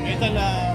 Esta es la...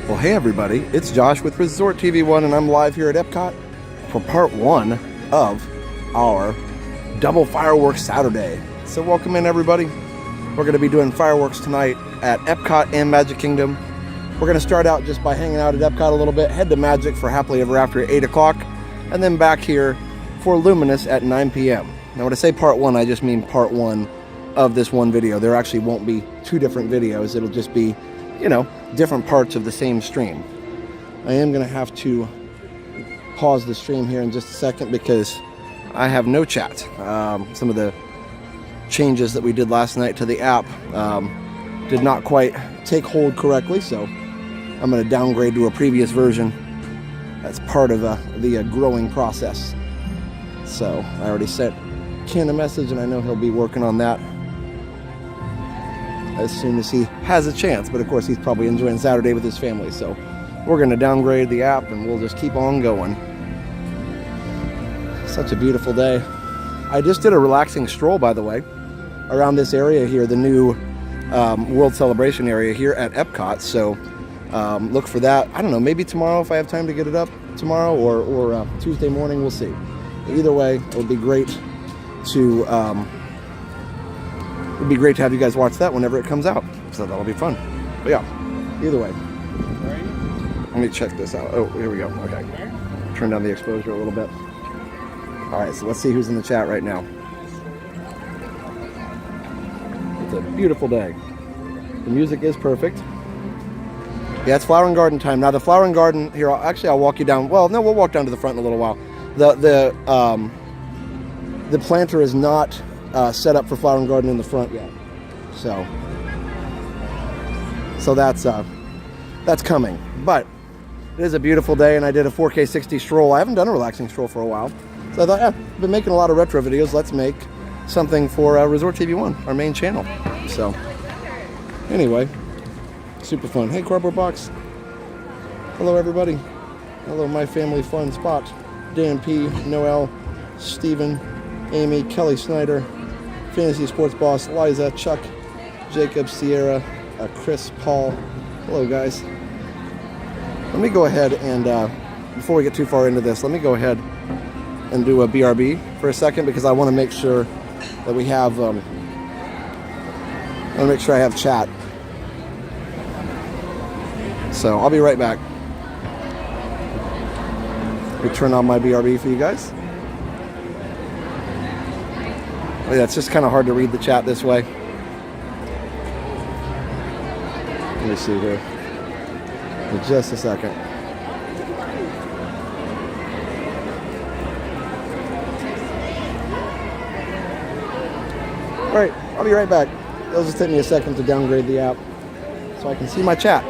Well, hey everybody, it's Josh with Resort TV 1 and I'm live here at Epcot for part 1 of our double fireworks Saturday. So welcome in everybody. We're going to be doing fireworks tonight at Epcot and Magic Kingdom. We're going to start out just by hanging out at Epcot a little bit, head to Magic for Happily Ever After at 8 o'clock, and then back here for Luminous at 9 p.m. Now when I say part 1, I just mean part 1 of this one video. There actually won't be 2 different videos. It'll just be, you know, different parts of the same stream. I am going to have to pause the stream here in just a second because I have no chat. Some of the changes that we did last night to the app did not quite take hold correctly, so I'm going to downgrade to a previous version. That's part of the growing process. So I already sent Ken a message and I know he'll be working on that as soon as he has a chance, but of course he's probably enjoying Saturday with his family, so we're going to downgrade the app and we'll just keep on going. Such a beautiful day. I just did a relaxing stroll, by the way, around this area here, the new World Celebration area here at Epcot, so look for that. I don't know, maybe tomorrow if I have time to get it up tomorrow, or Tuesday morning, we'll see. Either way, it would be great to it'd be great to have you guys watch that whenever it comes out, so that'll be fun. But yeah, either way, let me check this out. Oh, here we go. Okay, turn down the exposure a little bit. All right, so let's see who's in the chat right now. It's a beautiful day. The music is perfect. Yeah, it's flower and garden time. Now the flower and garden here, I'll walk you down. Well, no, we'll walk down to the front in a little while. The planter is not set up for flower and garden in the front yet, so that's coming. But it is a beautiful day, and I did a 4K 60 stroll. I haven't done a relaxing stroll for a while, so I thought, yeah, I've been making a lot of retro videos. Let's make something for Resort TV 1, our main channel. So anyway, super fun. Hey, Cardboard Box. Hello, everybody. Hello, My Family Fun Spot. Dan P, Noel, Steven, Amy, Kelly Snyder, Fantasy Sports Boss, Liza, Chuck, Jacob, Sierra, Chris, Paul. Hello, guys. Let me go ahead and, before we get too far into this, let me go ahead and do a BRB for a second, because I want to make sure that we have, I want to make sure I have chat. So I'll be right back. Let me turn on my BRB for you guys. Oh yeah, it's just kind of hard to read the chat this way. Let me see here. In just a second. Alright, I'll be right back. It'll just take me a second to downgrade the app so I can see my chat.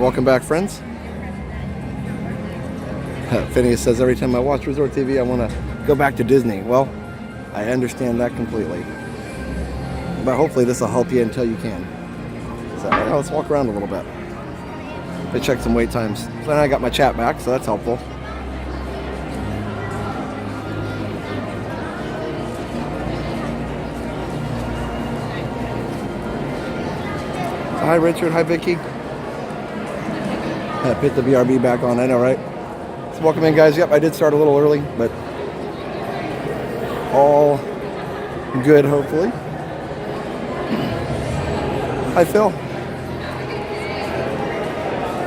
welcome back, friends. Phineas says every time I watch Resort TV, I want to go back to Disney. Well, I understand that completely. But hopefully this will help you until you can. So let's walk around a little bit. I checked some wait times. So then I got my chat back, so that's helpful. Hi Richard, hi Vicky. Put the BRB back on, I know, right? So welcome in, guys. Yep, I did start a little early, but all good, hopefully. Hi Phil.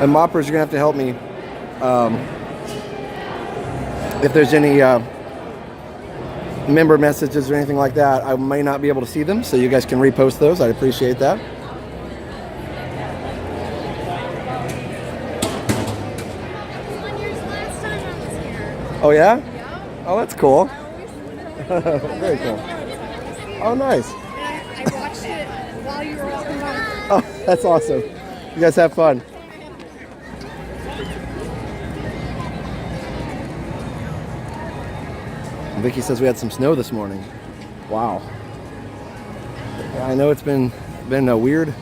And moppers, you're gonna have to help me if there's any member messages or anything like that. I may not be able to see them, so you guys can repost those. I'd appreciate that. Oh yeah? Yeah. Oh, that's cool. Very cool. Oh, nice. I watched it while you were walking by. Oh, that's awesome. You guys have fun. Vicky says we had some snow this morning. Wow. Yeah, I know it's been a weird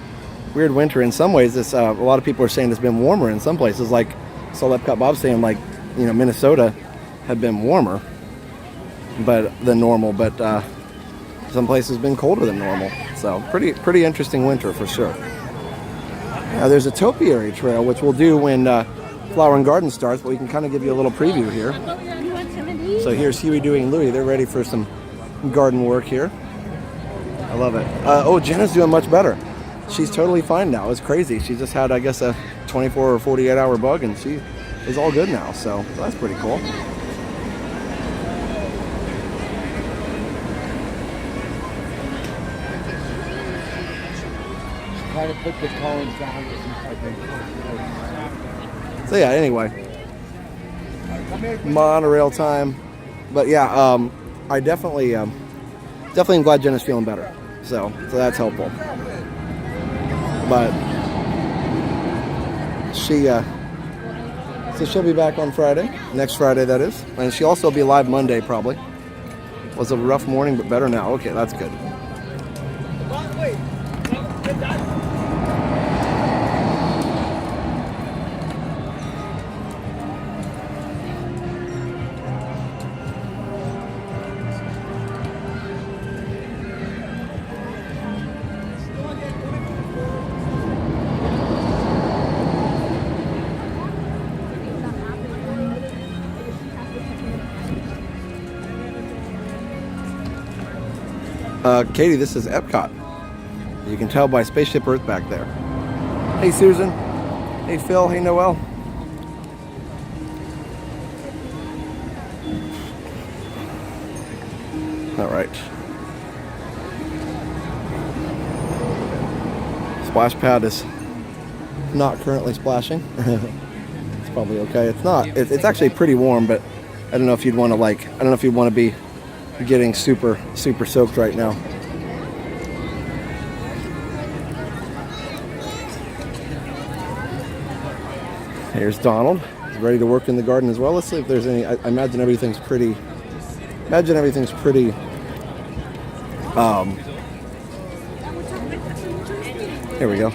winter in some ways. It's a lot of people are saying it's been warmer in some places. Like saw Epcot Bob saying, like, you know, Minnesota had been warmer than normal, but some places been colder than normal. So pretty interesting winter for sure. Now there's a topiary trail, which we'll do when Flower and Garden starts, but we can kind of give you a little preview here. So here's Huey, Dewey, and Louie. They're ready for some garden work here. I love it. Oh, Jenna's doing much better. She's totally fine now. It's crazy. She just had, I guess, a 24 or 48 hour bug, and she is all good now. So that's pretty cool. Try to put the cones down. So yeah, anyway, monorail time. But yeah, I definitely am glad Jenna's feeling better. So that's helpful. But so she'll be back on Friday, next Friday that is, and she'll also be live Monday probably. Was a rough morning, but better now. Okay, that's good. Katie, this is Epcot. You can tell by Spaceship Earth back there. Hey Susan. Hey Phil. Hey Noel. All right. Splash pad is not currently splashing. It's probably okay. It's not. It's actually pretty warm, but I don't know if you'd want to be getting super soaked right now. Here's Donald. He's ready to work in the garden as well. Let's see if there's any. I imagine everything's pretty. Here we go.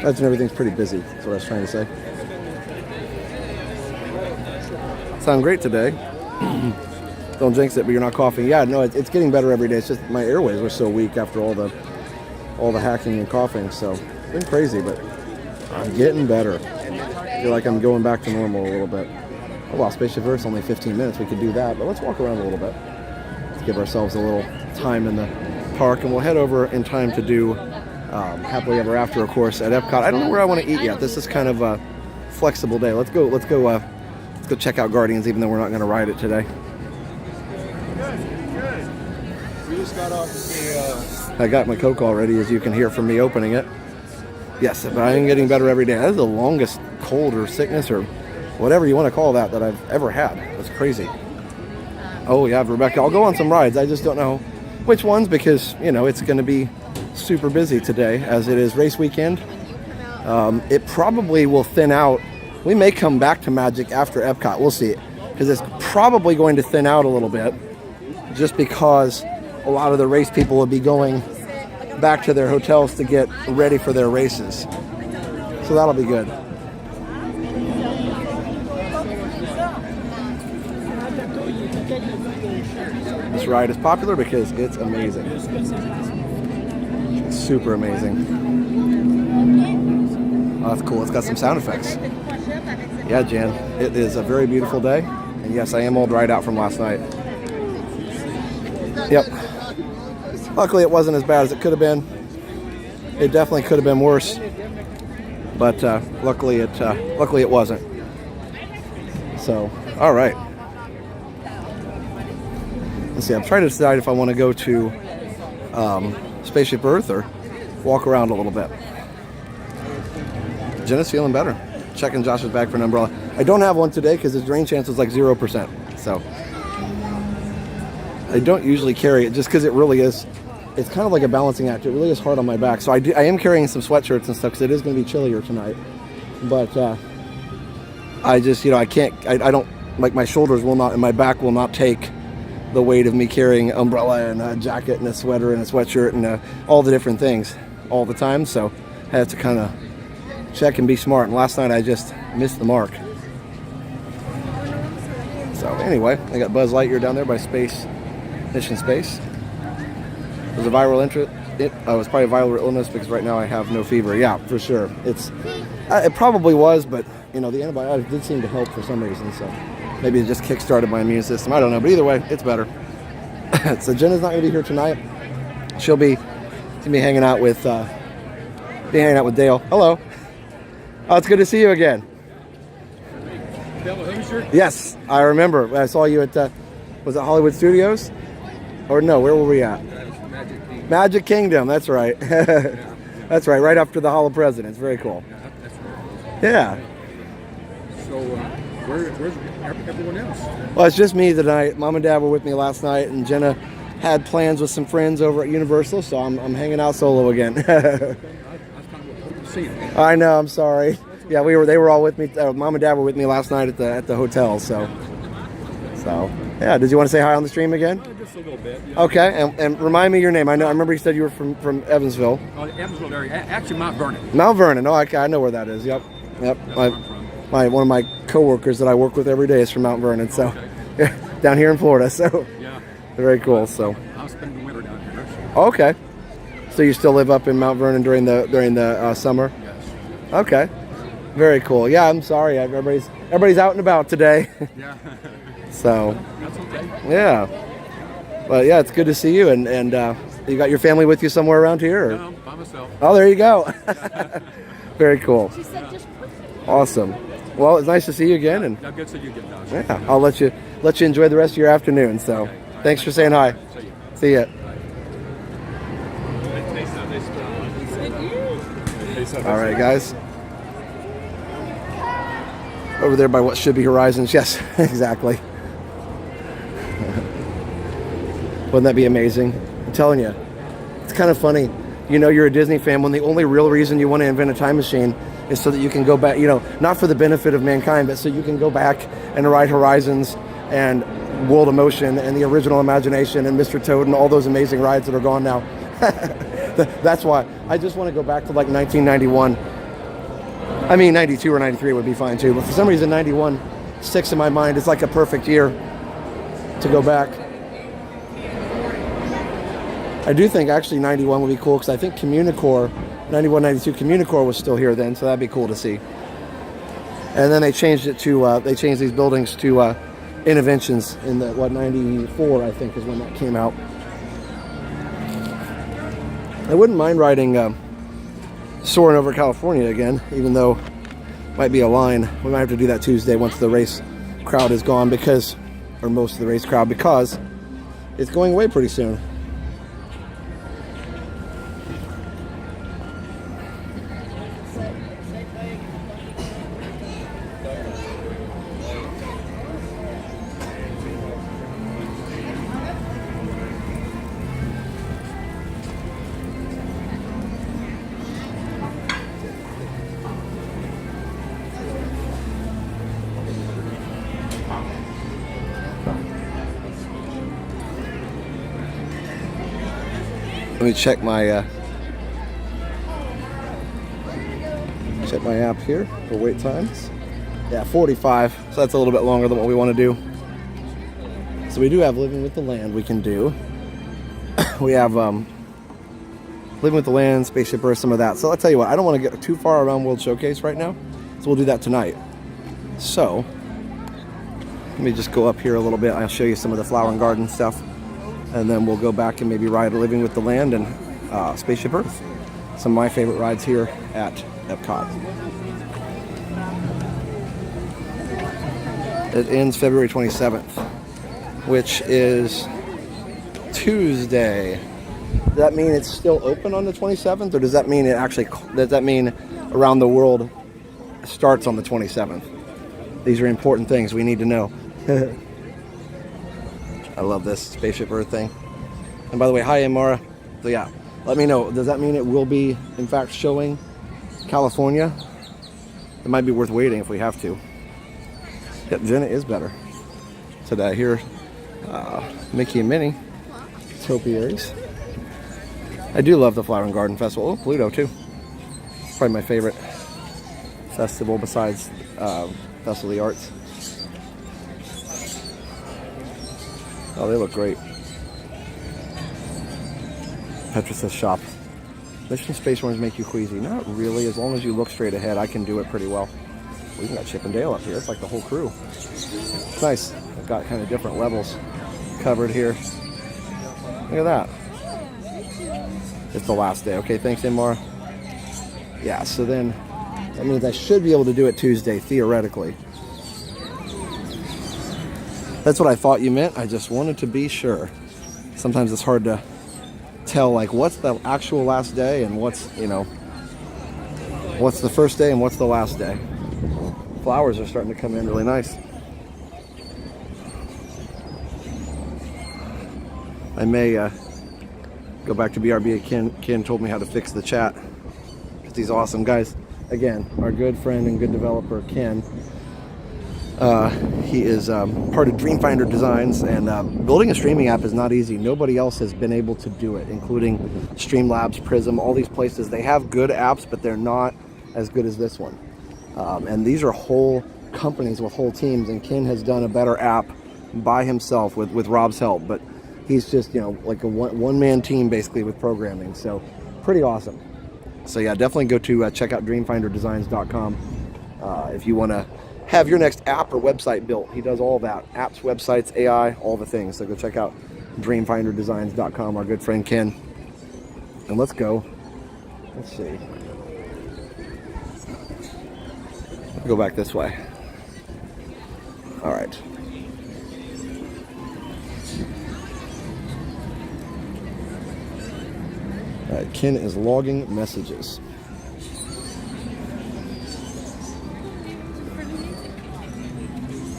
Imagine everything's pretty busy. That's what I was trying to say. Sound great today. Don't jinx it, but you're not coughing. Yeah, no, it's getting better every day. It's just my airways were so weak after all the hacking and coughing. So it's been crazy, but I'm getting better. I feel like I'm going back to normal a little bit. Oh wow, Spaceship Earth's only 15 minutes. We could do that, but let's walk around a little bit. Let's give ourselves a little time in the park, and we'll head over in time to do Happily Ever After, of course, at Epcot. I don't know where I want to eat yet. This is kind of a flexible day. Let's go check out Guardians, even though we're not going to ride it today. We just got off the. I got my Coke already, as you can hear from me opening it. Yes, but I am getting better every day. That is the longest cold or sickness or whatever you want to call that I've ever had. That's crazy. Oh yeah, Rebecca, I'll go on some rides. I just don't know which ones, because, you know, it's going to be super busy today as it is race weekend. It probably will thin out. We may come back to Magic after Epcot. We'll see. Because it's probably going to thin out a little bit. Just because a lot of the race people will be going back to their hotels to get ready for their races. So that'll be good. This ride is popular because it's amazing. It's super amazing. Oh, that's cool. It's got some sound effects. Yeah, Jan. It is a very beautiful day. And yes, I am all dried out from last night. Yep. Luckily, it wasn't as bad as it could have been. It definitely could have been worse. But luckily it wasn't. So, all right. Let's see. I'm trying to decide if I want to go to Spaceship Earth or walk around a little bit. Jenna's feeling better. Checking Josh's bag for an umbrella. I don't have one today because his rain chance was like 0%. So I don't usually carry it just because it really is. It's kind of like a balancing act. It really is hard on my back. So I am carrying some sweatshirts and stuff because it is going to be chillier tonight. But I just, I can't. I don't like my shoulders will not and my back will not take the weight of me carrying an umbrella and a jacket and a sweater and a sweatshirt and all the different things all the time. So I have to kind of check and be smart. And last night I just missed the mark. So anyway, I got Buzz Lightyear down there by Mission Space. It was a viral interest. It was probably a viral illness because right now I have no fever. Yeah, for sure. It probably was, but the antibiotic did seem to help for some reason. So maybe it just kick-started my immune system. I don't know, but either way, it's better. So Jenna's not going to be here tonight. She'll be hanging out with Dale. Hello. Oh, it's good to see you again. Yes, I remember. I saw you at was it Hollywood Studios? Or no, where were we at? Magic Kingdom, that's right. That's right after the Hall of Presidents. Very cool. Yeah. So, where's everyone else? Well, it's just me tonight. Mom and Dad were with me last night, and Jenna had plans with some friends over at Universal, so I'm hanging out solo again. I know, I'm sorry. Yeah, they were all with me. Mom and Dad were with me last night at the hotel, so yeah. Did you want to say hi on the stream again? Just a little bit. Yeah. Okay, and remind me your name. I remember you said you were from Evansville. Oh, Evansville area. Actually, Mount Vernon. Mount Vernon. Oh, I know where that is. Yep. One of my coworkers that I work with every day is from Mount Vernon. So, okay. Down here in Florida. So, yeah. Very cool. So. I'll spend the winter down here. Okay. So you still live up in Mount Vernon during the summer? Yes. Okay. Very cool. Yeah, I'm sorry. Everybody's out and about today. Yeah. So. That's okay. Yeah. But yeah, it's good to see you. And you got your family with you somewhere around here? Or? No, by myself. Oh, there you go. Very cool. Awesome. Well, it's nice to see you again. And good to see you again, Josh. Yeah, I'll let you enjoy the rest of your afternoon. So, thanks for saying hi. See ya. All right, guys. Over there by what should be Horizons. Yes, exactly. Wouldn't that be amazing? I'm telling you. It's kind of funny. You're a Disney fan when the only real reason you want to invent a time machine is so that you can go back, not for the benefit of mankind, but so you can go back and ride Horizons and World of Motion and the Original Imagination and Mr. Toad and all those amazing rides that are gone now. That's why. I just want to go back to like 1991. I mean, 92 or 93 would be fine too, but for some reason 91 sticks in my mind. It's like a perfect year to go back. I do think actually 91 would be cool because I think Communicore, 91, 92, Communicore was still here then, so that'd be cool to see. And then they changed it to, they changed these buildings to Interventions in 94 I think is when that came out. I wouldn't mind riding Soaring over California again, even though it might be a line. We might have to do that Tuesday once the race crowd is gone or most of the race crowd, because it's going away pretty soon. Let me check my app here for wait times. Yeah, 45. So that's a little bit longer than what we want to do. So we do have Living with the Land we can do. We have Living with the Land, Spaceship Earth, some of that. So I'll tell you what, I don't want to get too far around World Showcase right now. So we'll do that tonight. So let me just go up here a little bit. I'll show you some of the flower and garden stuff. And then we'll go back and maybe ride Living with the Land and Spaceship Earth. Some of my favorite rides here at Epcot. It ends February 27th, which is Tuesday. Does that mean it's still open on the 27th, or does that mean Around the World starts on the 27th? These are important things we need to know. I love this Spaceship Earth thing. And by the way, hi Amara. So yeah, let me know. Does that mean it will be, in fact, showing California? It might be worth waiting if we have to. Yep, Jenna is better today. Here, Mickey and Minnie, topiaries. I do love the Flower and Garden Festival. Oh, Pluto too. Probably my favorite festival besides Festival of the Arts. Oh, they look great. Petra says shop. Mission Space Ones make you queasy. Not really. As long as you look straight ahead, I can do it pretty well. We even got Chip and Dale up here. It's like the whole crew. It's nice. I've got kind of different levels covered here. Look at that. It's the last day. Okay, thanks, Amara. Yeah, so then that means I should be able to do it Tuesday, theoretically. That's what I thought you meant. I just wanted to be sure. Sometimes it's hard to tell, like, what's the actual last day and what's, what's the first day and what's the last day. Flowers are starting to come in really nice. I may go back to BRB. Ken told me how to fix the chat because he's awesome. Guys, again, our good friend and good developer, Ken, he is part of Dreamfinder Designs, and building a streaming app is not easy. Nobody else has been able to do it, including Streamlabs, Prism, all these places. They have good apps, but they're not as good as this one. And these are whole companies with whole teams, and Ken has done a better app by himself with Rob's help, but he's just, like a one-man team basically with programming. So pretty awesome. So yeah, definitely go to check out dreamfinderdesigns.com if you want to have your next app or website built. He does all that. Apps, websites, AI, all the things. So go check out dreamfinderdesigns.com, our good friend Ken. And let's go. Let's see. Go back this way. All right. All right, Ken is logging messages.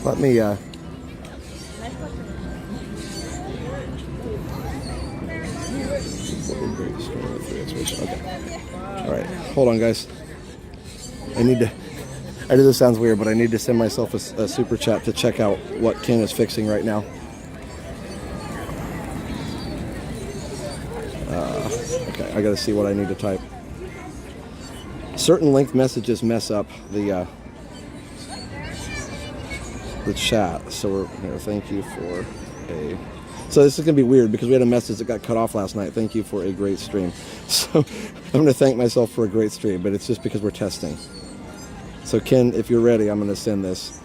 Let me okay. All right, hold on, guys. I know this sounds weird, but I need to send myself a super chat to check out what Ken is fixing right now. Okay, I gotta see what I need to type. Certain length messages mess up the chat. So we're here. Thank you for a. So this is gonna be weird because we had a message that got cut off last night. Thank you for a great stream. So I'm gonna thank myself for a great stream, but it's just because we're testing. So Ken, if you're ready, I'm gonna send this.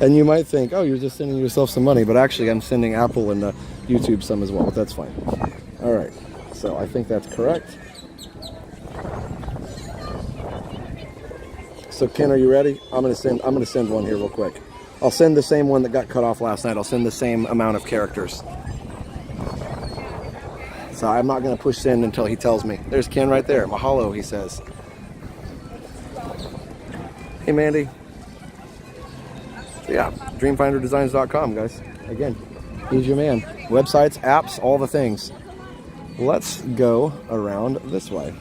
And you might think, oh, you're just sending yourself some money, but actually I'm sending Apple and YouTube some as well, but that's fine. All right, so I think that's correct. So Ken, are you ready? I'm gonna send one here real quick. I'll send the same one that got cut off last night. I'll send the same amount of characters. So I'm not gonna push send until he tells me. There's Ken right there. Mahalo, he says. Hey Mandy. So yeah, dreamfinderdesigns.com, guys. Again, he's your man. Websites, apps, all the things. Let's go around this way.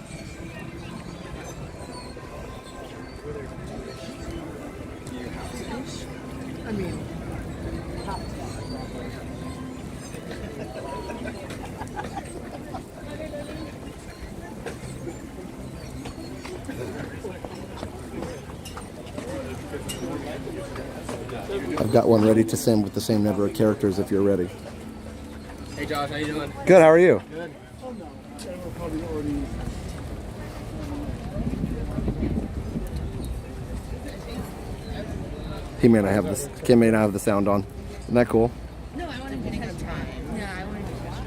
I've got one ready to send with the same number of characters if you're ready. Hey Josh, how you doing? Good, how are you? Good. He may not have this. Kim may not have the sound on. Isn't that cool? No, I wanted to take time. Yeah, I wanted to watch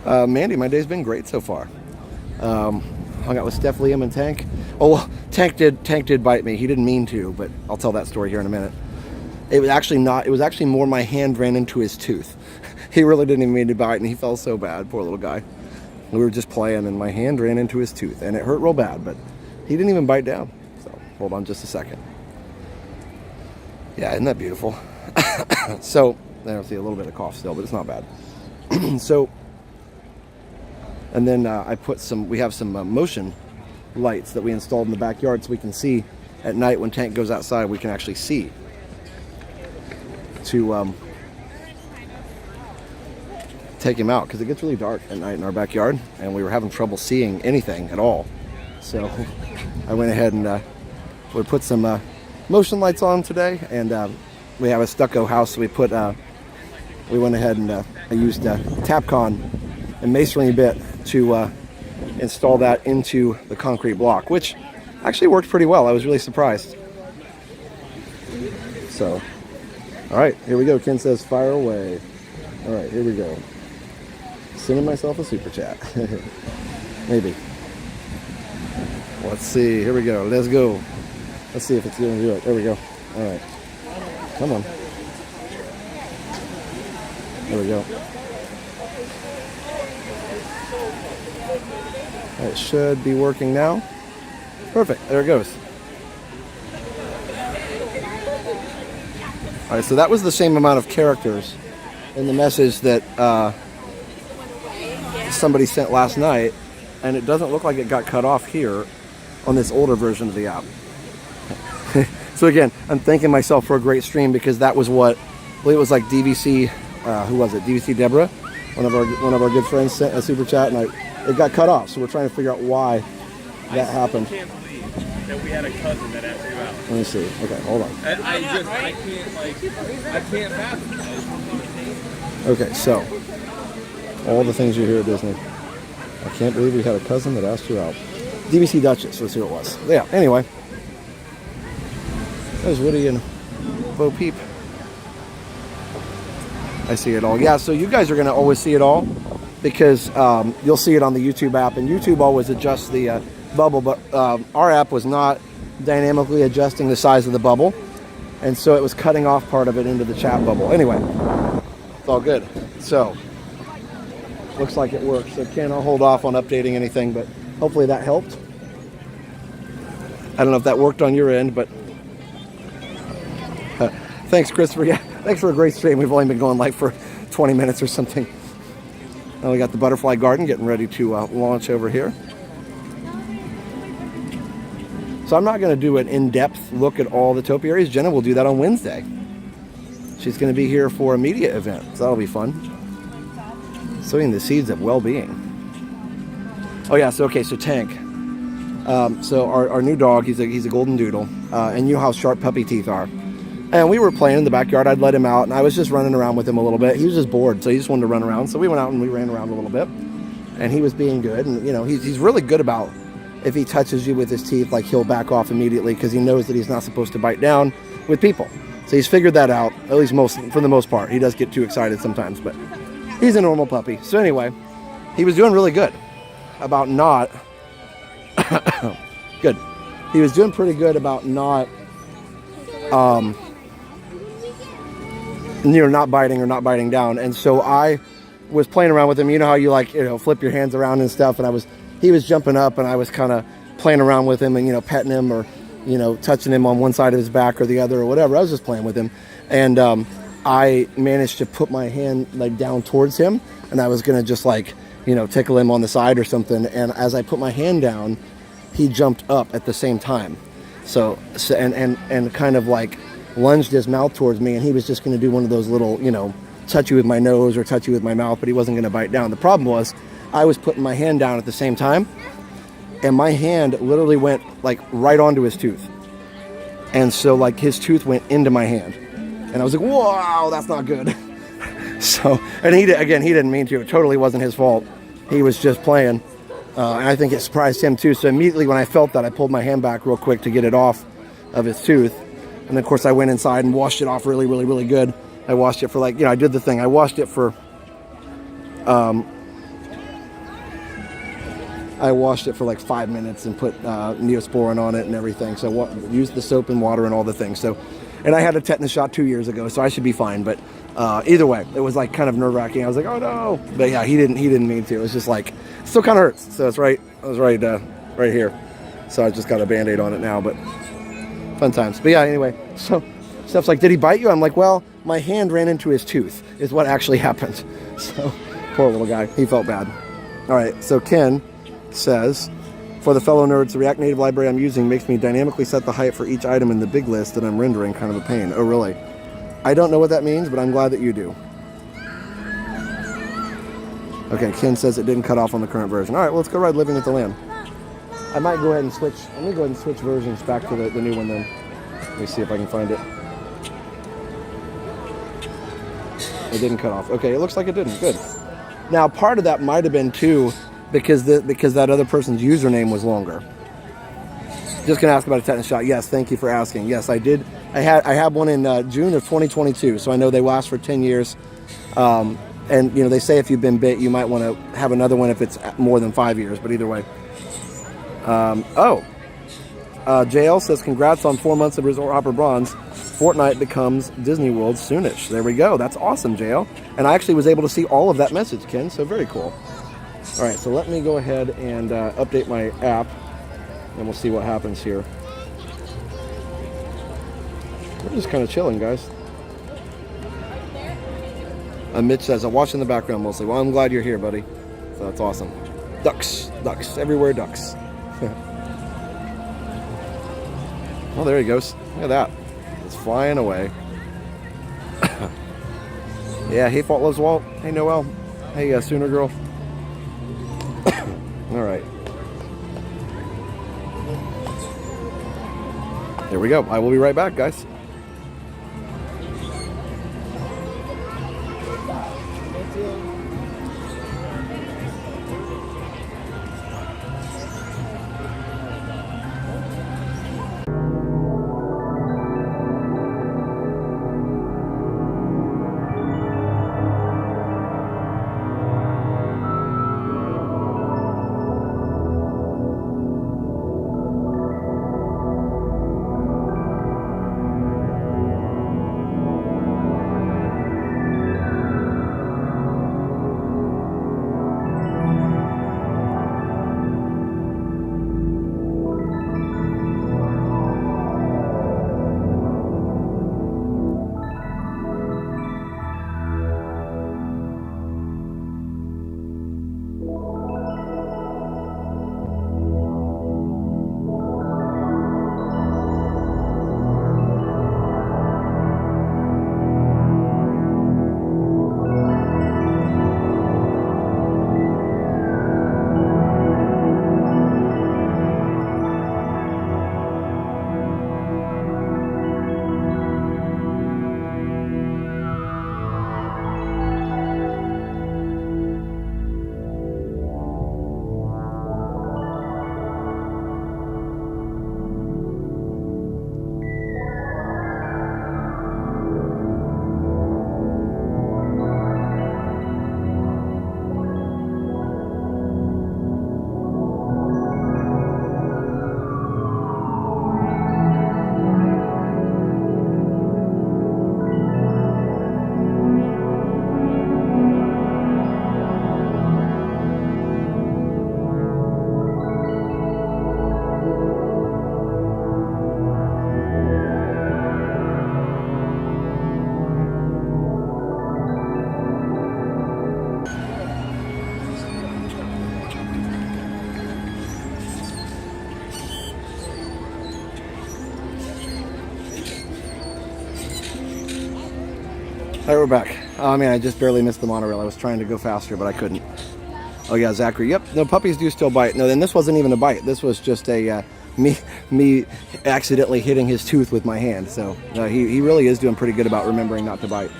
myself. Mandy, my day's been great so far. Hung out with Steph, Liam, and Tank. Oh, well, Tank did bite me. He didn't mean to, but I'll tell that story here in a minute. It was actually not. It was actually more my hand ran into his tooth. He really didn't even mean to bite, and he felt so bad. Poor little guy. We were just playing, and my hand ran into his tooth, and it hurt real bad, but he didn't even bite down. So, hold on just a second. Yeah, isn't that beautiful? So, I don't see a little bit of cough still, but it's not bad. So, and then we have some motion lights that we installed in the backyard so we can see at night when Tank goes outside, we can actually see to take him out, because it gets really dark at night in our backyard and we were having trouble seeing anything at all. So I went ahead and we put some motion lights on today, and we have a stucco house, so we went ahead and I used Tapcon and masonry bit to install that into the concrete block, which actually worked pretty well. I was really surprised. So, all right, here we go. Ken says fire away. All right, here we go. Sending myself a super chat. Maybe. Let's see. Here we go. Let's go. Let's see if it's going to do it. There we go. All right. Come on. There we go. It should be working now. Perfect. There it goes. All right, so that was the same amount of characters in the message that somebody sent last night, and it doesn't look like it got cut off here on this older version of the app. So again, I'm thanking myself for a great stream, because that was what, I believe it was like DVC, who was it? DVC Deborah, one of our good friends sent a super chat, and it got cut off. So we're trying to figure out why that happened. I can't believe that we had a cousin that asked you out. Let me see. Okay, hold on. I can't fathom it. Okay, so all the things you hear at Disney. I can't believe we had a cousin that asked you out. DVC Duchess was who it was. Yeah, anyway. There's Woody and Bo Peep. I see it all. Yeah, so you guys are going to always see it all, because you'll see it on the YouTube app, and YouTube always adjusts the bubble, but our app was not dynamically adjusting the size of the bubble, and so it was cutting off part of it into the chat bubble. Anyway, it's all good. So, looks like it works. So Ken, I'll hold off on updating anything, but hopefully that helped. I don't know if that worked on your end, but thanks, Christopher. Yeah, thanks for a great stream. We've only been going like for 20 minutes or something. Now we got the butterfly garden getting ready to launch over here. So I'm not going to do an in-depth look at all the topiaries. Jenna will do that on Wednesday. She's going to be here for a media event, so that'll be fun. Sowing the seeds of well-being. Oh yeah, so Tank. So our new dog, he's a golden doodle, and you know how sharp puppy teeth are. And we were playing in the backyard. I'd let him out, and I was just running around with him a little bit. He was just bored, so he just wanted to run around. So we went out and we ran around a little bit, and he was being good. And you know, he's really good about, if he touches you with his teeth, like he'll back off immediately, because he knows that he's not supposed to bite down with people. So he's figured that out, at least for the most part. He does get too excited sometimes, but he's a normal puppy. So anyway, he was doing really good about not good. He was doing pretty good about not not biting or not biting down. And so I was playing around with him. You know how you flip your hands around and stuff, and he was jumping up, and I was kind of playing around with him and petting him, or touching him on one side of his back or the other or whatever. I was just playing with him, and I managed to put my hand like down towards him, and I was gonna just like you know, tickle him on the side or something. And as I put my hand down, he jumped up at the same time. So and kind of like lunged his mouth towards me, and he was just going to do one of those little, you know, touch you with my nose or touch you with my mouth, but he wasn't going to bite down. The problem was I was putting my hand down at the same time, and my hand literally went like right onto his tooth. And so like his tooth went into my hand, and I was like, wow, that's not good. So, and he didn't mean to. It totally wasn't his fault. He was just playing. And I think it surprised him too. So immediately when I felt that, I pulled my hand back real quick to get it off of his tooth. And then of course I went inside and washed it off really, really, really good. I washed it for like, you know, I did the thing. I washed it for, like 5 minutes and put Neosporin on it and everything. So used the soap and water and all the things. So, and I had a tetanus shot 2 years ago, so I should be fine. But either way, it was like kind of nerve-wracking. I was like, oh no. But yeah, he didn't mean to. It was just like, still kind of hurts. So it's right here. So I just got a Band-Aid on it now, but fun times. But yeah, anyway, so Steph's like, did he bite you? I'm like, well, my hand ran into his tooth is what actually happened. So poor little guy. He felt bad. All right, so Ken says, for the fellow nerds, the React Native library I'm using makes me dynamically set the height for each item in the big list that I'm rendering. Kind of a pain. Oh, really? I don't know what that means, but I'm glad that you do. Okay, Ken says it didn't cut off on the current version. All right, well, let's go ride Living with the Land. I might go ahead and switch. I'm going to go ahead and switch versions back to the new one then. Let me see if I can find it. It didn't cut off. Okay, it looks like it didn't. Good. Now, part of that might have been, too, because that other person's username was longer. Just going to ask about a tetanus shot. Yes, thank you for asking. Yes, I did. I had one in June of 2022, so I know they last for 10 years. And, you know, they say if you've been bit, you might want to have another one if it's more than 5 years, but either way. JL says, congrats on 4 months of Resort Hopper Bronze. Fortnite becomes Disney World soonish. There we go. That's awesome, JL. And I actually was able to see all of that message, Ken, so very cool. All right, so let me go ahead and update my app, and we'll see what happens here. We're just kind of chilling, guys. Mitch says, I'm watching the background mostly. Well, I'm glad you're here, buddy. So that's awesome. Ducks, everywhere ducks. Well, there he goes. Look at that. It's flying away. Yeah, hey, Fault Loves Walt. Hey, Noel. Hey, Sooner Girl. All right. There we go. I will be right back, guys. All right, we're back. Oh man, I just barely missed the monorail. I was trying to go faster, but I couldn't. Oh yeah, Zachary. Yep. No, puppies do still bite. No, then this wasn't even a bite. This was just a me accidentally hitting his tooth with my hand. So he really is doing pretty good about remembering not to bite.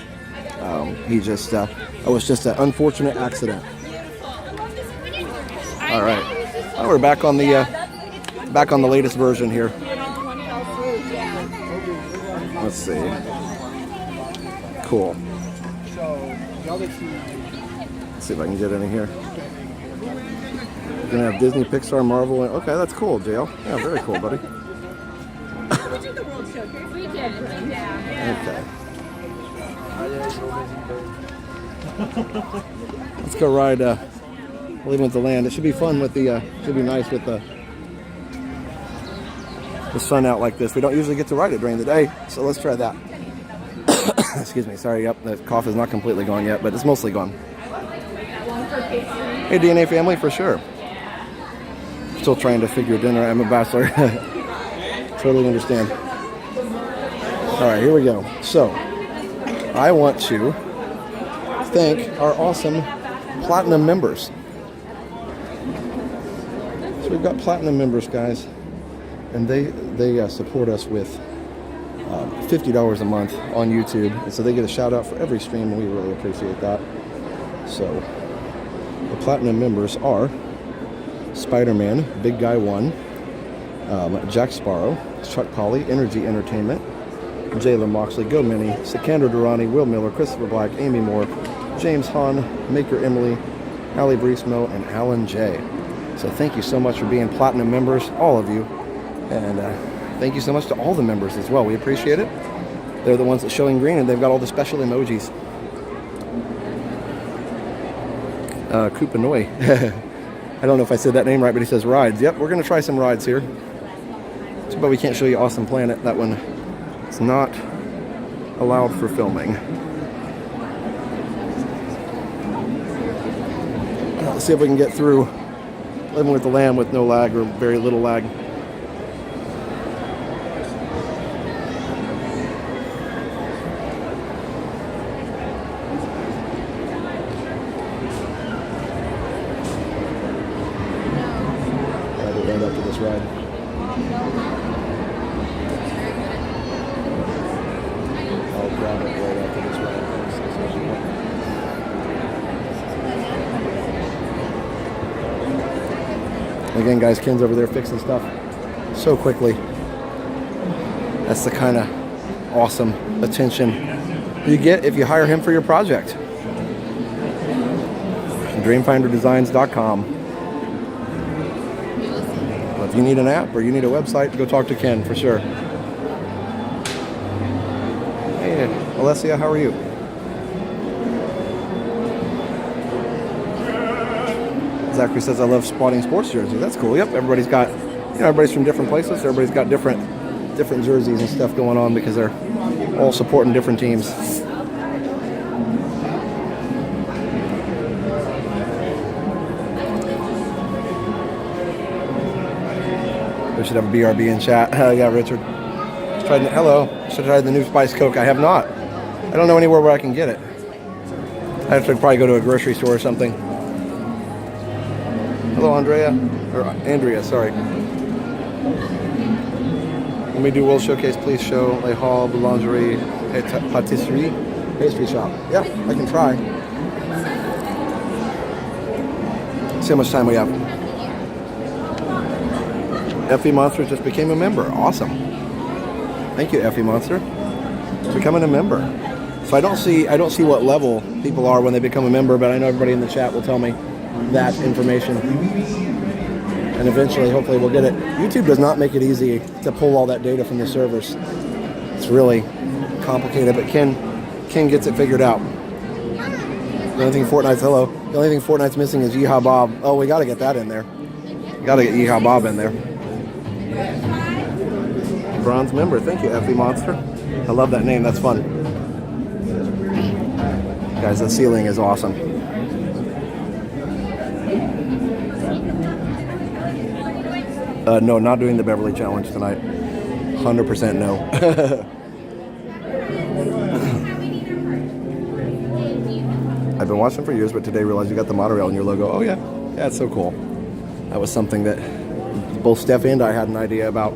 He just it was just an unfortunate accident. All right. Well, we're back on the latest version here. Let's see. Cool. Let's see if I can get any here. We're gonna have Disney, Pixar, Marvel. And, okay, that's cool, JL. Yeah, very cool, buddy. Okay. Let's go ride Living with the Land. It should be fun with the. Should be nice with the sun out like this. We don't usually get to ride it during the day, so let's try that. Excuse me. Sorry. Yep, the cough is not completely gone yet, but it's mostly gone. Hey, DNA family, for sure. Still trying to figure dinner. I'm a bachelor. Totally understand. All right, here we go. So, I want to thank our awesome platinum members. So we've got platinum members, guys, and they support us with $50 a month on YouTube, and so they get a shout out for every stream, and we really appreciate that. So the platinum members are Spider-Man, Big Guy 1, Jack Sparrow, Chuck Polly, Energy Entertainment, Jayla Moxley, Go Mini, Sikander Durrani, Will Miller, Christopher Black, Amy Moore, James Hahn, Maker Emily, Allie Breesmo, and Alan J. So thank you so much for being platinum members, all of you, and thank you so much to all the members as well. We appreciate it. They're the ones that showing green, and they've got all the special emojis. Koopanoi. I don't know if I said that name right, but he says rides. Yep, we're going to try some rides here. Too bad we can't show you Awesome Planet. That one is not allowed for filming. Let's see if we can get through Living with the Land with no lag or very little lag. Right up to this ride. I'll grab it right after this ride. Again, guys, Ken's over there fixing stuff so quickly. That's the kind of awesome attention you get if you hire him for your project. Dreamfinderdesigns.com. If you need an app or you need a website, go talk to Ken for sure. Hey, Alessia, how are you? Zachary says, I love spotting sports jerseys. That's cool. Yep, everybody's got, everybody's from different places. So everybody's got different jerseys and stuff going on because they're all supporting different teams. We should have a BRB in chat. Yeah, Richard. Hello. Should have tried the new Spice Coke. I have not. I don't know anywhere where I can get it. I have to probably go to a grocery store or something. Hello, Andrea, sorry. When we do World Showcase, please show Les Halles Boulangerie et Patisserie pastry shop. Yeah, I can try. See how much time we have. Effie Monster just became a member. Awesome. Thank you, Effie Monster. Becoming a member. So I don't see what level people are when they become a member, but I know everybody in the chat will tell me that information. And eventually, hopefully, we'll get it. YouTube does not make it easy to pull all that data from the servers. It's really complicated, but Ken gets it figured out. The only thing Fortnite's missing is Yeehaw Bob. Oh, we got to get that in there. Got to get Yeehaw Bob in there. Bronze member. Thank you, Effie Monster. I love that name. That's fun. Guys, the ceiling is awesome. No, not doing the Beverly Challenge tonight. 100% no. I've been watching for years, but today realized you got the monorail in your logo. Oh yeah, yeah, it's so cool. That was something that both Steph and I had an idea about,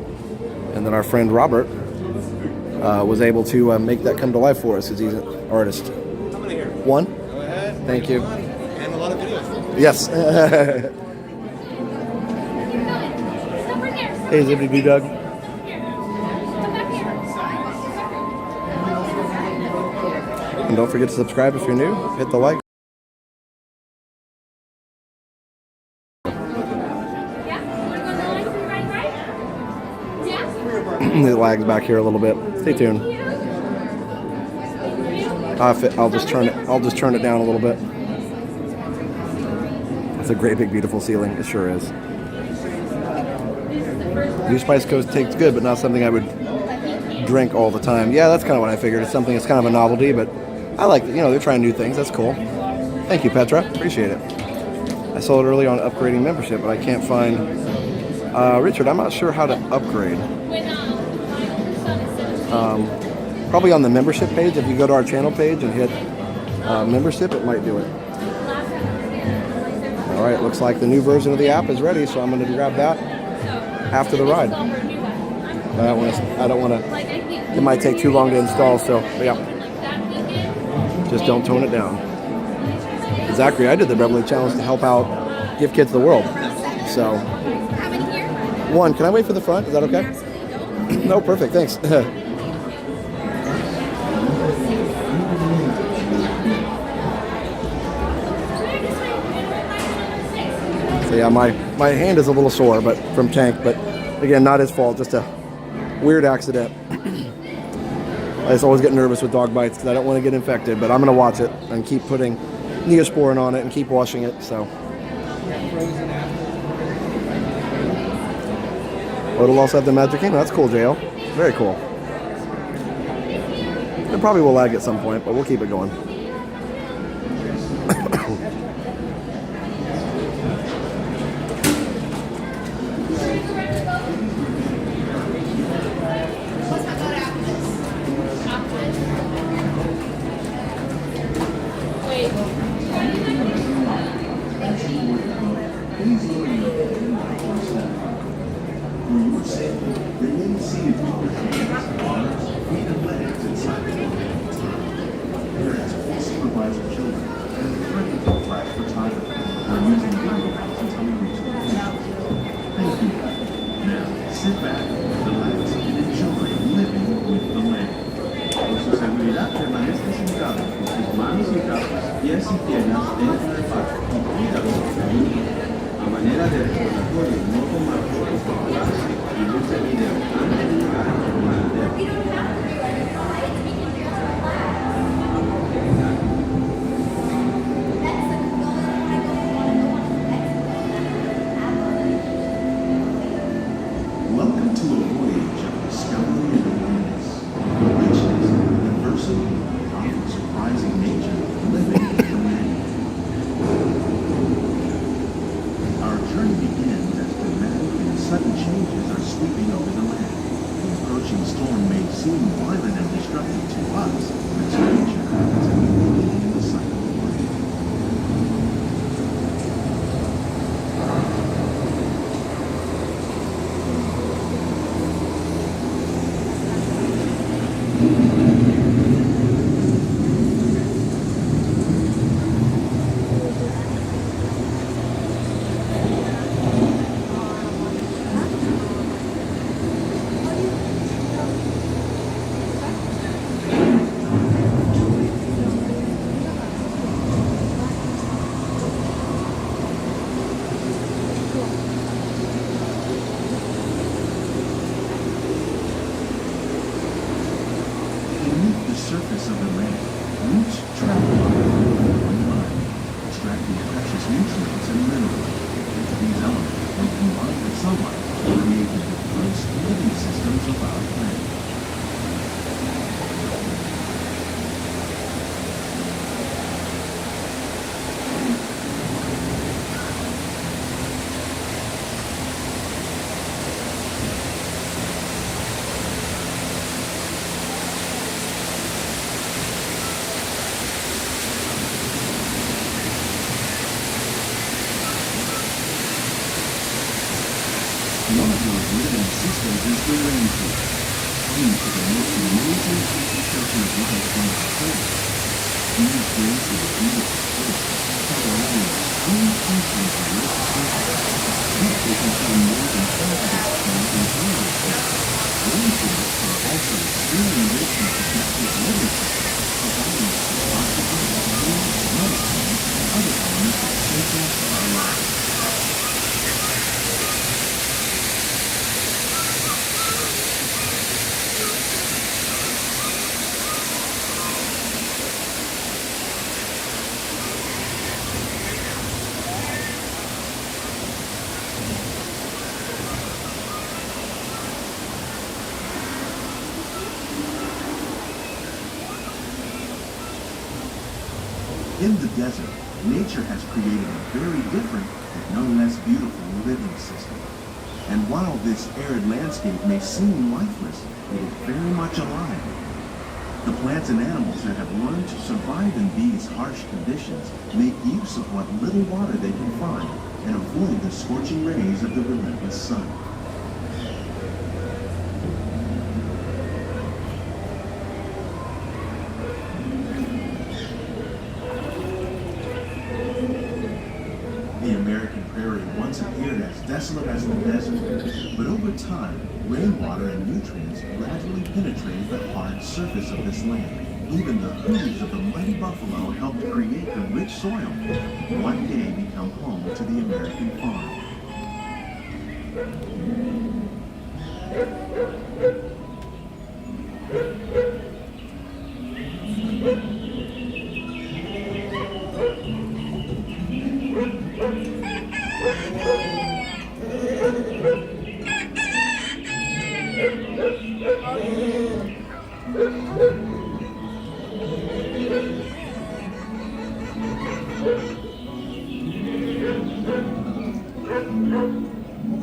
and then our friend Robert was able to make that come to life for us because he's an artist. One? Go ahead. Thank you. And a lot of videos. Yes. Hey, Zippity Doo Dug. And don't forget to subscribe if you're new. Hit the like. It lags back here a little bit. Stay tuned. I'll just turn it down a little bit. It's a great big beautiful ceiling. It sure is. New Spice Coast tastes good, but not something I would drink all the time. Yeah, that's kind of what I figured. It's something that's kind of a novelty, but I like it. You know, they're trying new things. That's cool. Thank you, Petra. Appreciate it. I saw it early on upgrading membership, but I can't find... Richard, I'm not sure how to upgrade. Probably on the membership page. If you go to our channel page and hit membership, it might do it. All right, looks like the new version of the app is ready, so I'm going to grab that after the ride. I don't want to. It might take too long to install, so yeah. Just don't tone it down. Zachary, I did the Beverly Challenge to help out Give Kids the World. So, one, can I wait for the front? Is that okay? No, perfect. Thanks. So yeah, my hand is a little sore, but from Tank, but again, not his fault, just a weird accident. I just always get nervous with dog bites because I don't want to get infected, but I'm going to watch it and keep putting Neosporin on it and keep washing it, so. Oh, it'll also have the Magic Kingdom. That's cool, JL. Very cool. It probably will lag at some point, but we'll keep it going. Welcome to a voyage of discovery and awareness, the richness, diversity, and surprising nature of living in the land. Our journey begins as dramatic and sudden changes are sweeping over the land. The approaching storm may seem violent and destructive to us, but to nature, it's a new beginning in the cycle of life. Beneath the surface of the land, roots travel up one line, extracting precious nutrients and minerals. These elements, when combined with sunlight, create the diverse living systems of our planet. systems is the rainforest, home to the most amazing infrastructure of life on the planet. These graceful, beautiful forests cover almost 3 countries of Earth's surface. Yet they contain more than half of its plant and animal species. Rainforests are also extremely rich in protected living systems, providing us with oxygen, food, medicine, and other elements essential to our lives. In the desert, nature has created a very different, but no less beautiful living system. And while this arid landscape may seem lifeless, it is very much alive. The plants and animals that have learned to survive in these harsh conditions make use of what little water they can find and avoid the scorching rays of the relentless sun. The American prairie once appeared as desolate as the desert, but over time, rainwater and nutrients gradually penetrated the hard surface of this land. Even the hooves of the mighty buffalo helped create the rich soil that would one day become home to the American farm.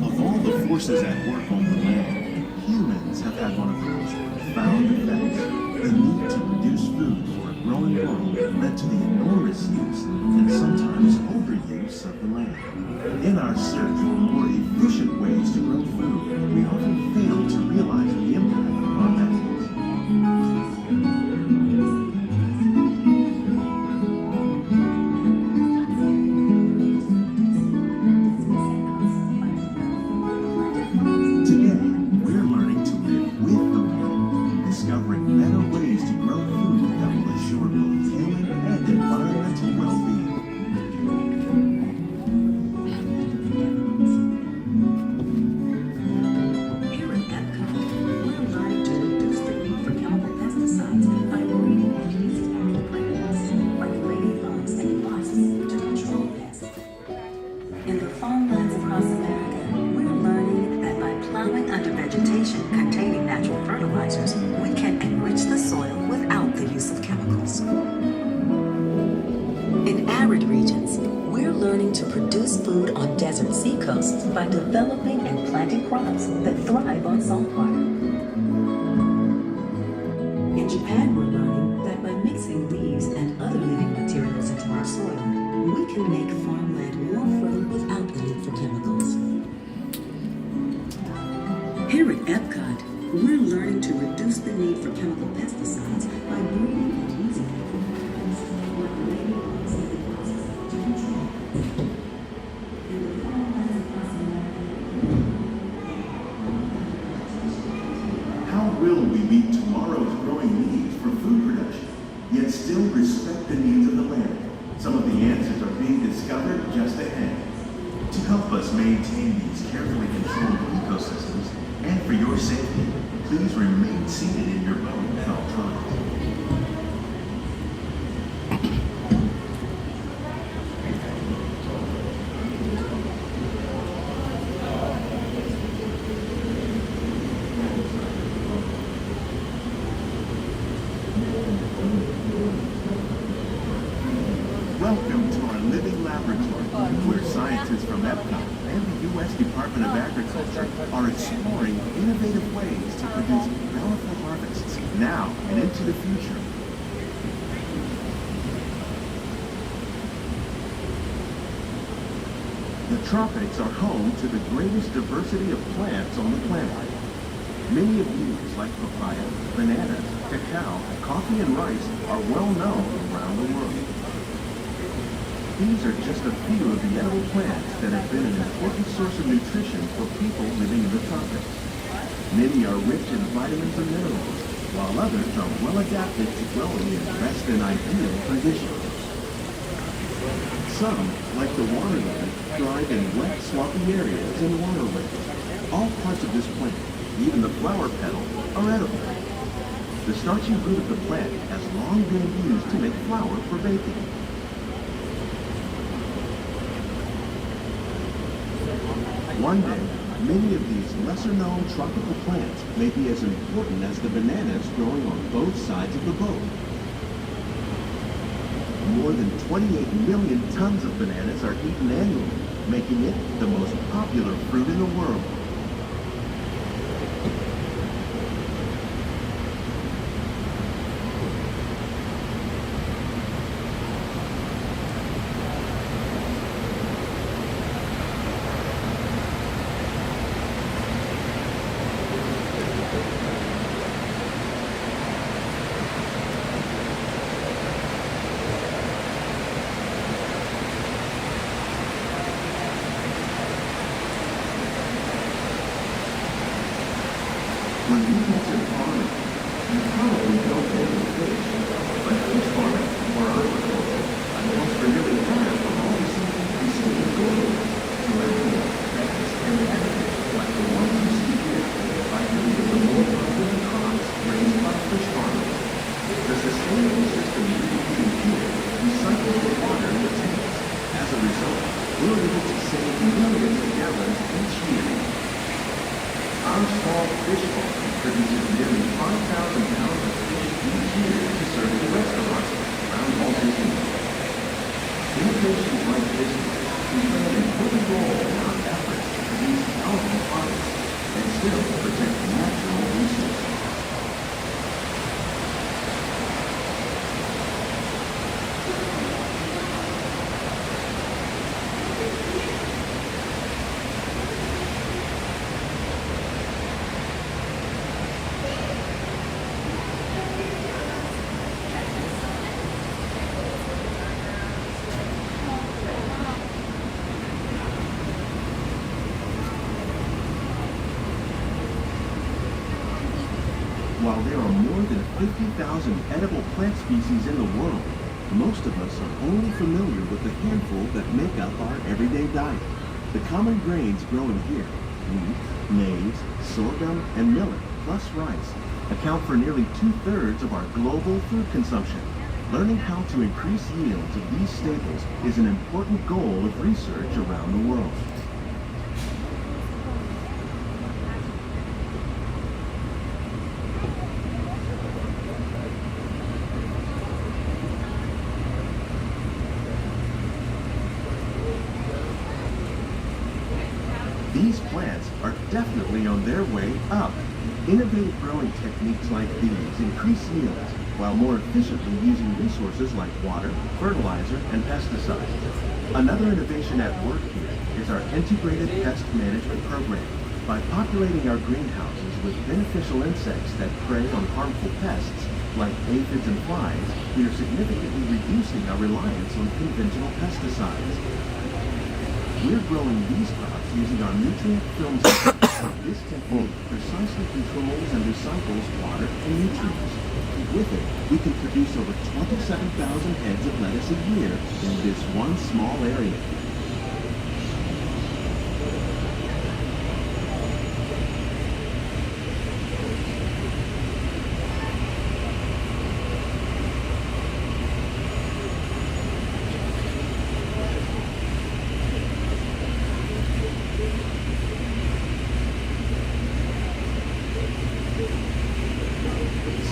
Of all the forces at work on the land, humans have had one of the most profound effects. The need to produce food for a growing world led to the enormous use and sometimes overuse of the land. In our search for more efficient ways to grow food, we often fail to realize the impact of our methods. Containing natural fertilizers, we can enrich the soil without the use of chemicals. In arid regions, we're learning to produce food on desert seacoasts by developing and planting crops that thrive on saltwater. In Japan, we're learning that by mixing leaves and other living materials into our soil, we can make farmland more fertile without the need for chemicals. Here at Epcot, we're learning to reduce the need for chemical pesticides by breeding and using them for purposes like ladybugs and wasps to control pests. In the farmlands across America, How will we meet tomorrow's growing needs for food production, yet still respect the needs of the land? Some of the answers are being discovered just ahead. To help us maintain these carefully controlled ecosystems, and for your safety, please remain seated in your boat at all times. Welcome to our living laboratory, where scientists from Epcot and the U.S. Department of Agriculture are exploring innovative ways to produce bountiful harvests now and into the future. The tropics are home to the greatest diversity of plants on the planet. Many of these, like papaya, bananas, cacao, coffee, and rice, are well known around the world. These are just a few of the edible plants that have been an important source of nutrition for people living in the tropics. Many are rich in vitamins and minerals, while others are well adapted to growing in less than ideal conditions. Some, like the water lily, thrive in wet, swampy areas and waterways. All parts of this plant, even the flower petals, are edible. The starchy root of the plant has long been used to make flour for baking. One day, many of these lesser-known tropical plants may be as important as the bananas growing on both sides of the boat. More than 28 million tons of bananas are eaten annually, making it the most popular fruit in the world. When you consider farming, you probably don't think of fish, but fish farming or aquaculture accounts for nearly half of all the seafood we see globally. Molecular effects and additives like the ones you see here are many of the more popular crops raised by fish farmers. The sustainable system you're using here recycles the water in the tanks. As a result, we're able to save millions of gallons each year. Our small fish farm produces nearly 5,000 pounds of fish each year to serve in restaurants around Walt Disney World. Innovations like this can play an important role in our efforts to produce healthy products and still protect natural resources. While there are more than 50,000 edible plant species in the world, most of us are only familiar with the handful that make up our everyday diet. The common grains growing here, wheat, maize, sorghum, and millet, plus rice, account for nearly 2/3 of our global food consumption. Learning how to increase yields of these staples is an important goal of research around the world. These plants are definitely on their way up. Innovative growing techniques like these increase yields while more efficiently using resources like water, fertilizer, and pesticides. Another innovation at work here is our integrated pest management program. By populating our greenhouses with beneficial insects that prey on harmful pests like aphids and flies, we are significantly reducing our reliance on conventional pesticides. We're growing these crops using our nutrient film system. This technique precisely controls and recycles water and nutrients. With it, we can produce over 27,000 heads of lettuce a year in this one small area.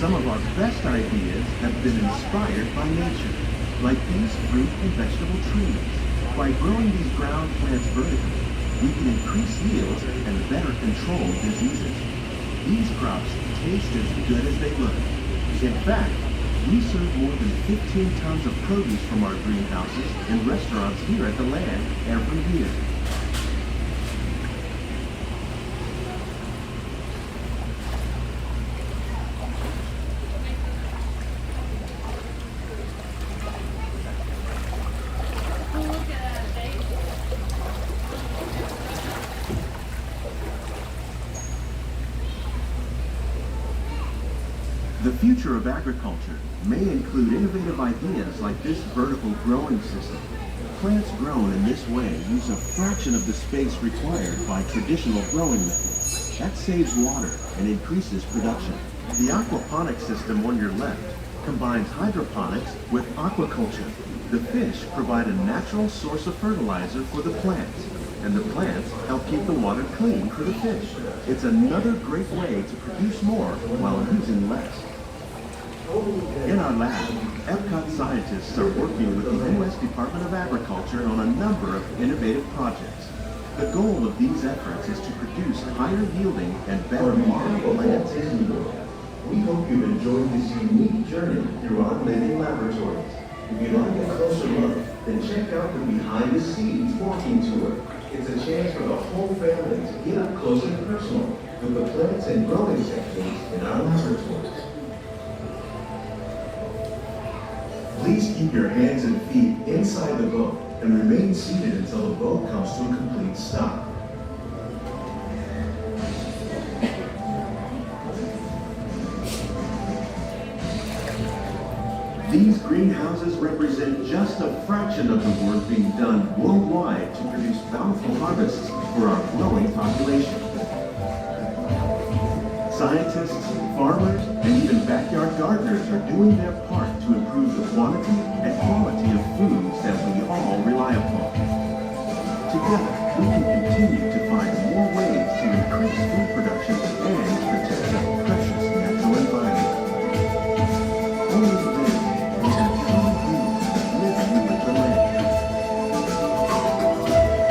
Some of our best ideas have been inspired by nature, like these fruit and vegetable trees. By growing these ground plants vertically, we can increase yields and better control diseases. These crops taste as good as they look. In fact, we serve more than 15 tons of produce from our greenhouses in restaurants here at the land every year. future of agriculture may include innovative ideas like this vertical growing system. Plants grown in this way use a fraction of the space required by traditional growing methods. That saves water and increases production. The aquaponics system on your left combines hydroponics with aquaculture. The fish provide a natural source of fertilizer for the plants, and the plants help keep the water clean for the fish. It's another great way to produce more while using less. In our lab, Epcot scientists are working with the U.S. Department of Agriculture on a number of innovative projects. The goal of these efforts is to produce higher yielding and better quality plants. We hope you enjoyed this unique journey through our living laboratories. If you'd like a closer look, then check out the behind the scenes walking tour. It's a chance for the whole family to get up close and personal with the plants and growing techniques in our laboratories. Please keep your hands and feet inside the boat and remain seated until the boat comes to a complete stop. These greenhouses represent just a fraction of the work being done worldwide to produce bountiful harvests for our growing population. Scientists, farmers, and even backyard gardeners are doing their part to improve the quantity and quality of foods that we all rely upon. Together, we can continue to find more ways to increase food production and protect our precious natural environment. Only then will we truly be living with the land. On behalf of Walt Disney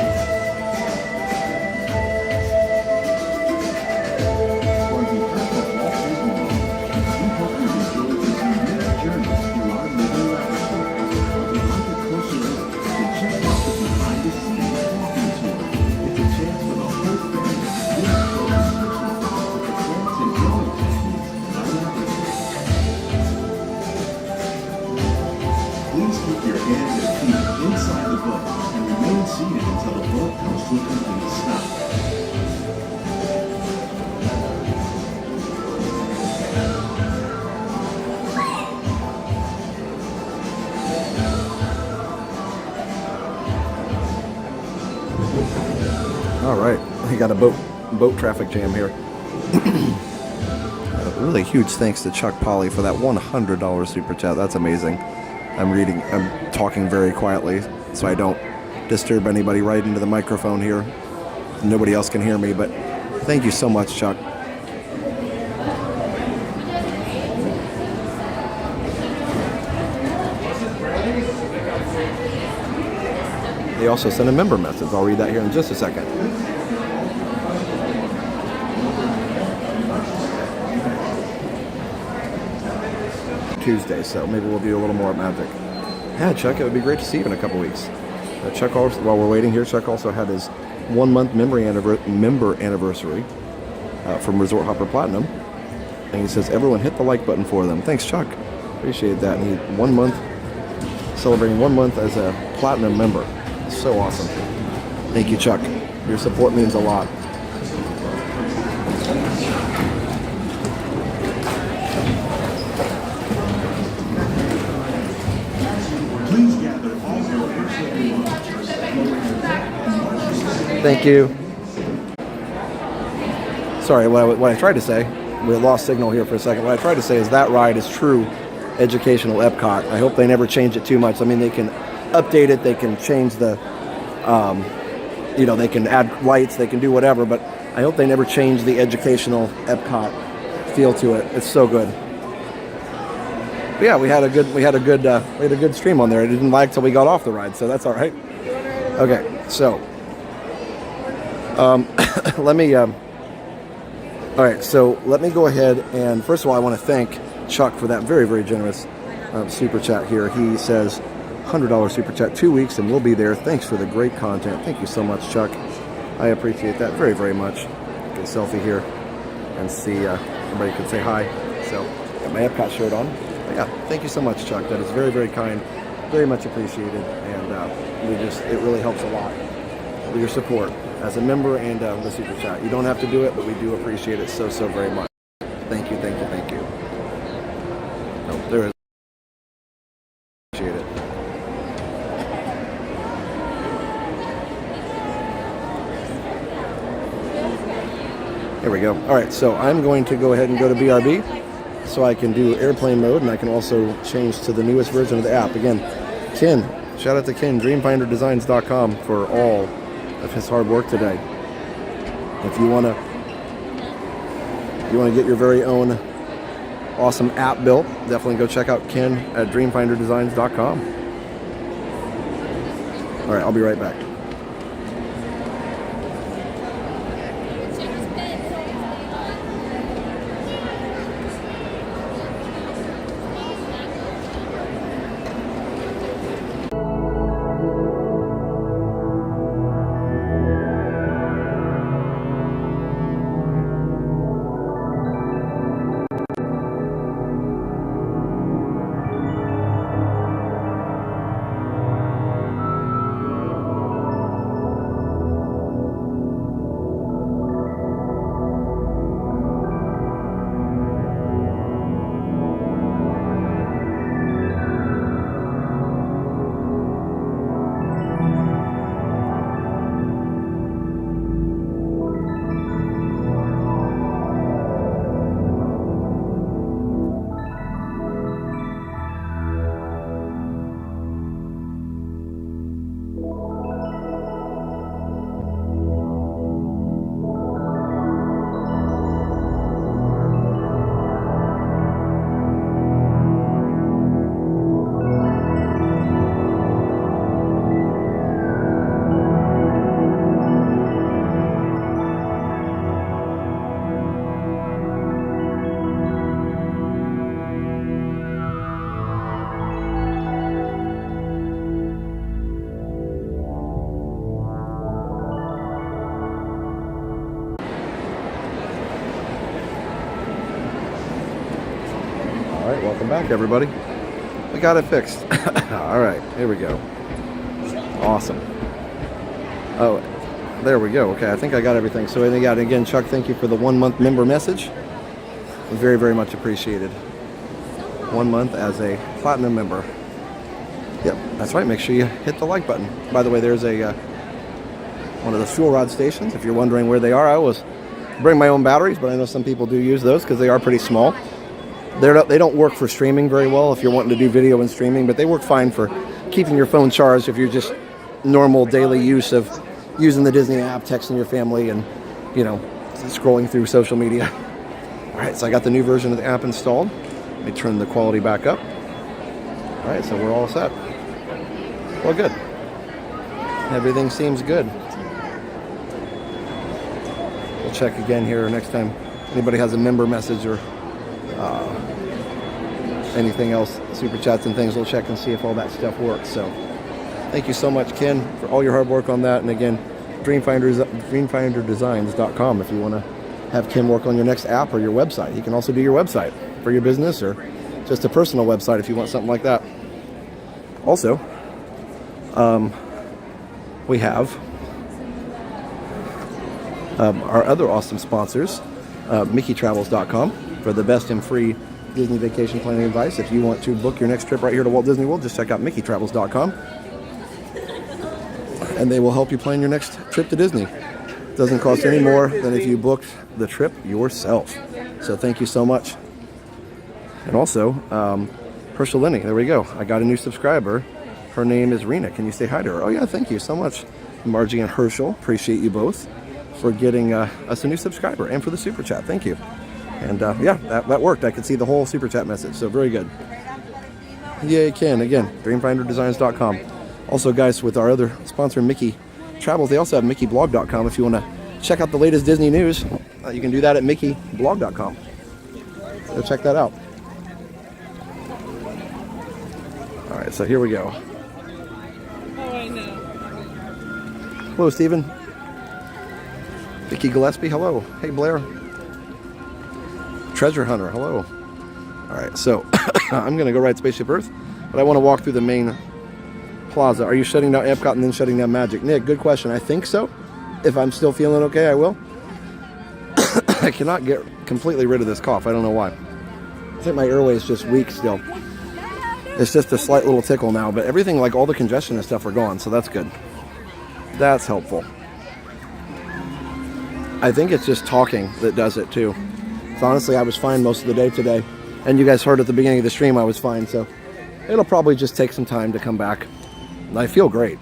World, we hope you enjoyed this unique journey through our living laboratory. If you'd like a closer look, then check out the behind the scenes walking tour. It's a chance for the whole family to get up close and personal with the plants and growing techniques in our laboratory. Please keep your hands and feet inside the boat and remain seated until the boat comes to a complete stop. All right, we got a boat traffic jam here. A really huge thanks to Chuck Polly for that $100 super chat. That's amazing. I'm talking very quietly so I don't disturb anybody right into the microphone here. Nobody else can hear me, but thank you so much, Chuck. They also sent a member message. I'll read that here in just a second. Tuesday, so maybe we'll do a little more at Magic. Yeah, Chuck, it would be great to see you in a couple weeks. Chuck also, while we're waiting here, Chuck also had his 1 month member anniversary from Resort Hopper Platinum, and he says everyone hit the like button for them. Thanks, Chuck. Appreciate that. And he 1 month, celebrating 1 month as a platinum member. So awesome. Thank you, Chuck. Your support means a lot. Please gather all your personal belongings. Thank you. Sorry, what I tried to say, we lost signal here for a second. What I tried to say is that ride is true educational Epcot. I hope they never change it too much. I mean, they can update it, they can change the, they can add lights, they can do whatever, but I hope they never change the educational Epcot feel to it. It's so good. But yeah, we had a good stream on there. It didn't lag till we got off the ride, so that's all right. Okay, so let me go ahead and first of all, I want to thank Chuck for that very, very generous super chat here. He says $100 super chat, 2 weeks, and we'll be there. Thanks for the great content. Thank you so much, Chuck. I appreciate that very, very much. Get a selfie here and see everybody can say hi. So got my Epcot shirt on. But yeah, thank you so much, Chuck. That is very, very kind, very much appreciated, and it really helps a lot with your support as a member and the super chat. You don't have to do it, but we do appreciate it so, so very much. Thank you, thank you, thank you. appreciate it. There we go. All right, so I'm going to go ahead and go to BRB so I can do airplane mode, and I can also change to the newest version of the app. Again, Ken, shout out to Ken, dreamfinderdesigns.com for all of his hard work today. If you want to get your very own awesome app built, definitely go check out Ken at dreamfinderdesigns.com. All right, I'll be right back. All right, welcome back, everybody. We got it fixed. All right, here we go. Awesome. Oh, there we go. Okay, I think I got everything. So again, Chuck, thank you for the 1 month member message. Very, very much appreciated. 1 month as a platinum member. Yep, that's right. Make sure you hit the like button. By the way, there's a one of the fuel rod stations. If you're wondering where they are, I always bring my own batteries, but I know some people do use those because they are pretty small. They don't work for streaming very well if you're wanting to do video and streaming, but they work fine for keeping your phone charged if you're just normal daily use of using the Disney app, texting your family, and, you know, scrolling through social media. All right, so I got the new version of the app installed. Let me turn the quality back up. All right, so we're all set. Well, good. Everything seems good. We'll check again here next time anybody has a member message or anything else, super chats and things. We'll check and see if all that stuff works. So thank you so much, Ken, for all your hard work on that. And again, dreamfinderdesigns.com if you want to have Ken work on your next app or your website. He can also do your website for your business or just a personal website if you want something like that. Also, we have our other awesome sponsors, MickeyTravels.com, for the best and free Disney vacation planning advice. If you want to book your next trip right here to Walt Disney World, just check out MickeyTravels.com, and they will help you plan your next trip to Disney. It doesn't cost any more than if you booked the trip yourself. So thank you so much. And also, Herschel Lenny, there we go. I got a new subscriber. Her name is Rena. Can you say hi to her? Oh yeah, thank you so much, Margie and Herschel. Appreciate you both for getting us a new subscriber and for the super chat. Thank you. And yeah, that worked. I could see the whole super chat message, so very good. Yay, Ken. Again, dreamfinderdesigns.com. Also, guys, with our other sponsor, Mickey Travels, they also have mickeyblog.com. If you want to check out the latest Disney news, you can do that at mickeyblog.com. Go check that out. All right, so here we go. Oh, I know. Hello, Stephen. Vicky Gillespie, hello. Hey, Blair. Treasure Hunter, hello. All right, so I'm going to go ride Spaceship Earth, but I want to walk through the main plaza. Are you shutting down Epcot and then shutting down Magic? Nick, good question. I think so. If I'm still feeling okay, I will. I cannot get completely rid of this cough. I don't know why. I think my airway is just weak still. It's just a slight little tickle now, but everything, like all the congestion and stuff, are gone, so that's good. That's helpful. I think it's just talking that does it too. So honestly, I was fine most of the day today, and you guys heard at the beginning of the stream I was fine, so it'll probably just take some time to come back. And I feel great.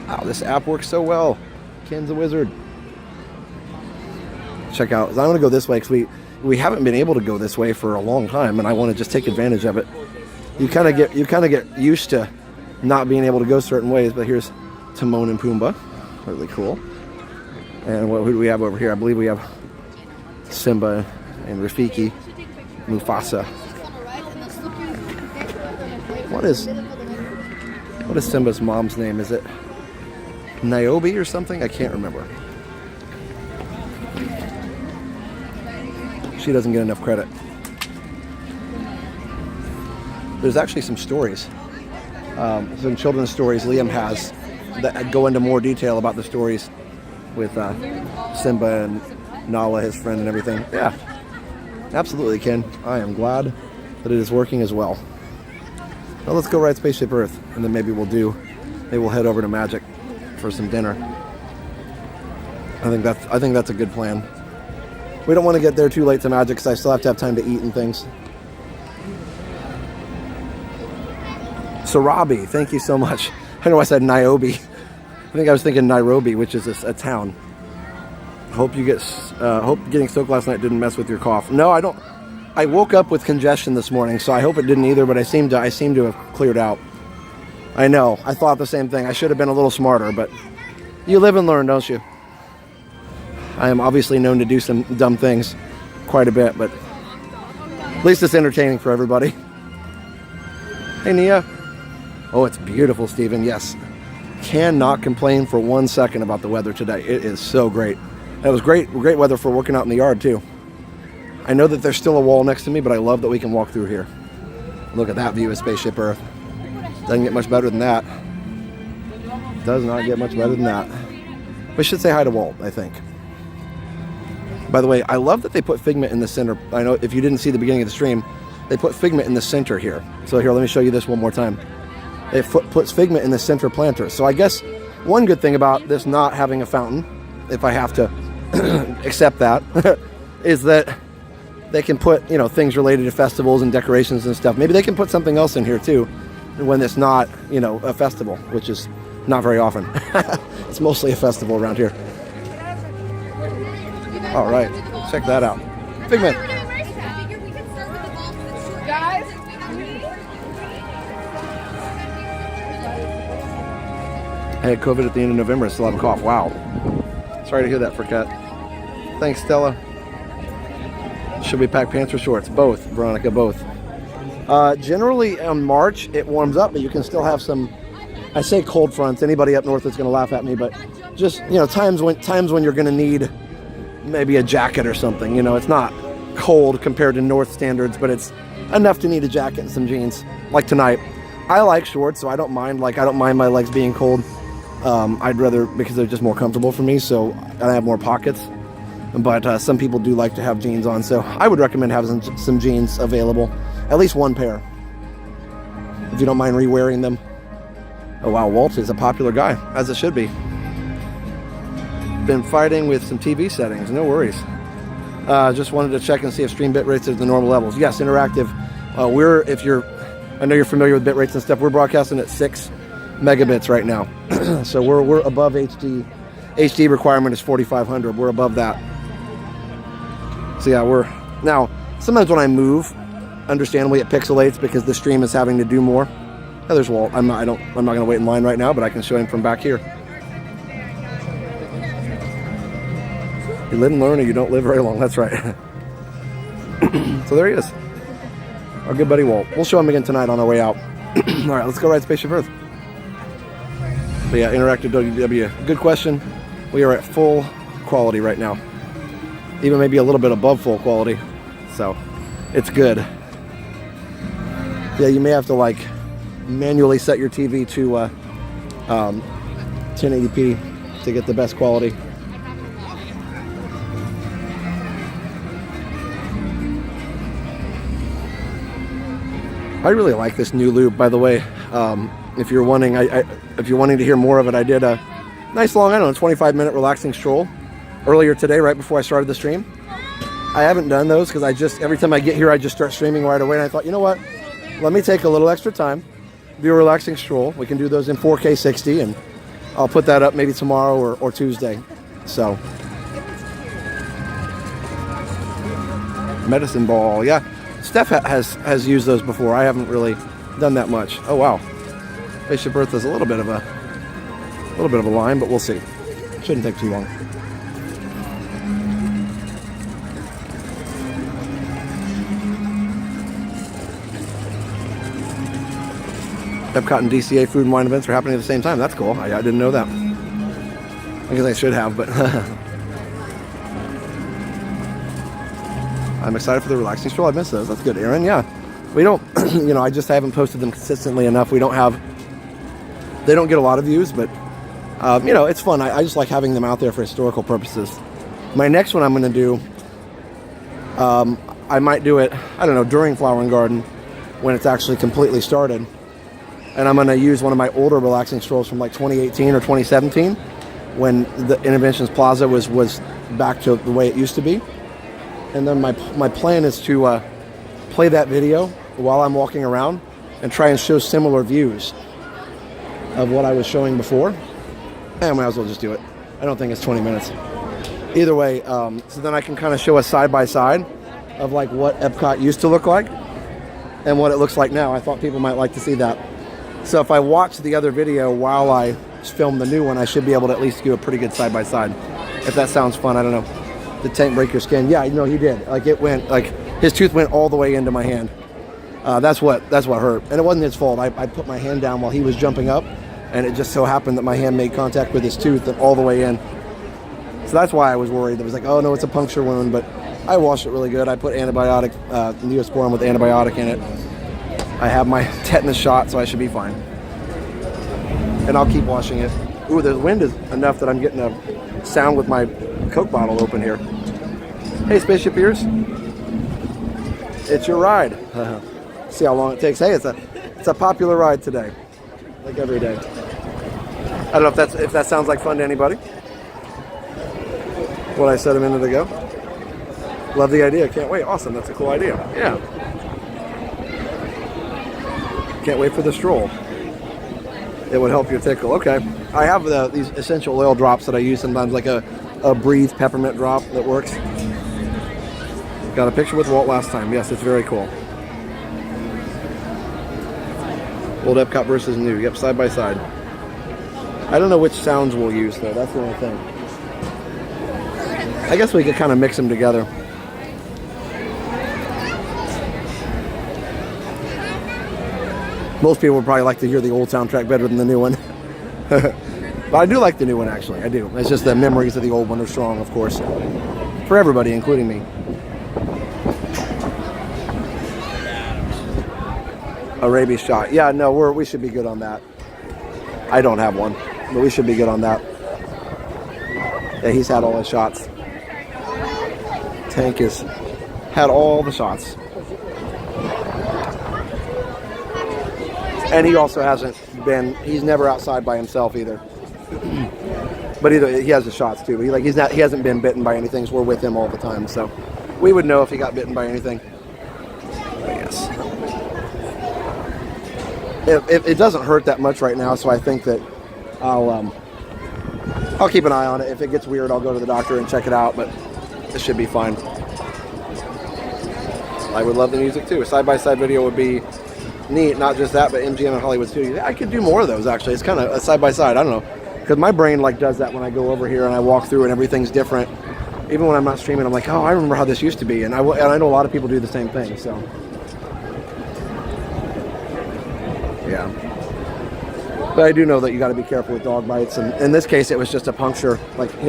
Wow, this app works so well. Ken's a wizard. Check out. I'm going to go this way because we haven't been able to go this way for a long time, and I want to just take advantage of it. You kind of get used to not being able to go certain ways, but here's Timon and Pumbaa. Really cool. And who do we have over here? I believe we have Simba and Rafiki, Mufasa. What is Simba's mom's name? Is it Niobe or something? I can't remember. She doesn't get enough credit. There's actually some stories, some children's stories Liam has that go into more detail about the stories with Simba and Nala, his friend, and everything. Yeah, absolutely, Ken. I am glad that it is working as well. Now let's go ride Spaceship Earth, and then maybe we'll head over to Magic for some dinner. I think that's a good plan. We don't want to get there too late to Magic because I still have to have time to eat and things. Sarabi, thank you so much. I know I said Niobe. I think I was thinking Nairobi, which is a town. Hope getting soaked last night didn't mess with your cough. No, I don't. I woke up with congestion this morning, so I hope it didn't either. But I seem to have cleared out. I know. I thought the same thing. I should have been a little smarter, but you live and learn, don't you? I am obviously known to do some dumb things quite a bit, but at least it's entertaining for everybody. Hey, Nia. Oh, it's beautiful, Stephen. Yes. Cannot complain for 1 second about the weather today. It is so great. It was great weather for working out in the yard, too. I know that there's still a wall next to me, but I love that we can walk through here. Look at that view of Spaceship Earth. Doesn't get much better than that. Does not get much better than that. We should say hi to Walt, I think. By the way, I love that they put Figment in the center. I know if you didn't see the beginning of the stream, they put Figment in the center here. So here, let me show you this one more time. It puts Figment in the center planter. So I guess one good thing about this not having a fountain, if I have to accept that, is that they can put, things related to festivals and decorations and stuff. Maybe they can put something else in here too when it's not, a festival, which is not very often. It's mostly a festival around here. All right, check that out. Figment. I had COVID at the end of November. I still have a cough. Wow. Sorry to hear that, Friquette. Thanks, Stella. Should we pack pants or shorts? Both, Veronica, both. Generally, in March, it warms up, but you can still have some, I say cold fronts. Anybody up north is going to laugh at me, but just, times when you're going to need maybe a jacket or something. It's not cold compared to north standards, but it's enough to need a jacket and some jeans. Like tonight. I like shorts, so I don't mind my legs being cold. I'd rather, because they're just more comfortable for me, so I have more pockets. But some people do like to have jeans on, so I would recommend having some jeans available. At least one pair. If you don't mind re-wearing them. Oh wow, Walt is a popular guy, as it should be. Been fighting with some TV settings, no worries. Just wanted to check and see if stream bit rates are at the normal levels. Yes, interactive. I know you're familiar with bit rates and stuff. We're broadcasting at 6 megabits right now. So we're above HD. HD requirement is 4,500. We're above that. So yeah, now sometimes when I move, understandably it pixelates because the stream is having to do more. Oh, there's Walt. I'm not gonna wait in line right now, but I can show him from back here. You live and learn, or you don't live very long. That's right. So there he is. Our good buddy Walt. We'll show him again tonight on our way out. All right, let's go ride Spaceship Earth. But yeah, interactive WW. Good question. We are at full quality right now. Even maybe a little bit above full quality. So it's good. Yeah, you may have to manually set your TV to 1080p to get the best quality. I really like this new loop, by the way. If you're wanting, if you're wanting to hear more of it, I did a nice long, 25-minute relaxing stroll earlier today, right before I started the stream. I haven't done those because every time I get here, I just start streaming right away. And I thought, you know what? Let me take a little extra time, do a relaxing stroll. We can do those in 4K 60, and I'll put that up maybe tomorrow or Tuesday. So, medicine ball, yeah. Steph has used those before. I haven't really done that much. Oh wow, Spaceship Earth is a little bit of a line, but we'll see. Shouldn't take too long. Epcot and DCA food and wine events are happening at the same time. That's cool. I didn't know that. I guess I should have, but I'm excited for the relaxing stroll. I missed those. That's good, Aaron. Yeah, we don't, I just haven't posted them consistently enough. They don't get a lot of views, but it's fun. I just like having them out there for historical purposes. My next one I'm going to do, I might do it, during Flower and Garden when it's actually completely started. And I'm going to use one of my older relaxing strolls from like 2018 or 2017 when the Interventions Plaza was back to the way it used to be. And then my plan is to play that video while I'm walking around and try and show similar views of what I was showing before. And I might as well just do it. I don't think it's 20 minutes. Either way, so then I can kind of show a side-by-side of like what Epcot used to look like and what it looks like now. I thought people might like to see that. So if I watch the other video while I film the new one, I should be able to at least do a pretty good side-by-side. If that sounds fun, I don't know. The tank break your skin. Yeah, he did. Like his tooth went all the way into my hand. That's what hurt. And it wasn't his fault. I put my hand down while he was jumping up, and it just so happened that my hand made contact with his tooth and all the way in. So that's why I was worried. It was like, oh no, it's a puncture wound, but I washed it really good. I put antibiotic, Neosporin with antibiotic in it. I have my tetanus shot, so I should be fine. And I'll keep washing it. Ooh, the wind is enough that I'm getting a sound with my Coke bottle open here. Hey, Spaceship Ears. It's your ride. See how long it takes. Hey, it's a popular ride today, like every day. I don't know if that sounds like fun to anybody. What I said a minute ago. Love the idea. Can't wait. Awesome. That's a cool idea. Yeah. Can't wait for the stroll. It would help your tickle. Okay. I have these essential oil drops that I use sometimes, like a Breathe peppermint drop that works. Got a picture with Walt last time. Yes, it's very cool. Old Epcot versus new. Yep, side by side. I don't know which sounds we'll use though. That's the only thing. I guess we could kind of mix them together. Most people would probably like to hear the old soundtrack better than the new one. But I do like the new one, actually. I do. It's just the memories of the old one are strong, of course. For everybody, including me. A rabies shot. Yeah, no, we should be good on that. I don't have one, but we should be good on that. Yeah, he's had all his shots. Tank has had all the shots. And he also he's never outside by himself either. But he has the shots too. He hasn't been bitten by anything, so we're with him all the time. So we would know if he got bitten by anything. I guess. It doesn't hurt that much right now, so I think that I'll keep an eye on it. If it gets weird, I'll go to the doctor and check it out, but it should be fine. I would love the music too. A side-by-side video would be neat. Not just that, but MGM and Hollywood Studios. I could do more of those, actually. It's kind of a side-by-side. I don't know. Because my brain does that when I go over here and I walk through and everything's different. Even when I'm not streaming, I'm like, oh, I remember how this used to be. And I know a lot of people do the same thing, so. Yeah. But I do know that you got to be careful with dog bites. And in this case, it was just a puncture. Like it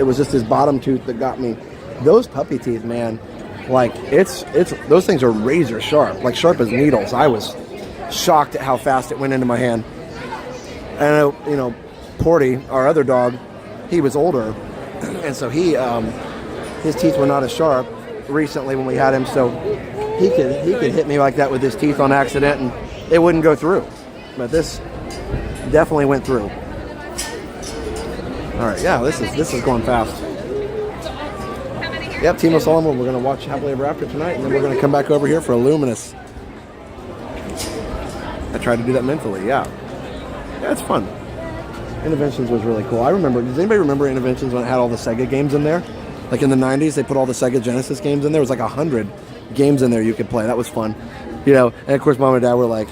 was just his bottom tooth that got me. Those puppy teeth, man, those things are razor sharp, like sharp as needles. I was shocked at how fast it went into my hand. And Porty, our other dog, he was older, and so his teeth were not as sharp recently when we had him. So he could hit me like that with his teeth on accident and it wouldn't go through. But this definitely went through. All right, yeah, this is going fast. Yep, Team Solomon, we're going to watch Happily Ever After tonight, and then we're going to come back over here for a Luminous. I tried to do that mentally, yeah. Yeah, it's fun. Interventions was really cool. I remember, does anybody remember Interventions when it had all the Sega games in there? Like in the 90s, they put all the Sega Genesis games in there. There was like 100 games in there you could play. That was fun. You know, and of course, Mom and Dad were like,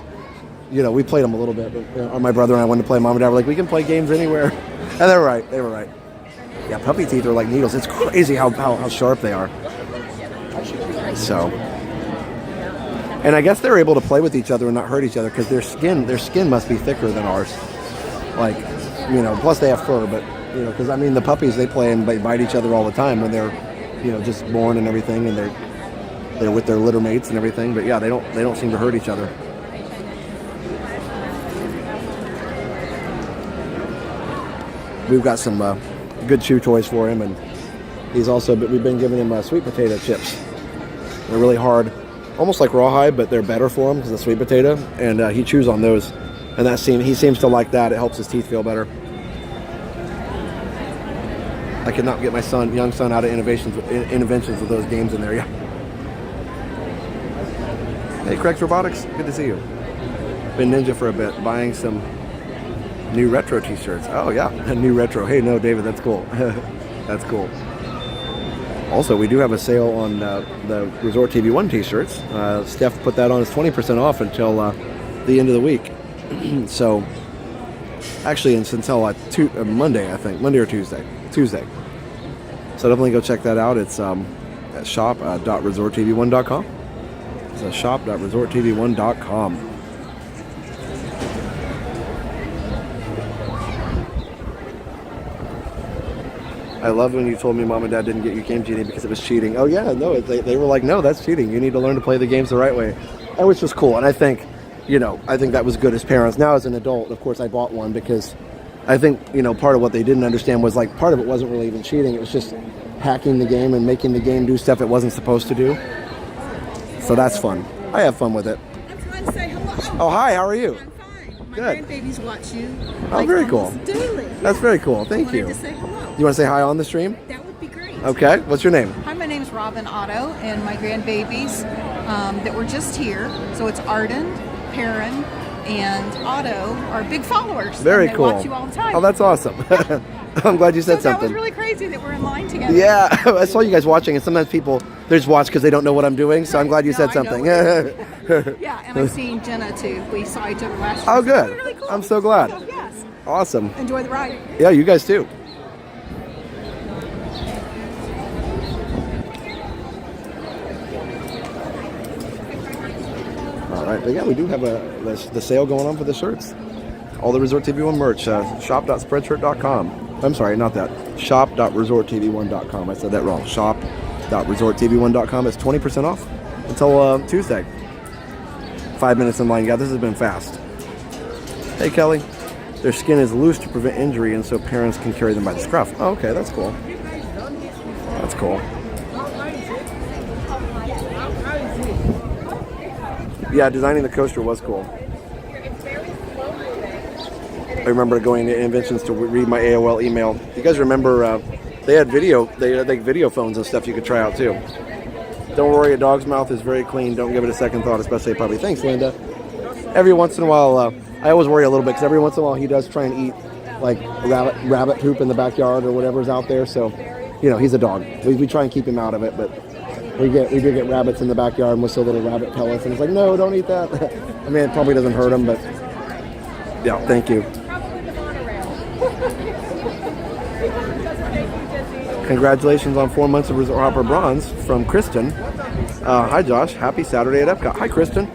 you know, we played them a little bit, but my brother and I wanted to play. Mom and Dad were like, we can play games anywhere. And they were right. They were right. Yeah, puppy teeth are like needles. It's crazy how sharp they are. So, and I guess they're able to play with each other and not hurt each other because their skin must be thicker than ours. Like, you know, plus they have fur, but you know, because I mean the puppies, they play and they bite each other all the time when they're, you know, just born and everything, and they're with their litter mates and everything. But yeah, they don't seem to hurt each other. We've got some good chew toys for him, and we've been giving him sweet potato chips. They're really hard, almost like rawhide, but they're better for him because of sweet potato, and he chews on those, and he seems to like that. It helps his teeth feel better. I could not get my young son out of interventions with those games in there. Yeah. Hey, Craig's Robotics, good to see you. Been ninja for a bit, buying some new retro t-shirts. Oh yeah, new retro. Hey, no, David, that's cool. That's cool. Also, we do have a sale on the Resort TV 1 t-shirts. Steph put that on as 20% off until the end of the week. So, actually, it's until Monday, I think. Monday or Tuesday. Tuesday. So definitely go check that out. It's at shop.resorttv1.com. It's shop.resorttv1.com. I love when you told me Mom and Dad didn't get you game cheating because it was cheating. Oh yeah, no, they were like, no, that's cheating. You need to learn to play the games the right way. Which was cool, and I think that was good as parents. Now as an adult, of course, I bought one because I think, part of what they didn't understand was like part of it wasn't really even cheating. It was just hacking the game and making the game do stuff it wasn't supposed to do. So that's fun. I have fun with it. I'm trying to say hello. Oh, hi, how are you? I'm fine. My Good. grandbabies watch you. Oh, very cool. Daily. That's very cool. Thank you. To say hello. You want to say hi on the stream? That would be great. Okay. What's your name? Hi, my name's Robin Otto, and my grandbabies that were just here. So it's Arden, Perrin, and Otto are big followers. Very and they cool. Watch you all the time. Oh, that's awesome. I'm glad you said so that something. was really crazy that we're in line together. Yeah, I saw you guys watching, and sometimes people they just watch because they don't know what I'm doing. So I'm glad you said I know something. Yeah, and I've seen Jenna too. We saw each other last year. Oh, So good. it was really cool. I'm so glad. So, yes. Awesome. Enjoy the ride. Yeah, you guys too. All right, but yeah, we do have the sale going on for the shirts. All the Resort TV 1 merch, shop.spreadshirt.com. I'm sorry, not that. Shop.resorttv1.com. I said that wrong. Shop.resorttv1.com. It's 20% off until Tuesday. 5 minutes in line. Yeah, this has been fast. Hey, Kelly. Their skin is loose to prevent injury, and so parents can carry them by the scruff. Oh, okay, that's cool. That's cool. Yeah, designing the coaster was cool. I remember going to Inventions to read my AOL email. You guys remember they had video phones and stuff you could try out too. Don't worry, a dog's mouth is very clean. Don't give it a second thought, especially a puppy. Thanks, Linda. Every once in a while, I always worry a little bit because every once in a while he does try and eat like rabbit poop in the backyard or whatever's out there. So, he's a dog. We try and keep him out of it, but we do get rabbits in the backyard and whistle little rabbit pellets, and it's like, no, don't eat that. I mean, it probably doesn't hurt him, but yeah, thank you. Congratulations on 4 months of Resort Hopper Bronze from Kristen. Hi, Josh. Happy Saturday at Epcot. Hi, Kristen.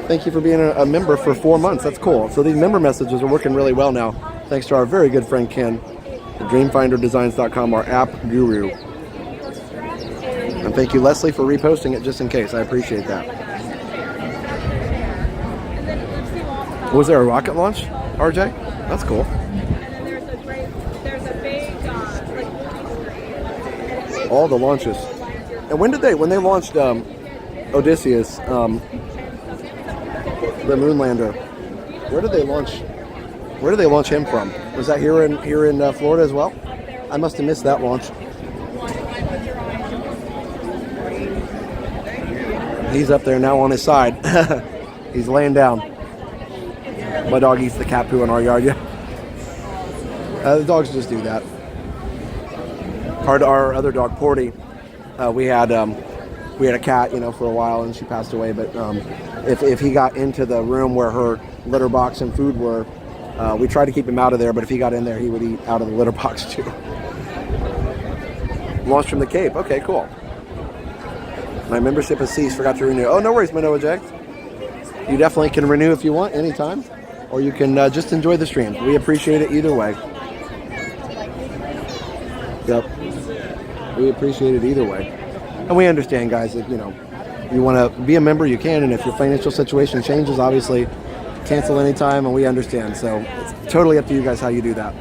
Thank you for being a member for 4 months. That's cool. So these member messages are working really well now, thanks to our very good friend Ken, DreamFinderDesigns.com, our app guru. And thank you, Leslie, for reposting it just in case. I appreciate that. Was there a rocket launch, RJ? That's cool. All the launches. And when they launched Odysseus, the Moonlander. Where did they launch? Where did they launch him from? Was that here in Florida as well? I must have missed that launch. He's up there now on his side. He's laying down. My dog eats the cat poo in our yard. Yeah, the dogs just do that. Our other dog, Porty, we had a cat, for a while, and she passed away. But if he got into the room where her litter box and food were, we tried to keep him out of there. But if he got in there, he would eat out of the litter box too. Launched from the Cape. Okay, cool. My membership has ceased. Forgot to renew. Oh, no worries, Manoa Jack. You definitely can renew if you want, anytime. Or you can just enjoy the stream. We appreciate it either way. Yep. We appreciate it either way. And we understand, guys, that, you want to be a member, you can. And if your financial situation changes, obviously, cancel anytime, and we understand. So it's totally up to you guys how you do that.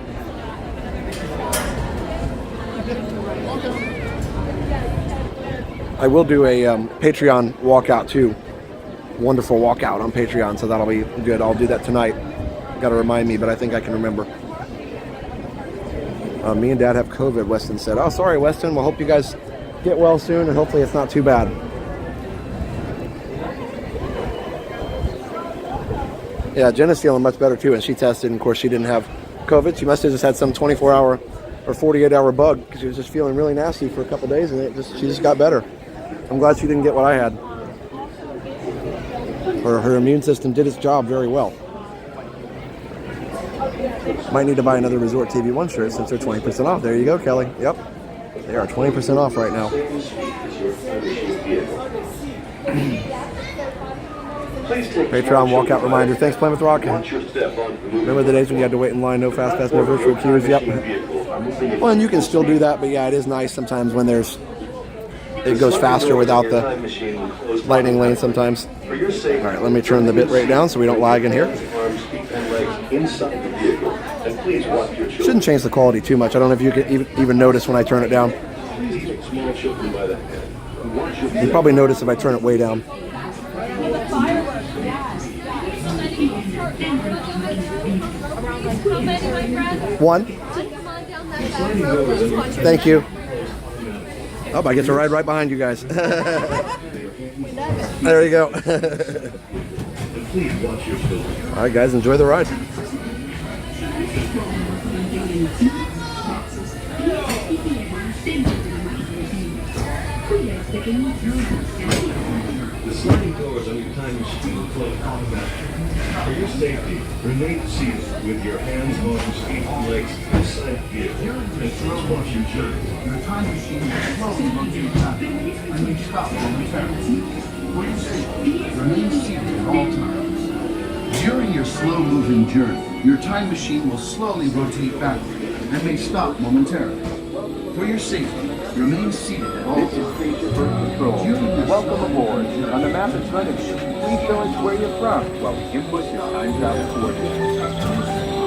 I will do a Patreon walkout too. Wonderful walkout on Patreon, so that'll be good. I'll do that tonight. Got to remind me, but I think I can remember. Me and Dad have COVID, Weston said. Oh, sorry, Weston. Well, hope you guys get well soon, and hopefully it's not too bad. Yeah, Jenna's feeling much better too, and she tested, and of course she didn't have COVID. She must have just had some 24-hour or 48-hour bug, because she was just feeling really nasty for a couple days, and she just got better. I'm glad she didn't get what I had. Her immune system did its job very well. Might need to buy another Resort TV 1 shirt since they're 20% off. There you go, Kelly. Yep. They are 20% off right now. Patreon walkout reminder. Thanks, Plymouth Rock. Remember the days when you had to wait in line, no fast pass, no virtual queues? Yep. Well, and you can still do that, but yeah, it is nice sometimes when it goes faster without the lightning lane sometimes. All right, let me turn the bit rate down so we don't lag in here. Shouldn't change the quality too much. I don't know if you can even notice when I turn it down. You probably notice if I turn it way down. One. Thank you. Oh, I get to ride right behind you guys. There you go. All right, guys, enjoy the ride. The sliding doors on your time machine close automatically. For your safety, remain seated with your hands, arms, feet, and legs inside the vehicle, and please watch your journey. Your time machine will slowly rotate back and may stop momentarily. For your safety, remain seated at all times. During your slow-moving journey, your time machine will slowly rotate backward and may stop momentarily. For your safety, remain seated at all times. This is Station Birth Control. Welcome aboard. On the map in front of you, please show us where you're from while we input your time travel coordinates.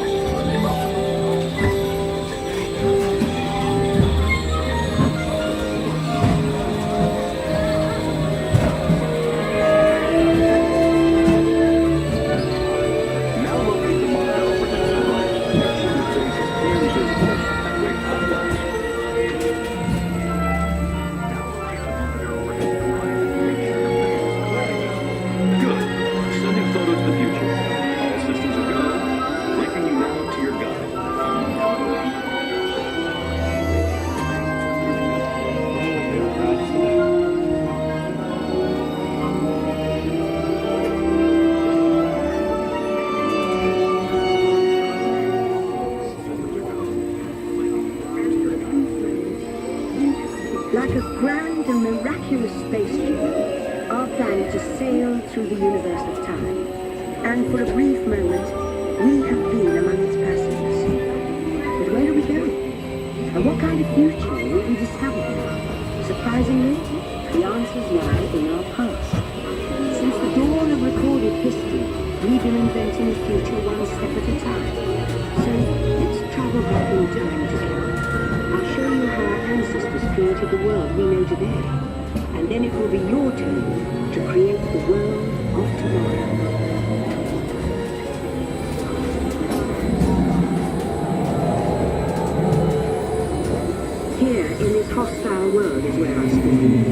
Like a grand and miraculous space journey, our planet has sailed through the universe of time. And for a brief moment, we have been among its passengers. But where are we going? And what kind of future will we discover there? Surprisingly, the answers lie in our past. Since the dawn of recorded history, we've been inventing the future one step at a time. So let's travel back in time together. I'll show you how our ancestors created the world we know today. And then it will be your turn to create the world of tomorrow. Here, in this hostile world, is where I stand.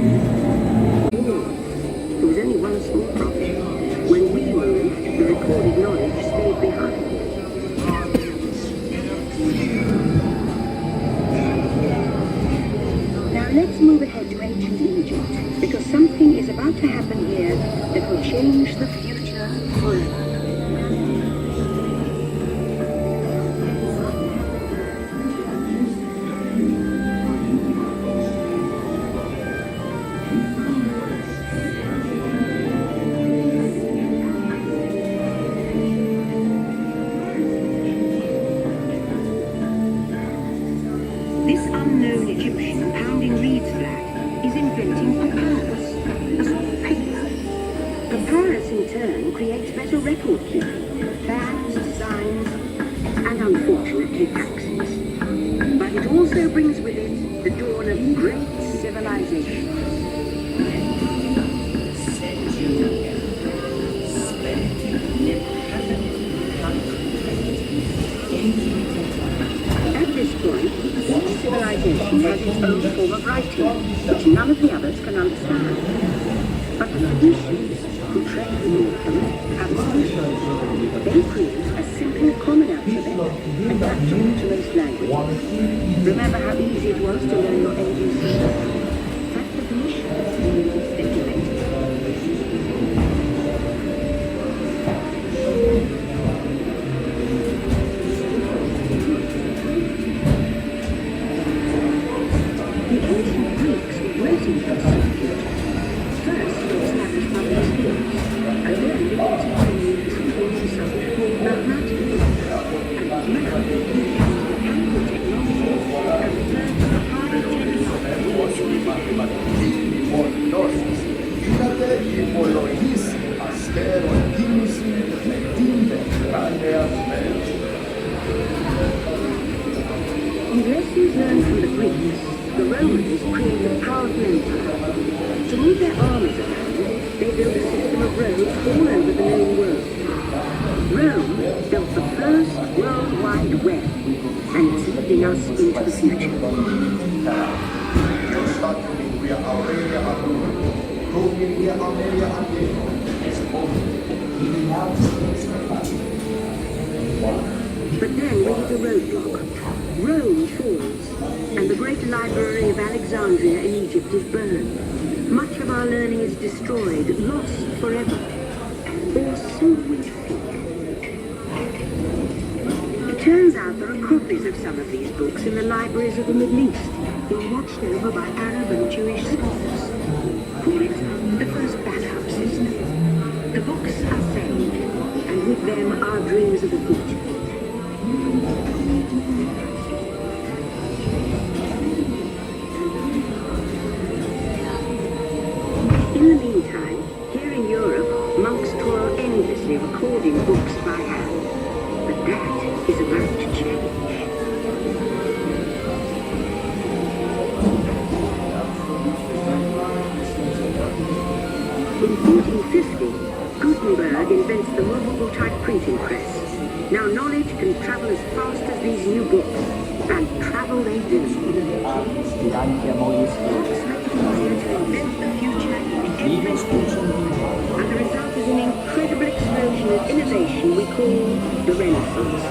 There was only one small problem. When we moved, the recorded knowledge stayed behind. Now let's move ahead to ancient Egypt, because something is about to happen here that will change the future forever. This unknown Egyptian pounding reeds flat is inventing papyrus, a sort of paper. Papyrus in turn creates better record keeping, facts, signs, and unfortunately accents. But it also brings with it the dawn of great civilization. At this point, each civilization has its own form of writing, which none of the others can understand. But the Phoenicians, who trade with them, have a solution. They create a simple common alphabet, adaptable to most languages. Remember how easy it was to learn your ABC? That's the Phoenicians. They do it. The ancient Greeks were waiting for this future. First, they established public schools, and then began to train disciplines in something called mathematics. And now, mechanical technology has returned to the high With lessons learned from the Greeks, the Romans created a powerful empire. To move their armies around, they built a system of roads all over the known world. Rome built the first World Wide Web, and it's leading us into the future. But then we hit a roadblock. Rome falls, and the great library of Alexandria in Egypt is burned. Much of our learning is destroyed, lost forever. Or so we think. It turns out there are copies of some of these books in the libraries of the Middle East, being watched over by Arab and Jewish scholars. Call it the first backup system. The books are saved, and with them our dreams of the future. In the meantime, here in Europe, monks toil endlessly recording books by hand. But that is about to change. In 1450, Gutenberg invents the movable type printing press. Now knowledge can travel as fast as these new books, and travel they do. Books make it easier to invent the future in any location. And the result is an incredible explosion of innovation we call the Renaissance.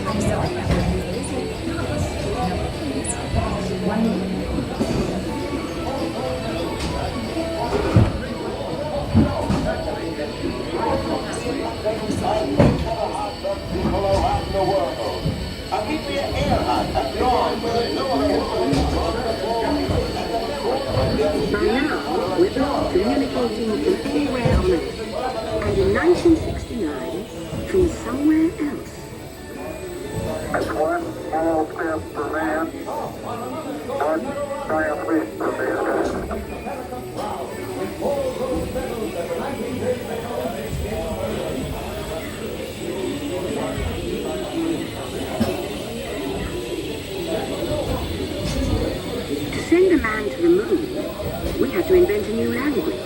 By now, we're communicating from anywhere on Earth. And in 1969, from somewhere else. It's one small step for man, one giant leap for mankind. To send a man to the moon, we had to invent a new language,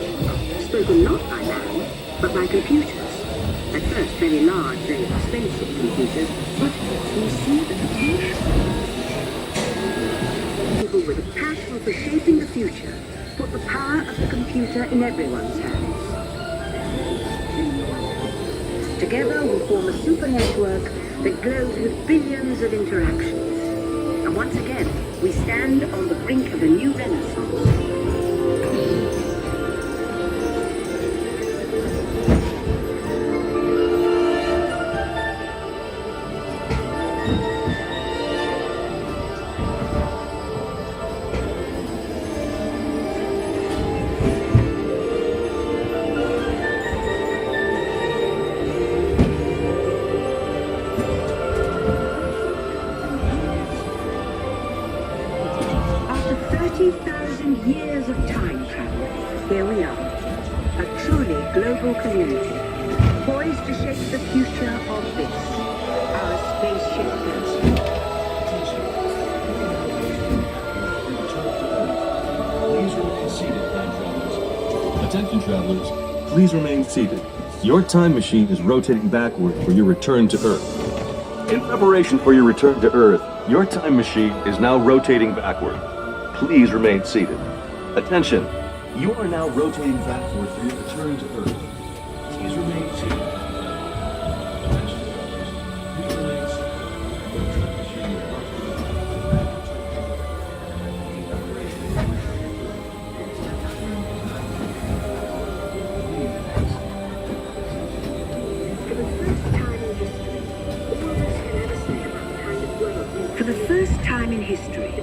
spoken not by man, but by computers. At first very large, very expensive computers, but you see the potential. People with a passion for shaping the future put the power of the computer in everyone's hands. Together we form a super network that glows with billions of interactions. And once again, we stand on the brink of a new renaissance. After 30,000 years of time travel, here we are, a truly global community, poised to shape the future of this, our spaceship Earth. Please remain seated, time travelers. Attention travelers, please remain seated. Your time machine is rotating backward for your return to Earth. In preparation for your return to Earth, your time machine is now rotating backward. Please remain seated. Attention, you are now rotating backward for your return to Earth. Please remain seated. Attention, please remain seated. Your time machine is For the first time in history,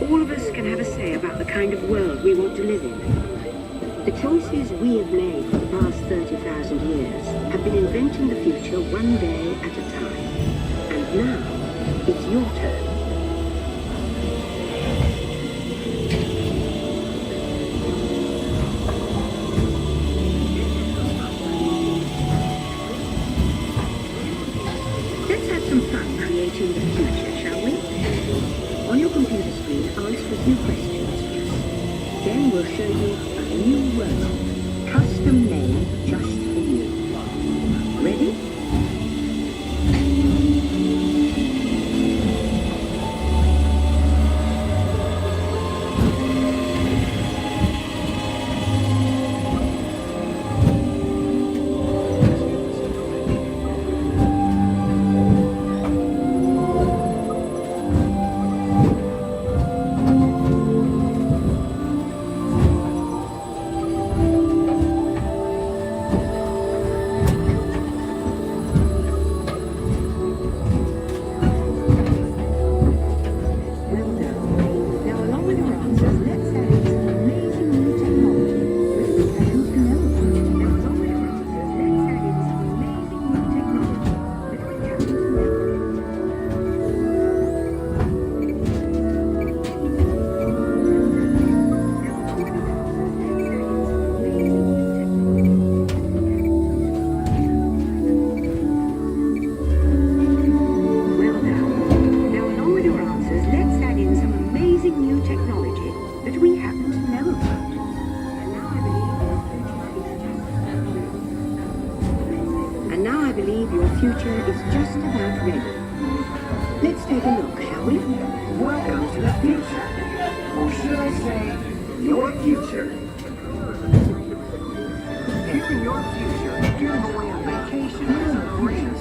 all of us can have a say about the kind of world we want to live in. The choices we have made for the past 30,000 years have been inventing the future one day at a time. And now, it's your turn. Let's have some fun creating the future, shall we? On your computer screen, answer a few questions first. Then we'll show you a new world, custom made just for you. Ready?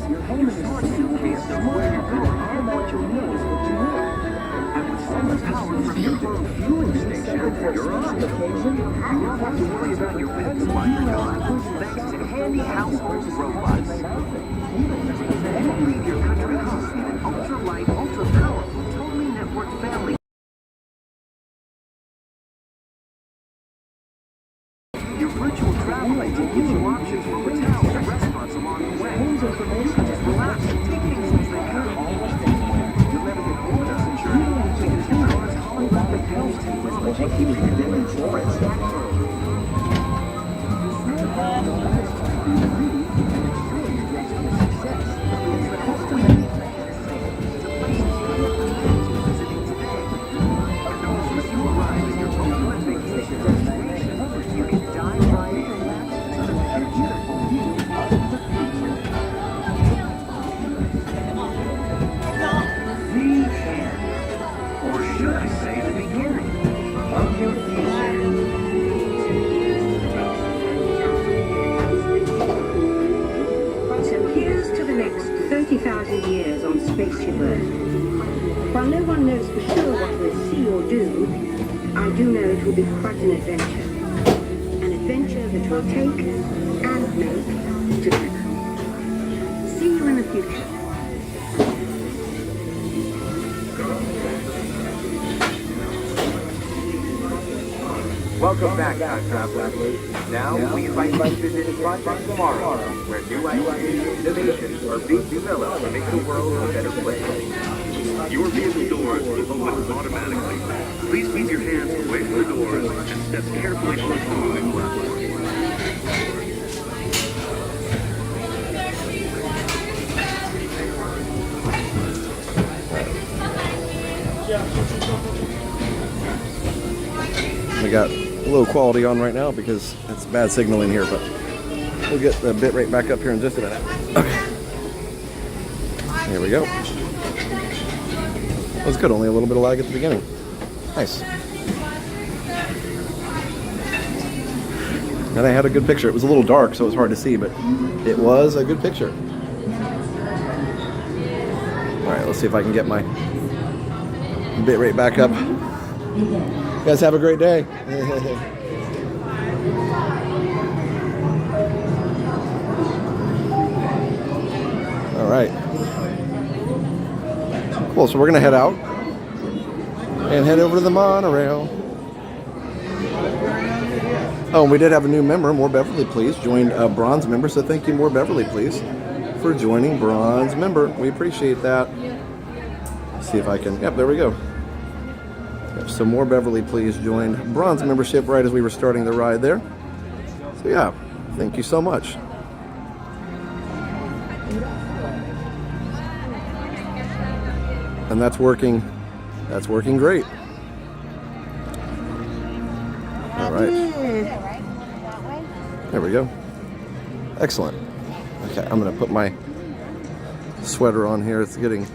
Your home is a suitcase of where you're going. from your home fueling station, you're on. You won't have to worry about your pets while you're gone, thanks to handy household robots. Leave your country home in an ultra-light, ultra-powerful, totally networked family. Your virtual travel agent gives you options for hotels and restaurants along the way. You can just relax and take things as they come. You'll never get bored on the journey because your car's holographic health team is keeping you committed for its years on spaceship Earth. While no one knows for sure what we'll see or do, I do know it will be quite an adventure. An adventure that will take and make together. See you in the future. Welcome back, time travelers. Now, we invite you to visit Project Tomorrow, where new ideas and innovations are being developed to make the world a better place. Your vehicle doors will open automatically. Please keep your hands away from the doors and step carefully onto the moving platform. We got a low quality on right now because it's bad signal in here, but we'll get the bit rate back up here in just a minute. Okay. Here we go. That was good, only a little bit of lag at the beginning. Nice. And I had a good picture. It was a little dark, so it was hard to see, but it was a good picture. All right, let's see if I can get my bit rate back up. You guys have a great day. All right. Cool, so we're gonna head out and head over to the monorail. Oh, and we did have a new member, More Beverly Please, joined a bronze member, so thank you, More Beverly Please, for joining bronze member. We appreciate that. Let's see if I can, yep, there we go. So More Beverly Please joined bronze membership right as we were starting the ride there. So yeah, thank you so much. And that's working great. All right. There we go. Excellent. Okay, I'm gonna put my sweater on here. It's getting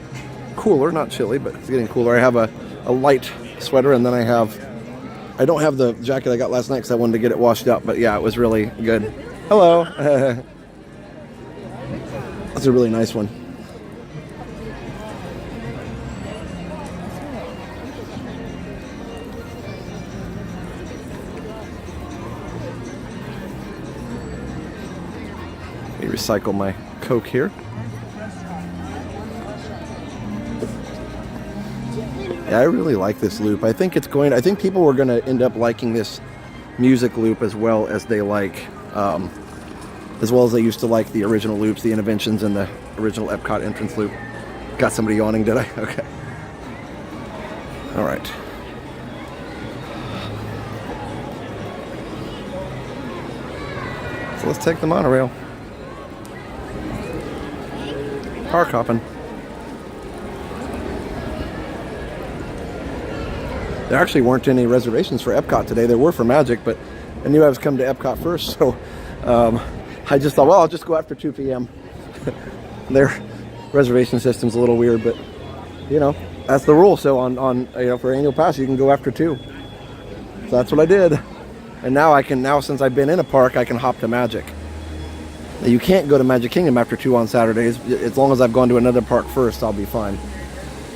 cooler, not chilly, but it's getting cooler. I have a light sweater, and then I don't have the jacket I got last night because I wanted to get it washed up, but yeah, it was really good. Hello. That's a really nice one. Let me recycle my Coke here. Yeah, I really like this loop. I think people were going to end up liking this music loop as well as they used to like the original loops, the interventions, and the original Epcot entrance loop. Got somebody yawning, did I? Okay. All right. So let's take the monorail. Park hopping. There actually weren't any reservations for Epcot today. There were for Magic, but I knew I was coming to Epcot first, so I just thought, well, I'll just go after 2 p.m. Their reservation system's a little weird, but you know, that's the rule. So on for annual pass, you can go after 2. So that's what I did, and now since I've been in a park, I can hop to Magic. Now, you can't go to Magic Kingdom after 2 on Saturdays. As long as I've gone to another park first, I'll be fine.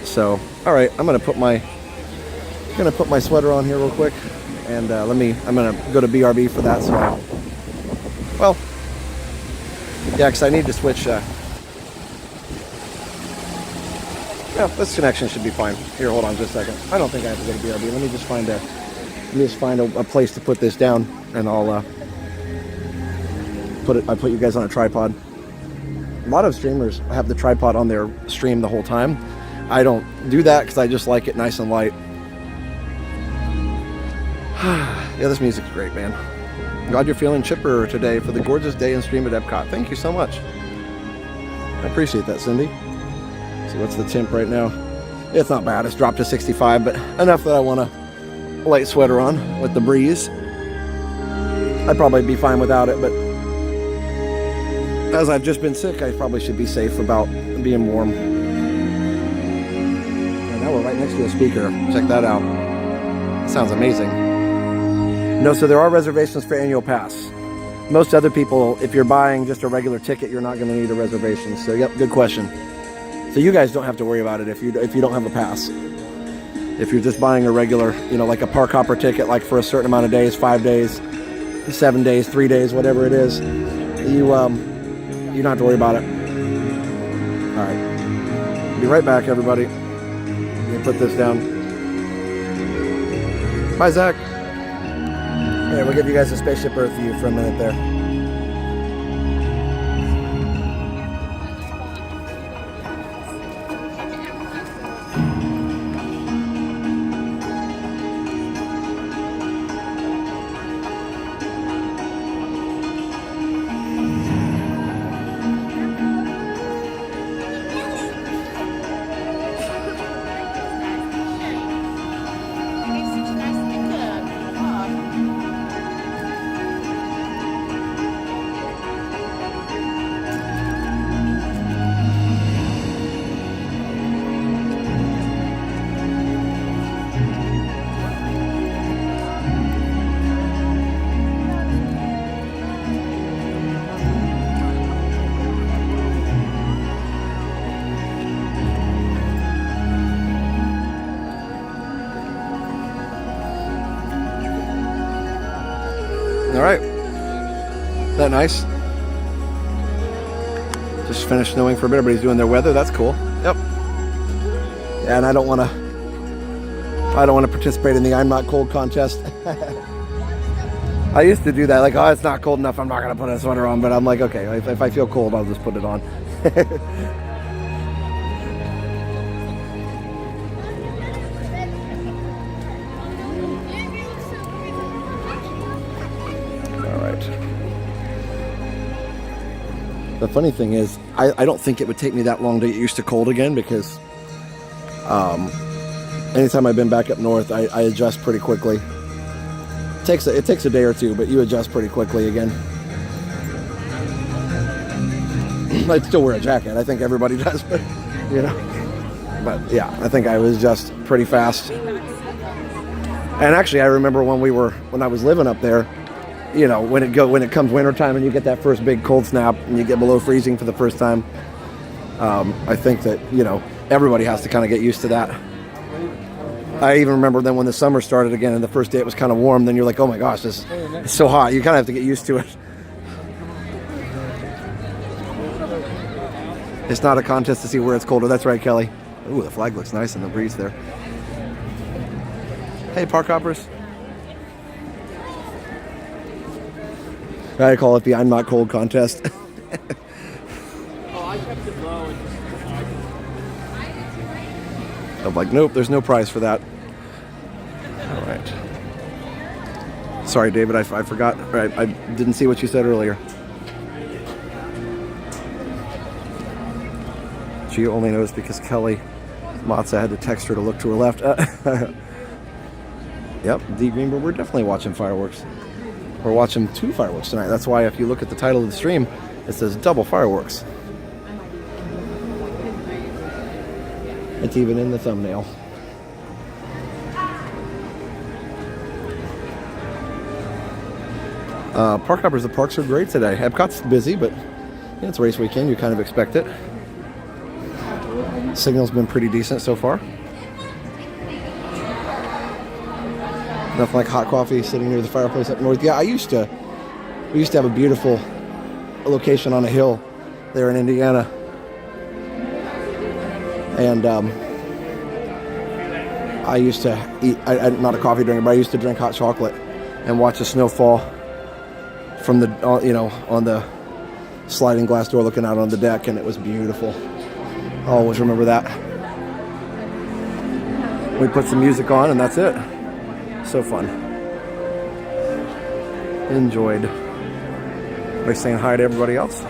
So, all right, I'm gonna put my Gonna put my sweater on here real quick, and I'm gonna go to BRB for that. So, well, yeah, because I need to switch. Yeah, this connection should be fine. Here, hold on just a second. I don't think I have to go to BRB. Let me just find a place to put this down, and I'll put you guys on a tripod. A lot of streamers have the tripod on their stream the whole time. I don't do that because I just like it nice and light. Yeah, this music's great, man. Glad you're feeling chipper today for the gorgeous day and stream at Epcot. Thank you so much. I appreciate that, Cindy. So what's the temp right now? It's not bad. It's dropped to 65, but enough that I want a light sweater on with the breeze. I'd probably be fine without it, but as I've just been sick, I probably should be safe about being warm. And now we're right next to a speaker. Check that out. Sounds amazing. No, so there are reservations for annual pass. Most other people, if you're buying just a regular ticket, you're not going to need a reservation. So, yep, good question. So you guys don't have to worry about it if you don't have a pass. If you're just buying a regular, like a park hopper ticket, like for a certain amount of days, 5 days, 7 days, 3 days, whatever it is, you don't have to worry about it. All right, be right back, everybody. Let me put this down. Bye, Zach. All right, we'll give you guys a spaceship Earth view for a minute there. All right, that nice? Just finished snowing for a bit. Everybody's doing their weather. That's cool. Yep. Yeah, and I don't want to participate in the I'm not cold contest. I used to do that. Like, oh, it's not cold enough. I'm not gonna put a sweater on. But I'm like, okay, if I feel cold, I'll just put it on. The funny thing is, I don't think it would take me that long to get used to cold again because anytime I've been back up north, I adjust pretty quickly. It takes a day or two, but you adjust pretty quickly again. I'd still wear a jacket. I think everybody does, but But yeah, I think I was just pretty fast. And actually, I remember when I was living up there. When it comes wintertime and you get that first big cold snap and you get below freezing for the first time, I think that, everybody has to kind of get used to that. I even remember then when the summer started again and the first day it was kind of warm, then you're like, oh my gosh, it's so hot. You kind of have to get used to it. It's not a contest to see where it's colder. That's right, Kelly. Ooh, the flag looks nice in the breeze there. Hey, park hoppers. I call it the I'm not cold contest. I kept it low. I'm like, nope, there's no prize for that. All right. Sorry, David, I forgot. All right, I didn't see what you said earlier. She only knows because Kelly Matza had to text her to look to her left. Yep, D. Greenberg, we're definitely watching fireworks. We're watching 2 fireworks tonight. That's why if you look at the title of the stream, it says double fireworks. It's even in the thumbnail. Park hoppers, the parks are great today. Epcot's busy, but it's race weekend. You kind of expect it. Signal's been pretty decent so far. Nothing like hot coffee sitting near the fireplace up north. Yeah, we used to have a beautiful location on a hill there in Indiana. And I used to eat, I'm not a coffee drinker, but I used to drink hot chocolate and watch the snow fall from the, on the sliding glass door looking out on the deck, and it was beautiful. I'll always remember that. We put some music on and that's it. So fun. Enjoyed. By saying hi to everybody else.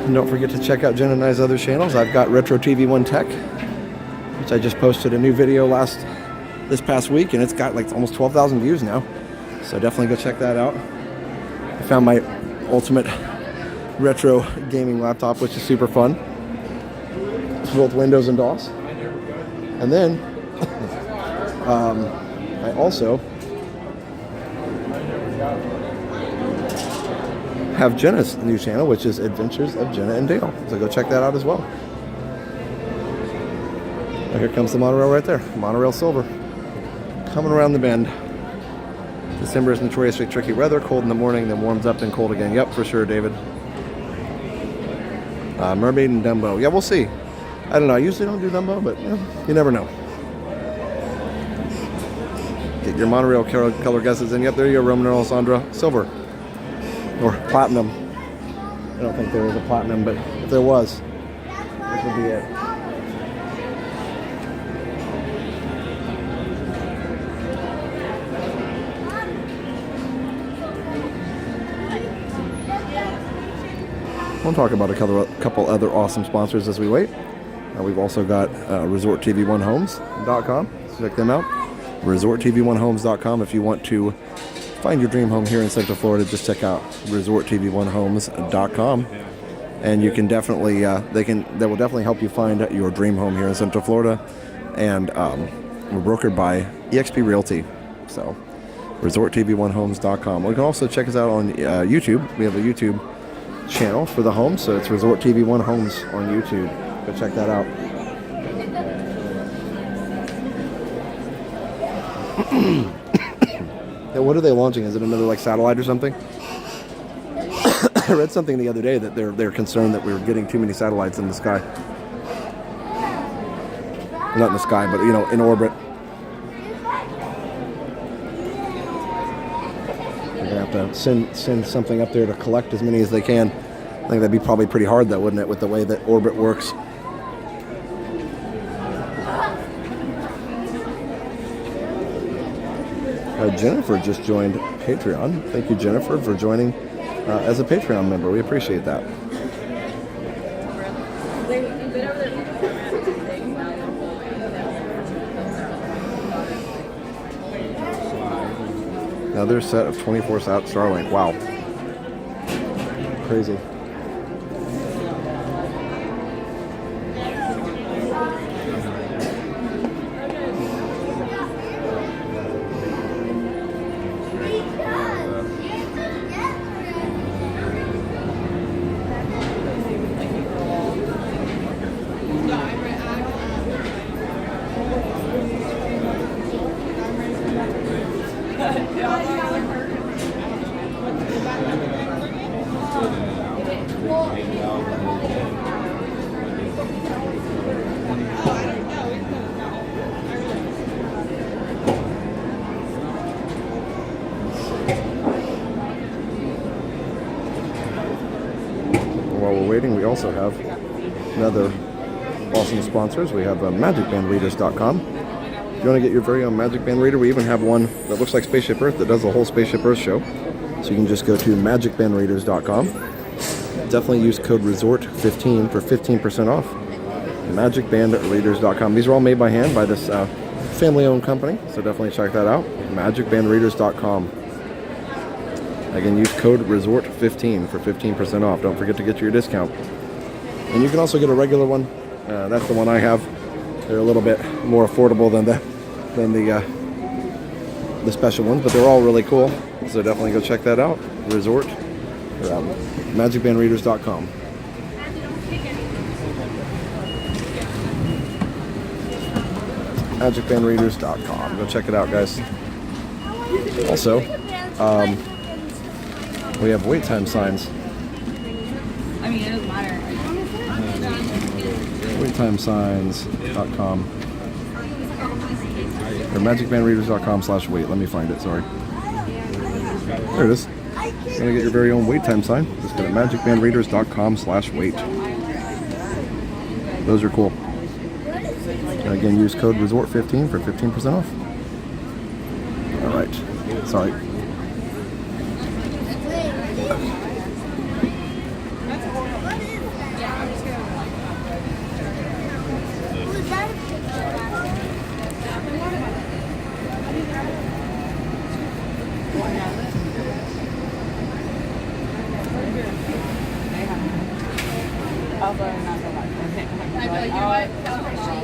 And don't forget to check out Jen and I's other channels. I've got Retro TV 1 Tech, which I just posted a new video this past week, and it's got like almost 12,000 views now. So definitely go check that out. I found my ultimate retro gaming laptop, which is super fun. It's both Windows and DOS. And then I also have Jenna's new channel, which is Adventures of Jenna and Dale. So go check that out as well. Oh, here comes the monorail right there. Monorail Silver. Coming around the bend. December is notoriously tricky weather. Cold in the morning, then warms up, then cold again. Yep, for sure, David. Mermaid and Dumbo. Yeah, we'll see. I don't know. I usually don't do Dumbo, but you never know. Get your monorail color guesses in. Yep, there you go. Roman and Alessandra. Silver. Or platinum. I don't think there is a platinum, but if there was, this would be it. We'll talk about a couple other awesome sponsors as we wait. We've also got ResortTV1Homes.com. Check them out. ResortTV1Homes.com. If you want to find your dream home here in Central Florida, just check out ResortTV1Homes.com. And you can definitely, they will definitely help you find your dream home here in Central Florida. And we're brokered by eXp Realty. So, ResortTV1Homes.com. You can also check us out on YouTube. We have a YouTube channel for the home, so it's Resort TV 1 Homes on YouTube. Go check that out. Yeah, what are they launching? Is it another like satellite or something? I read something the other day that they're concerned that we were getting too many satellites in the sky. Not in the sky, but in orbit. They're gonna have to send something up there to collect as many as they can. I think that'd be probably pretty hard, though, wouldn't it, with the way that orbit works? Jennifer just joined Patreon. Thank you, Jennifer, for joining as a Patreon member. We appreciate that. Another set of 24 Starlink. Wow. Crazy. While we're waiting, we also have another awesome sponsors. We have MagicBandReaders.com. If you want to get your very own Magic Band reader, we even have one that looks like Spaceship Earth that does the whole Spaceship Earth show. So you can just go to MagicBandReaders.com. Definitely use code RESORT15 for 15% off. MagicBandReaders.com. These are all made by hand by this family-owned company, so definitely check that out. MagicBandReaders.com. Again, use code RESORT15 for 15% off. Don't forget to get your discount. And you can also get a regular one. That's the one I have. They're a little bit more affordable than the special ones, but they're all really cool. So definitely go check that out. MagicBandReaders.com. magicbandreaders.com. Go check it out, guys. Also, we have wait time signs. I mean, it doesn't matter. Waittimesigns.com or magicbandreaders.com/wait. Let me find it. Sorry. There it is. You're gonna get your very own wait time sign. Just go to magicbandreaders.com/wait. Those are cool. And again, use code RESORT15 for 15% off. All right. Sorry.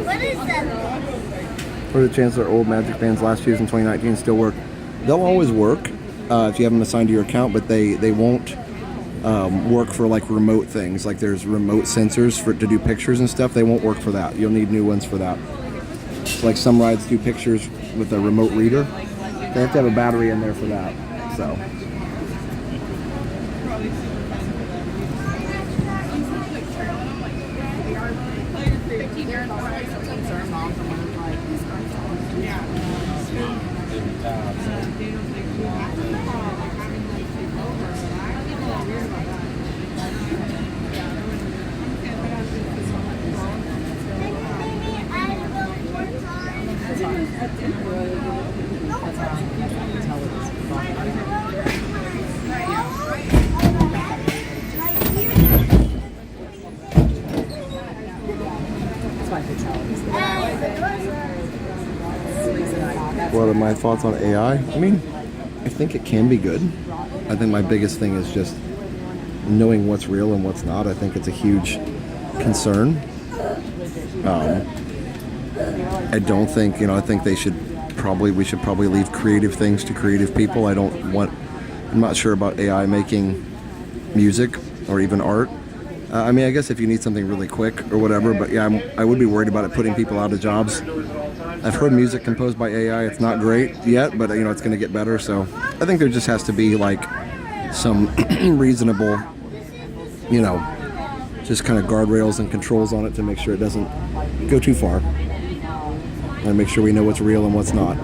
What is that? What are the chances our old Magic Bands last used in 2019 still work? They'll always work if you have them assigned to your account, but they won't work for like remote things. Like there's remote sensors to do pictures and stuff. They won't work for that. You'll need new ones for that. So like some rides do pictures with a remote reader. They have to have a battery in there for that. So. What are my thoughts on AI? I mean, I think it can be good. I think my biggest thing is just knowing what's real and what's not. I think it's a huge concern. I don't think, I think we should probably leave creative things to creative people. I'm not sure about AI making music or even art. I mean, I guess if you need something really quick or whatever, but yeah, I would be worried about it putting people out of jobs. I've heard music composed by AI. It's not great yet, but it's going to get better. So I think there just has to be like some reasonable, just kind of guardrails and controls on it to make sure it doesn't go too far, and make sure we know what's real and what's not.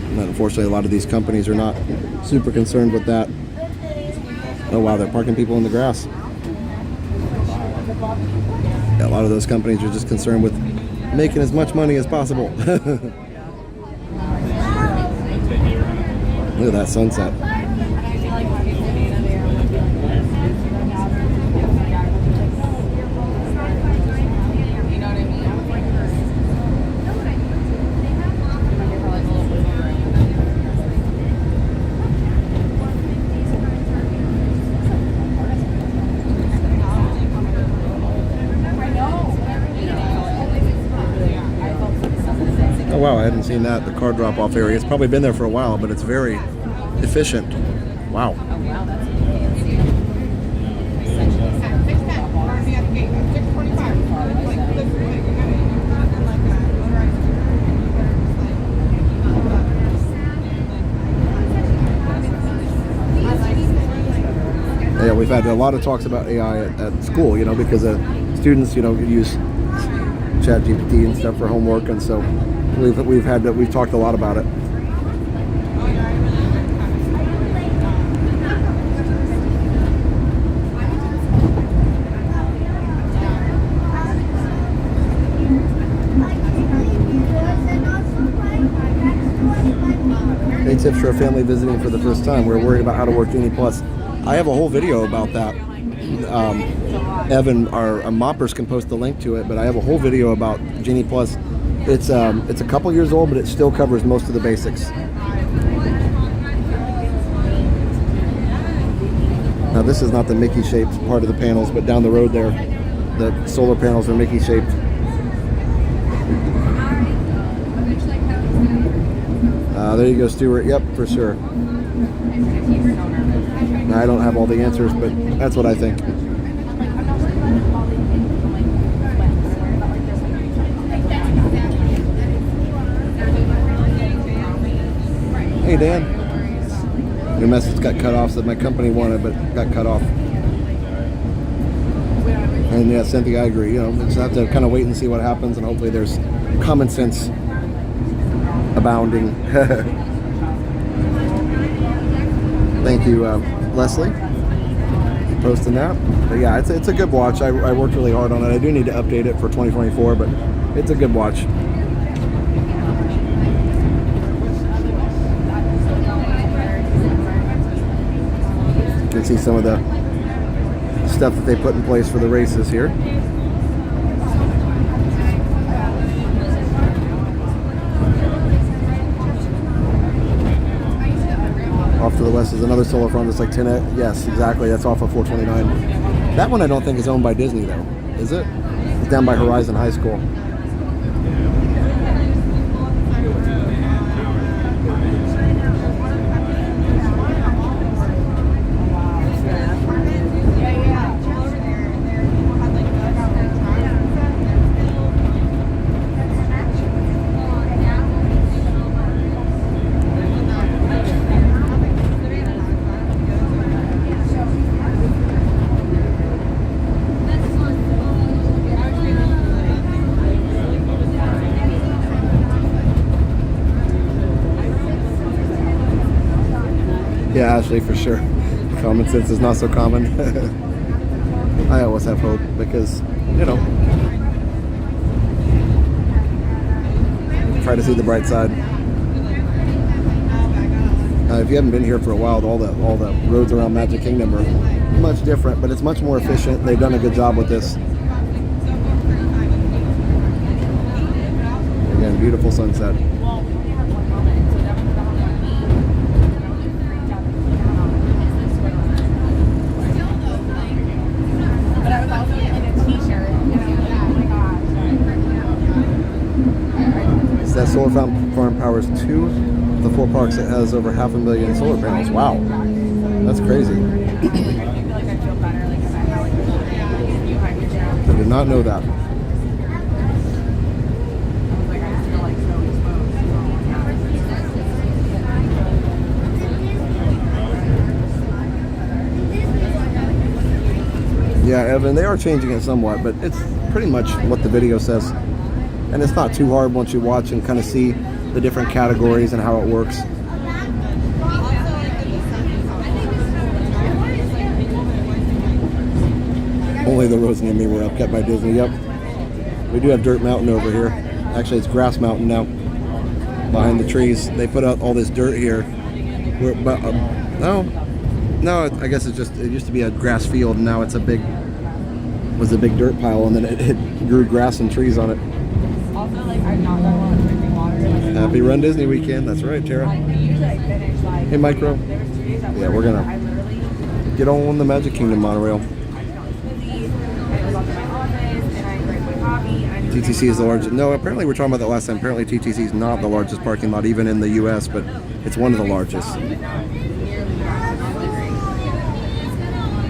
And unfortunately, a lot of these companies are not super concerned with that. Oh wow, they're parking people in the grass. Yeah, a lot of those companies are just concerned with making as much money as possible. Look at that sunset. Oh wow, I hadn't seen that, the car drop-off area. It's probably been there for a while, but it's very efficient. Wow. Yeah, we've had a lot of talks about AI at school, because students, use ChatGPT and stuff for homework, and so we've talked a lot about it. Hey, tips for a family visiting for the first time. We're worried about how to work Genie Plus. I have a whole video about that. Evan, our moppers, can post the link to it, but I have a whole video about Genie Plus. It's a couple years old, but it still covers most of the basics. Now this is not the Mickey shaped part of the panels, but down the road there, the solar panels are Mickey shaped. There you go, Stuart. Yep, for sure. I don't have all the answers, but that's what I think. Hey, Dan. Your message got cut off, said my company wanted, but got cut off. And yeah, Cynthia, I agree. You know, we just have to kind of wait and see what happens, and hopefully there's common sense abounding. Thank you, Leslie, for posting that. But yeah, it's a good watch. I worked really hard on it. I do need to update it for 2024, but it's a good watch. You can see some of the stuff that they put in place for the races here. Off to the west is another solar farm that's like 10. Yes, exactly. That's off of 429. That one I don't think is owned by Disney though, is it? It's down by Horizon High School. Yeah, Ashley, for sure. Common sense is not so common. I always have hope because, you know, try to see the bright side. If you haven't been here for a while, all the roads around Magic Kingdom are much different, but it's much more efficient. They've done a good job with this. Again, beautiful sunset. That solar farm powers 2 of the 4 parks. It has over 500,000 solar panels. Wow, that's crazy. I did not know that. Yeah, Evan, they are changing it somewhat, but it's pretty much what the video says. And it's not too hard once you watch and kind of see the different categories and how it works. Only the roads near me were upkept by Disney. Yep. We do have Dirt Mountain over here. Actually, it's Grass Mountain now. Behind the trees. They put out all this dirt here. But no, I guess it used to be a grass field, and now it's a big dirt pile, and then it grew grass and trees on it. Also, like, I'm not that well at drinking water. Happy Run Disney weekend. That's right, Tara. Hey, Micro. Yeah, we're gonna get on the Magic Kingdom monorail. TTC is the largest. No, apparently we're talking about that last time. Apparently TTC is not the largest parking lot, even in the U.S., but it's one of the largest.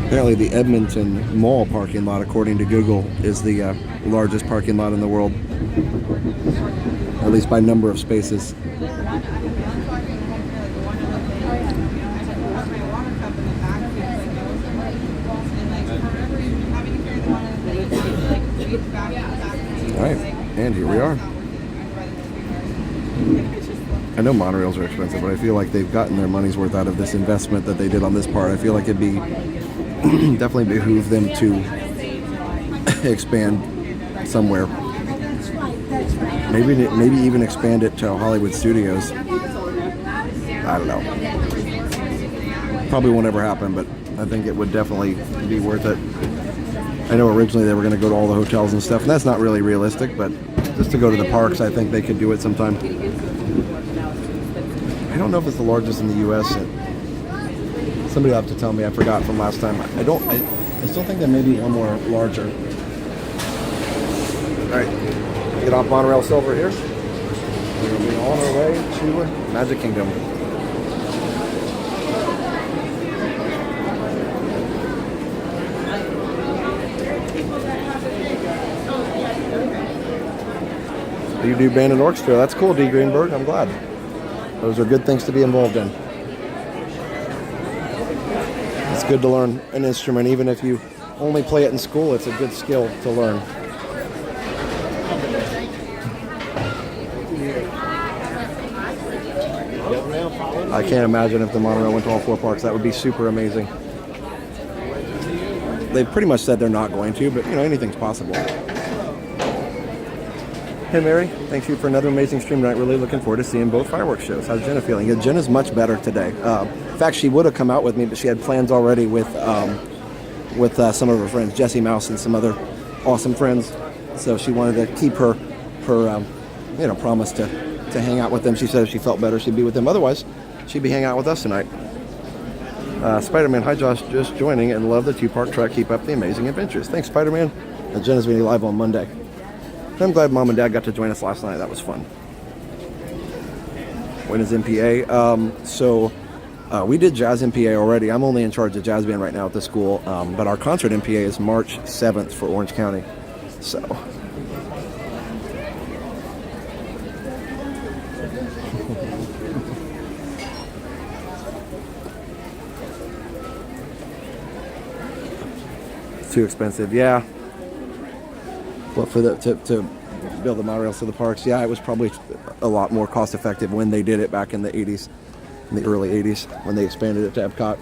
Apparently the Edmonton Mall parking lot, according to Google, is the largest parking lot in the world. At least by number of spaces. Alright, and here we are. I know monorails are expensive, but I feel like they've gotten their money's worth out of this investment that they did on this part. I feel like it'd be definitely behoove them to expand somewhere. Maybe even expand it to Hollywood Studios. I don't know. Probably won't ever happen, but I think it would definitely be worth it. I know originally they were going to go to all the hotels and stuff, and that's not really realistic, but just to go to the parks, I think they could do it sometime. I don't know if it's the largest in the U.S. Somebody will have to tell me. I forgot from last time. I still think there may be one more larger. All right, get off Monorail Silver here. We'll be on our way to Magic Kingdom. You do band and orchestra. That's cool, D. Greenberg. I'm glad. Those are good things to be involved in. It's good to learn an instrument, even if you only play it in school. It's a good skill to learn. I can't imagine if the monorail went to all 4 parks. That would be super amazing. They've pretty much said they're not going to, but you know, anything's possible. Hey Mary, thank you for another amazing stream tonight. Really looking forward to seeing both fireworks shows. How's Jenna feeling? Yeah, Jenna's much better today. In fact, she would have come out with me, but she had plans already with some of her friends, Jessie Mouse and some other awesome friends. So she wanted to keep her promise to hang out with them. She said if she felt better, she'd be with them. Otherwise, she'd be hanging out with us tonight. Spider-Man, hi Josh, just joining and love the 2-park track. Keep up the amazing adventures. Thanks, Spider-Man. And Jenna's going to be live on Monday. I'm glad Mom and Dad got to join us last night. That was fun. When is MPA? We did Jazz MPA already. I'm only in charge of jazz band right now at the school. But our concert MPA is March 7th for Orange County. So. It's too expensive, yeah. Well, to build the monorails to the parks, yeah, it was probably a lot more cost effective when they did it back in the 80s, in the early 80s, when they expanded it to Epcot.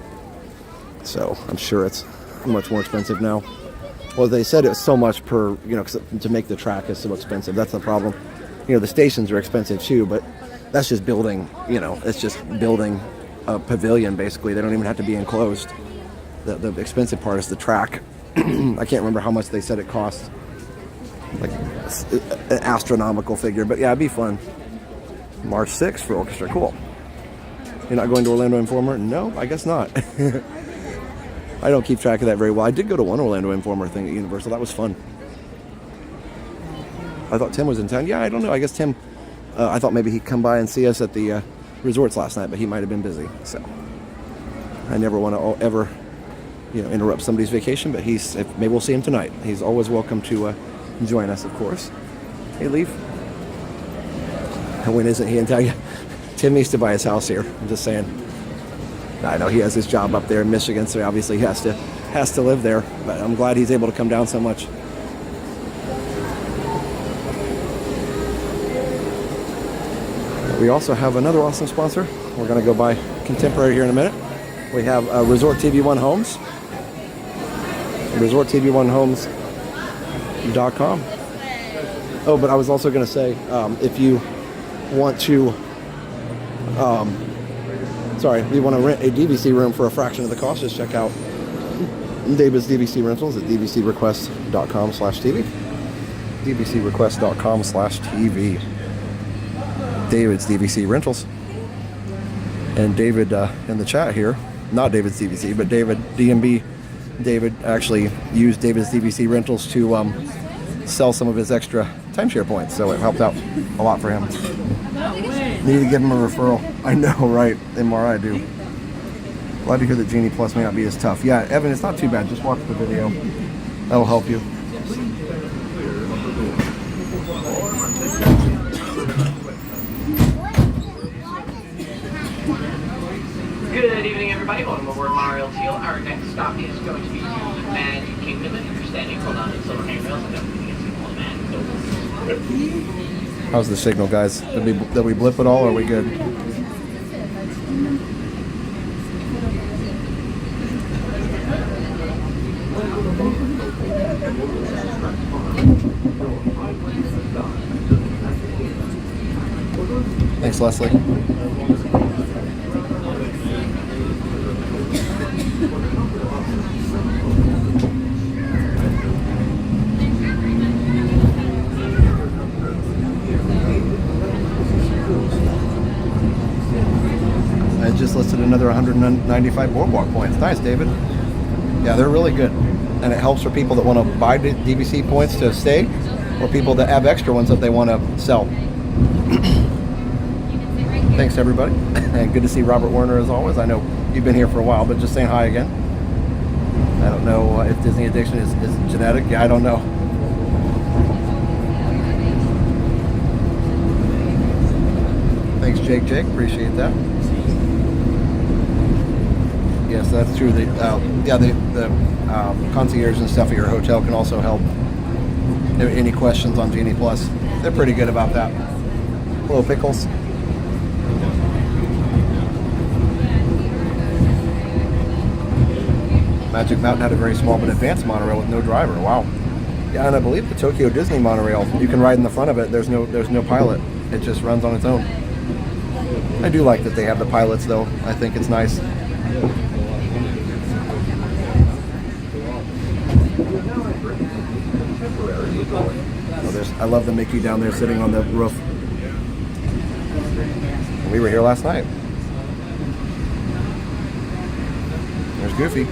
So I'm sure it's much more expensive now. Well, they said it was so much per, cause to make the track is so expensive. That's the problem. The stations are expensive too, but that's just building, it's just building a pavilion basically. They don't even have to be enclosed. The expensive part is the track. I can't remember how much they said it costs. Like an astronomical figure, but yeah, it'd be fun. March 6th for orchestra, cool. You're not going to Orlando Informer? No, I guess not. I don't keep track of that very well. I did go to one Orlando Informer thing at Universal. That was fun. I thought Tim was in town. Yeah, I don't know. I guess Tim, I thought maybe he'd come by and see us at the resorts last night, but he might have been busy. So I never want to ever, interrupt somebody's vacation, but maybe we'll see him tonight. He's always welcome to join us, of course. Hey, Leaf. And when isn't he in town? Tim needs to buy his house here. I'm just saying. I know he has his job up there in Michigan, so obviously he has to live there. But I'm glad he's able to come down so much. We also have another awesome sponsor. We're going to go by Contemporary here in a minute. We have Resort TV One Homes. ResortTV1Homes.com. Oh, but I was also going to say, if you want to, if you want to rent a DVC room for a fraction of the cost, just check out David's DVC Rentals at dvcrequest.com/TV. dvcrequest.com/TV. David's DVC Rentals. And David in the chat here, not David's DVC, but David, DMB, David actually used David's DVC Rentals to sell some of his extra timeshare points, so it helped out a lot for him. Need to give him a referral. I know, right? MRI, I do. Glad to hear that Genie Plus may not be as tough. Yeah, Evan, it's not too bad. Just watch the video. That'll help you. Good evening, everybody. Welcome aboard Monorail Teal. Our next stop is going to be to Magic Kingdom. And if you're standing, hold on to the silver handrails and don't forget to see all the magic. How's the signal, guys? Did we blip it all, or are we good? Thanks, Leslie. I just listed another 195 boardwalk points. Nice, David. Yeah, they're really good. And it helps for people that want to buy DVC points to stay, or people that have extra ones that they want to sell. Thanks, everybody. And good to see Robert Werner as always. I know you've been here for a while, but just saying hi again. I don't know if Disney addiction is genetic. Yeah, I don't know. Thanks, Jake. Appreciate that. Yes, that's true. The concierge and stuff at your hotel can also help. Any questions on Genie Plus? They're pretty good about that. Hello, Pickles. Magic Mountain had a very small but advanced monorail with no driver. Wow. Yeah, and I believe the Tokyo Disney monorail, you can ride in the front of it. There's no pilot. It just runs on its own. I do like that they have the pilots, though. I think it's nice. Oh, I love the Mickey down there sitting on the roof. We were here last night. There's Goofy.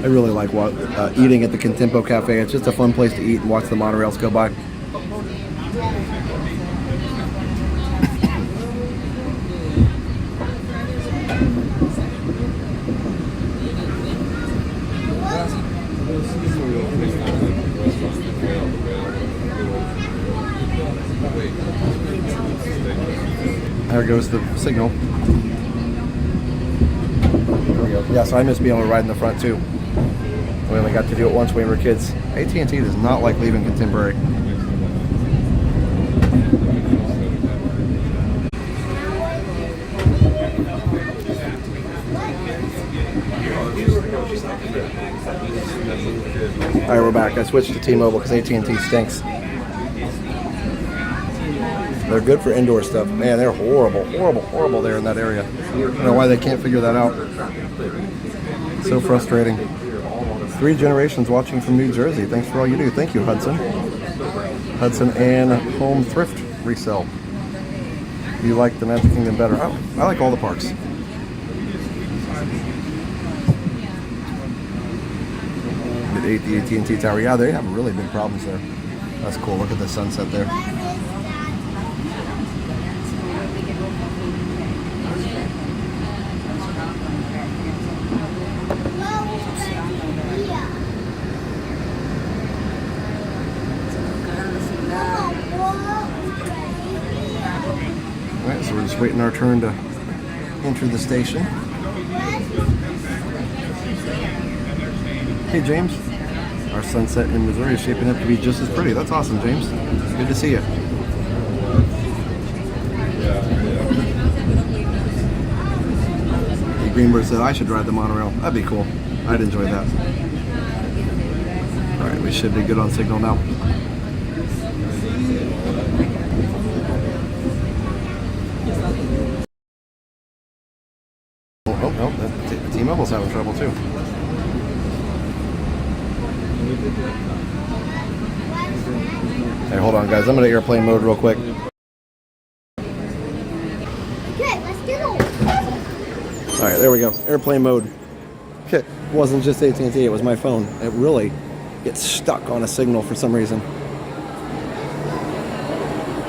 I really like eating at the Contempo Cafe. It's just a fun place to eat and watch the monorails go by. There goes the signal. There we go. Yeah, so I miss being able to ride in the front too. We only got to do it once when we were kids. AT&T does not like leaving Contemporary. Alright, we're back. I switched to T-Mobile because AT&T stinks. They're good for indoor stuff. Man, they're horrible there in that area. I don't know why they can't figure that out. So frustrating. 3 generations watching from New Jersey. Thanks for all you do. Thank you, Hudson. Hudson and Home Thrift Resell. You like the Magic Kingdom better? I like all the parks. The AT&T Tower. Yeah, they have really big problems there. That's cool. Look at the sunset there. Alright, so we're just waiting our turn to enter the station. Hey James, our sunset in Missouri is shaping up to be just as pretty. That's awesome, James. Good to see you. Greenberg said I should ride the monorail. That'd be cool. I'd enjoy that. Alright, we should be good on signal now. Oh, T-Mobile's having trouble too. Hey, hold on guys, I'm going to airplane mode real quick. Alright, there we go. Airplane mode. It wasn't just AT&T, it was my phone. It really gets stuck on a signal for some reason.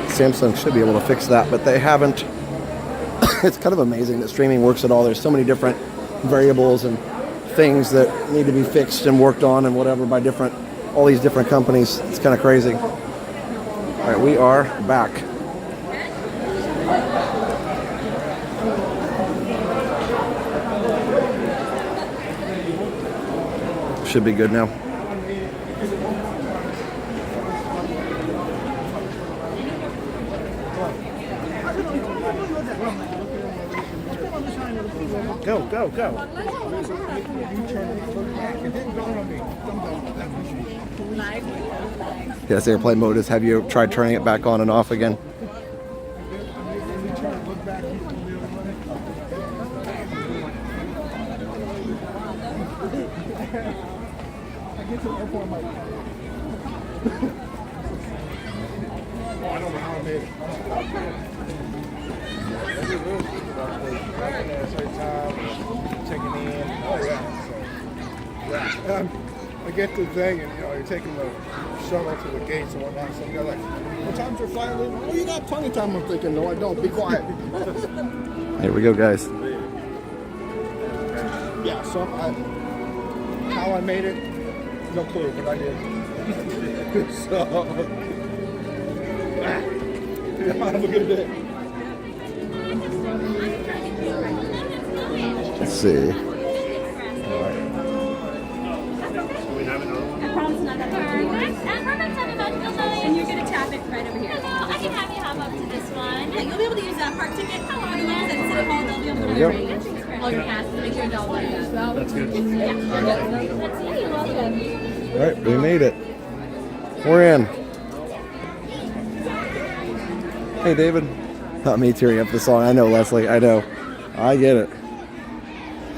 Samsung should be able to fix that, but they haven't. It's kind of amazing that streaming works at all. There's so many different variables and things that need to be fixed and worked on and whatever by all these different companies. It's kind of crazy. Alright, we are back. Should be good now. Go. Yes, airplane mode is. Have you tried turning it back on and off again? I get the thing, and you're taking the shuttle to the gates and whatnot. So they're like, what time's your flight leaving? Oh, you got plenty of time. I'm thinking, no, I don't. Be quiet. Here we go, guys. Yeah, so how I made it, no clue, but I did. So, have a good day. Let's see. And you're going to tap it right over here. Hello, I can have you hop up to this one. Yeah, you'll be able to use that park ticket. How are you? At City Hall, they'll be able to All your passes, make sure don't like that. That's good. Yeah, let's see. You're welcome. All right, we made it. We're in. Hey, David. Not me tearing up the song. I know, Leslie. I know. I get it.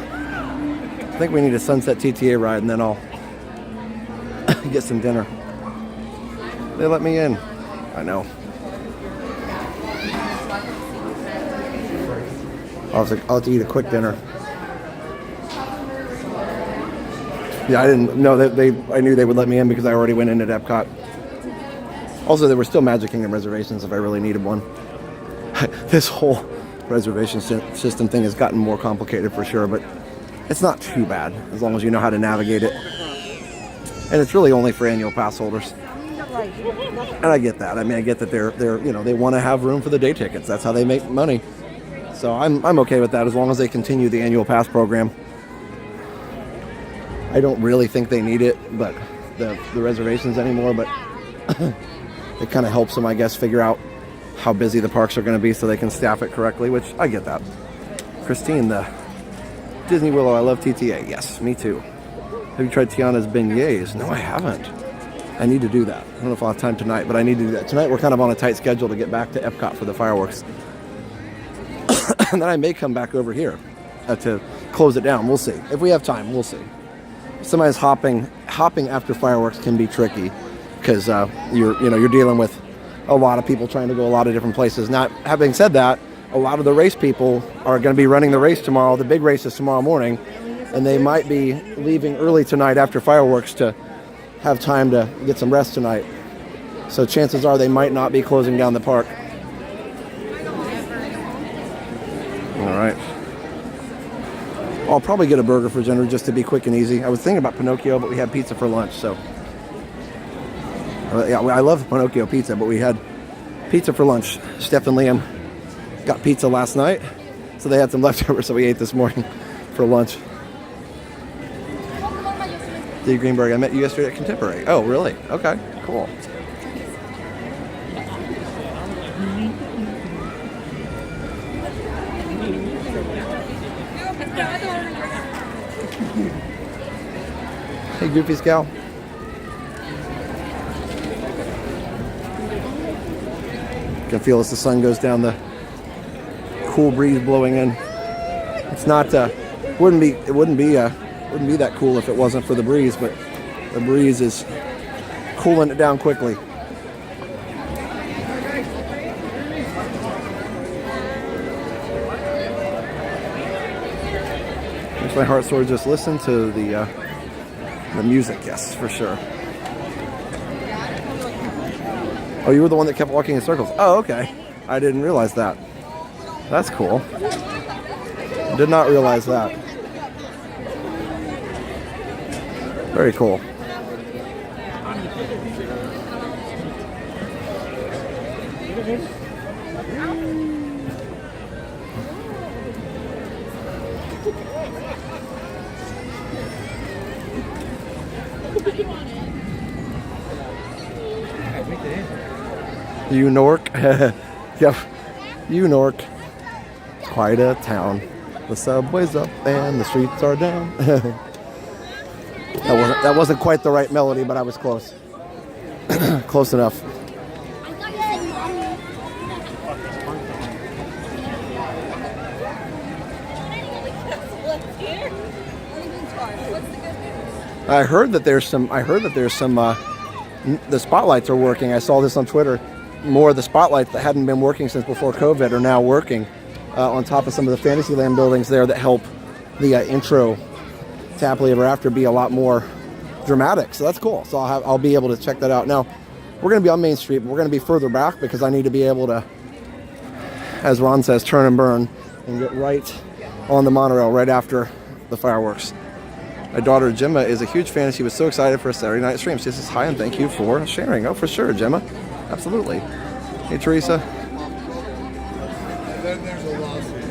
I think we need a Sunset TTA ride, and then I'll get some dinner. They let me in. I know. I'll have to eat a quick dinner. Yeah, I didn't know that I knew they would let me in because I already went in at Epcot. Also, there were still Magic Kingdom reservations if I really needed one. This whole reservation system thing has gotten more complicated for sure, but it's not too bad as long as you know how to navigate it. And it's really only for annual pass holders. And I get that. I mean, I get that they're they want to have room for the day tickets. That's how they make money. So I'm okay with that as long as they continue the annual pass program. I don't really think they need it, but the reservations anymore, but it kind of helps them, I guess, figure out how busy the parks are going to be so they can staff it correctly, which I get that. Christine, the Disney Willow, I love TTA. Yes, me too. Have you tried Tiana's beignets? No, I haven't. I need to do that. I don't know if I'll have time tonight, but I need to do that. Tonight we're kind of on a tight schedule to get back to Epcot for the fireworks. And then I may come back over here to close it down. We'll see. If we have time, we'll see. Sometimes hopping after fireworks can be tricky because you're dealing with a lot of people trying to go a lot of different places. Now, having said that, a lot of the race people are going to be running the race tomorrow. The big race is tomorrow morning, and they might be leaving early tonight after fireworks to have time to get some rest tonight. So chances are they might not be closing down the park. All right. I'll probably get a burger for dinner just to be quick and easy. I was thinking about Pinocchio, but we had pizza for lunch, so. Yeah, I love Pinocchio pizza, but we had pizza for lunch. Steph and Liam got pizza last night, so they had some leftovers, so we ate this morning for lunch. Dave Greenberg, I met you yesterday at Contemporary. Oh, really? Okay, cool. Hey, Goofy Scowl. Can feel as the sun goes down, the cool breeze blowing in. It's not wouldn't be that cool if it wasn't for the breeze, but the breeze is cooling it down quickly. Makes my heart sore just listen to the music, yes, for sure. Oh, you were the one that kept walking in circles. Oh, okay. I didn't realize that. That's cool. Did not realize that. Very cool. You Nork. Yep. You Nork. It's quite a town. The subway's up and the streets are down. That wasn't quite the right melody, but I was close. Close enough. I heard that there's some. The spotlights are working. I saw this on Twitter. More of the spotlights that hadn't been working since before COVID are now working on top of some of the Fantasyland buildings there that help the intro to Happily Ever After be a lot more dramatic. So that's cool. So I'll be able to check that out. Now, we're going to be on Main Street, but we're going to be further back because I need to be able to, as Ron says, turn and burn and get right on the monorail right after the fireworks. My daughter Gemma is a huge fan. She was so excited for a Saturday night stream. She says hi and thank you for sharing. Oh, for sure, Gemma. Absolutely. Hey, Teresa. Then there's a lawsuit.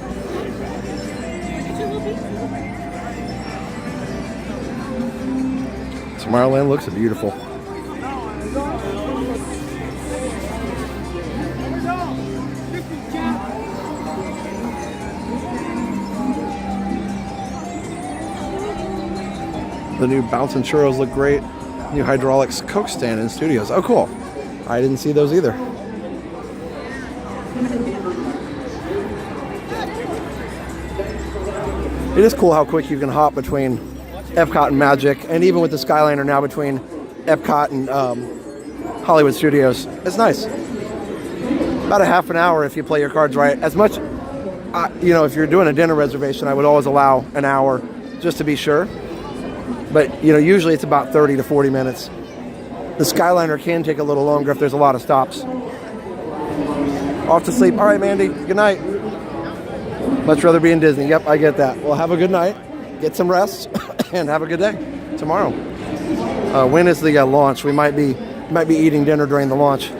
Tomorrowland looks beautiful. The new bouncing churros look great. New hydraulics Coke stand in studios. Oh, cool. I didn't see those either. It is cool how quick you can hop between Epcot and Magic, and even with the Skyliner now between Epcot and Hollywood Studios. It's nice. About a half an hour if you play your cards right. As much, you know, if you're doing a dinner reservation, I would always allow an hour just to be sure. But, you know, usually it's about 30 to 40 minutes. The Skyliner can take a little longer if there's a lot of stops. Off to sleep. All right, Mandy. Good night. Much rather be in Disney. Yep, I get that. Well, have a good night. Get some rest. And have a good day tomorrow. When is the launch? We might be eating dinner during the launch.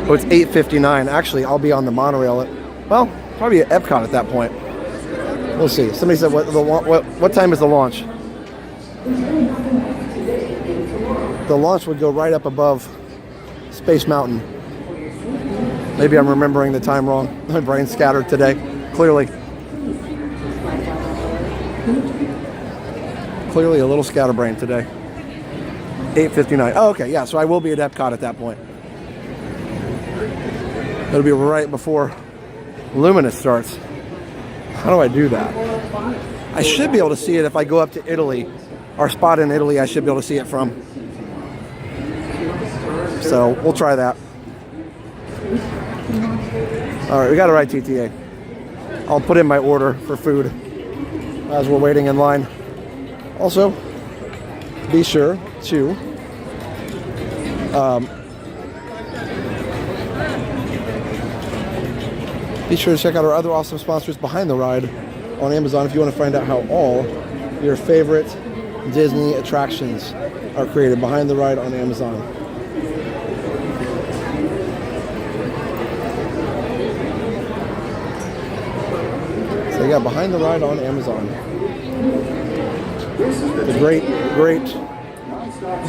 Oh, it's 8:59. Actually, I'll be on the monorail well, probably at Epcot at that point. We'll see. Somebody said what time is the launch? The launch would go right up above Space Mountain. Maybe I'm remembering the time wrong. My brain's scattered today. Clearly a little scatterbrain today. 8:59. Oh, okay, yeah, so I will be at Epcot at that point. It'll be right before Luminous starts. How do I do that? I should be able to see it if I go up to Italy. Our spot in Italy, I should be able to see it from. So we'll try that. All right, we got it right, TTA. I'll put in my order for food as we're waiting in line. Also, be sure to check out our other awesome sponsors behind the ride on Amazon if you want to find out how all your favorite Disney attractions are created. Behind the ride on Amazon. So yeah, Behind the Ride on Amazon. The great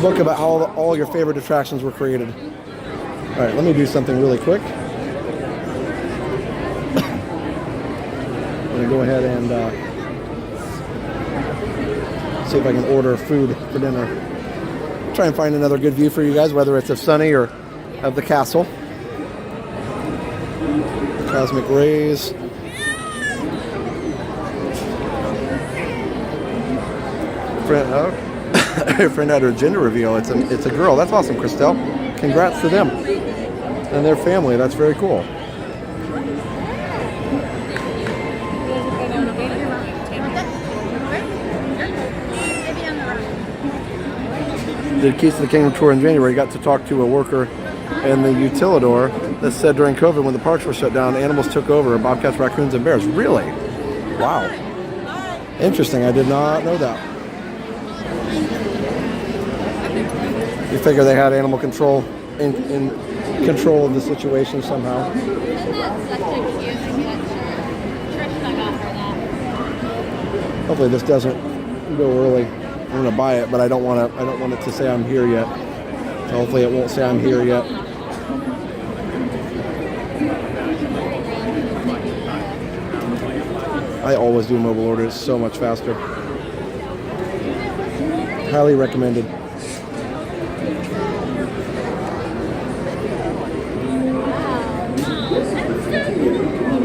book about how all your favorite attractions were created. All right, let me do something really quick. I'm gonna go ahead and see if I can order food for dinner. Try and find another good view for you guys, whether it's of Sunny or of the castle. Cosmic Rays. Friend had her gender reveal. It's a girl. That's awesome, Christelle. Congrats to them and their family. That's very cool. Did Keys to the Kingdom tour in January. Got to talk to a worker in the Utilidor that said during COVID, when the parks were shut down, animals took over: bobcats, raccoons, and bears. Really? Wow. Interesting. I did not know that. You figure they had animal control in control of the situation somehow. Hopefully this doesn't go early. I'm gonna buy it, but I don't want it to say I'm here yet. So hopefully it won't say I'm here yet. I always do mobile orders so much faster. Highly recommended.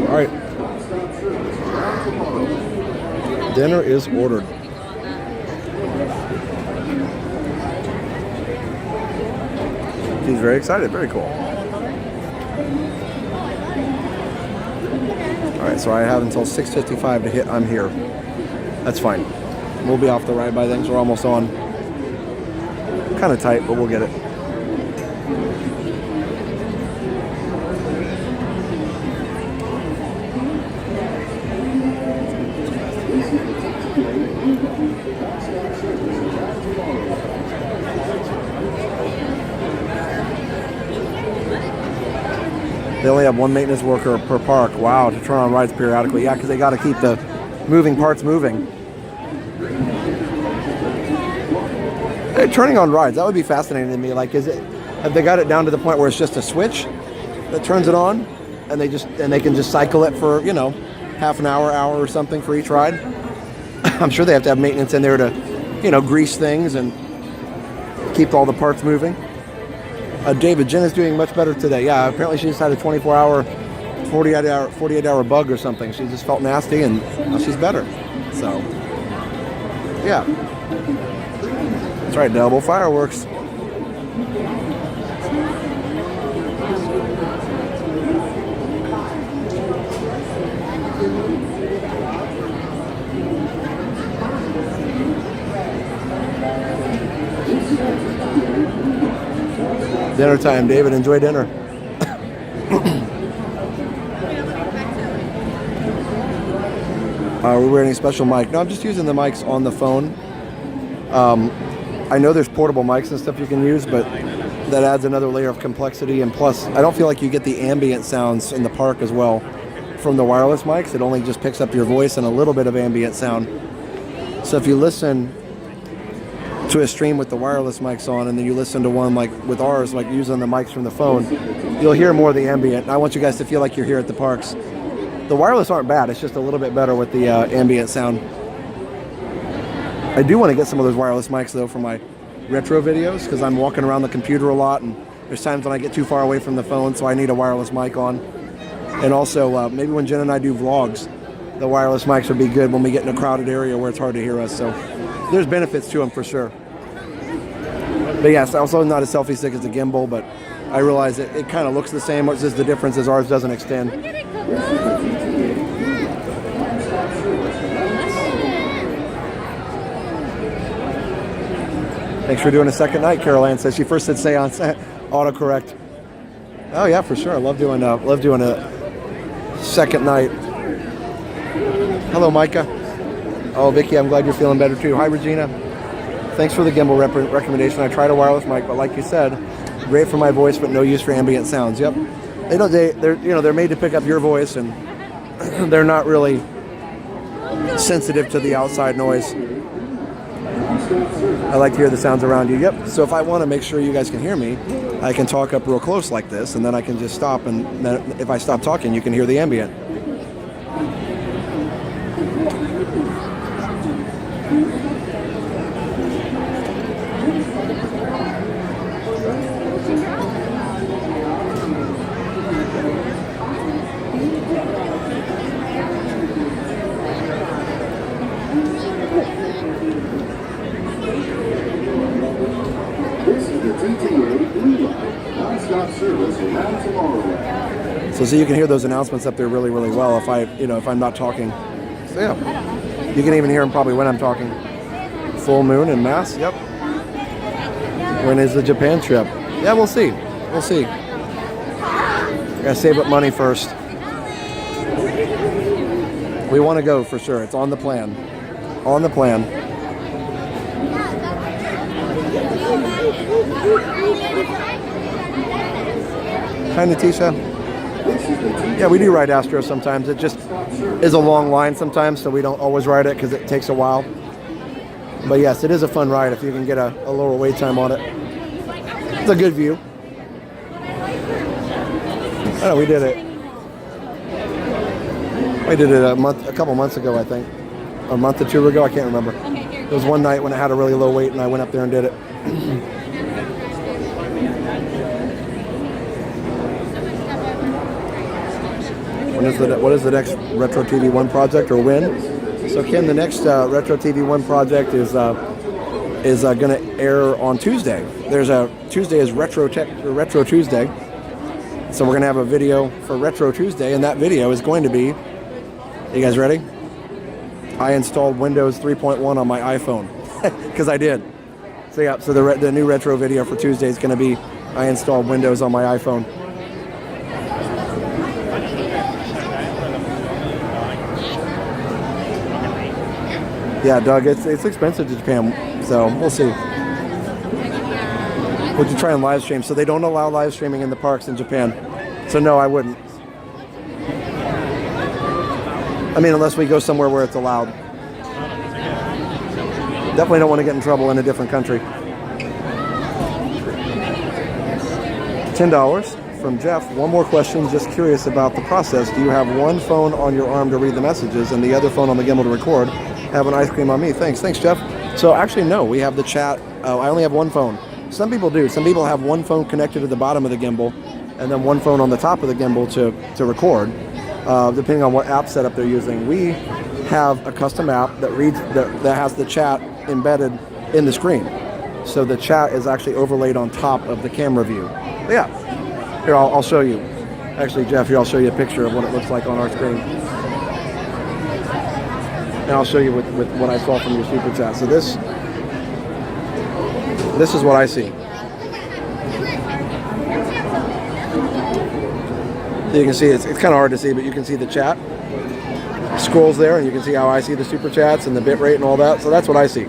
All right. Dinner is ordered. She's very excited. Very cool. All right, so I have until 6:55 to hit I'm here. That's fine. We'll be off the ride by then, so we're almost on. Kind of tight, but we'll get it. They only have one maintenance worker per park. Wow, to turn on rides periodically. Yeah, because they got to keep the moving parts moving. Hey, turning on rides, that would be fascinating to me. Like, have they got it down to the point where it's just a switch that turns it on, and they can just cycle it for, you know, half an hour or something for each ride? I'm sure they have to have maintenance in there to, you know, grease things and keep all the parts moving. David, Jen is doing much better today. Yeah, apparently she just had a 24-hour, 48-hour bug or something. She just felt nasty, and now she's better. So, yeah. That's right, double fireworks. Dinner time, David. Enjoy dinner. Are we wearing a special mic? No, I'm just using the mics on the phone. I know there's portable mics and stuff you can use, but that adds another layer of complexity. And plus, I don't feel like you get the ambient sounds in the park as well from the wireless mics. It only just picks up your voice and a little bit of ambient sound. So if you listen to a stream with the wireless mics on, and then you listen to one like with ours, like using the mics from the phone, you'll hear more of the ambient. And I want you guys to feel like you're here at the parks. The wireless aren't bad, it's just a little bit better with the ambient sound. I do want to get some of those wireless mics though for my retro videos, because I'm walking around the computer a lot, and there's times when I get too far away from the phone, so I need a wireless mic on. And also maybe when Jen and I do vlogs, the wireless mics would be good when we get in a crowded area where it's hard to hear us. So there's benefits to them for sure. But yes, also not a selfie stick as a gimbal, but I realize it kind of looks the same. What's just the difference is ours doesn't extend. Thanks for doing a second night, Carol Ann says. She first said seance, autocorrect. Oh yeah, for sure. I love doing a second night. Hello, Micah. Oh, Vicky, I'm glad you're feeling better too. Hi, Regina. Thanks for the gimbal recommendation. I tried a wireless mic, but like you said, great for my voice, but no use for ambient sounds. Yep. They're made to pick up your voice, and they're not really sensitive to the outside noise. I like to hear the sounds around you. Yep. So if I want to make sure you guys can hear me, I can talk up real close like this, and then I can just stop, and then if I stop talking, you can hear the ambient. So you can hear those announcements up there really, really well if I'm not talking. So yeah, you can even hear them probably when I'm talking. Full moon and mass. Yep. When is the Japan trip? Yeah, we'll see. We'll see. Gotta save up money first. We want to go for sure. It's on the plan. On the plan. Hi, Natisha. Yeah, we do ride Astro sometimes. It just is a long line sometimes, so we don't always ride it because it takes a while. But yes, it is a fun ride if you can get a lower wait time on it. It's a good view. Oh, we did it. We did it a couple months ago, I think. A month or two ago, I can't remember. It was one night when it had a really low wait, and I went up there and did it. What is the next Retro TV 1 project, or when? So Ken, the next Retro TV 1 project is going to air on Tuesday. Tuesday is Retro Tuesday. So we're going to have a video for Retro Tuesday, and that video is going to be, you guys ready? I installed Windows 3.1 on my iPhone because I did. So yeah, so the new retro video for Tuesday is going to be I installed Windows on my iPhone. Yeah, Doug, it's expensive to Japan, so we'll see. Would you try and live stream? So they don't allow live streaming in the parks in Japan. So no, I wouldn't. I mean, unless we go somewhere where it's allowed. Definitely don't want to get in trouble in a different country. $10 from Jeff. One more question, just curious about the process. Do you have one phone on your arm to read the messages and the other phone on the gimbal to record? Have an ice cream on me. Thanks, Jeff. So actually, no, we have the chat. I only have one phone. Some people do. Some people have one phone connected to the bottom of the gimbal and then one phone on the top of the gimbal to record, depending on what app setup they're using. We have a custom app that reads that has the chat embedded in the screen. So the chat is actually overlaid on top of the camera view. But yeah, here I'll show you. Actually, Jeff, here I'll show you a picture of what it looks like on our screen. And I'll show you with what I saw from your super chat. So this is what I see. So you can see it's kind of hard to see, but you can see the chat scrolls there, and you can see how I see the super chats and the bit rate and all that. So that's what I see.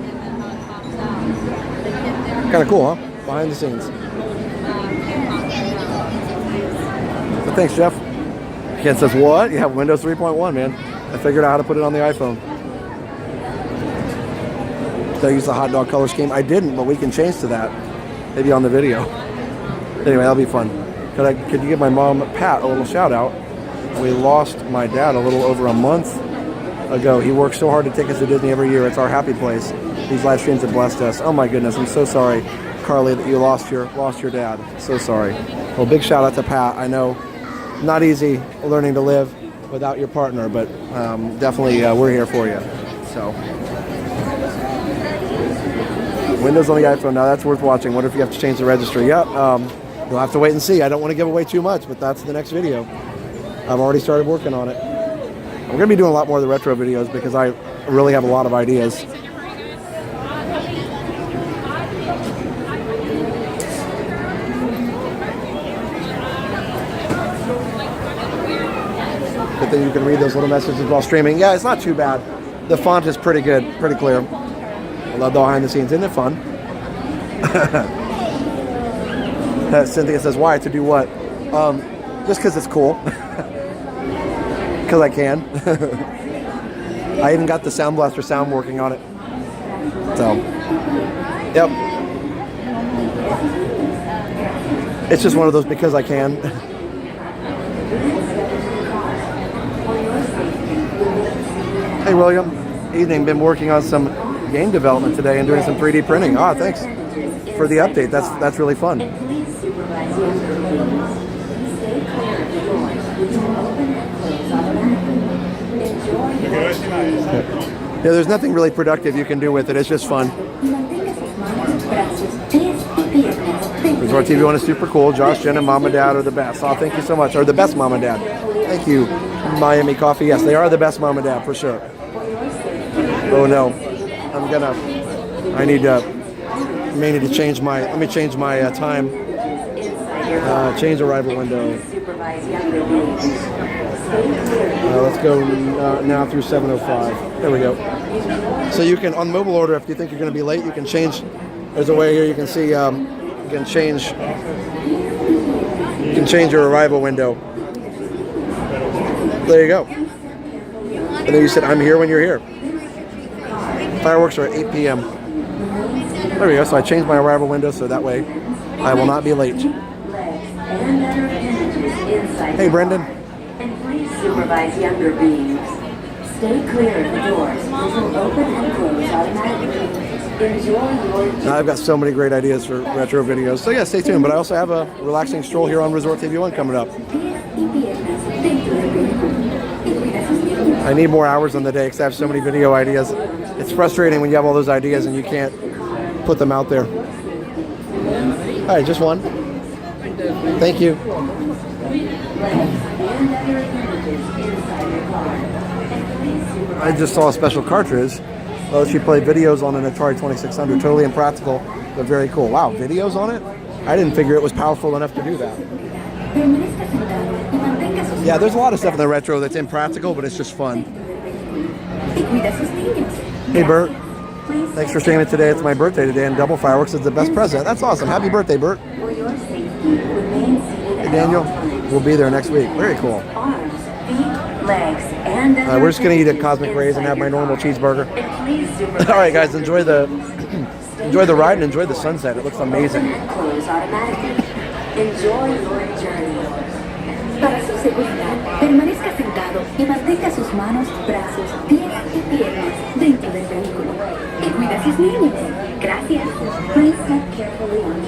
Kind of cool, huh? Behind the scenes. But thanks, Jeff. Ken says, what? You have Windows 3.1, man. I figured out how to put it on the iPhone. Did I use the hot dog color scheme? I didn't, but we can change to that. Maybe on the video. Anyway, that'll be fun. Could you give my mom, Pat, a little shout out? We lost my dad a little over a month ago. He works so hard to take us to Disney every year. It's our happy place. These live streams have blessed us. Oh my goodness, I'm so sorry, Carly, that you lost your dad. So sorry. Well, big shout out to Pat. I know, not easy learning to live without your partner, but definitely we're here for you. So. Windows on the iPhone, now that's worth watching. Wonder if you have to change the registry. Yep, you'll have to wait and see. I don't want to give away too much, but that's the next video. I've already started working on it. We're going to be doing a lot more of the retro videos because I really have a lot of ideas. But then you can read those little messages while streaming. Yeah, it's not too bad. The font is pretty good, pretty clear. I love the behind the scenes. Isn't it fun? Cynthia says, why? To do what? Just because it's cool. Because I can. I even got the Sound Blaster sound working on it. So, yep. It's just one of those because I can. Hey, William. Evening. Been working on some game development today and doing some 3D printing. Ah, thanks for the update. That's really fun. Yeah, there's nothing really productive you can do with it. It's just fun. Resort TV One is super cool. Josh, Jen, and Mom and Dad are the best. Oh, thank you so much. Or the best Mom and Dad. Thank you. Miami Coffee. Yes, they are the best Mom and Dad for sure. Oh no. I may need to change my, let me change my time, change arrival window. Let's go now through 7:05. There we go. So you can, on mobile order, if you think you're going to be late, you can change, there's a way here you can see, you can change your arrival window. There you go. And then you said, I'm here when you're here. Fireworks are at 8 p.m. There we go. So I changed my arrival window so that way I will not be late. Hey, Brendan. And please supervise younger beings. Stay clear of the doors. These will open and close automatically. Enjoy your... Now I've got so many great ideas for retro videos. So yeah, stay tuned. But I also have a relaxing stroll here on Resort TV 1 coming up. I need more hours on the day because I have so many video ideas. It's frustrating when you have all those ideas and you can't put them out there. All right, just one. Thank you. I just saw a special cartridge. Lets you play videos on an Atari 2600. Totally impractical, but very cool. Wow, videos on it? I didn't figure it was powerful enough to do that. Yeah, there's a lot of stuff in the retro that's impractical, but it's just fun. Hey, Bert. Thanks for staying today. It's my birthday today, and double fireworks is the best present. That's awesome. Happy birthday, Bert. Hey, Daniel. We'll be there next week. Very cool. We're just going to eat at Cosmic Rays and have my normal cheeseburger. All right, guys, enjoy the ride and enjoy the sunset. It looks amazing. Enjoy your journey. Para su seguridad, permanezca sentado y mantenga sus manos, brazos, pies y piernas dentro del vehículo. Y cuida a sus niños. Gracias. Please step carefully on.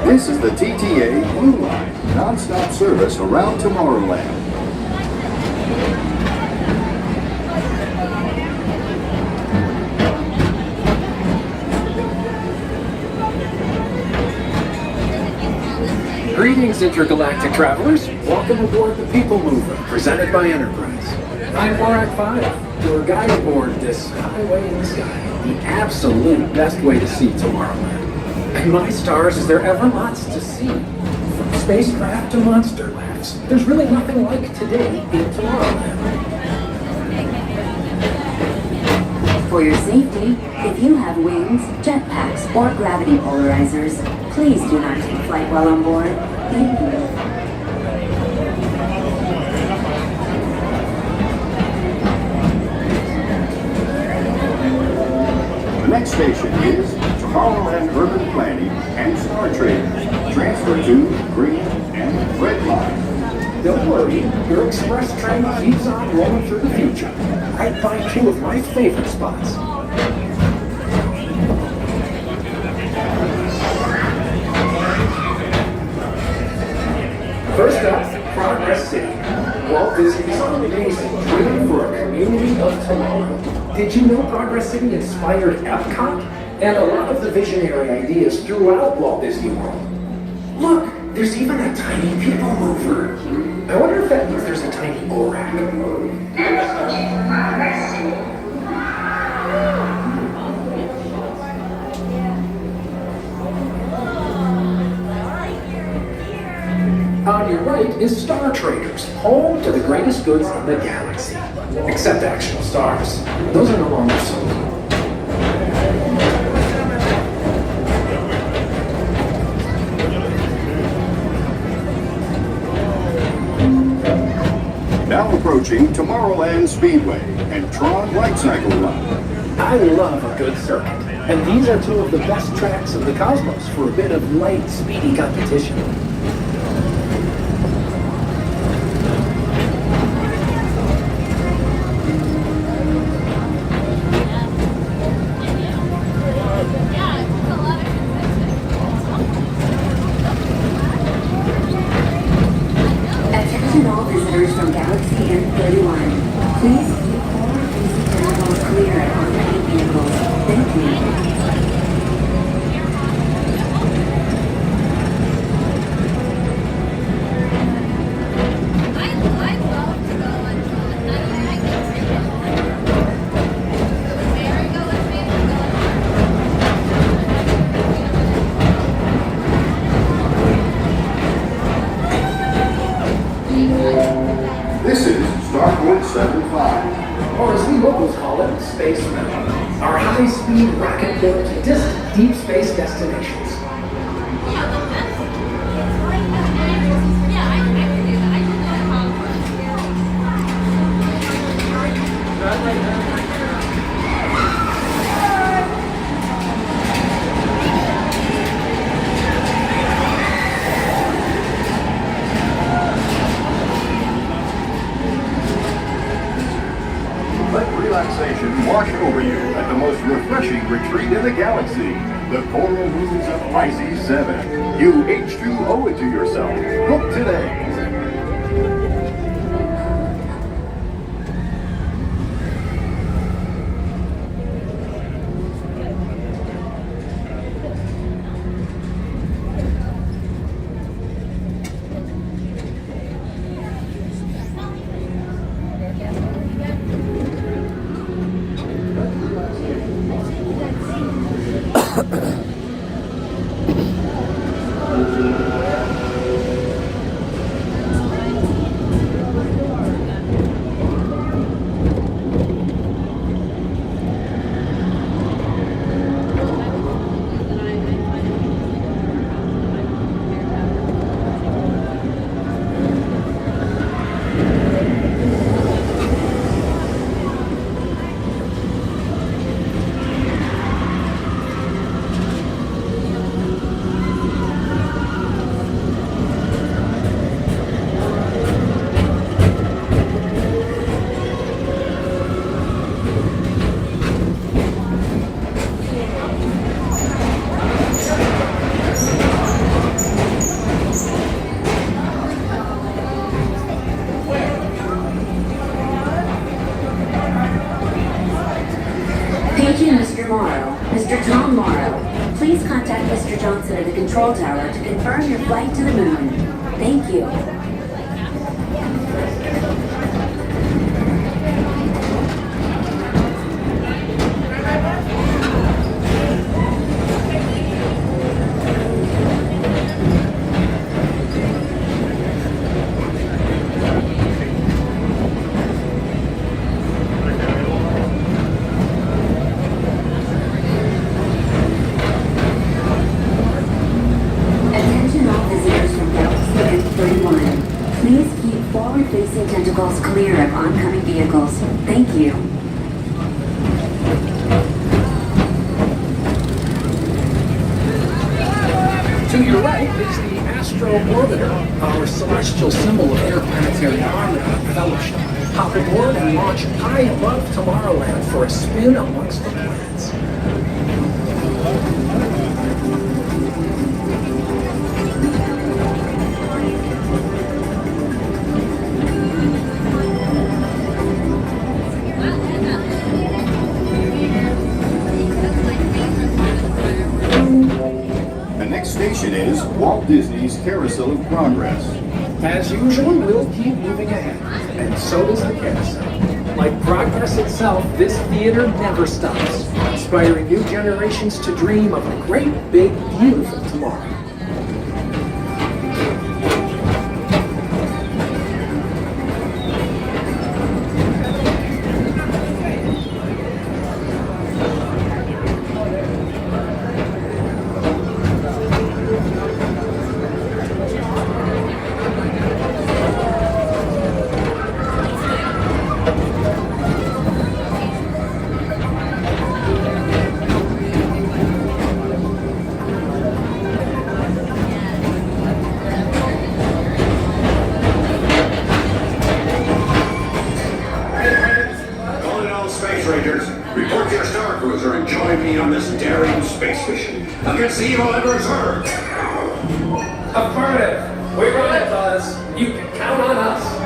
This is the TTA Blue Line, non-stop service around Tomorrowland. Greetings, intergalactic travelers. Welcome aboard the People Mover, presented by Enterprise. I'm Borak 5, your guide aboard this highway in the sky, the absolute best way to see Tomorrowland. And my stars, is there ever lots to see? From spacecraft to monster labs, there's really nothing like today in Tomorrowland. For your safety, if you have wings, jetpacks, or gravity polarizers, please do not take flight while on board. Thank you. The next station is Tomorrowland Urban Planning and Star Traders. Transfer to green and red line. Don't worry, your express train keeps on rolling through the future, right by two of my favorite spots. First up, Progress City. Walt Disney's amazing dream for a community of tomorrow. Did you know Progress City inspired Epcot? And a lot of the visionary ideas throughout Walt Disney World. Look, there's even a tiny people mover. I wonder if that means there's a tiny Borak. On your right is Star Traders, home to the greatest goods in the galaxy. Except actual stars. Those are no longer sold. Now approaching Tomorrowland Speedway and Tron Light Cycle Run. I love a good circuit, and these are two of the best tracks of the cosmos for a bit of light, speedy competition. Attention all visitors from Galaxy N31. Please keep all exit terminals clear at on-main vehicles. Thank you. This is Starport 75. Or as we locals call it, Space Mountain. Our high-speed rocket built to distant deep space destinations. Let relaxation wash over you at the most refreshing retreat in the galaxy, the coral moons of Pisces 7. You H2 owe it to yourself. Book today. Mr. Tom Morrow. Please contact Mr. Johnson at the control tower to confirm your flight to the moon. Thank you. Tentacles clear of oncoming vehicles. Thank you. To your right is the Astro Orbiter, our celestial symbol of interplanetary harmony and fellowship. Hop aboard and launch high above Tomorrowland for a spin amongst the planets. Station is Walt Disney's Carousel of Progress. As usual, we'll keep moving ahead, and so does the carousel. Like progress itself, this theater never stops, inspiring new generations to dream of a great, big, beautiful tomorrow. Report your Star Cruiser and join me on this daring space mission against the evil adversary. Affirmative. We're on it, Buzz. You can count on us.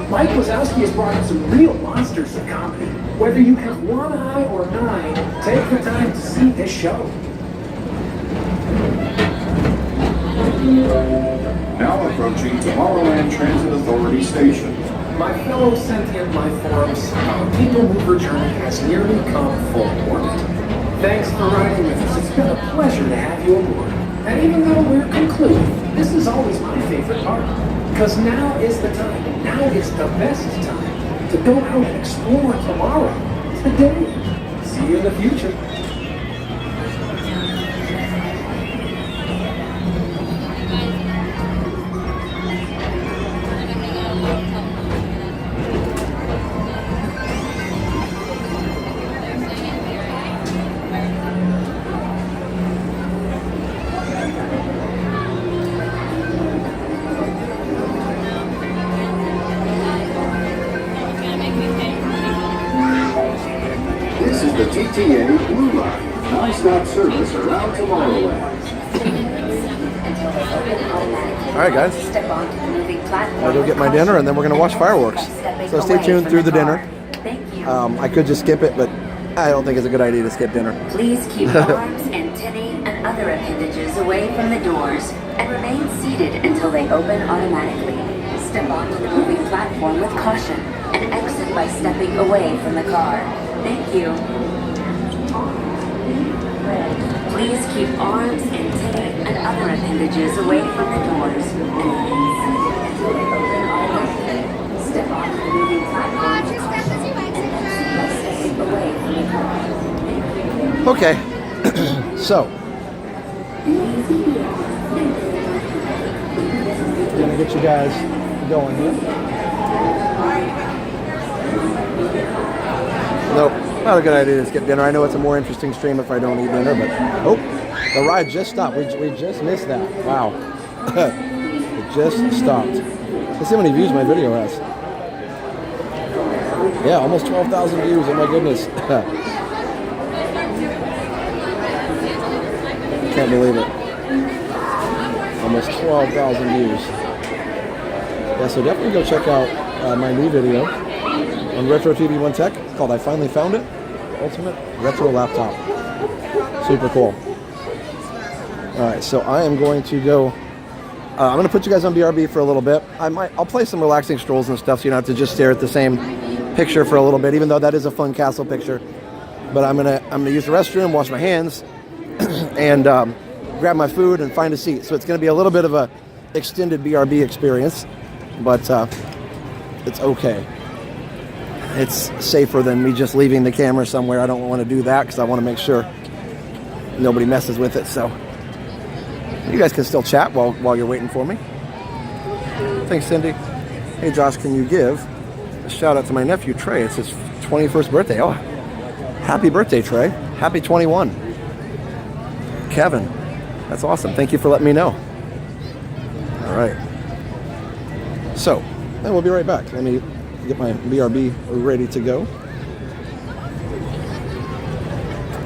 Mike Wazowski has brought in some real monsters of comedy. Whether you have one eye or nine, take the time to see this show. Now approaching Tomorrowland Transit Authority Station. My fellow sentient life forms, our people mover journey has nearly come full orbit. Thanks for riding with us. It's been a pleasure to have you aboard. And even though we're concluding, this is always my favorite part. Because now is the time, now is the best time to go out and explore tomorrow, today. See you in the future. The TTA Blue Line, non-stop service around Tomorrowland. All right, guys. I'll go get my dinner, and then we're going to watch fireworks. So stay tuned through the dinner. I could just skip it, but I don't think it's a good idea to skip dinner. Please keep arms, antennae, and other appendages away from the doors, and remain seated until they open automatically. Step onto the moving platform with caution, and exit by stepping away from the car. Thank you. Please keep arms, antennae, and other appendages away from the doors, and remain seated until they open automatically. Step onto the moving platform with caution, and exit by stepping away from the car. Thank you. Okay, so I'm gonna get you guys going here. Nope, not a good idea to skip dinner. I know it's a more interesting stream if I don't eat dinner, but oh, the ride just stopped. We just missed that. Wow, it just stopped. Let's see how many views my video has. Yeah, almost 12,000 views. Oh my goodness. Can't believe it. Almost 12,000 views. Yeah, so definitely go check out my new video on Retro TV One Tech. It's called I Finally Found It. Ultimate Retro Laptop. Super cool. Alright, so I am going to go... I'm going to put you guys on BRB for a little bit. I'll play some relaxing strolls and stuff so you don't have to just stare at the same picture for a little bit, even though that is a fun castle picture. But I'm gonna use the restroom, wash my hands, and grab my food and find a seat. So it's going to be a little bit of a extended BRB experience, but it's okay. It's safer than me just leaving the camera somewhere. I don't want to do that because I want to make sure nobody messes with it. So you guys can still chat while you're waiting for me. Thanks, Cindy. Hey, Josh, can you give a shout out to my nephew, Trey? It's his 21st birthday. Oh, happy birthday, Trey. Happy 21. Kevin, that's awesome. Thank you for letting me know. All right. So, then we'll be right back. Let me get my BRB ready to go.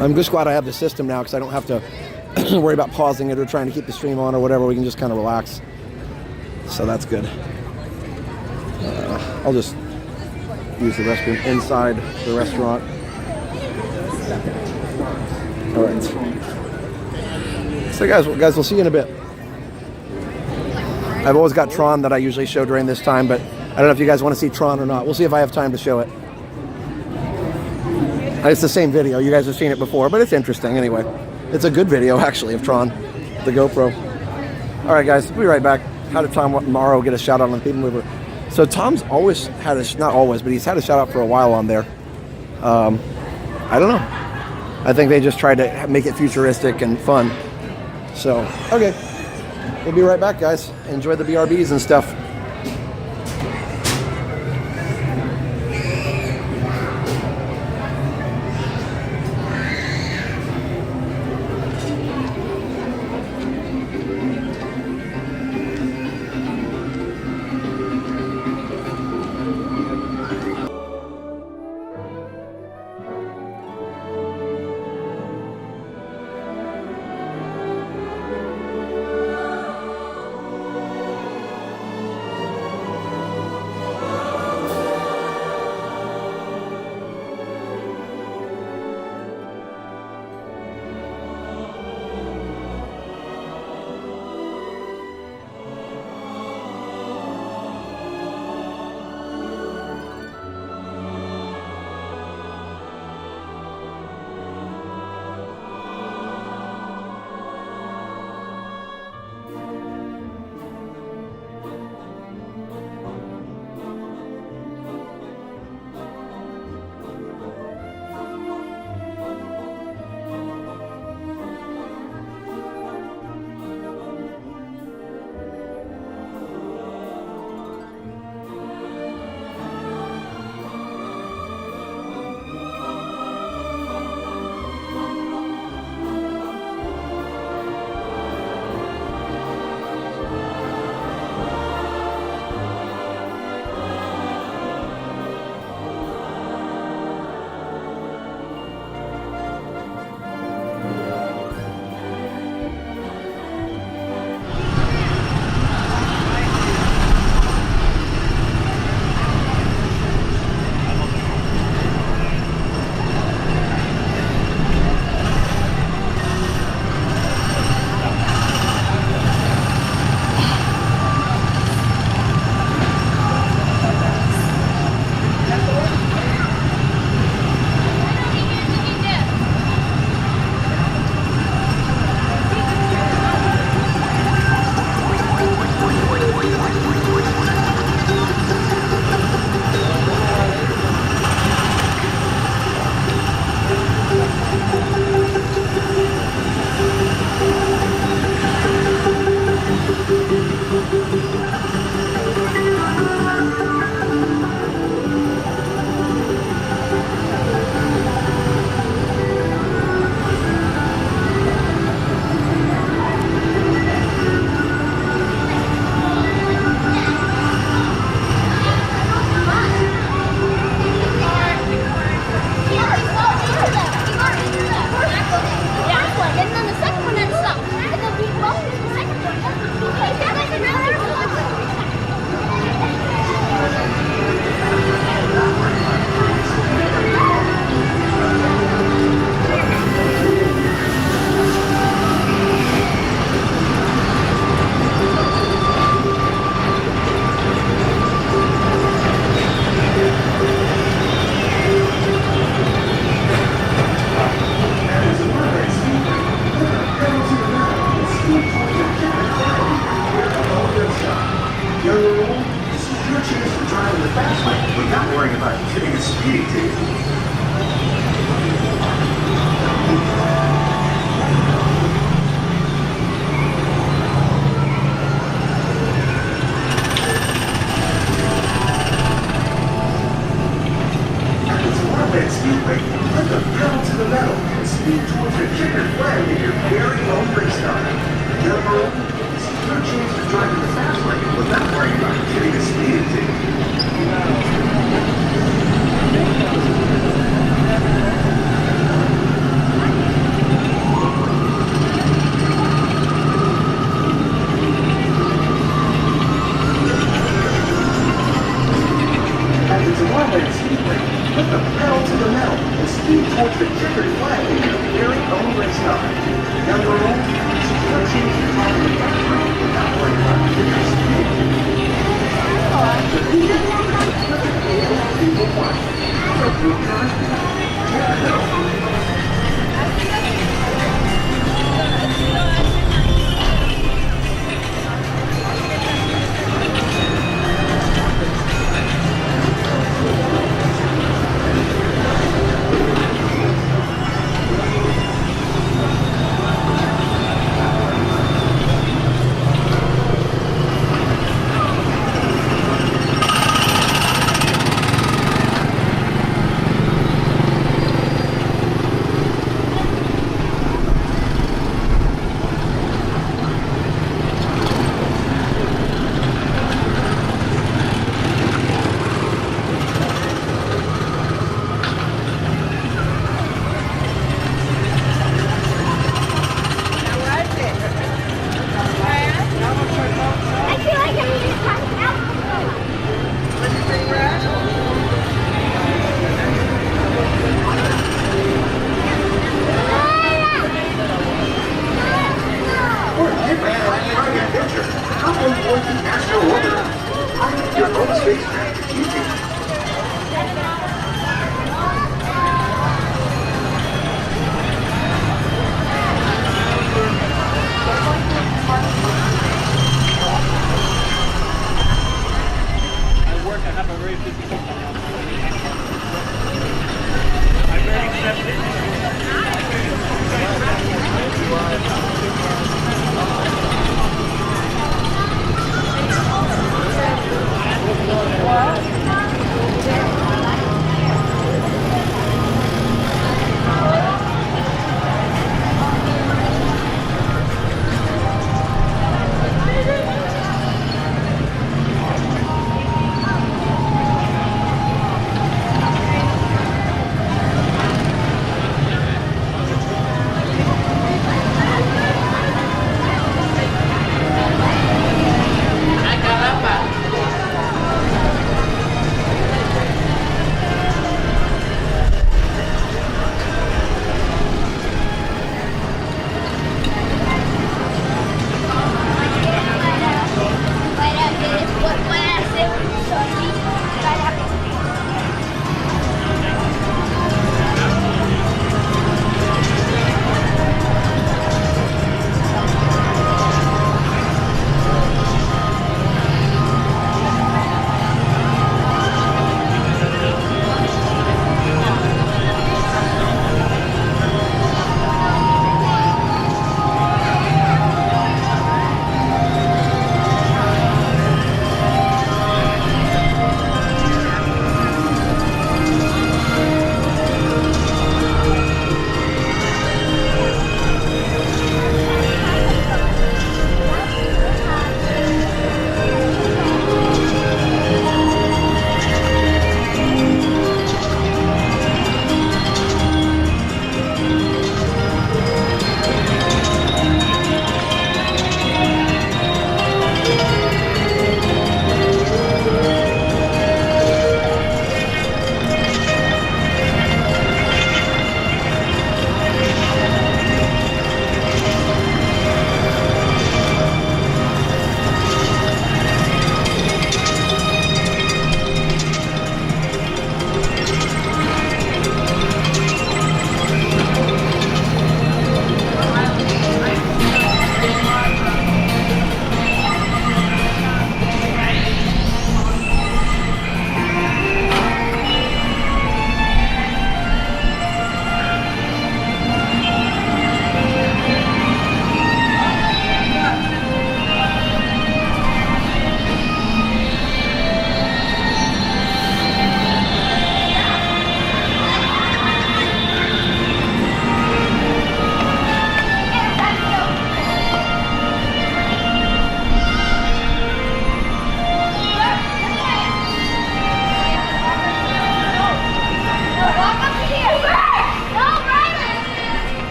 I'm just glad I have the system now because I don't have to worry about pausing it or trying to keep the stream on or whatever. We can just kind of relax. So that's good. I'll just use the restroom inside the restaurant. All right. So guys, we'll see you in a bit. I've always got Tron that I usually show during this time, but I don't know if you guys want to see Tron or not. We'll see if I have time to show it. It's the same video. You guys have seen it before, but it's interesting anyway. It's a good video, actually, of Tron, the GoPro. All right, guys, we'll be right back. How did Tom Morrow get a shout-out on the People Mover? So Tom's always had a, not always, but he's had a shout-out for a while on there. I don't know. I think they just tried to make it futuristic and fun. So, okay. We'll be right back, guys. Enjoy the BRBs and stuff. aboard the Astro Orbiter. Your own spacecraft is easy. At work, I have a very busy week. I'm very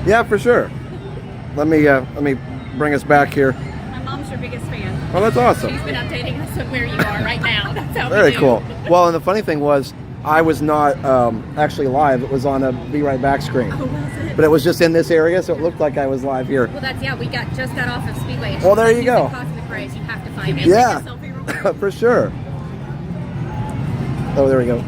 Yeah, for sure. Let me bring us back here. My mom's your biggest fan. Oh, that's awesome. She's been updating us on where you are right now. That's how Very we do. cool. Well, and the funny thing was, I was not actually live. It was on a Be Right Back screen. Oh, was it? But it was just in this area, so it looked like I was live here. Well, that's, yeah, we got just got off of Speedway. Well, there you go. Cosmic Race, you have to find it. Yeah, Take a selfie real quick. for sure. Oh, there we go.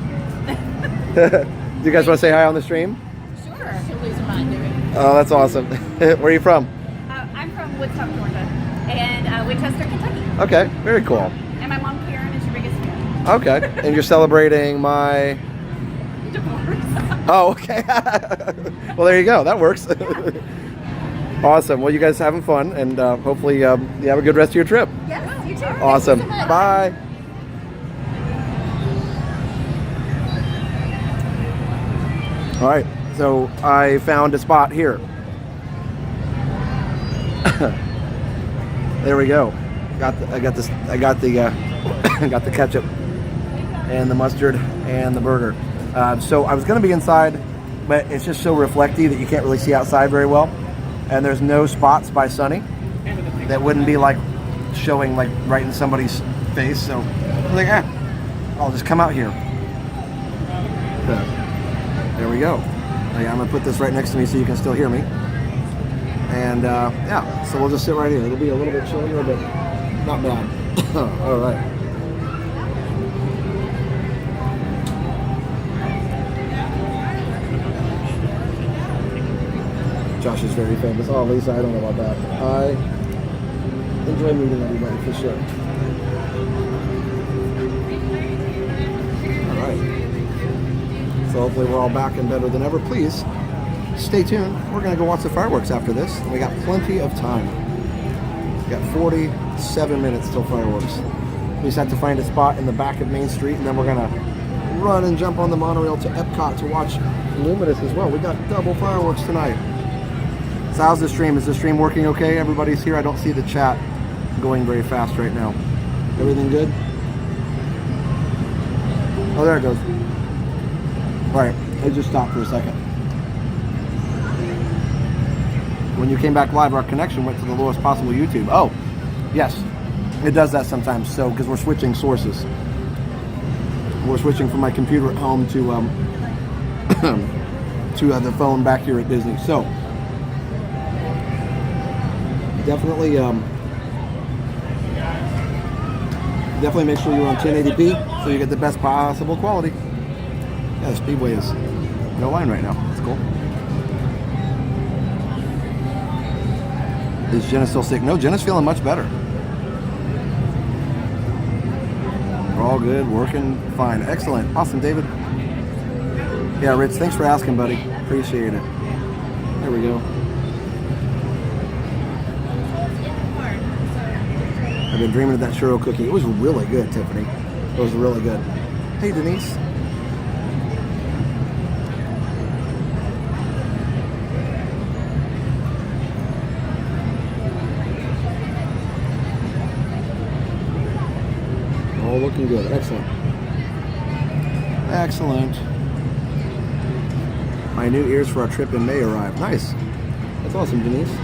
Do you guys want to say hi on the stream? Sure. She'll lose her mind doing it. Oh, that's awesome. Where are you from? I'm from Woodstock, Georgia, and Winchester, Kentucky. Okay, very cool. And my mom, Karen, is your biggest fan. Okay, and you're celebrating my... Divorce. Oh, okay. Well, there you go. That works. Awesome. Well, you guys having fun, and hopefully you have a good rest of your trip. Yes, you too. Awesome. Bye. All right, so I found a spot here. There we go. I got the ketchup and the mustard and the burger. So I was going to be inside, but it's just so reflecty that you can't really see outside very well. And there's no spots by Sunny that wouldn't be like showing like right in somebody's face. So I was like, I'll just come out here. So, there we go. I'm gonna put this right next to me so you can still hear me. And yeah, so we'll just sit right here. It'll be a little bit chillier, but not bad. All right. Josh is very famous. Oh, Lisa, I don't know about that. I enjoy meeting everybody for sure. All right. So hopefully we're all back and better than ever. Please stay tuned. We're going to go watch the fireworks after this. And we got plenty of time. We got 47 minutes till fireworks. We just have to find a spot in the back of Main Street, and then we're going to run and jump on the monorail to Epcot to watch Luminous as well. We got double fireworks tonight. So how's the stream? Is the stream working okay? Everybody's here. I don't see the chat going very fast right now. Everything good? Oh, there it goes. All right, it just stopped for a second. When you came back live, our connection went to the lowest possible YouTube. Oh, yes, it does that sometimes. So, because we're switching sources. We're switching from my computer at home to to the phone back here at Disney. So, definitely make sure you're on 1080p so you get the best possible quality. Yeah, the Speedway is no line right now. That's cool. Is Jenna still sick? No, Jenna's feeling much better. We're all good, working fine. Excellent. Awesome, David. Yeah, Rich, thanks for asking, buddy. Appreciate it. There we go. I've been dreaming of that churro cookie. It was really good, Tiffany. It was really good. Hey, Denise. All looking good. Excellent. Excellent. My new ears for our trip in May arrived. Nice. That's awesome, Denise.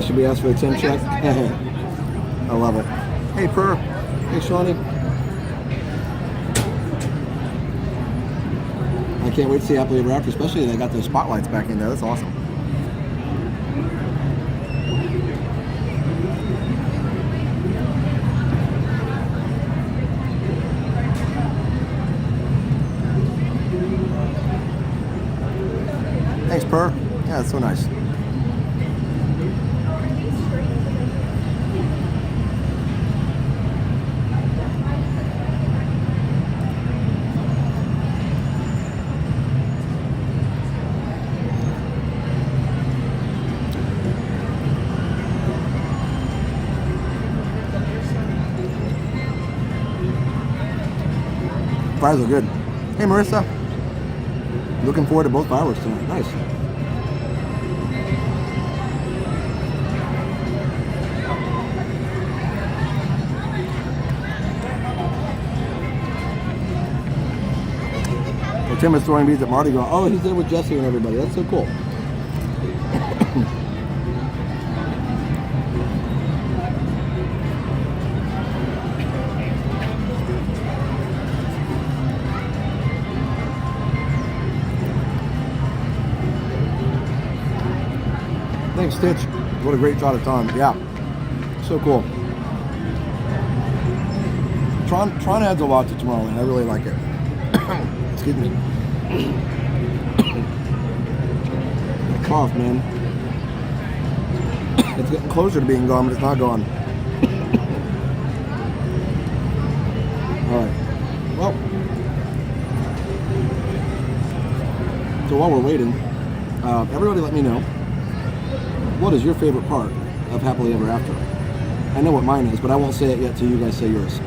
Should we ask for a 10 check? I love it. Hey, Purr. Hey, Shawnee. I can't wait to see Happily Ever After, especially they got those spotlights back in there. That's awesome. Thanks, Purr. Yeah, that's so nice. Fires are good. Hey, Marissa. Looking forward to both fireworks tonight. Nice. Well, Tim is throwing beads at Mardi Gras. Oh, he's there with Jesse and everybody. That's so cool. Thanks, Stitch. What a great shot of Tron. Yeah, so cool. Tron adds a lot to Tomorrowland. I really like it. Excuse me. cough, man. It's getting closer to being gone, but it's not gone. Alright. Well. So while we're waiting, everybody let me know, what is your favorite part of Happily Ever After? I know what mine is, but I won't say it yet till you guys say yours.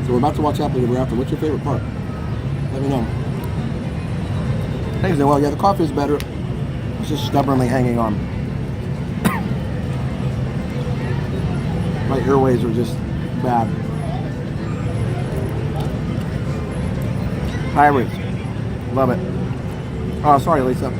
So we're about to watch Happily Ever After. What's your favorite part? Let me know. Thanks, Noel. Yeah, the coffee is better. It's just stubbornly hanging on. My airways are just bad. Pirates. Love it. Oh, sorry, Lisa.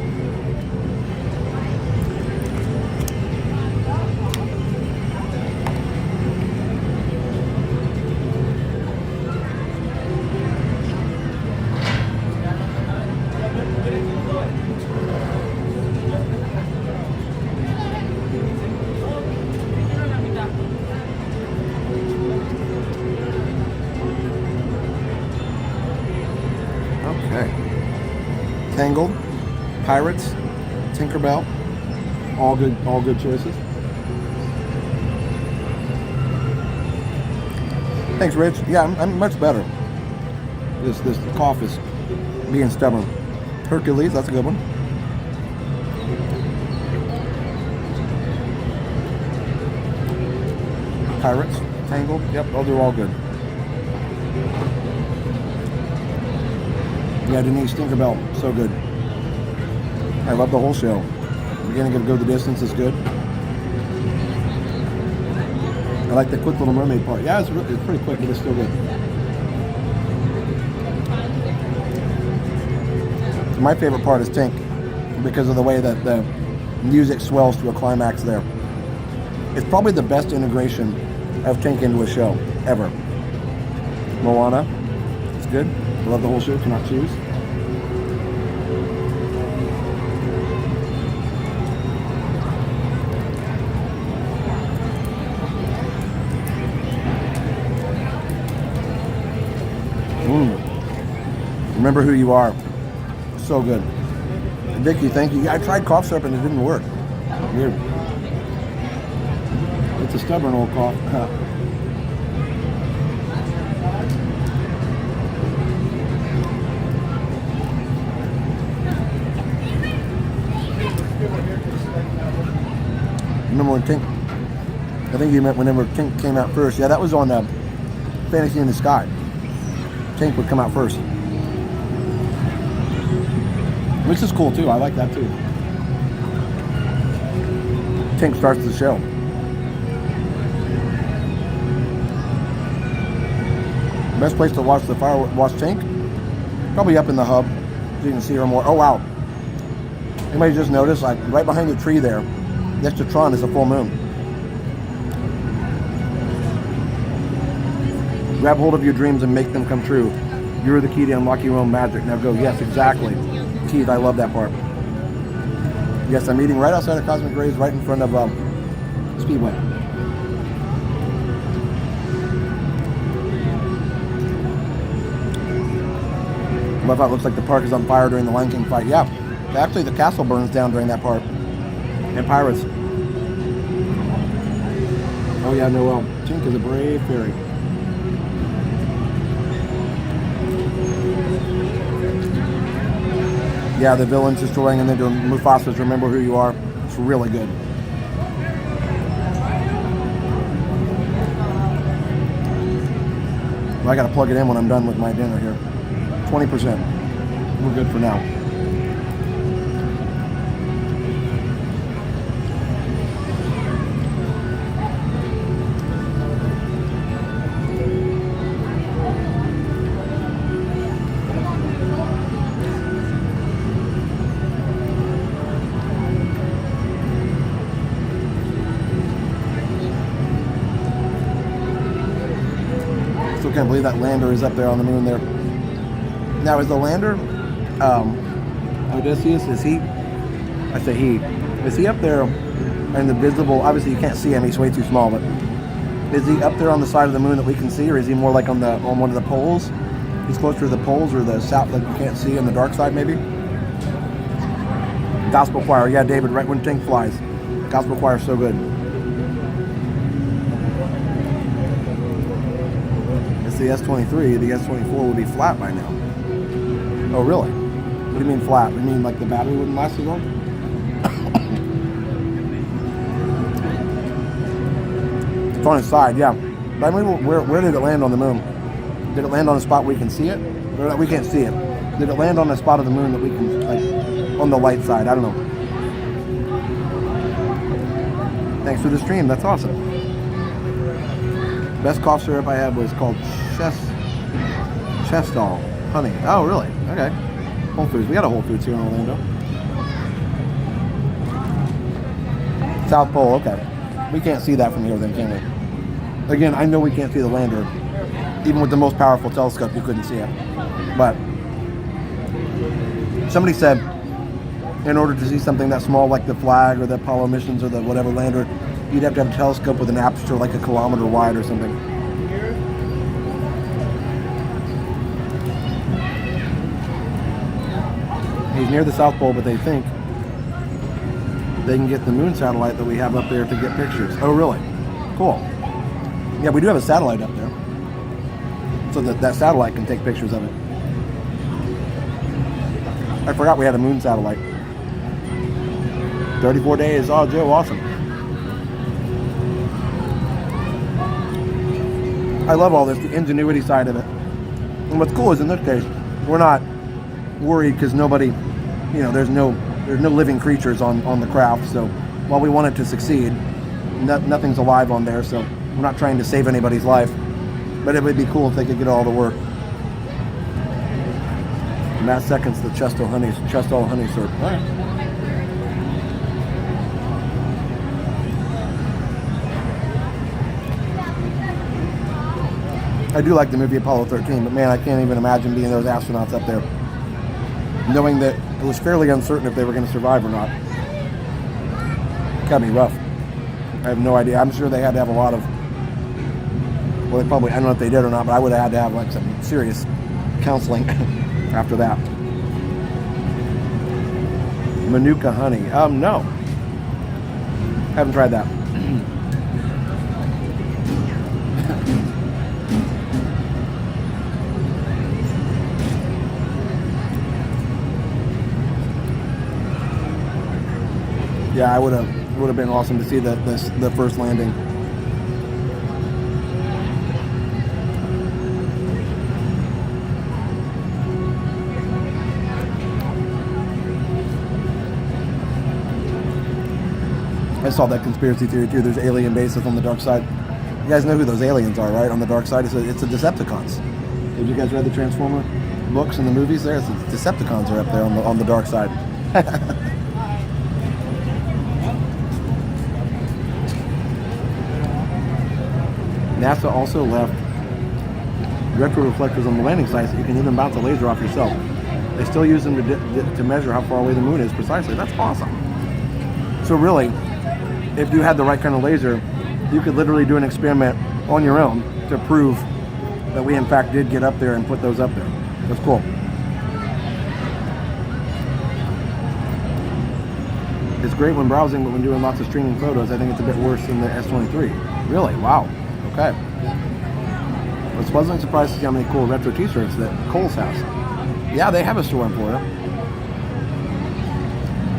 Tangled, Pirates, Tinkerbell, all good choices. Thanks, Rich. Yeah, I'm much better. This cough is being stubborn. Hercules, that's a good one. Pirates, Tangled, yep, those are all good. Yeah, Denise, Tinkerbell, so good. I love the whole show. Beginning of Go the Distance is good. I like the quick Little Mermaid part. Yeah, it's pretty quick, but it's still good. So my favorite part is Tink, because of the way that the music swells to a climax there. It's probably the best integration of Tink into a show, ever. Moana, it's good. I love the whole show, cannot choose. Remember Who You Are. So good. Vicky, thank you. Yeah, I tried cough syrup and it didn't work. Weird. It's a stubborn old cough. Remember when Tink, I think you meant whenever Tink came out first. Yeah, that was on Fantasy in the Sky. Tink would come out first. Which is cool too, I like that too. Tink starts the show. Best place to watch the watch Tink? Probably up in the hub, so you can see her more. Oh wow. Anybody just noticed, like right behind the tree there, next to Tron is a full moon. Grab hold of your dreams and make them come true. You're the key to unlock your own magic. Now go. Yes, exactly. Keith, I love that part. Yes, I'm eating right outside of Cosmic Rays, right in front of Speedway. Love how it looks like the park is on fire during the Lion King fight. Yeah, actually the castle burns down during that part. And Pirates. Oh yeah, Noel. Tink is a brave fairy. Yeah, the villains destroying and then doing Mufasa's Remember Who You Are. It's really good. Well, I gotta plug it in when I'm done with my dinner here. 20%. We're good for now. Can't believe that lander is up there on the moon there. Now is the lander Odysseus, is he up there in the visible, obviously you can't see him, he's way too small, but is he up there on the side of the moon that we can see, or is he more like on one of the poles? He's closer to the poles or the south that you can't see on the dark side maybe? Gospel choir. Yeah, David, right when Tink flies. Gospel choir is so good. It's the S23. The S24 would be flat by now. Oh, really? What do you mean flat? You mean like the battery wouldn't last as long? It's on its side, yeah. But I mean, where did it land on the moon? Did it land on a spot where we can see it? Or that we can't see it? Did it land on a spot of the moon that we can, like, on the light side? I don't know. Thanks for the stream. That's awesome. Best cough syrup I had was called Chestall Honey. Oh, really? Okay. Whole Foods. We got a Whole Foods here in Orlando. South Pole. Okay. We can't see that from here then, can we? Again, I know we can't see the lander. Even with the most powerful telescope, you couldn't see it. But somebody said, in order to see something that small like the flag or the Apollo missions or the whatever lander, you'd have to have a telescope with an aperture like a kilometer wide or something. He's near the South Pole, but they think they can get the moon satellite that we have up there to get pictures. Oh, really? Cool. Yeah, we do have a satellite up there. So that satellite can take pictures of it. I forgot we had a moon satellite. 34 days. Oh, Joe, awesome. I love all this, the ingenuity side of it. And what's cool is in this case, we're not worried because nobody, you know, there's no living creatures on the craft. So while we want it to succeed, nothing's alive on there. So we're not trying to save anybody's life. But it would be cool if they could get all the work. Matt seconds the Chestall honey syrup. All right. I do like the movie Apollo 13, but man, I can't even imagine being those astronauts up there, knowing that it was fairly uncertain if they were going to survive or not. Gotta be rough. I have no idea. I'm sure they had to have a lot of, well, they probably, I don't know if they did or not, but I would have had to have like some serious counseling after that. Manuka honey. No. Haven't tried that. Yeah, it would have been awesome to see the first landing. I saw that conspiracy theory too. There's alien bases on the dark side. You guys know who those aliens are, right? On the dark side, it's the Decepticons. Have you guys read the Transformer books and the movies? There, it's the Decepticons are up there on the dark side. NASA also left retro reflectors on the landing sites so you can even bounce a laser off yourself. They still use them to measure how far away the moon is precisely. That's awesome. So really, if you had the right kind of laser, you could literally do an experiment on your own to prove that we in fact did get up there and put those up there. That's cool. It's great when browsing, but when doing lots of streaming photos, I think it's a bit worse than the S23. Really? Wow. Okay. I was pleasantly surprised to see how many cool retro t-shirts that Kohl's has. Yeah, they have a store in Florida.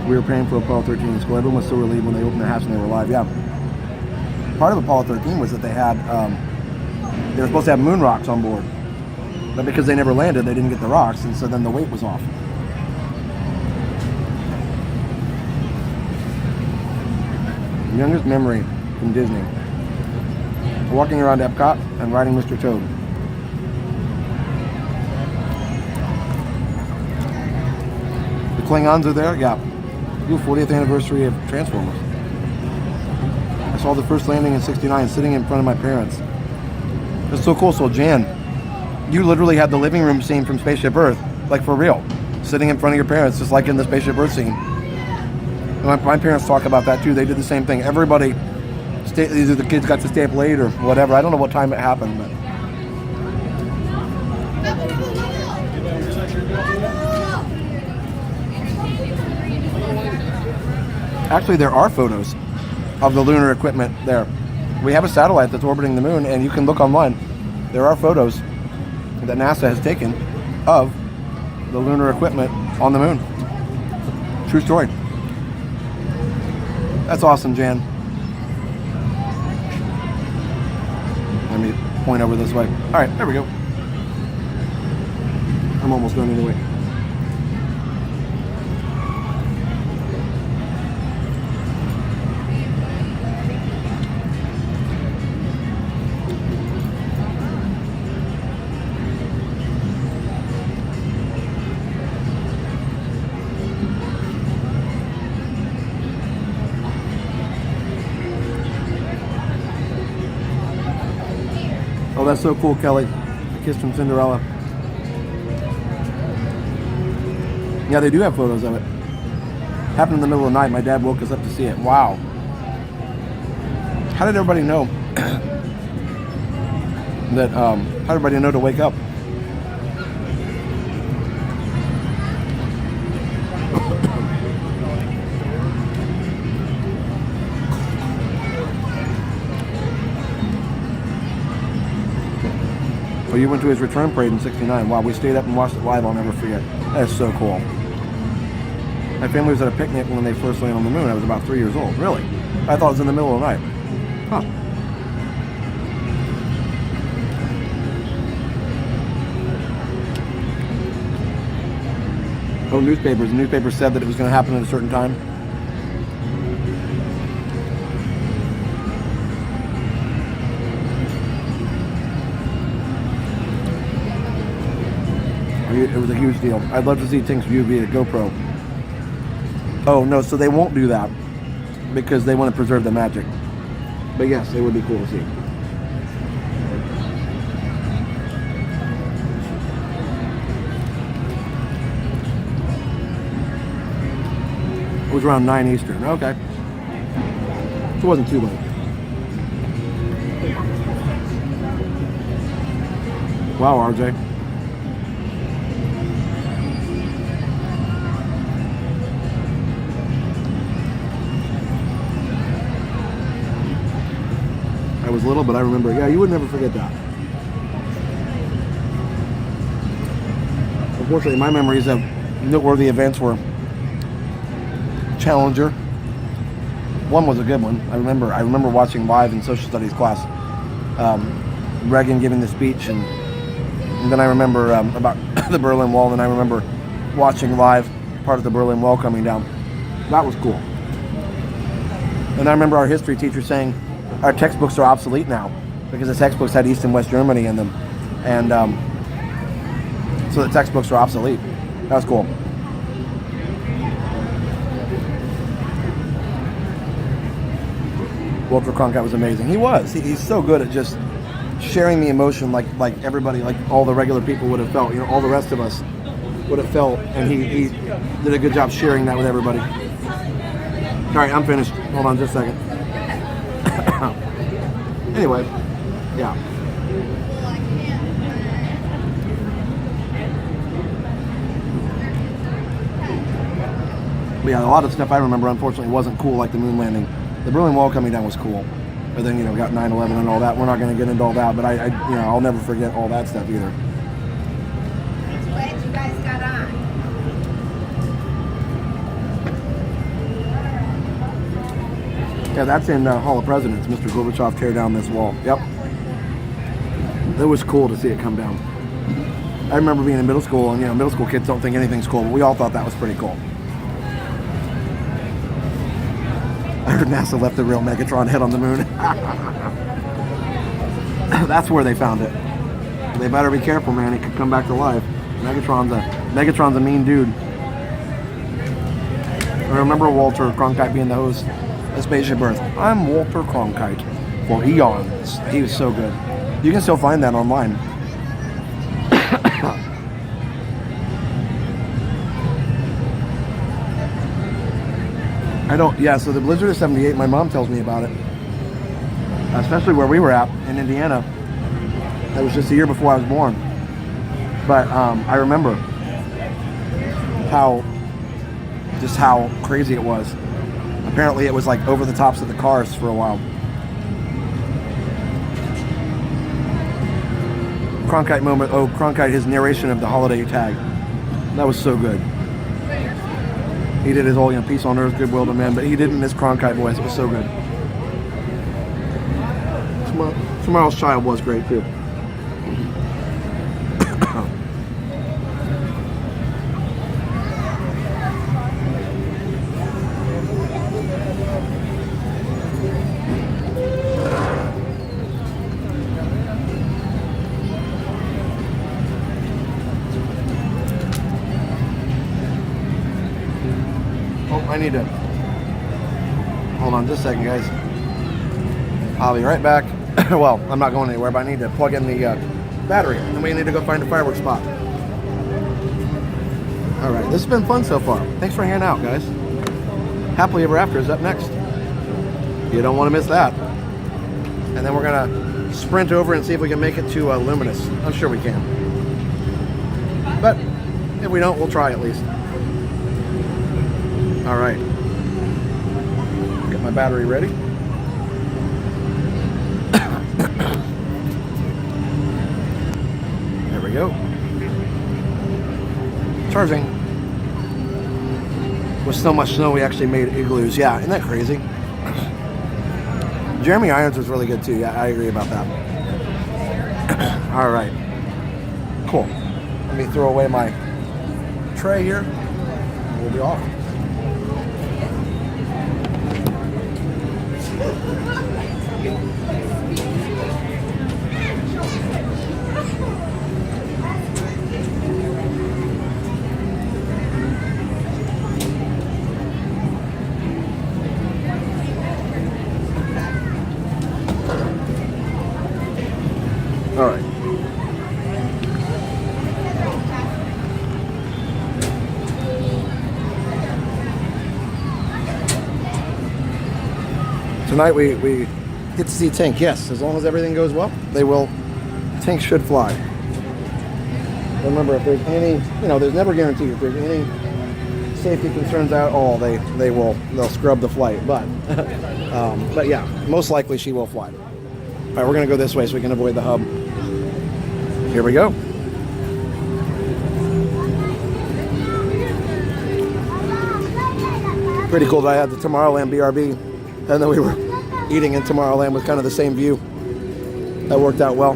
We were praying for Apollo 13 in school. Everyone was so relieved when they opened the hatch and they were alive. Yeah. Part of Apollo 13 was that they had, they were supposed to have moon rocks on board. But because they never landed, they didn't get the rocks, and so then the weight was off. Youngest memory from Disney. Walking around Epcot and riding Mr. Toad. The Klingons are there? Yeah. 40th anniversary of Transformers. I saw the first landing in '69 sitting in front of my parents. That's so cool. So Jan, you literally had the living room scene from Spaceship Earth, like for real, sitting in front of your parents, just like in the Spaceship Earth scene. And my parents talk about that too. They did the same thing. Everybody, either the kids got to stay up late or whatever. I don't know what time it happened, but. Actually, there are photos of the lunar equipment there. We have a satellite that's orbiting the moon, and you can look online. There are photos that NASA has taken of the lunar equipment on the moon. True story. That's awesome, Jan. Let me point over this way. All right, there we go. I'm almost done anyway. Oh, that's so cool, Kelly. A kiss from Cinderella. Yeah, they do have photos of it. Happened in the middle of the night. My dad woke us up to see it. Wow. How did everybody know that, how did everybody know to wake up? Oh, you went to his return parade in '69. Wow, we stayed up and watched it live. I'll never forget. That is so cool. My family was at a picnic when they first landed on the moon. I was about 3 years old. Really? I thought it was in the middle of the night. Huh. Oh, newspapers. The newspaper said that it was going to happen at a certain time. It was a huge deal. I'd love to see Tink's view via GoPro. Oh no, so they won't do that because they want to preserve the magic. But yes, it would be cool to see. It was around 9 Eastern. Okay. It wasn't too late. Wow, RJ. I was little, but I remember. Yeah, you would never forget that. Unfortunately, my memories of noteworthy events were Challenger. One was a good one. I remember watching live in social studies class. Reagan giving the speech, and then I remember about the Berlin Wall, and I remember watching live part of the Berlin Wall coming down. That was cool. And I remember our history teacher saying, our textbooks are obsolete now because the textbooks had East and West Germany in them, and so the textbooks are obsolete. That was cool. Walter Cronkite was amazing. He was. He's so good at just sharing the emotion like everybody, like all the regular people would have felt. You know, all the rest of us would have felt, and he did a good job sharing that with everybody. All right, I'm finished. Hold on just a second. Anyway, yeah. But yeah, a lot of stuff I remember unfortunately wasn't cool, like the moon landing. The Berlin Wall coming down was cool, but then, you know, got 9/11 and all that. We're not going to get into all that, but I you know, I'll never forget all that stuff either. Glad you guys got on. Yeah, that's in Hall of Presidents. Mr. Gorbachev tear down this wall. Yep. It was cool to see it come down. I remember being in middle school, and, you know, middle school kids don't think anything's cool, but we all thought that was pretty cool. I heard NASA left the real Megatron head on the moon. That's where they found it. They better be careful, man. It could come back to life. Megatron's a mean dude. I remember Walter Cronkite being the host of Spaceship Earth. I'm Walter Cronkite for eons. He was so good. You can still find that online. So the blizzard of '78, my mom tells me about it. Especially where we were at in Indiana. That was just a year before I was born. But I remember how crazy it was. Apparently it was like over the tops of the cars for a while. Cronkite moment. Oh, Cronkite, his narration of the holiday tag. That was so good. He did his whole, you know, peace on earth, goodwill to men, but he did it in his Cronkite voice. It was so good. Tomorrow's Child was great too. I need to hold on just a second, guys. I'll be right back. Well, I'm not going anywhere, but I need to plug in the battery, and we need to go find a fireworks spot. All right, this has been fun so far. Thanks for hanging out, guys. Happily Ever After is up next. You don't want to miss that. And then we're gonna sprint over and see if we can make it to Luminous. I'm sure we can, but if we don't, we'll try at least. All right, get my battery ready. There we go. Charging. With so much snow, we actually made igloos. Yeah, isn't that crazy? Jeremy Irons was really good too. Yeah, I agree about that. All right, cool. Let me throw away my tray here. We'll be off. All right. Tonight we get to see Tank. Yes, as long as everything goes well, they will. Tank should fly. Remember, if there's any, you know, there's never guaranteed. If there's any safety concerns at all, they'll scrub the flight. But yeah, most likely she will fly. All right, we're gonna go this way so we can avoid the hub. Here we go. Pretty cool that I had the Tomorrowland BRB, and then we were eating in Tomorrowland with kind of the same view. That worked out well.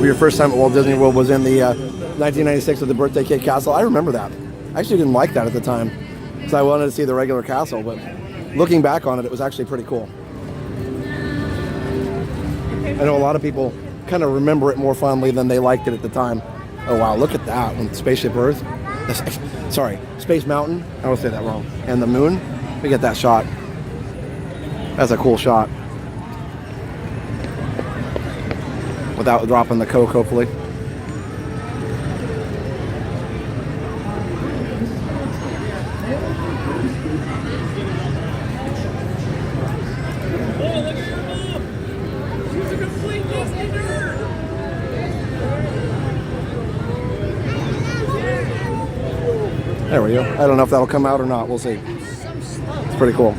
Your first time at Walt Disney World was in the 1996 with the Birthday Cake Castle. I remember that. I actually didn't like that at the time, because I wanted to see the regular castle, but looking back on it, it was actually pretty cool. I know a lot of people kind of remember it more fondly than they liked it at the time. Oh wow, look at that. When Spaceship Earth, sorry, Space Mountain, I always say that wrong, and the moon, we get that shot. That's a cool shot. Without dropping the Coke, hopefully. There we go. I don't know if that'll come out or not. We'll see. It's pretty cool.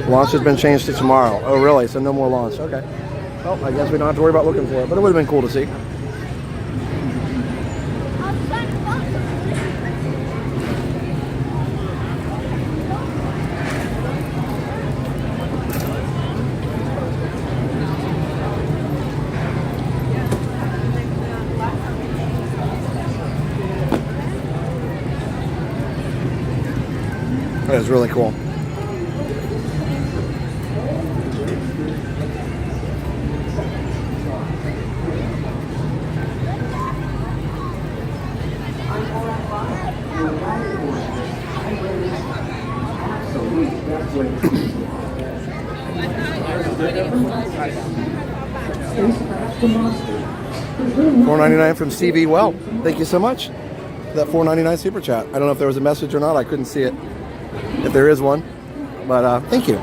Launch has been changed to tomorrow. Oh, really? So no more launch. Okay. Well, I guess we don't have to worry about looking for it, but it would have been cool to see. That is really cool. $4.99 from CV. Well, thank you so much for that $4.99 super chat. I don't know if there was a message or not. I couldn't see it. If there is one, but thank you.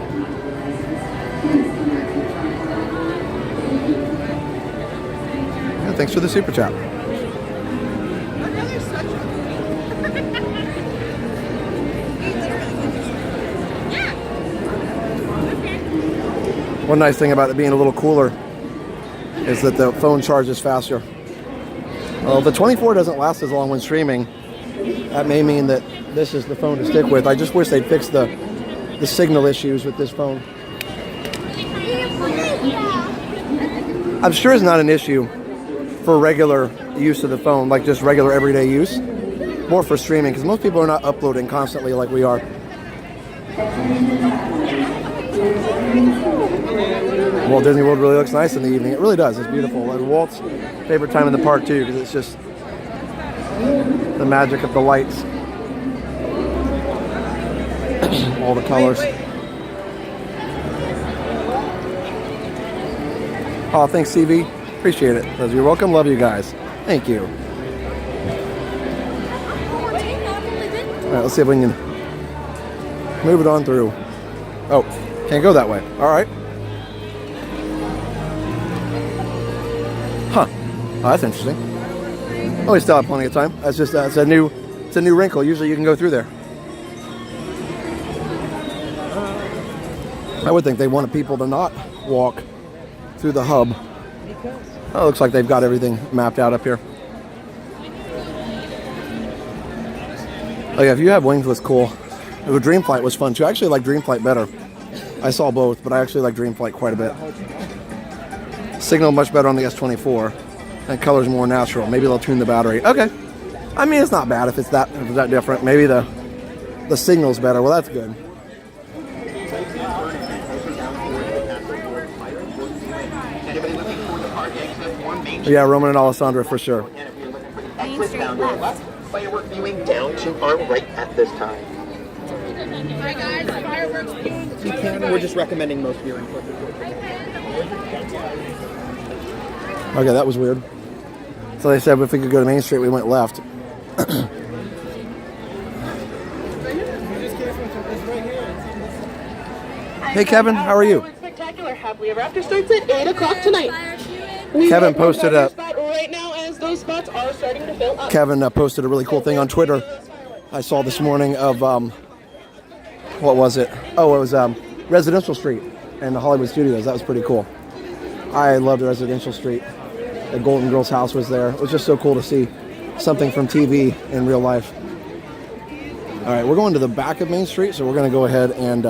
Yeah, thanks for the super chat. One nice thing about it being a little cooler is that the phone charges faster. Well, the 24 doesn't last as long when streaming. That may mean that this is the phone to stick with. I just wish they'd fix the signal issues with this phone. I'm sure it's not an issue for regular use of the phone, like just regular everyday use. More for streaming, because most people are not uploading constantly like we are. Walt Disney World really looks nice in the evening. It really does. It's beautiful. And Walt's favorite time in the park too, because it's just the magic of the lights. All the colors. Oh, thanks, CV. Appreciate it. You're welcome. Love you guys. Thank you. All right, let's see if we can move it on through. Oh, can't go that way. All right. Huh. Oh, that's interesting. Oh, we still have plenty of time. That's just it's a new wrinkle. Usually you can go through there. I would think they wanted people to not walk through the hub. Oh, it looks like they've got everything mapped out up here. Oh yeah, if you have wings, was cool. The Dream Flight was fun too. I actually like Dream Flight better. I saw both, but I actually like Dream Flight quite a bit. Signal much better on the S24, and color's more natural. Maybe they'll tune the battery. Okay, I mean it's not bad if it's that different. Maybe the signal's better. Well, that's good. Yeah, Roman and Alessandra for sure. Firework viewing down to our right at this time. Hi guys, fireworks viewing. You can, we're just recommending most viewing. Okay, that was weird. So they said if we could go to Main Street, we went left. Hey Kevin, how are you? Spectacular Happily Ever After starts at 8 o'clock tonight. Kevin posted a right now as those spots are starting to fill up. Kevin posted a really cool thing on Twitter. I saw this morning of what was it? Oh, it was Residential Street and the Hollywood Studios. That was pretty cool. I loved Residential Street. The Golden Girls house was there. It was just so cool to see something from TV in real life. All right, we're going to the back of Main Street, so we're going to go ahead and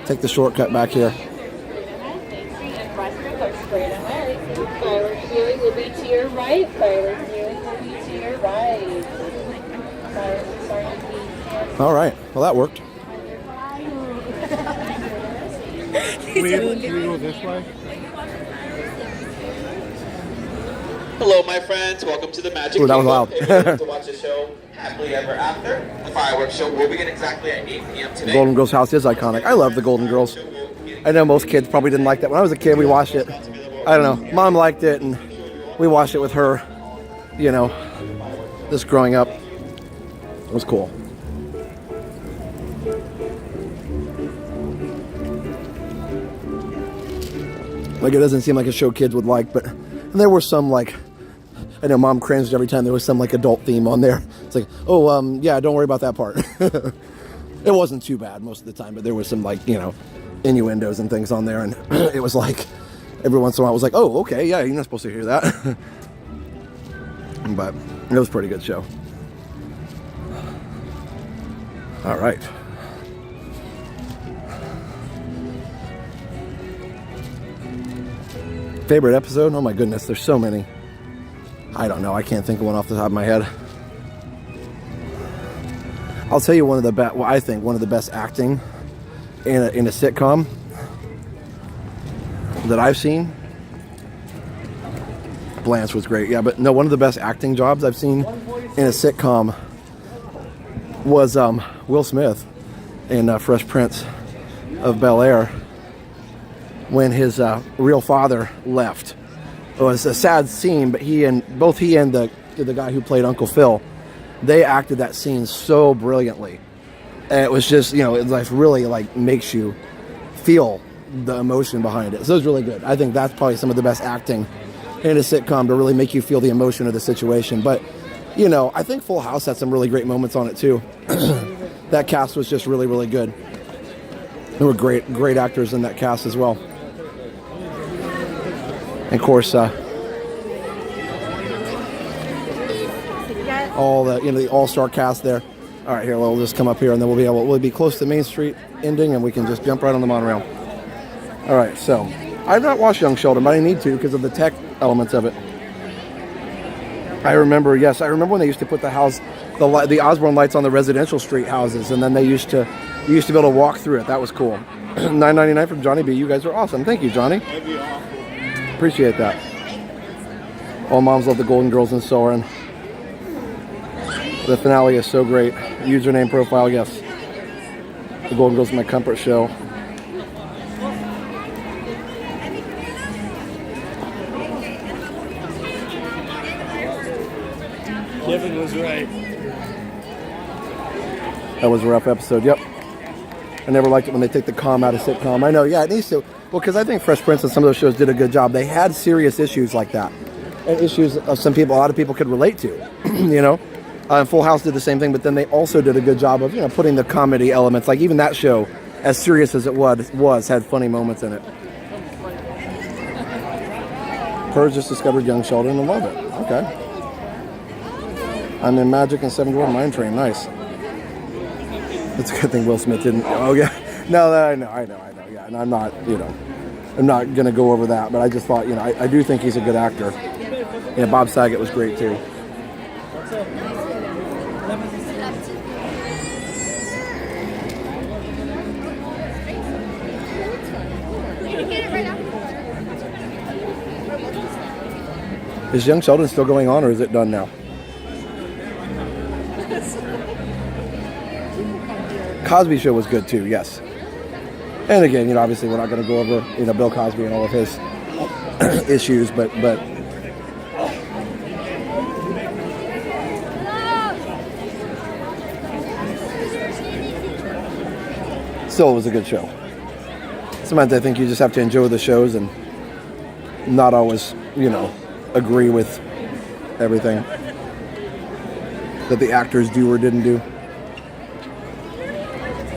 take the shortcut back here. Fireworks viewing will be to your right. Fireworks viewing will be to your right. All right, well that worked. Can we go this way? Hello, my friends. Welcome to the Magic Ooh, that was Kingdom. loud. If you're looking to watch the show Happily Ever After, the fireworks show will begin exactly at 8 p.m. The today. Golden Girls house is iconic. I love the Golden Girls. I know most kids probably didn't like that. When I was a kid, we watched it. I don't know. Mom liked it, and we watched it with her. You know, just growing up. It was cool. Like, it doesn't seem like a show kids would like, but there were some, like, I know Mom cringed every time there was some, like, adult theme on there. It's like, oh, yeah, don't worry about that part. It wasn't too bad most of the time, but there was some, like, you know, innuendos and things on there, and it was like, every once in a while I was like, oh, okay, yeah, you're not supposed to hear that. But it was a pretty good show. All right. Favorite episode? Oh my goodness, there's so many. I don't know, I can't think of one off the top of my head. I'll tell you one of the best, well, I think one of the best acting in a sitcom that I've seen. Blanche was great, yeah, but no, one of the best acting jobs I've seen in a sitcom was Will Smith in Fresh Prince of Bel-Air when his real father left. It was a sad scene, but both he and the guy who played Uncle Phil, they acted that scene so brilliantly. And it was just, you know, it like really like makes you feel the emotion behind it. So it was really good. I think that's probably some of the best acting in a sitcom to really make you feel the emotion of the situation. But, you know, I think Full House had some really great moments on it too. That cast was just really, really good. There were great actors in that cast as well. And of course, all the the all-star cast there. All right, here we'll just come up here, and then we'll be close to Main Street ending, and we can just jump right on the monorail. All right, so I've not watched Young Sheldon, but I need to because of the tech elements of it. I remember when they used to put the Osborne lights on the residential street houses, and then you used to be able to walk through it. That was cool. $9.99 from Johnny B. You guys are awesome. Thank you, Johnny. That'd be awful. Appreciate that. All moms love the Golden Girls and Soarin'. The finale is so great. Username profile, yes. The Golden Girls is my comfort show. Kevin was right. That was a rough episode, yep. I never liked it when they take the calm out of sitcom. I know, yeah, it needs to. Well, because I think Fresh Prince and some of those shows did a good job. They had serious issues like that. And issues of a lot of people could relate to, Full House did the same thing, but then they also did a good job of, putting the comedy elements. Like even that show, as serious as it was had funny moments in it. Purge just discovered Young Sheldon and love it. Okay. I'm in Magic and Seven Dwarf Mine Train. Nice. It's a good thing Will Smith didn't. Oh yeah. No, I know. Yeah, and I'm not going to go over that, but I just thought, I do think he's a good actor. Yeah, Bob Saget was great too. Is Young Sheldon still going on, or is it done now? Cosby Show was good too, yes. And again, obviously we're not going to go over, Bill Cosby and all of his issues, but still, it was a good show. Sometimes I think you just have to enjoy the shows and not always, agree with everything that the actors do or didn't do.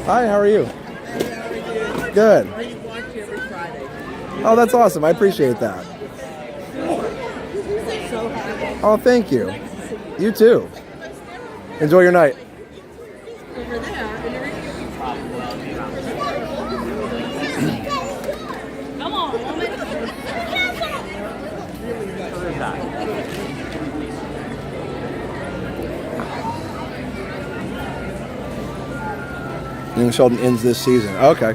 Hi, how are you? Good. Oh, that's awesome. I appreciate that. Oh, thank you. You too. Enjoy your night. Come on, woman. Young Sheldon ends this season. Okay.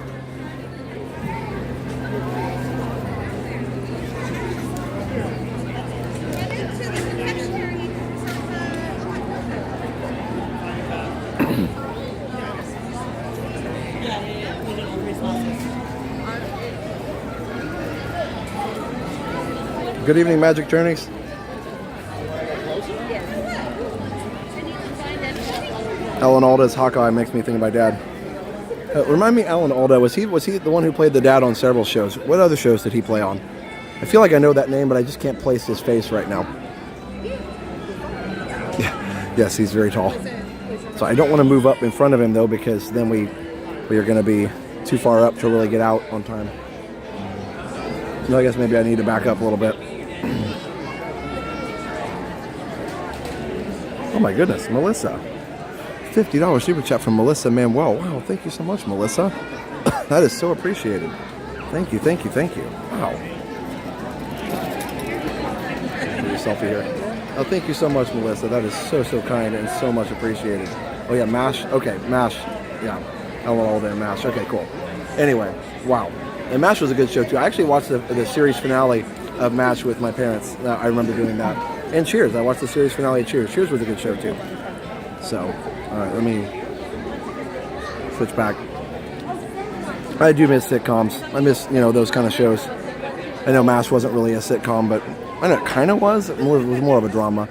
Good evening, Magic Journeys. Alan Alda's Hawkeye makes me think of my dad. Remind me, Alan Alda, was he the one who played the dad on several shows? What other shows did he play on? I feel like I know that name, but I just can't place his face right now. Yeah. Yes, he's very tall. So I don't want to move up in front of him, though, because then we are going to be too far up to really get out on time. So I guess maybe I need to back up a little bit. Oh my goodness, Melissa. $50 super chat from Melissa Manuel. Wow, thank you so much, Melissa. That is so appreciated. Thank you. Wow. Your selfie here. Oh, thank you so much, Melissa. That is so kind and so much appreciated. Oh yeah, MASH. Okay, MASH. Yeah, Ellen Alda and MASH. Okay, cool. Anyway, wow. And MASH was a good show too. I actually watched the series finale of MASH with my parents. I remember doing that. And Cheers. I watched the series finale of Cheers. Cheers was a good show too. So, all right, let me switch back. I do miss sitcoms. I miss, those kind of shows. I know MASH wasn't really a sitcom, but I know it kind of was. It was more of a drama.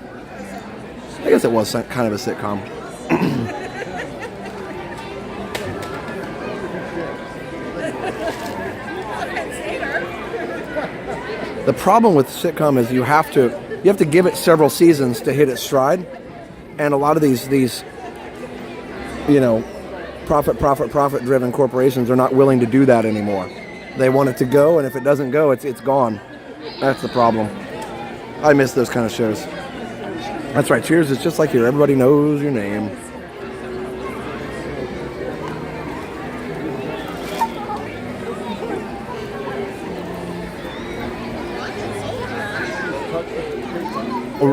I guess it was kind of a sitcom. The problem with sitcom is you have to give it several seasons to hit its stride, and a lot of these profit driven corporations are not willing to do that anymore. They want it to go, and if it doesn't go, it's gone. That's the problem. I miss those kind of shows. That's right. Cheers is just like here. Everybody knows your name.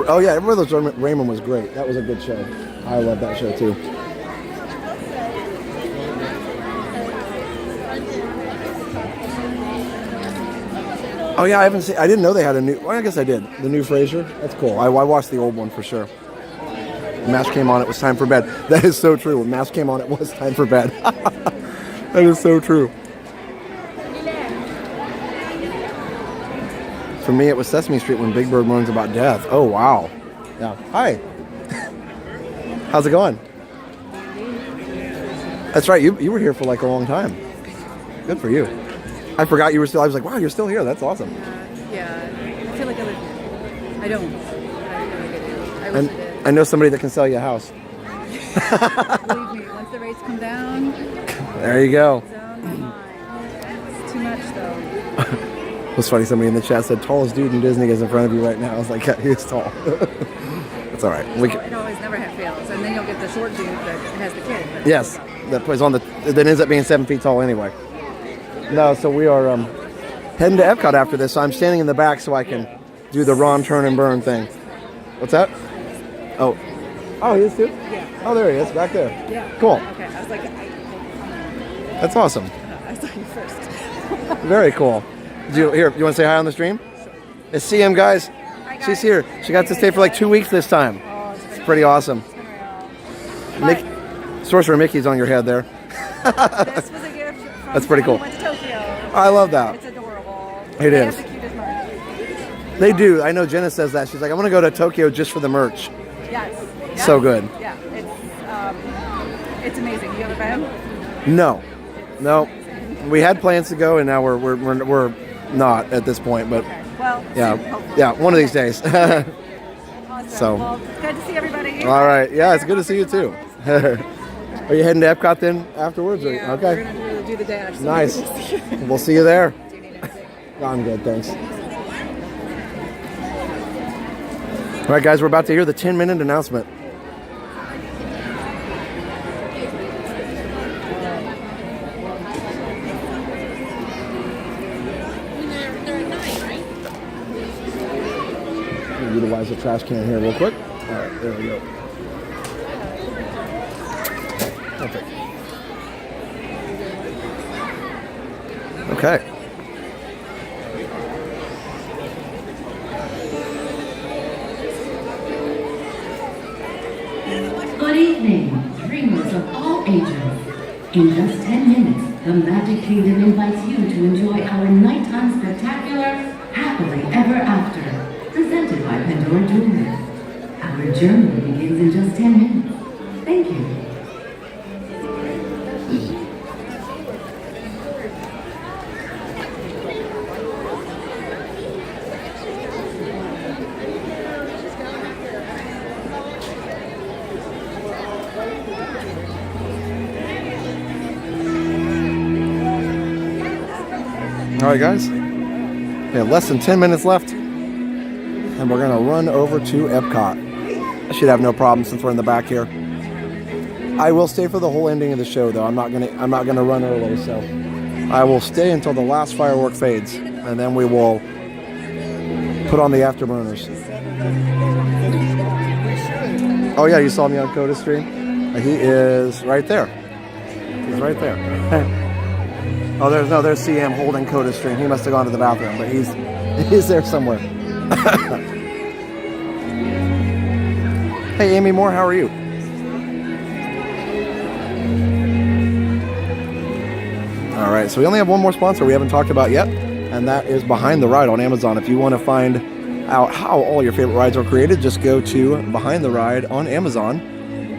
Oh yeah, Brothers Raymond was great. That was a good show. I love that show too. Oh yeah, I didn't know they had a new. Well, I guess I did. The new Frasier. That's cool. I watched the old one for sure. When Mash came on, it was time for bed. That is so true. When Mash came on, it was time for bed. That is so true. For me, it was Sesame Street when Big Bird moans about death. Oh, wow. Yeah. Hi. How's it going? That's right. You were here for like a long time. Good for you. I forgot you were still. I was like, wow, you're still here. That's awesome. Yeah. I feel like I live here. I don't. I wish I did. I know somebody that can sell you a house. Believe me, once the rates come down. There you go. It's too much, though. It was funny, somebody in the chat said, tallest dude in Disney is in front of you right now. I was like, yeah, he's tall. That's all right. It always never fails. And then you'll get the short dude that has the kid. Yes, that plays on that ends up being 7 feet tall anyway. No, so we are heading to Epcot after this. So I'm standing in the back so I can do the Ron, turn, and burn thing. What's that? Oh, he is too? Yeah. Oh, there he is, back there. Yeah. Cool. Okay, I was like, That's awesome. I saw you first. Very cool. You want to say hi on the stream? It's CM, guys. Hi, guys. She's here. She got to stay for like 2 weeks this time. It's pretty awesome. Sorcerer Mickey's on your head there. This was a gift from That's pretty cool. went to Tokyo. I love that. It's adorable. It They is. have the cutest merch. They do. I know Jenna says that. She's like, I want to go to Tokyo just for the merch. Yes. So good. Yeah. It's amazing. You ever been? No. We had plans to go, and now we're not at this point. But Well, yeah, one of these days. Awesome. So. Well, good to see everybody. All right. Yeah, it's good to see you too. Are you heading to Epcot then afterwards? Yeah, okay. We're going to do the dash. So Nice. We'll see you there. I'm good, thanks. All right, guys, we're about to hear the 10-minute announcement. Utilize the trash can here real quick. All right, there we go. Perfect. Okay. Good evening, dreamers of all ages. In just 10 minutes, the Magic Kingdom invites you to enjoy our nighttime spectacular Happily Ever After, presented by Pandora Jewelry. Our journey begins in just 10 minutes. Thank you. All right, guys. We have less than 10 minutes left, and we're gonna run over to Epcot. I should have no problem since we're in the back here. I will stay for the whole ending of the show, though. I'm not gonna run early, so I will stay until the last firework fades, and then we will put on the afterburners. Oh yeah, you saw me on Coda stream. He is right there. He's right there. Oh, there's CM holding Coda stream. He must have gone to the bathroom, but he's there somewhere. Hey, Amy Moore, how are you? All right, so we only have one more sponsor we haven't talked about yet, and that is Behind the Ride on Amazon. If you want to find out how all your favorite rides are created, just go to Behind the Ride on Amazon.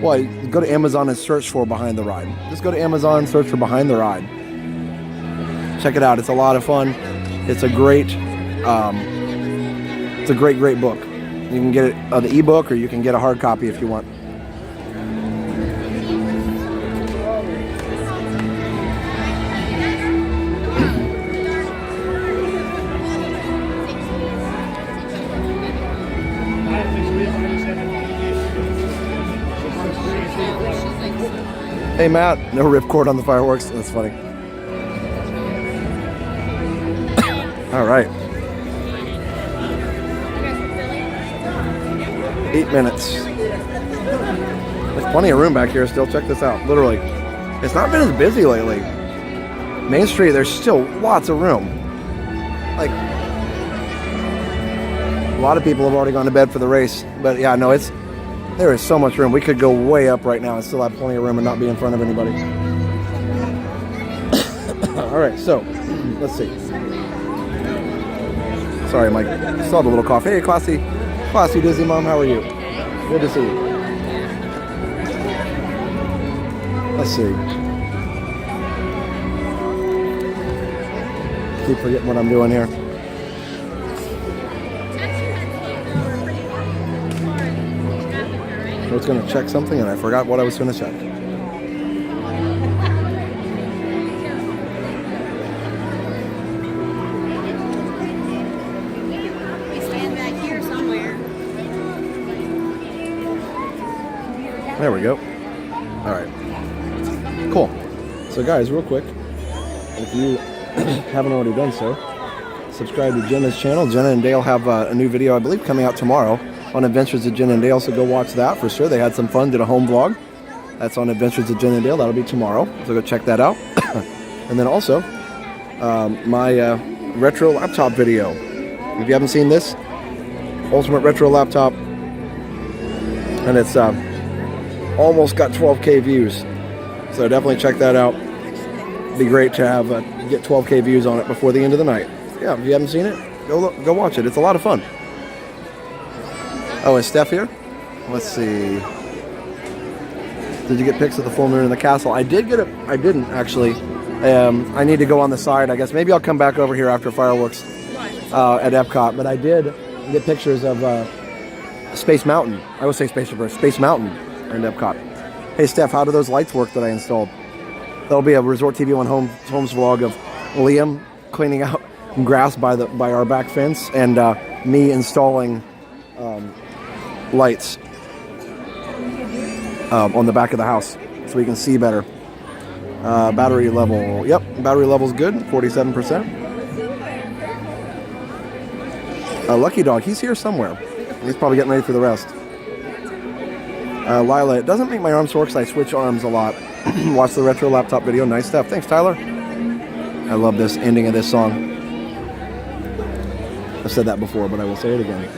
Well, go to Amazon and search for Behind the Ride. Just go to Amazon, search for Behind the Ride. Check it out. It's a lot of fun. It's a great book. You can get it on the ebook, or you can get a hard copy if you want. Hey Matt, no ripcord on the fireworks. That's funny. All right. 8 minutes. There's plenty of room back here still. Check this out. Literally, it's not been as busy lately. Main Street, there's still lots of room. Like, a lot of people have already gone to bed for the race. But yeah, no, there is so much room. We could go way up right now and still have plenty of room and not be in front of anybody. All right, so let's see. Sorry, Mike. Still have a little cough. Hey, classy Disney mom. How are you? Good to see you. Let's see. Keep forgetting what I'm doing here. I was going to check something and I forgot what I was going to check. We stand back here somewhere. There we go. All right. Cool. So guys, real quick, if you haven't already done so, subscribe to Jenna's channel. Jenna and Dale have a new video, I believe, coming out tomorrow on Adventures of Jen and Dale, so go watch that for sure. They had some fun, did a home vlog. That's on Adventures of Jen and Dale. That'll be tomorrow, so go check that out. And then also, my retro laptop video. If you haven't seen this, Ultimate Retro Laptop, and it's almost got 12K views. So definitely check that out. It'd be great to have get 12K views on it before the end of the night. Yeah, if you haven't seen it, go watch it. It's a lot of fun. Oh, is Steph here? Let's see. Did you get pics of the full moon in the castle? I did get it. I didn't actually. I need to go on the side. I guess maybe I'll come back over here after fireworks at Epcot. But I did get pictures of Space Mountain. I always say Space River. Space Mountain in Epcot. Hey Steph, how do those lights work that I installed? There'll be a Resort TV One Homes vlog of Liam cleaning out grass by our back fence and me installing lights on the back of the house so we can see better. Battery level, yep, battery level's good, 47%. Lucky Dog, he's here somewhere. He's probably getting ready for the rest. Lila, it doesn't make my arms sore because I switch arms a lot. Watch the retro laptop video. Nice stuff. Thanks, Tyler. I love this ending of this song. I've said that before, but I will say it again.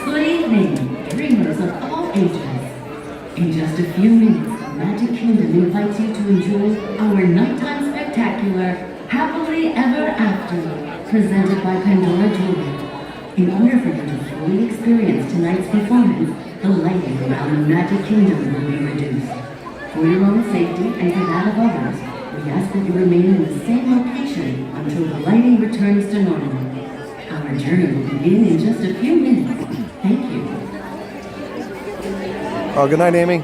Good evening, dreamers of all ages. In just a few minutes, Magic Kingdom invites you to enjoy our nighttime spectacular Happily Ever After, presented by Pandora Jewelry. In order for you to fully experience tonight's performance, the lighting around the Magic Kingdom will be reduced. For your own safety and for that of others, we ask that you remain in the same location until the lighting returns to normal. Our journey will begin in just a few minutes. Thank you. Oh, good night, Amy.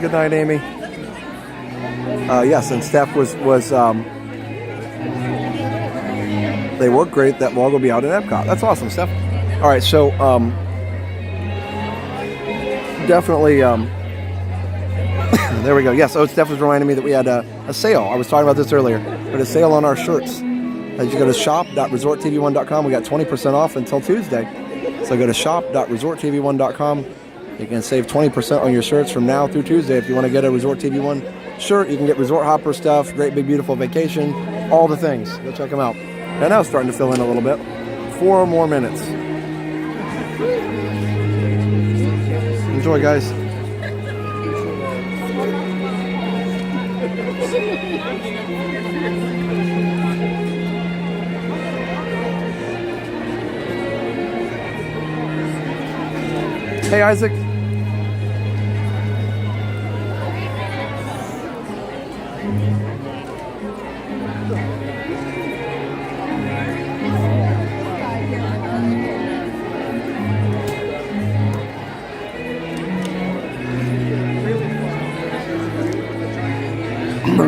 Good night, Amy. Yes, and Steph was they work great. That vlog will be out in Epcot. That's awesome, Steph. All right, so definitely there we go. Yes, Steph was reminding me that we had a sale. I was talking about this earlier, but a sale on our shirts. As you go to shop.resorttv1.com, we got 20% off until Tuesday. So go to shop.resorttv1.com. You can save 20% on your shirts from now through Tuesday. If you want to get a Resort TV One shirt, you can get Resort Hopper stuff, Great Big Beautiful Vacation, all the things. Go check them out. And now it's starting to fill in a little bit. 4 more minutes. Enjoy, guys. Hey, Isaac.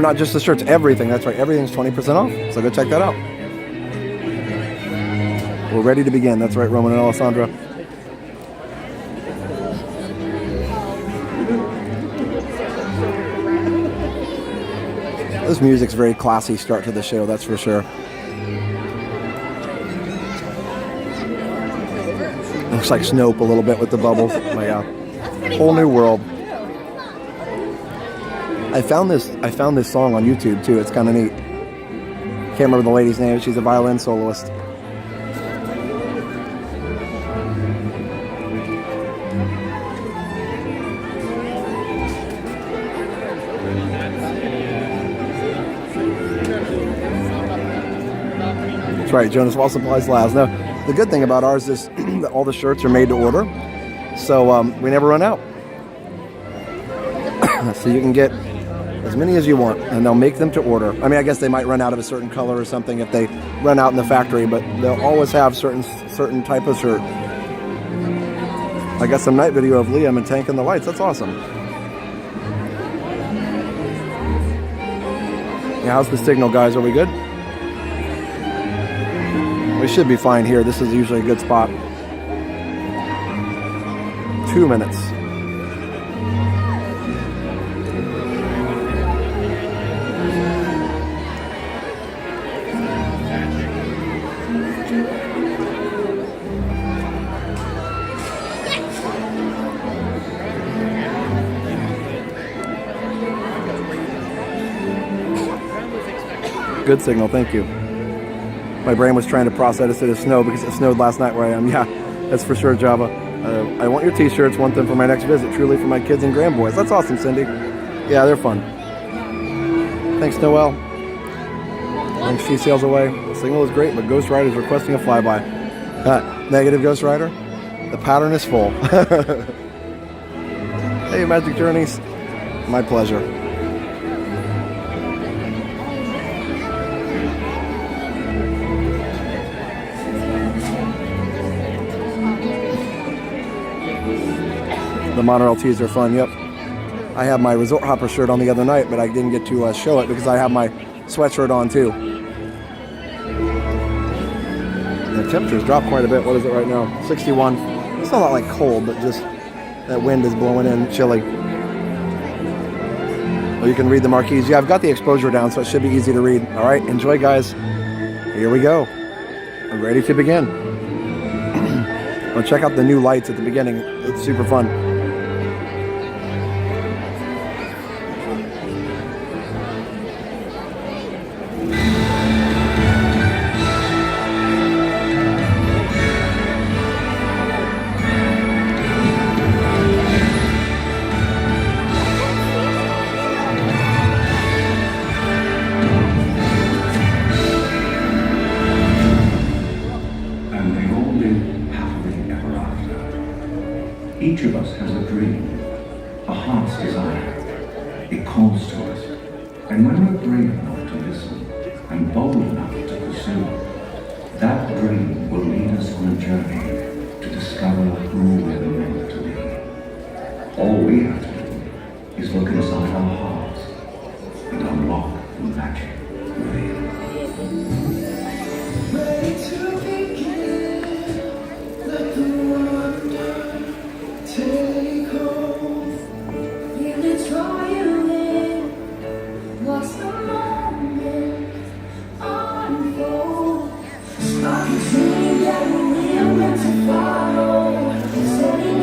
Not just the shirts, everything. That's right, everything's 20% off. So go check that out. We're ready to begin. That's right, Roman and Alessandra. This music's very classy start to the show, that's for sure. Looks like Snope a little bit with the bubbles. But yeah, whole new world. I found this song on YouTube too. It's kind of neat. Can't remember the lady's name. She's a violin soloist. That's right, Jonas, while supplies last. Now, the good thing about ours is that all the shirts are made to order, so we never run out. So you can get as many as you want, and they'll make them to order. I mean, I guess they might run out of a certain color or something if they run out in the factory, but they'll always have certain type of shirt. I got some night video of Liam and Tank and the Lights. That's awesome. Yeah, how's the signal, guys? Are we good? We should be fine here. This is usually a good spot. 2 minutes. Good signal, thank you. My brain was trying to process it as snow because it snowed last night where I am. Yeah, that's for sure, Java. I want your t-shirts, want them for my next visit, truly for my kids and grandboys. That's awesome, Cindy. Yeah, they're fun. Thanks, Noelle. Thanks, she sails away. The signal is great, but Ghost Rider is requesting a flyby. Negative, Ghost Rider. The pattern is full. Hey, Magic Journeys. My pleasure. The monorail tees are fun, yep. I have my Resort Hopper shirt on the other night, but I didn't get to show it because I have my sweatshirt on too. The temperature's dropped quite a bit. What is it right now? 61. It's not like cold, but just that wind is blowing in, chilly. Well, you can read the marquees. Yeah, I've got the exposure down, so it should be easy to read. All right, enjoy, guys. Here we go. I'm ready to begin. Well, check out the new lights at the beginning. It's super fun. Each of us has a dream, a heart's desire. It calls to us. And when we're brave enough to listen and bold enough to pursue, that dream will lead us on a journey to discover who we're meant to be. All we have to do is look inside our hearts and unlock the magic within. Ready to begin, let the wonder take hold. Feel it triumphing, watch the moment unfold. I can see that we are meant to follow, setting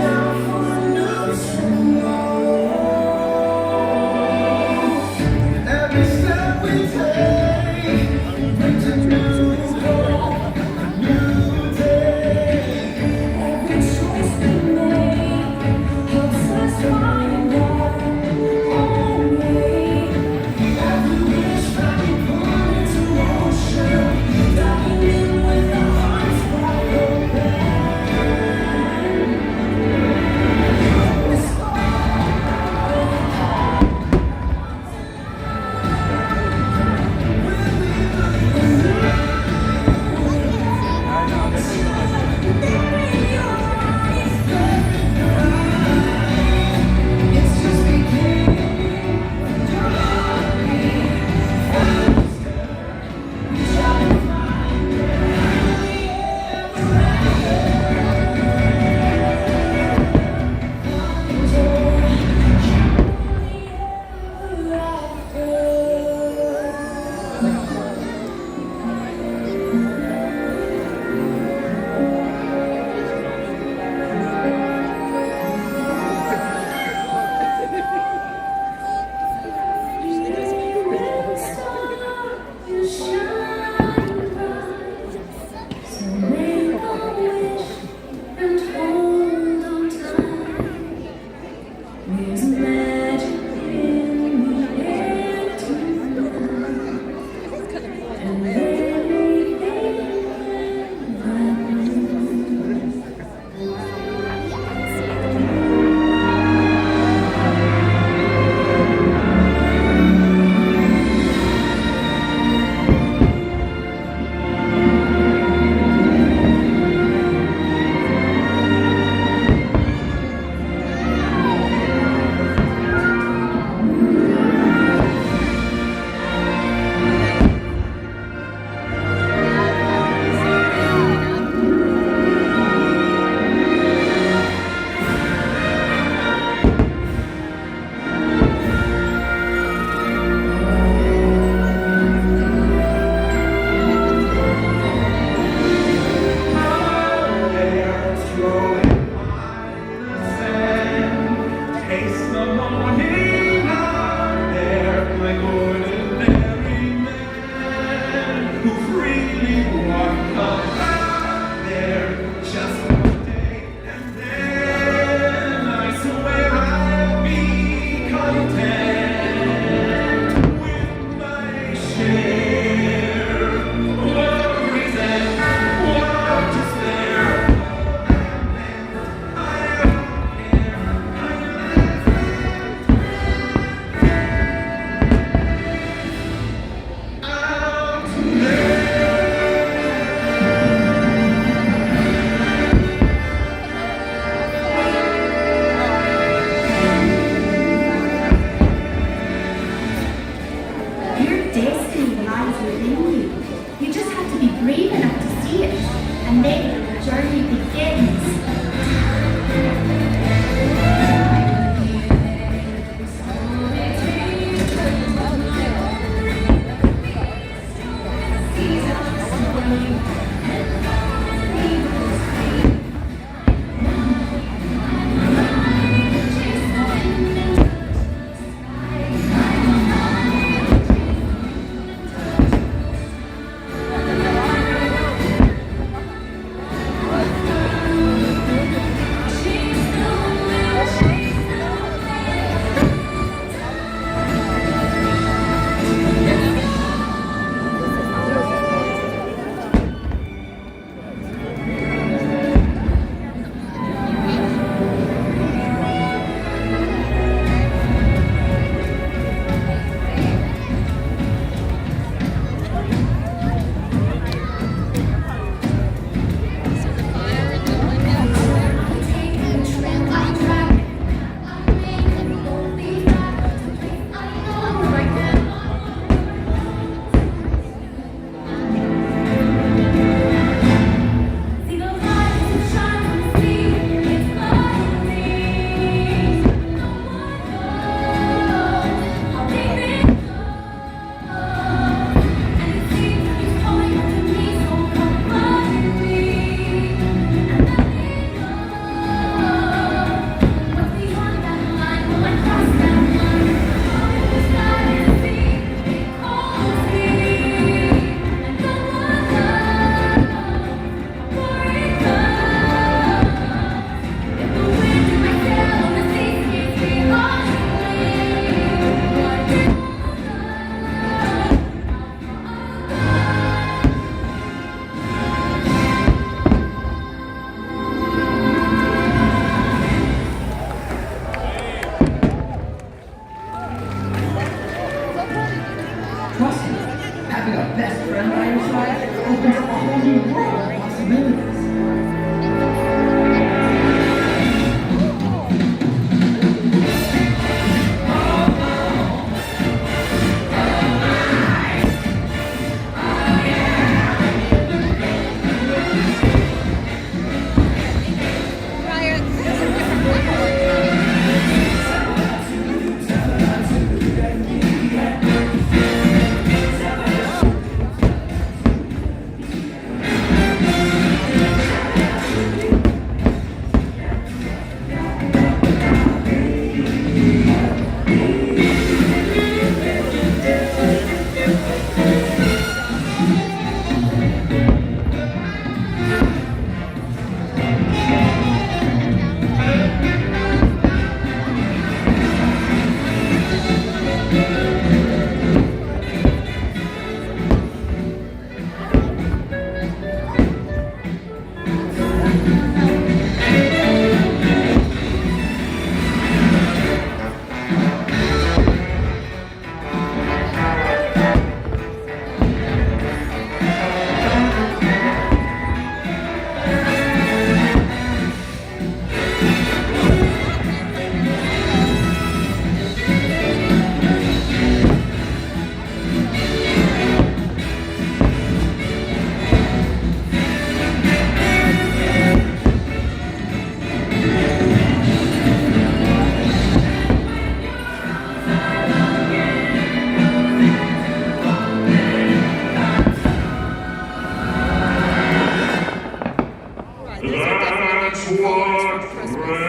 That's what friends are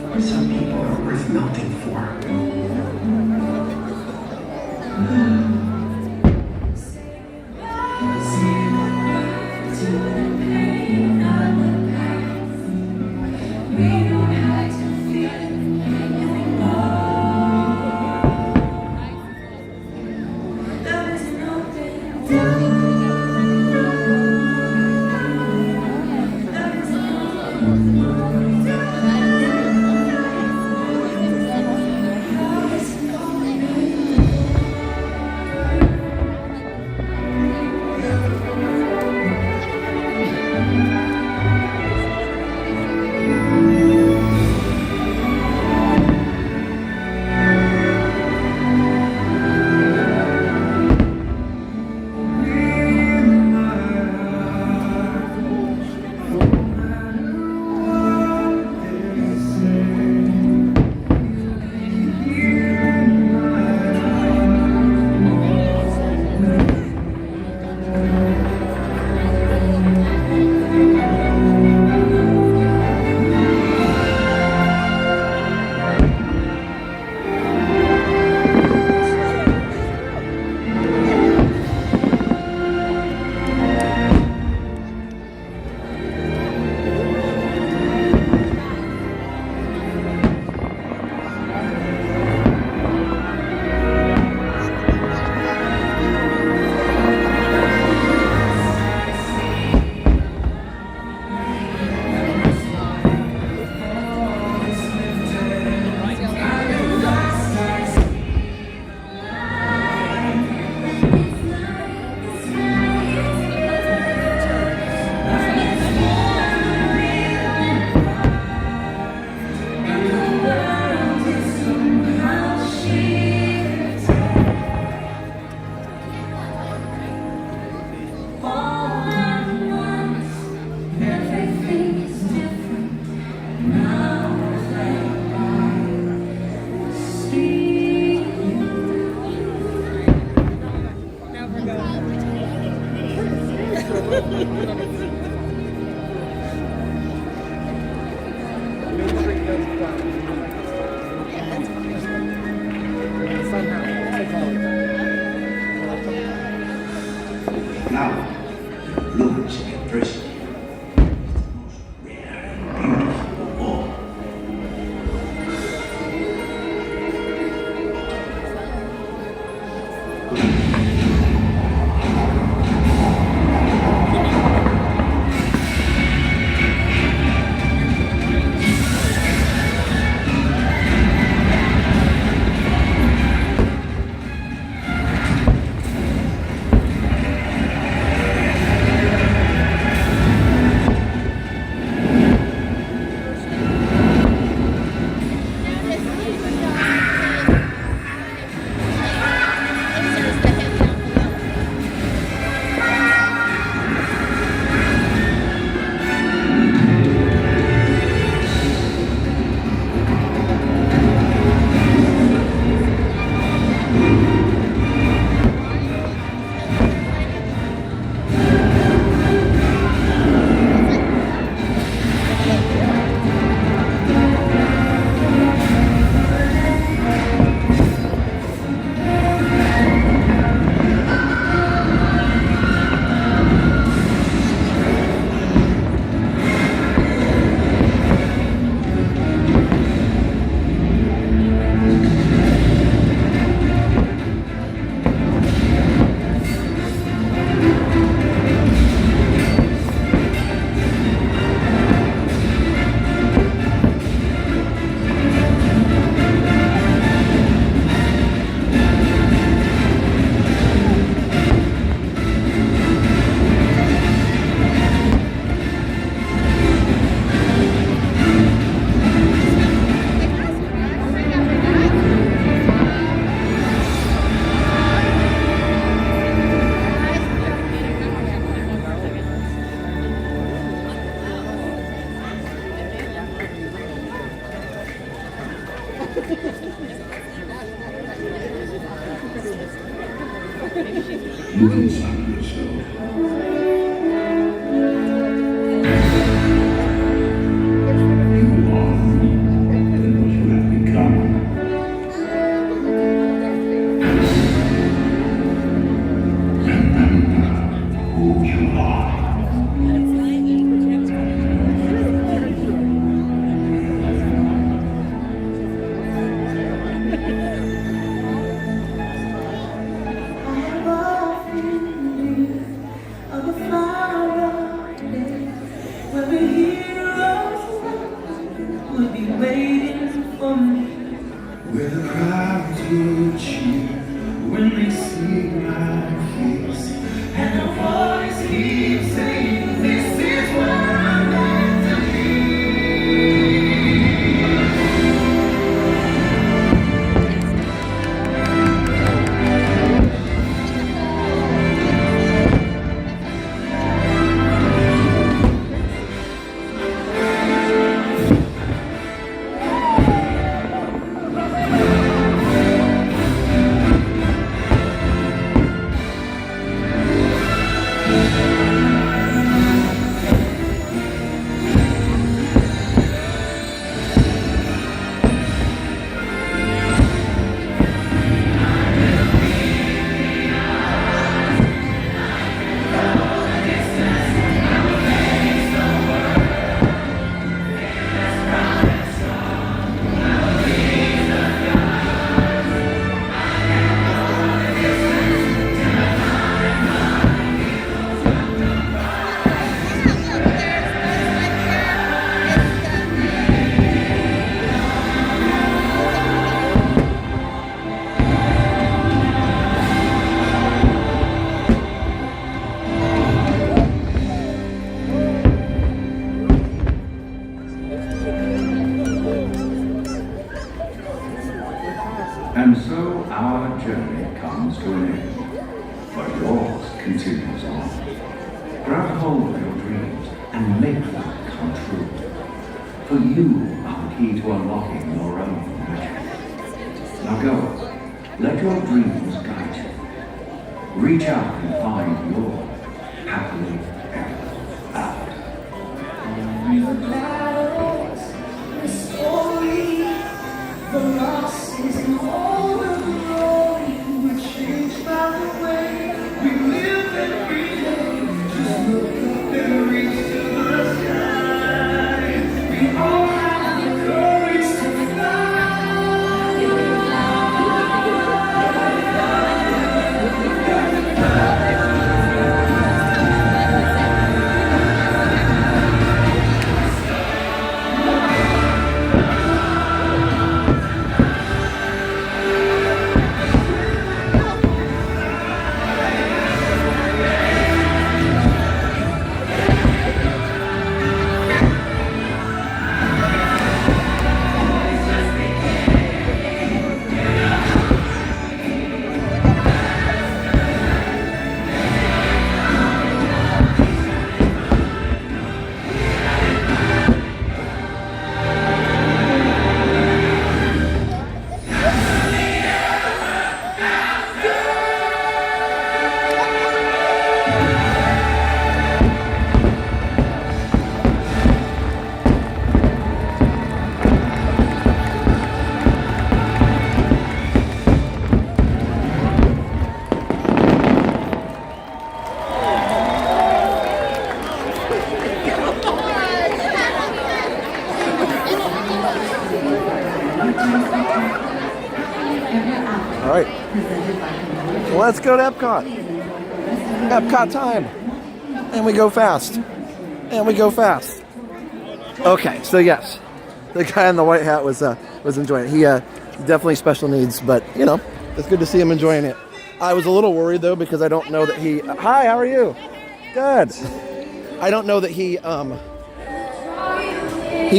for. Some people are worth melting for. Now, Luminous University is the most rare and beautiful of all. You can find yourself. You are more than what you have become. Remember who you are. Where the crowds will cheer when they see my face, and the voice keeps saying, "This is what I'm meant to be." And so our journey comes to an end, but yours continues on. Grab hold of your dreams and make them come true. For you are the key to unlocking your own magic. Now go, let your dreams guide you. Reach out and find your happily ever after. The battles, the story, the losses, and all of the glory were changed by the way we live every day. Just look up and reach to the sky. We all have the courage to fly. All right, let's go to Epcot. Epcot time. And we go fast. And we go fast. Okay, so yes, the guy in the white hat was enjoying it. He definitely special needs, but you know, it's good to see him enjoying it. I was a little worried though because I don't know that he. Hi, how are you? Good. I don't know that he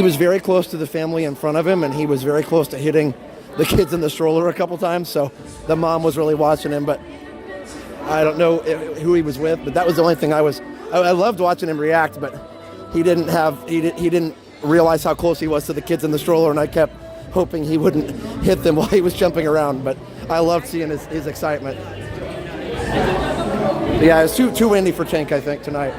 was very close to the family in front of him, and he was very close to hitting the kids in the stroller a couple times. So the mom was really watching him, but I don't know who he was with. But that was the only thing I loved watching him react, but he didn't realize how close he was to the kids in the stroller, and I kept hoping he wouldn't hit them while he was jumping around. But I loved seeing his excitement. Yeah, it's too windy for Tank, I think, tonight.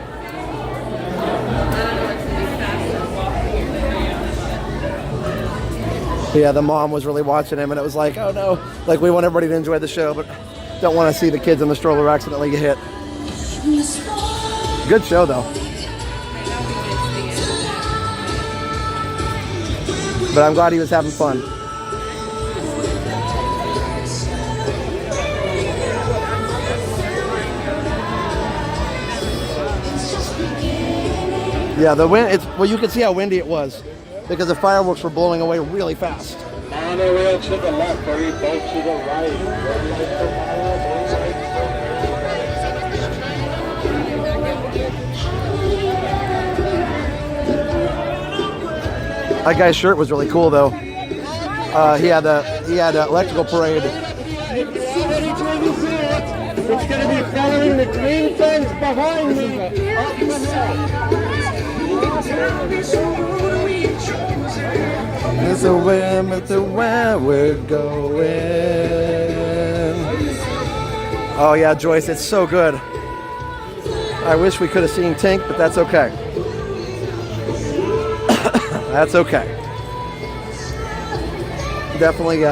Yeah, the mom was really watching him, and it was like, oh no, like we want everybody to enjoy the show, but don't want to see the kids in the stroller accidentally get hit. Good show, though. But I'm glad he was having fun. Yeah, the wind, well, you can see how windy it was because the fireworks were blowing away really fast. Monorail to the left, ferry boat to the right. That guy's shirt was really cool, though. He had an electrical parade. It's going to be following the green fence behind me. It's a where we're going. Oh yeah, Joyce, it's so good. I wish we could have seen Tink, but that's okay. That's okay. Definitely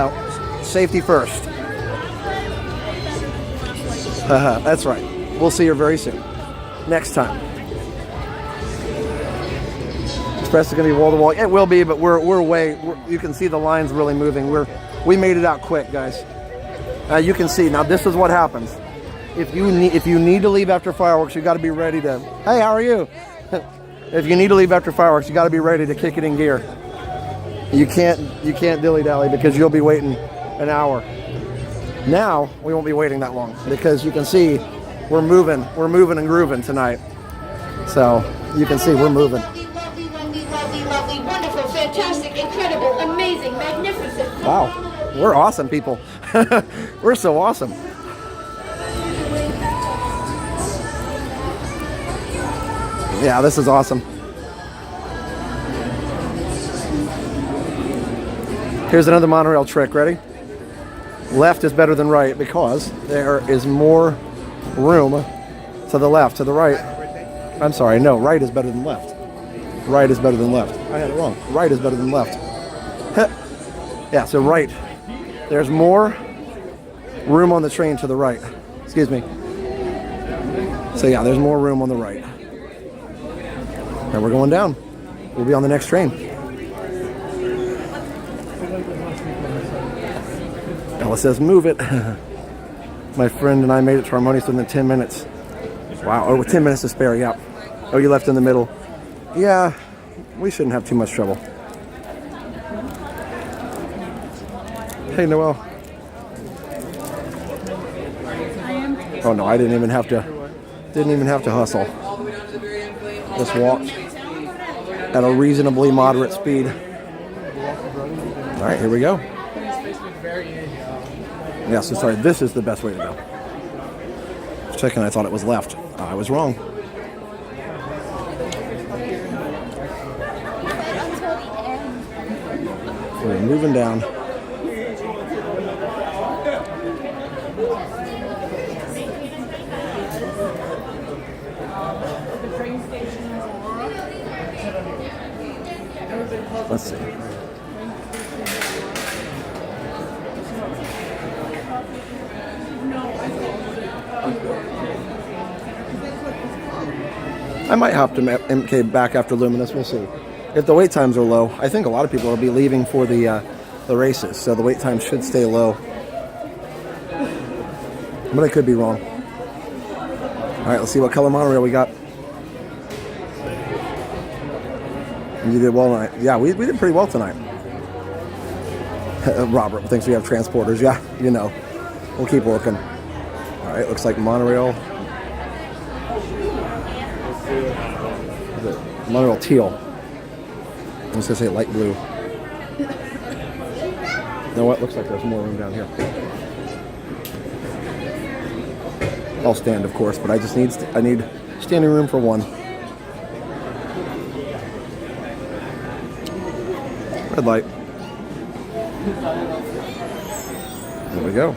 safety first. That's right. We'll see her very soon. Next time. Express is going to be wall to wall. It will be, but we're you can see the lines really moving. We made it out quick, guys. You can see now. This is what happens. If you need to leave after fireworks, you got to be ready to. Hey, how are you? If you need to leave after fireworks, you got to be ready to kick it in gear. You can't dilly dally because you'll be waiting an hour. Now we won't be waiting that long because you can see we're moving and grooving tonight. So you can see we're moving. Lovely, wonderful, fantastic, incredible, amazing, magnificent. Wow, we're awesome people. We're so awesome. Yeah, this is awesome. Here's another monorail trick. Ready? Left is better than right because there is more room to the left. To the right. I'm sorry, no, right is better than left. Right is better than left. I had it wrong. Right is better than left. Yeah, so right. There's more room on the train to the right. Excuse me. So yeah, there's more room on the right. And we're going down. We'll be on the next train. Ella says, move it. My friend and I made it to Harmonious within 10 minutes. Wow, oh, 10 minutes to spare, yeah. Oh, you left in the middle. Yeah, we shouldn't have too much trouble. Hey, Noelle. Oh no, I didn't even have to hustle. Just walked at a reasonably moderate speed. All right, here we go. Yeah, so sorry, this is the best way to go. Checking, I thought it was left. I was wrong. We're moving down. Let's see. I might hop to MK back after Luminous. We'll see. If the wait times are low, I think a lot of people will be leaving for the races, so the wait times should stay low. But I could be wrong. All right, let's see what color monorail we got. You did well tonight. Yeah, we did pretty well tonight. Robert thinks we have transporters. Yeah, you know. We'll keep working. All right, looks like monorail. Is it monorail teal? I was going to say light blue. You know what? Looks like there's more room down here. I'll stand, of course, but I need standing room for one. Red light. There we go.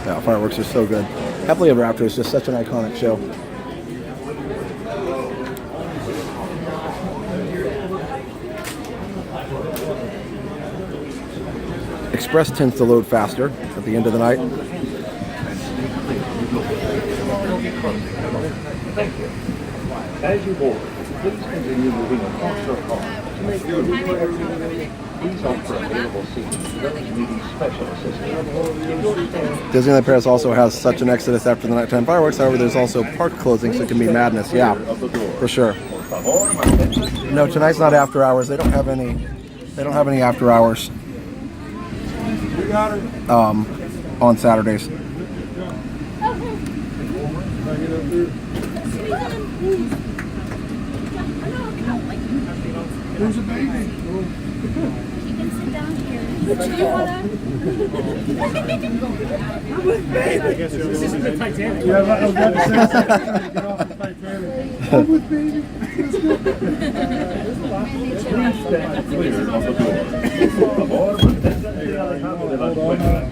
Yeah, fireworks are so good. Happily Ever After is just such an iconic show. Express tends to load faster at the end of the night. Thank you. As you board, please continue moving across your car to make sure you please opt for available seats for those needing special assistance. Disneyland Paris also has such an exodus after the nighttime fireworks. However, there's also park closings, so it can be madness. Yeah, for sure. No, tonight's not after hours. They don't have any. They don't have any after hours. On Saturdays. There's a baby. You can sit down here. Do you wanna? I guess this is the Titanic. Yeah, I was about to say get off the Titanic. I'm with baby. Please stand clear of the door. Por favor, manténganse alejados de las puertas.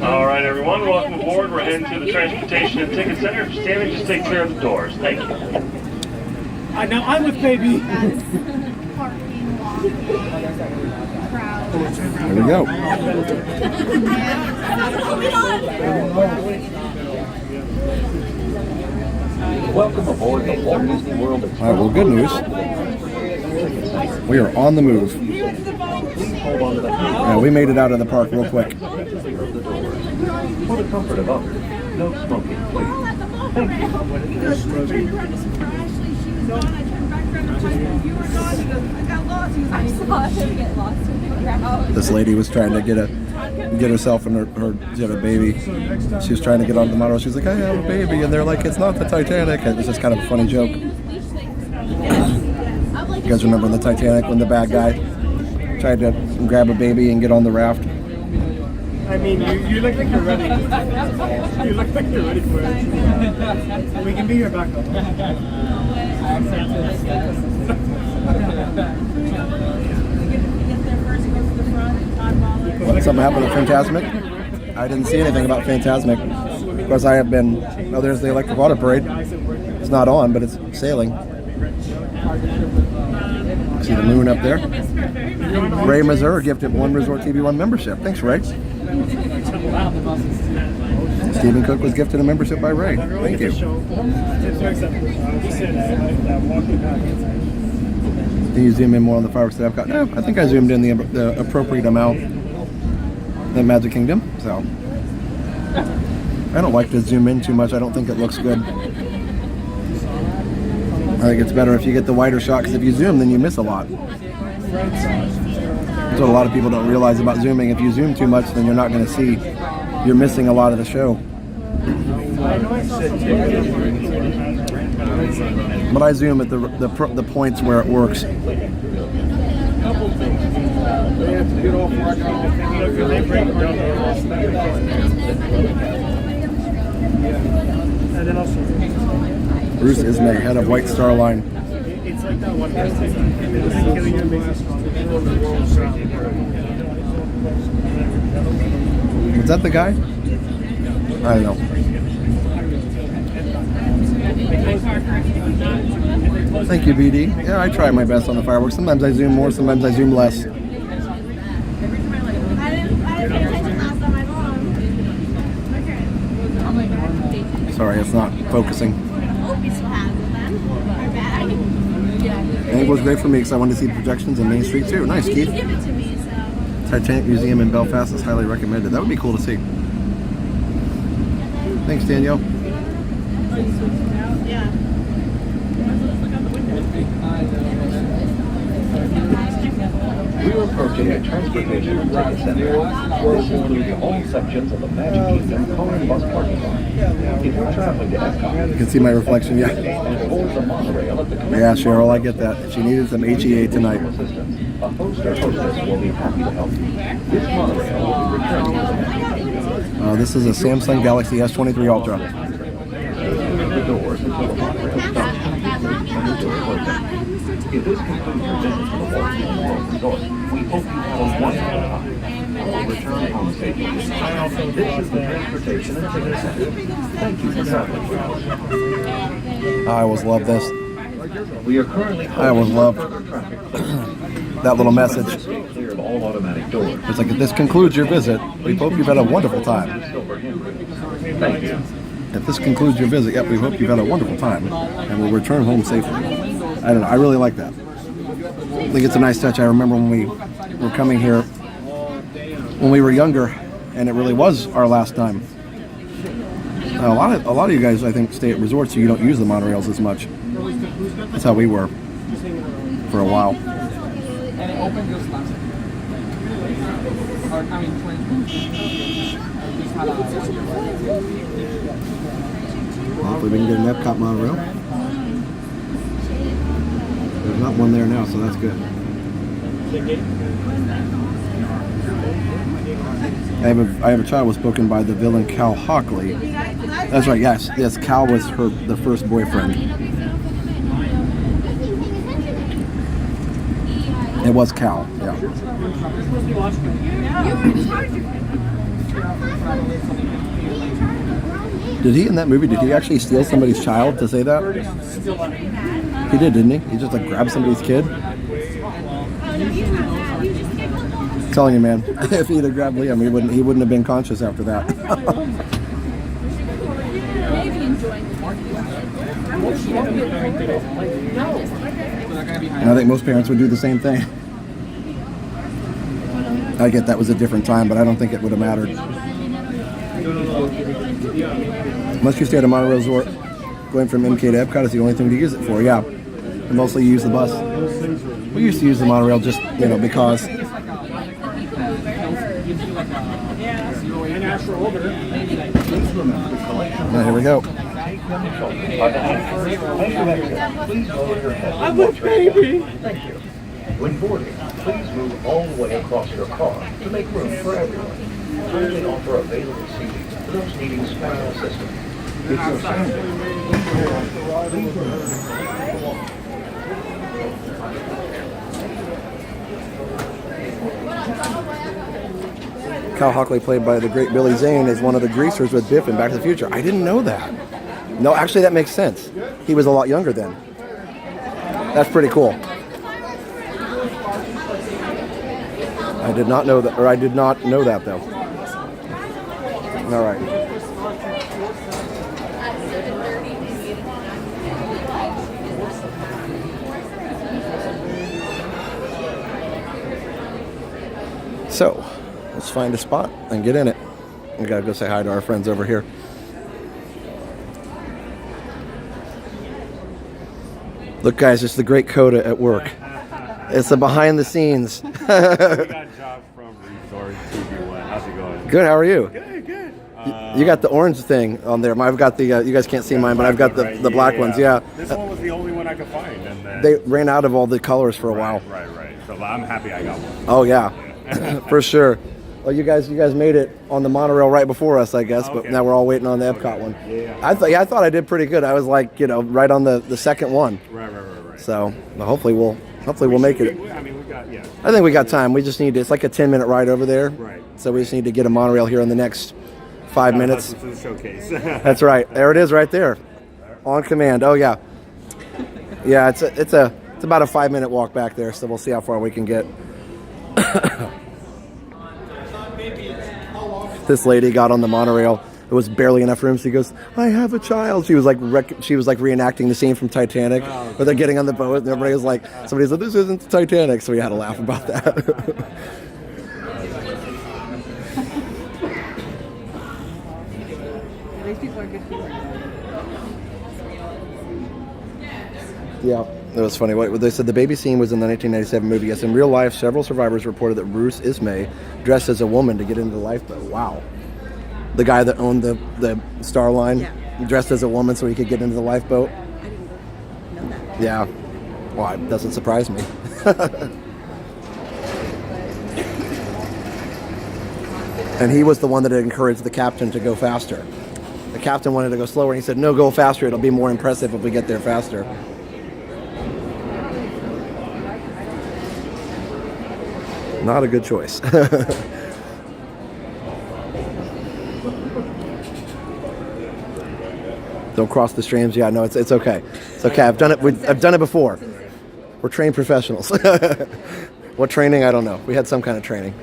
All right, everyone, welcome aboard. We're heading to the Transportation and Ticket Center. Sammy, just take care of the doors. Thank you. Now I'm with baby. There we go. Welcome aboard the Walt Disney World. All right, well, good news. We are on the move. We made it out of the park real quick. For the comfort of others, no smoking, please. Thank you. This lady was trying to get herself and she had a baby. She was trying to get on the model. She was like, I have a baby, and they're like, it's not the Titanic. It was just kind of a funny joke. You guys remember in the Titanic when the bad guy tried to grab a baby and get on the raft? I mean, you look like you're ready. You look like you're ready for it. We can be your backup. What, something happened at Fantasmic? I didn't see anything about Fantasmic. Of course, I have been. Oh, there's the Electric Water Parade. It's not on, but it's sailing. See the moon up there. Ray Mazur gifted 1 Resort TV 1 membership. Thanks, Ray. Stephen Cook was gifted a membership by Ray. Thank you. Can you zoom in more on the fireworks that I've got? No, I think I zoomed in the appropriate amount in Magic Kingdom. So I don't like to zoom in too much. I don't think it looks good. I think it's better if you get the wider shot, because if you zoom, then you miss a lot. That's what a lot of people don't realize about zooming. If you zoom too much, then you're not going to see. You're missing a lot of the show. But I zoom at the points where it works. Bruce Ismay, head of White Star Line. It's like that one guy. Was that the guy? I don't know. Thank you, BD. Yeah, I try my best on the fireworks. Sometimes I zoom more, sometimes I zoom less. Sorry, it's not focusing. And it was great for me because I wanted to see projections in Main Street too. Nice, Keith. Titanic Museum in Belfast is highly recommended. That would be cool to see. Thanks, Danielle. We're approaching a transportation and ticket center, where it includes all sections of the Magic Kingdom car and bus parking lot. If you're traveling to Epcot, You can see my reflection, yeah. and board the monorail at the Yeah, Cheryl, I get that. She needed some HEA tonight. a host or hostess will be happy to help you. This monorail will be returned to the Magic Kingdom. This is a Samsung Galaxy S23 Ultra. doors until the monorail stops at the center door closing. If this concludes your visit to the Walt Disney World Resort, we hope you have a wonderful time. We'll return home safely. This is the Transportation and Ticket Center. Thank you for traveling with us. I always love this. We are currently I always love that little message. clear of all automatic doors. It's like, if this concludes your visit, we hope you've had a wonderful time. Thank you. If this concludes your visit, yep, we hope you've had a wonderful time and will return home safely. I don't know, I really like that. I think it's a nice touch. I remember when we were coming here when we were younger, and it really was our last time. A lot of you guys, I think, stay at resorts, so you don't use the monorails as much. That's how we were for a while. Hopefully we can get an Epcot monorail. There's not one there now, so that's good. I have a child was spoken by the villain Cal Hockley. That's right, yes. Yes, Cal was the first boyfriend. It was Cal, yeah. Did he, in that movie, did he actually steal somebody's child to say that? He did, didn't he? He just like grabbed somebody's kid? I'm telling you, man, if he'd have grabbed Liam, he wouldn't have been conscious after that. And I think most parents would do the same thing. I get that was a different time, but I don't think it would have mattered. Unless you stay at a monorail resort, going from MK to Epcot is the only thing to use it for, yeah. And mostly you use the bus. We used to use the monorail just, because. Yeah, here we go. I'm a baby. Thank you. When boarding, please move all the way across your car to make room for everyone. Kindly offer available seating to those needing special assistance. If you're standing, please remember. Cal Hockley, played by the great Billy Zane, is one of the greasers with Biff in Back to the Future. I didn't know that. No, actually, that makes sense. He was a lot younger then. That's pretty cool. I did not know that, or I did not know that, though. All right. So, let's find a spot and get in it. We gotta go say hi to our friends over here. Look, guys, it's the great Coda at work. It's the behind the scenes. We got Josh from Resort TV1. How's it going? Good, how are you? Good, good. You got the orange thing on there. I've got the, you guys can't see mine, but I've got the black ones, yeah. This one was the only one I could find. And then they ran out of all the colors for a while. Right. So I'm happy I got one. Oh, yeah. For sure. Well, you guys made it on the monorail right before us, I guess, but now we're all waiting on the Epcot one. Yeah. I thought I did pretty good. I was like, right on the second one. Right. So hopefully we'll make it. I mean, we got, yeah. I think we got time. We just need it's like a 10-minute ride over there. Right. So we just need to get a monorail here in the next 5 minutes. This is a showcase. That's right. There it is, right there, on command. Oh yeah. Yeah, it's about a 5-minute walk back there. So we'll see how far we can get. This lady got on the monorail. It was barely enough room. She goes, "I have a child." She was like reenacting the scene from Titanic, where they're getting on the boat, and everybody was like, "Somebody's like, this isn't Titanic," so we had to laugh about that. These people are good people. Yeah, it was funny. What they said, the baby scene was in the 1997 movie. Yes, in real life, several survivors reported that Bruce Ismay dressed as a woman to get into the lifeboat. Wow. The guy that owned the Star Line dressed as a woman so he could get into the lifeboat. I didn't know that. Yeah. Well, it doesn't surprise me. And he was the one that encouraged the captain to go faster. The captain wanted to go slower, and he said, no, go faster. It'll be more impressive if we get there faster. Not a good choice. Don't cross the streams. Yeah, no, it's okay. It's okay. I've done it. I've done it before. We're trained professionals. What training? I don't know. We had some kind of training.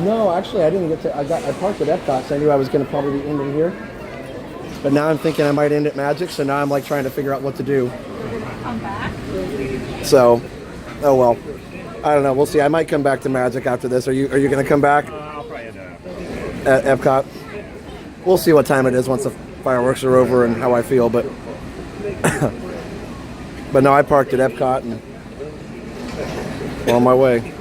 No, actually, I didn't get to. I parked at Epcot, so I knew I was going to probably be ending here. But now I'm thinking I might end at Magic, so now I'm like trying to figure out what to do. Come back. So, oh well, I don't know. We'll see. I might come back to Magic after this. Are you going to come back? I'll probably end up at Epcot. We'll see what time it is once the fireworks are over and how I feel. But but no, I parked at Epcot and on my way.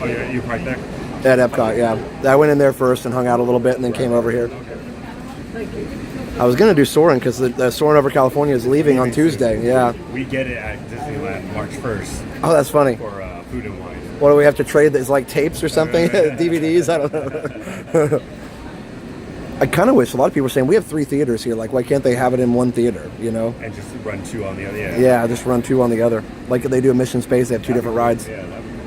Oh, you parked there? At Epcot, yeah. I went in there first and hung out a little bit and then came over here. I was going to do Soarin' because the Soarin' over California is leaving on Tuesday, yeah. We get it at Disneyland March 1st. Oh, that's funny. For food and wine. What do we have to trade? That's like tapes or something? DVDs? I don't know. I kind of wish, a lot of people are saying, we have 3 theaters here. Like, why can't they have it in one theater, you know? And just run 2 on the other, yeah. Yeah, just run 2 on the other. Like they do at Mission Space, they have 2 different rides. Yeah, that'd be cool.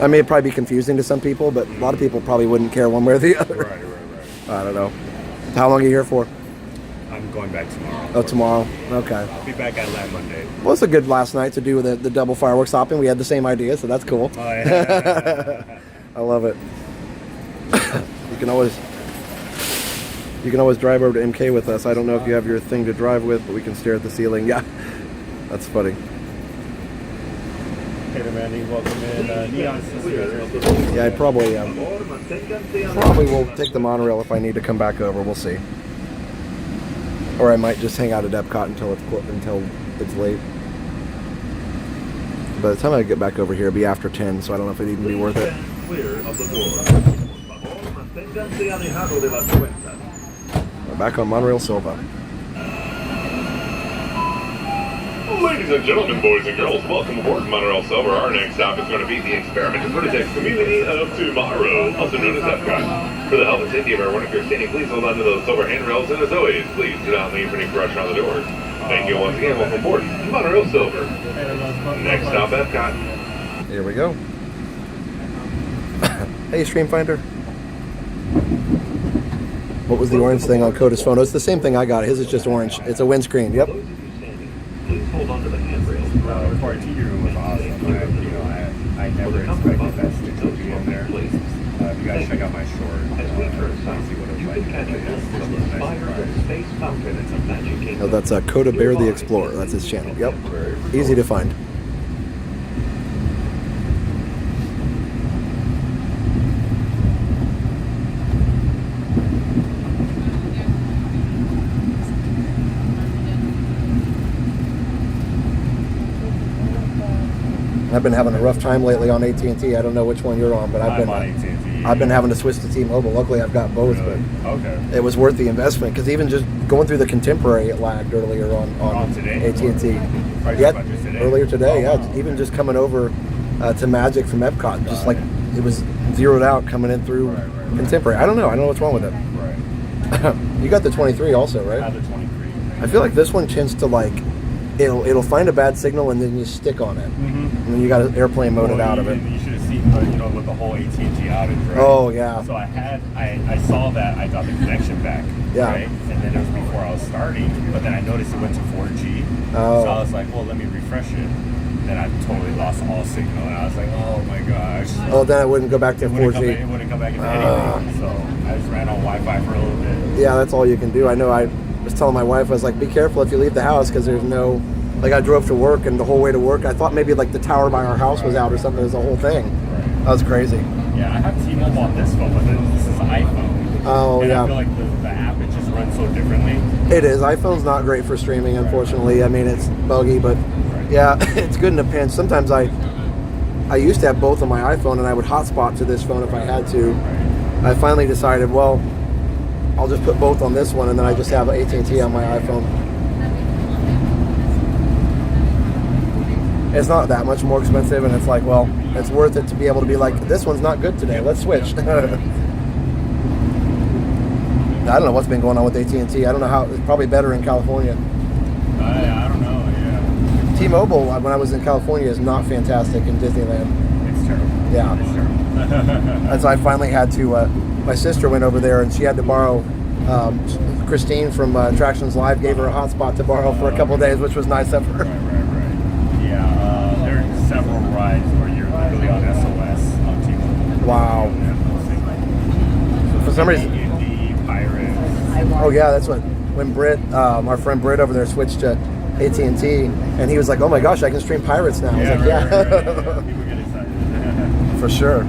I mean, it'd probably be confusing to some people, but a lot of people probably wouldn't care one way or the other. Right. I don't know. How long are you here for? I'm going back tomorrow. Oh, tomorrow. Okay. I'll be back at Land Monday. Well, it's a good last night to do the double fireworks hopping. We had the same idea, so that's cool. Oh, yeah. I love it. You can always drive over to MK with us. I don't know if you have your thing to drive with, but we can stare at the ceiling. Yeah, that's funny. Hey there, Mandy. Welcome in. Neon Sisters. Yeah, I probably will take the monorail if I need to come back over. We'll see. Or I might just hang out at Epcot until it's late. By the time I get back over here, it'll be after 10, so I don't know if it'd even be worth it. We're back on Monorail Silva. Ladies and gentlemen, boys and girls, welcome aboard Monorail Silver. Our next stop is going to be the Experiment Prototype Community of Tomorrow, also known as Epcot. For the health and safety of everyone, if you're standing, please hold on to those silver handrails, and as always, please do not leave any pressure on the doors. Thank you once again. Welcome aboard Monorail Silver. Next stop, Epcot. Here we go. Hey, Stream Finder. What was the orange thing on Coda's phone? Oh, it's the same thing I got. His is just orange. It's a windscreen. Yep. Please hold on to the handrail. The party room was awesome. I never expected that stick to be in there. If you guys check out my short, as we turn south, you can catch a glimpse of the spire of Space Fountain of Magic Kingdom. No, that's Coda Bear the Explorer. That's his channel. Yep. Easy to find. I've been having a rough time lately on AT&T. I don't know which one you're on, but I've been having to switch to T-Mobile. Luckily, I've got both, but it was worth the investment because even just going through the Contemporary, it lagged earlier on AT&T. Yeah, earlier today. Yeah, even just coming over to Magic from Epcot, just like it was zeroed out coming in through Contemporary. I don't know what's wrong with it. Right. You got the 23 also, right? I have the 23. I feel like this one tends to like. It'll find a bad signal and then you stick on it, and then you got an airplane mode out of it. You should have seen, with the whole AT&T outage, right? Oh yeah. So I saw that I got the connection back, yeah. Right, and then it was before I was starting, but then I noticed it went to 4G. Oh. So I was like, well, let me refresh it. Then I totally lost all signal, and I was like, oh my gosh. Oh, then it wouldn't go back to 4G. It wouldn't come back into anything. So I just ran on Wi-Fi for a little bit. Yeah, that's all you can do. I know. I was telling my wife, I was like, be careful if you leave the house because there's no. Like I drove to work, and the whole way to work, I thought maybe like the tower by our house was out or something. It was the whole thing. That was crazy. Yeah, I have T-Mobile on this phone, but this is an iPhone. Oh, and yeah. I feel like the app, it just runs so differently. It is. iPhone's not great for streaming, unfortunately. I mean, it's buggy, but yeah, it's good in a pinch. Sometimes I used to have both on my iPhone, and I would hotspot to this phone if I had to. I finally decided, well, I'll just put both on this one, and then I just have AT&T on my iPhone. It's not that much more expensive, and it's like, well, it's worth it to be able to be like, this one's not good today, let's switch. I don't know what's been going on with AT&T. I don't know how. It's probably better in California. I don't know, yeah. T-Mobile, when I was in California, is not fantastic in Disneyland. It's terrible. Yeah. It's terrible. And so I finally had to, my sister went over there and she had to borrow, Christine from Attractions Live gave her a hotspot to borrow for a couple of days, which was nice of her. Right. Yeah, there are several rides where you're literally on SOS on T-Mobile. Wow. For some reason. Oh yeah, that's when Britt, our friend Britt over there switched to AT&T, and he was like, "Oh my gosh, I can stream Pirates now." I was like, "Yeah." People get excited. For sure.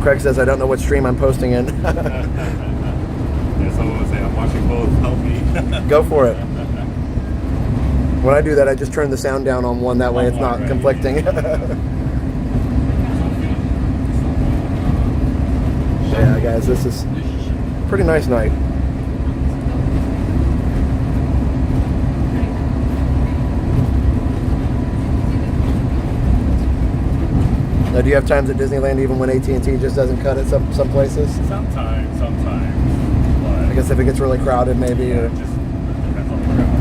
Craig says, "I don't know what stream I'm posting in." Yeah, someone would say, "I'm watching both. Help me." Go for it. When I do that, I just turn the sound down on one. That way, it's not conflicting. Yeah, guys, this is a pretty nice night. Now, do you have times at Disneyland even when AT&T just doesn't cut it some places? Sometimes. But I guess if it gets really crowded, maybe. It just depends on the crowd.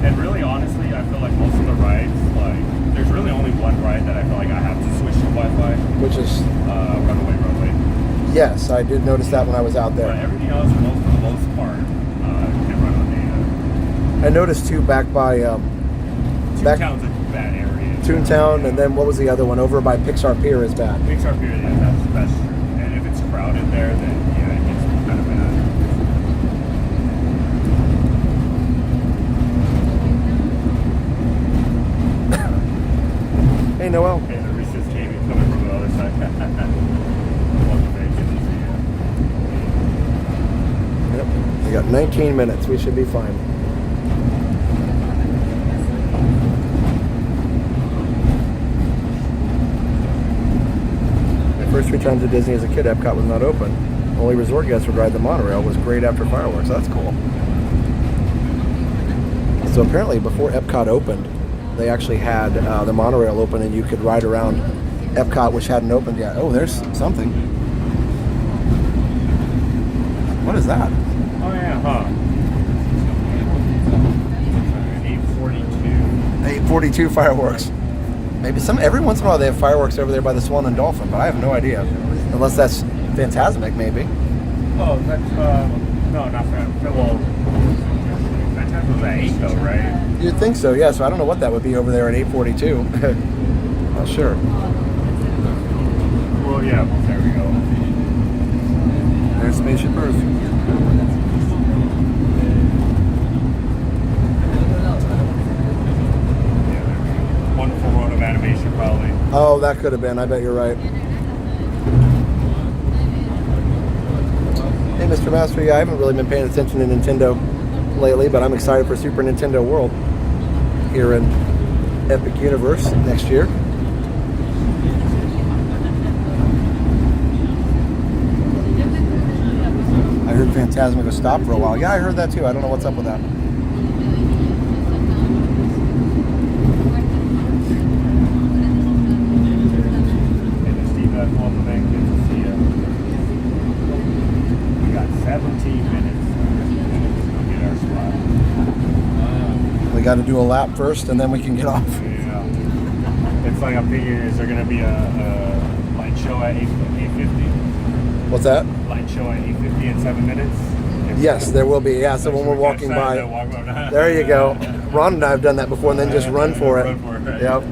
And really, honestly, I feel like most of the rides, like, there's really only one ride that I feel like I have to switch to Wi-Fi. Which is? Runaway. Yes, I did notice that when I was out there. But everything else, for the most part, can run on data. I noticed too back by Toontown's a bad area. Toontown, and then what was the other one? Over by Pixar Pier is bad. Pixar Pier, yeah, that's true. And if it's crowded there, then yeah, it gets kind of bad. Hey, Noel. Hey, the Reese's Jamie coming from the other side. Yep, we got 19 minutes. We should be fine. My first 3 times at Disney as a kid, Epcot was not open. Only resort guests would ride the monorail. It was great after fireworks. That's cool. So apparently before Epcot opened, they actually had the monorail open and you could ride around Epcot, which hadn't opened yet. Oh, there's something. What is that? Oh yeah, huh? 842 fireworks. Maybe every once in a while they have fireworks over there by the Swan and Dolphin, but I have no idea. Unless that's Fantasmic, maybe. Oh, that's no, not Fantasmic. Well, Fantasmic was at 8 though, right? You'd think so, yeah. So I don't know what that would be over there at 842. Not sure. Well, yeah. There we go. There's Spaceship Earth. Wonderful run of animation, probably. Oh, that could have been. I bet you're right. Hey, Mr. Master. Yeah, I haven't really been paying attention to Nintendo lately, but I'm excited for Super Nintendo World here in Epic Universe next year. I heard Fantasmic was stopped for a while. Yeah, I heard that too. I don't know what's up with that. We got 17 minutes to get our spot. We got to do a lap first, and then we can get off. Yeah. It's like I'm thinking, is there going to be a light show at 8:50? What's that? Light show at 8:50 in 7 minutes? Yes, there will be. Yeah, so when we're walking by, there you go. Ron and I have done that before, and then just run for it. Yep.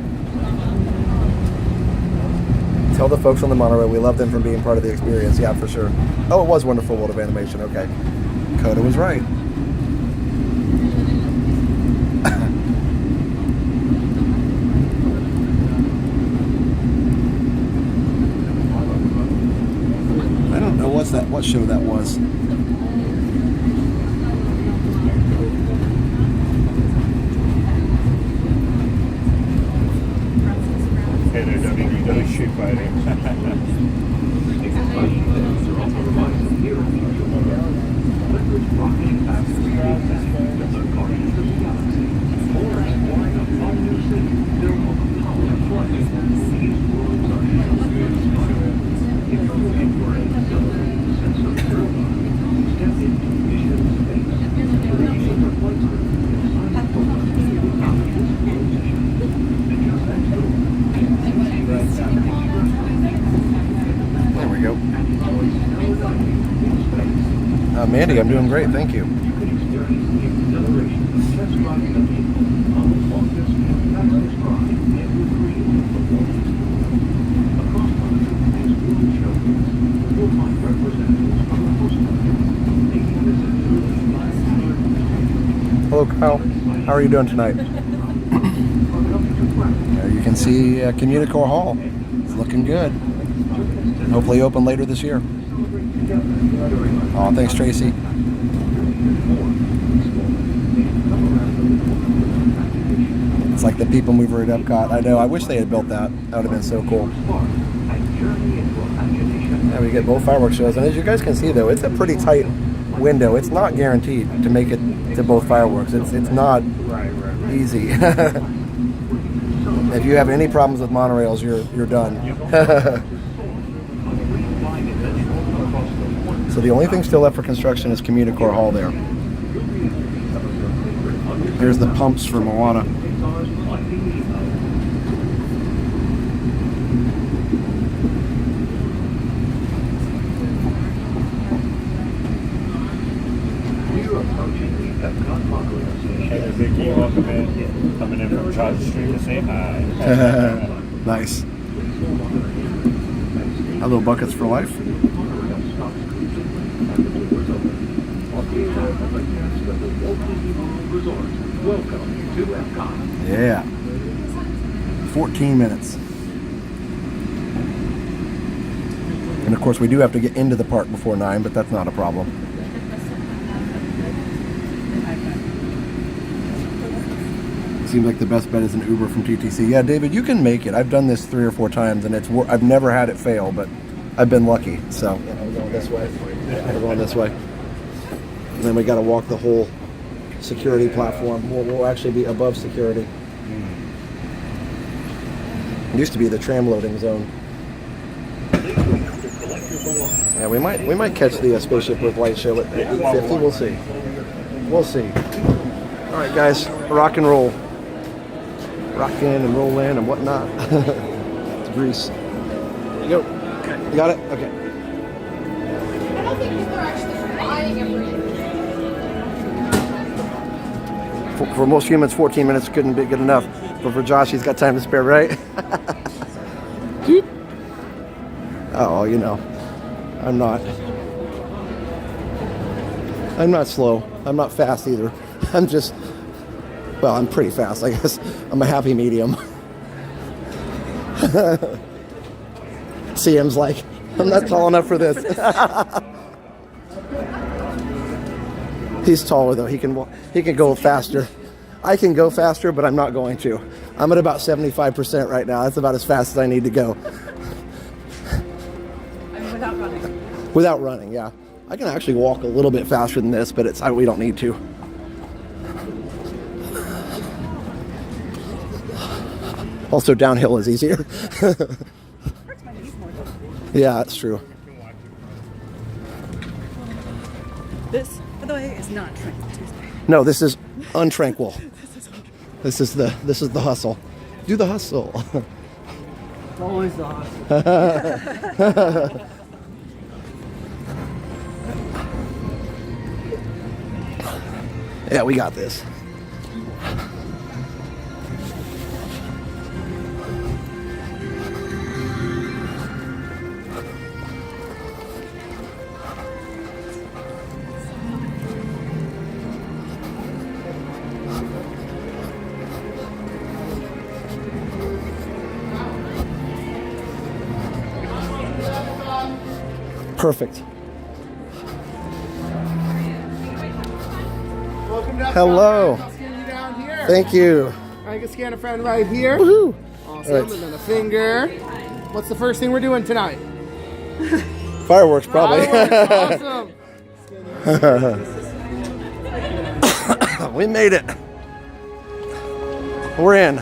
Tell the folks on the monorail we love them for being part of the experience. Yeah, for sure. Oh, it was Wonderful World of Animation. Okay. Coda was right. I don't know what show that was. Hey, they're WWE Street Fighting. There we go. Mandy, I'm doing great, thank you. Hello, Kyle. How are you doing tonight? There you can see Communicore Hall. It's looking good. Hopefully open later this year. Oh, thanks, Tracy. It's like the People Mover at Epcot. I know. I wish they had built that. That would have been so cool. Yeah, we get both fireworks shows, and as you guys can see, though, it's a pretty tight window. It's not guaranteed to make it to both fireworks. It's not easy. If you have any problems with monorails, you're done. So the only thing still left for construction is Communicore Hall there. Here's the pumps for Moana. Hey, Vicky, welcome in. Coming in from Charge Street to say hi. Nice. Hello, Buckets for Life. Yeah. 14 minutes. And of course, we do have to get into the park before 9, but that's not a problem. Seems like the best bet is an Uber from TTC. Yeah, David, you can make it. I've done this 3 or 4 times, and I've never had it fail, but I've been lucky. So we're going this way. We're going this way. And then we got to walk the whole security platform. We'll actually be above security. It used to be the tram loading zone. Yeah, we might catch the Spaceship with Light show at 8:50. We'll see. We'll see. All right, guys, rock and roll. Rock in and roll in and whatnot. It's Grease. There you go. You got it? Okay. I don't think people are actually buying every. For most humans, 14 minutes couldn't be good enough. But for Josh, he's got time to spare, right? Oh, you know, I'm not slow. I'm not fast either. I'm just, well, I'm pretty fast, I guess. I'm a happy medium. CM's like, I'm not tall enough for this. He's taller though. He can go faster. I can go faster, but I'm not going to. I'm at about 75% right now. That's about as fast as I need to go. Without running. Without running, yeah. I can actually walk a little bit faster than this, but we don't need to. Also, downhill is easier. Yeah, that's true. This, by the way, is not tranquil Tuesday. No, this is untranquil. This is the hustle. Do the hustle. It's always the hustle. Yeah, we got this. Perfect. Welcome to Hello. I'll scan you down here. Thank you. I can scan a friend right here. Woohoo. Awesome. Right. And then a finger. What's the first thing we're doing tonight? Fireworks, probably. Fireworks. Awesome. We made it. We're in.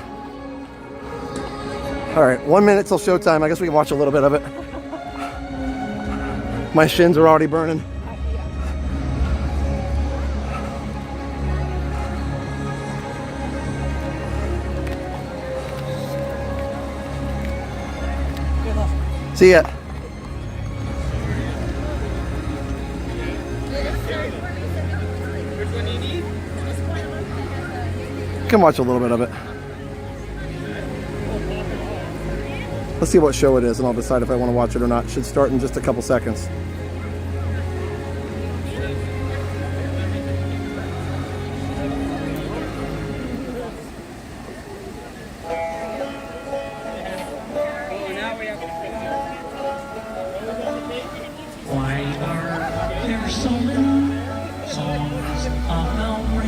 All right, 1 minute till showtime. I guess we can watch a little bit of it. My shins are already burning. See ya. Can watch a little bit of it. Let's see what show it is and I'll decide if I want to watch it or not. Should start in just a couple seconds.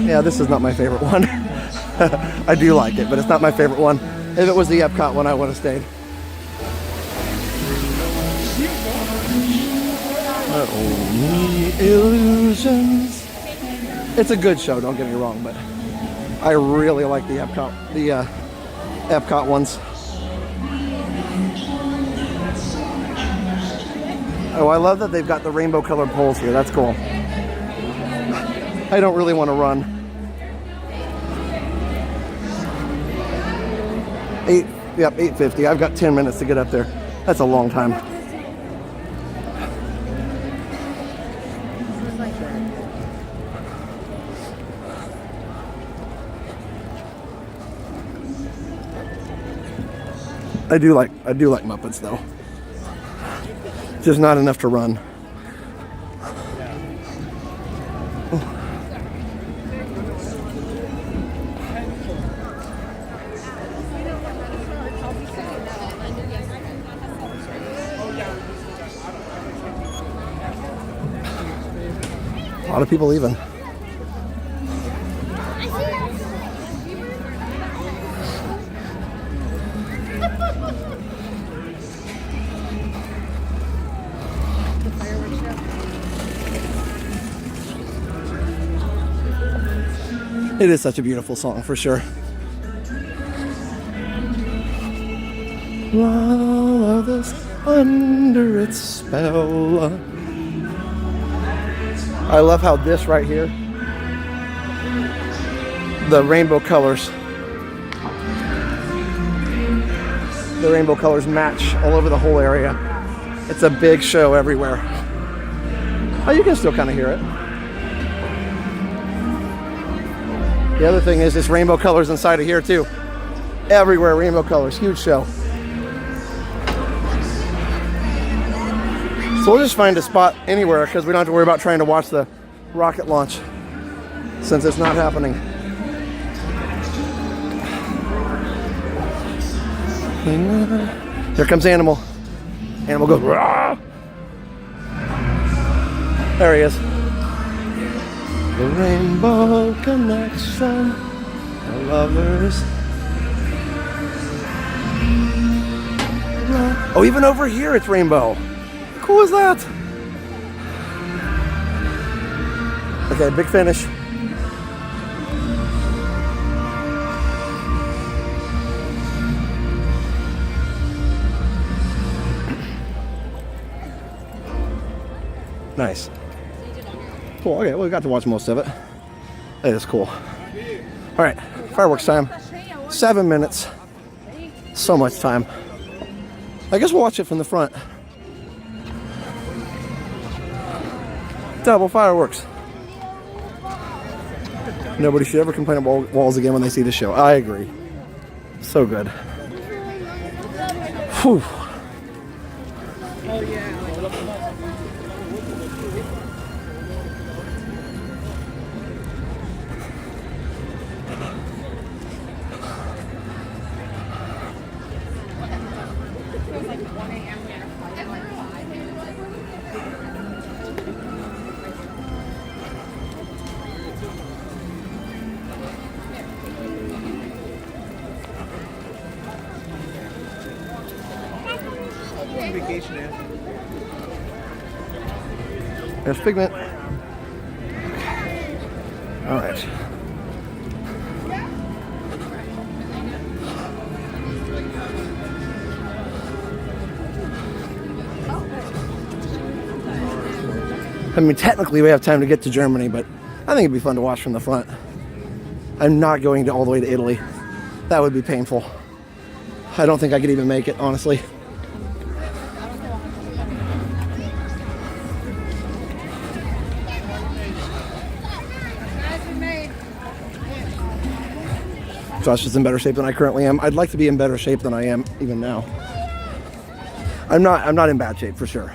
Yeah, this is not my favorite one. I do like it, but it's not my favorite one. If it was the Epcot one, I would have stayed. Only illusions. It's a good show, don't get me wrong, but I really like the Epcot ones. Oh, I love that they've got the rainbow colored poles here. That's cool. I don't really want to run. 8:50. I've got 10 minutes to get up there. That's a long time. I do like Muppets though. Just not enough to run. A lot of people leaving. It is such a beautiful song for sure. All of this under its spell. I love how this right here, the rainbow colors match all over the whole area. It's a big show everywhere. Oh, you can still kind of hear it. The other thing is this rainbow colors inside of here too. Everywhere rainbow colors, huge show. So we'll just find a spot anywhere because we don't have to worry about trying to watch the rocket launch since it's not happening. Here comes Animal. Animal goes, "Rah!" There he is. The Rainbow Connection, the lovers. Oh, even over here it's rainbow. How cool is that? Okay, big finish. Nice. Cool. Okay, well, we got to watch most of it. That is cool. All right, fireworks time. 7 minutes. So much time. I guess we'll watch it from the front. Double fireworks. Nobody should ever complain about walls again when they see the show. I agree. So good. Whew. There's Figment. All right. I mean, technically we have time to get to Germany, but I think it'd be fun to watch from the front. I'm not going all the way to Italy. That would be painful. I don't think I could even make it, honestly. Josh is in better shape than I currently am. I'd like to be in better shape than I am even now. I'm not in bad shape for sure,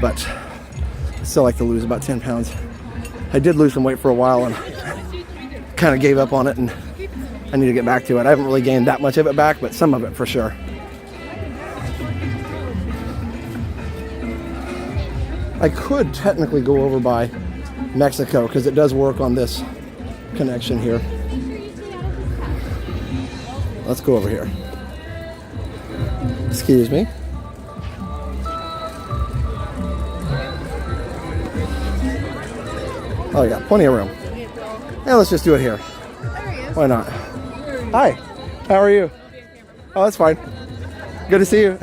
but I still like to lose about 10 pounds. I did lose some weight for a while and kind of gave up on it, and I need to get back to it. I haven't really gained that much of it back, but some of it for sure. I could technically go over by Mexico because it does work on this connection here. Let's go over here. Excuse me. Oh, I got plenty of room. Yeah, let's just do it here. Why not? Hi. How are you? Oh, that's fine. Good to see you.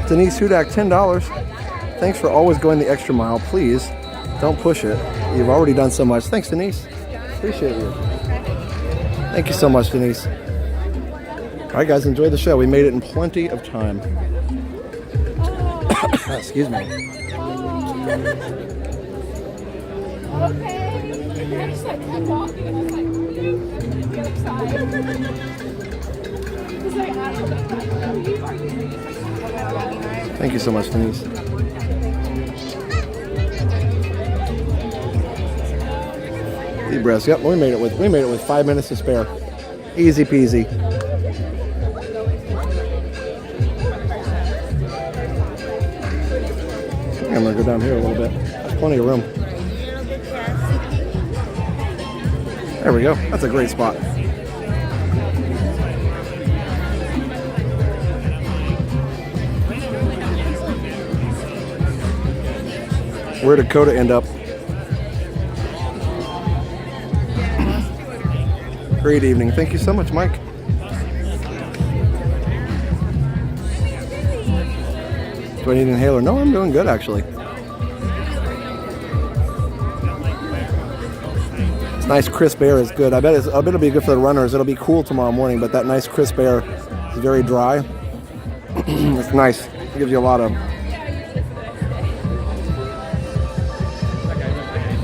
Denise Hudak, $10. Thanks for always going the extra mile. Please don't push it. You've already done so much. Thanks, Denise. Appreciate you. Thank you so much, Denise. All right, guys, enjoy the show. We made it in plenty of time. Excuse me. Okay. I just like kept walking and I was like, the other side. It's like, I don't know. Thank you so much, Denise. Deep breaths. Yep, we made it with 5 minutes to spare. Easy peasy. I'm gonna go down here a little bit. There's plenty of room. There we go. That's a great spot. Where did Dakota end up? Great evening. Thank you so much, Mike. Do I need an inhaler? No, I'm doing good, actually. It's nice crisp air is good. I bet it'll be good for the runners. It'll be cool tomorrow morning, but that nice crisp air is very dry. It's nice. It gives you a lot of...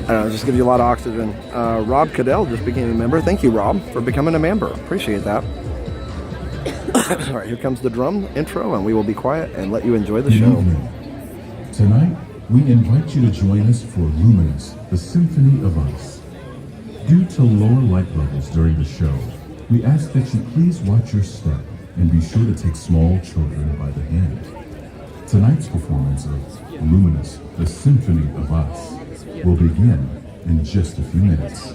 I don't know, just gives you a lot of oxygen. Rob Cadell just became a member. Thank you, Rob, for becoming a member. Appreciate that. All right, here comes the drum intro, and we will be quiet and let you enjoy the show. Tonight, we invite you to join us for Luminous, the Symphony of Us. Due to lower light levels during the show, we ask that you please watch your step and be sure to take small children by the hand. Tonight's performance of Luminous, the Symphony of Us will begin in just a few minutes.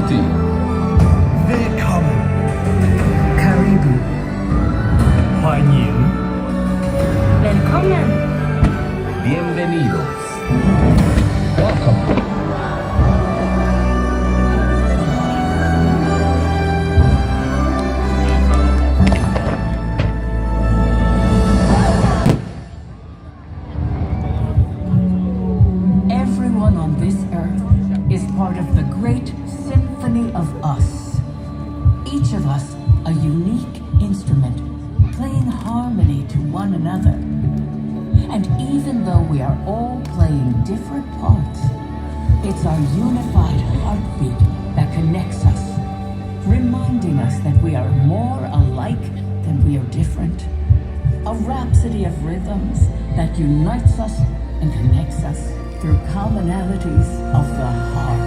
2017. Willkommen. Karibu. 欢迎。 Willkommen. Bienvenidos. Welcome. Everyone on this earth is part of the great symphony of us. Each of us a unique instrument, playing harmony to one another. And even though we are all playing different parts, it's our unified heartbeat that connects us, reminding us that we are more alike than we are different. A rhapsody of rhythms that unites us and connects us through commonalities of the heart.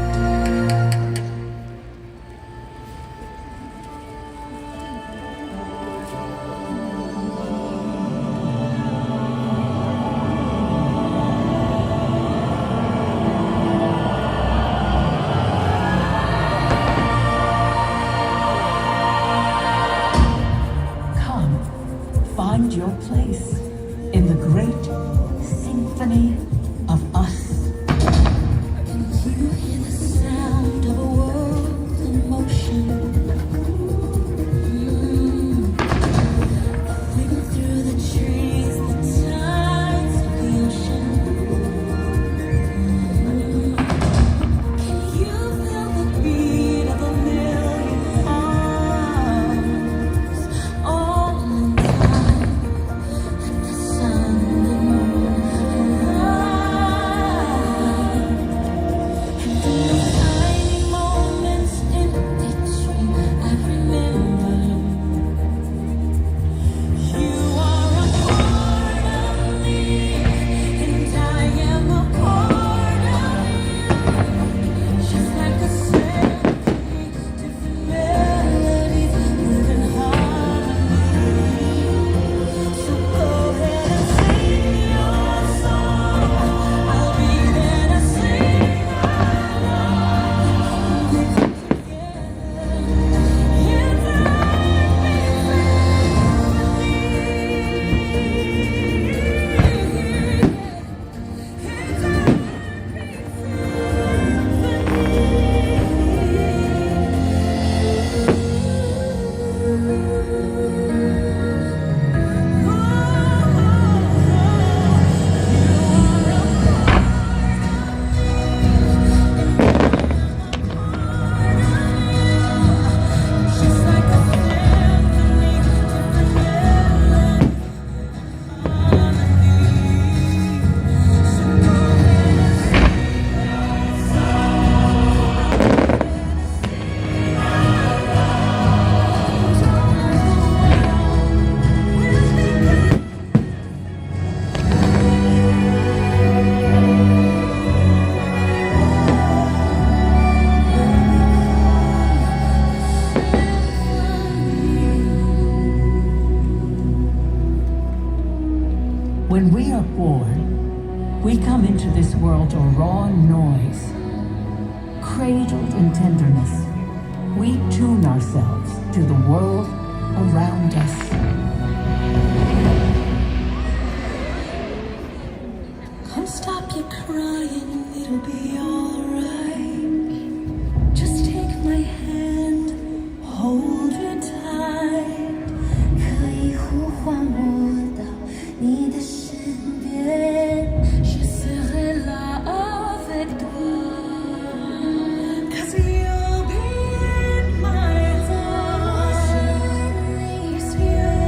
Come, find your place in the great symphony of us. You hear the sound of a world in motion. Moving through the trees, the tides of the ocean. Can you feel the beat of a million hearts all in time? And the sun, the moon, and light. And in the tiny moments in between, I remember you are a part of me, and I am a part of you. Just like a symphony, different melodies moving harmony. So go ahead and sing your song. I'll be there to sing along with you just like a symphony, different melodies, harmony. So go ahead and sing your song. When we are born, we come into this world a raw noise. Cradled in tenderness, we tune ourselves to the world around us. Come stop your crying, it'll be alright. Just take my hand, hold her tight. 可以呼唤我到你的身边 Je serai là avec toi. 'Cause you'll be in my heart. Yes, you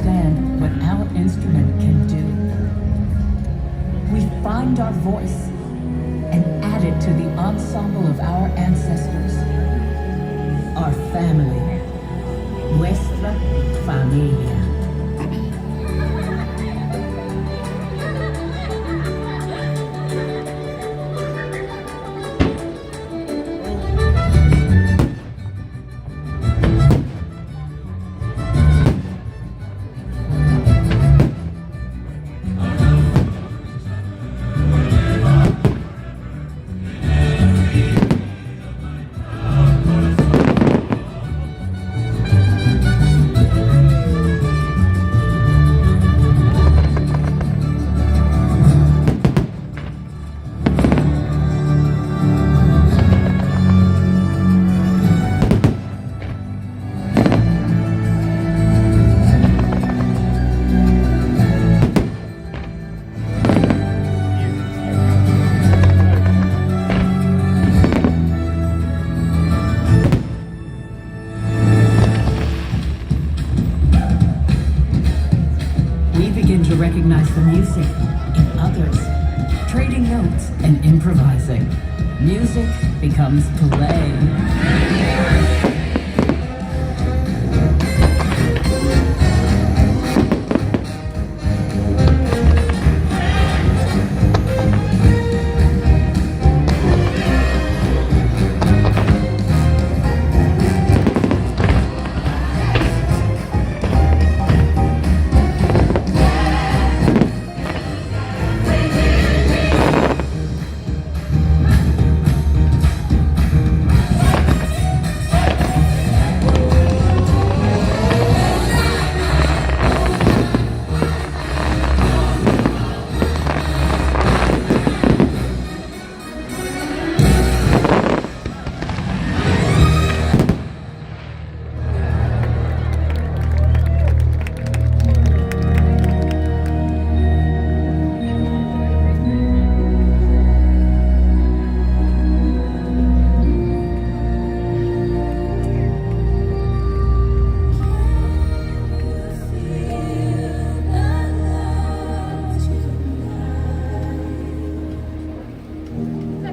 understand what our instrument can do. We find our voice and add it to the ensemble of our ancestors, our family, nuestra familia. Recognize the music in others, trading notes and improvising. Music becomes play.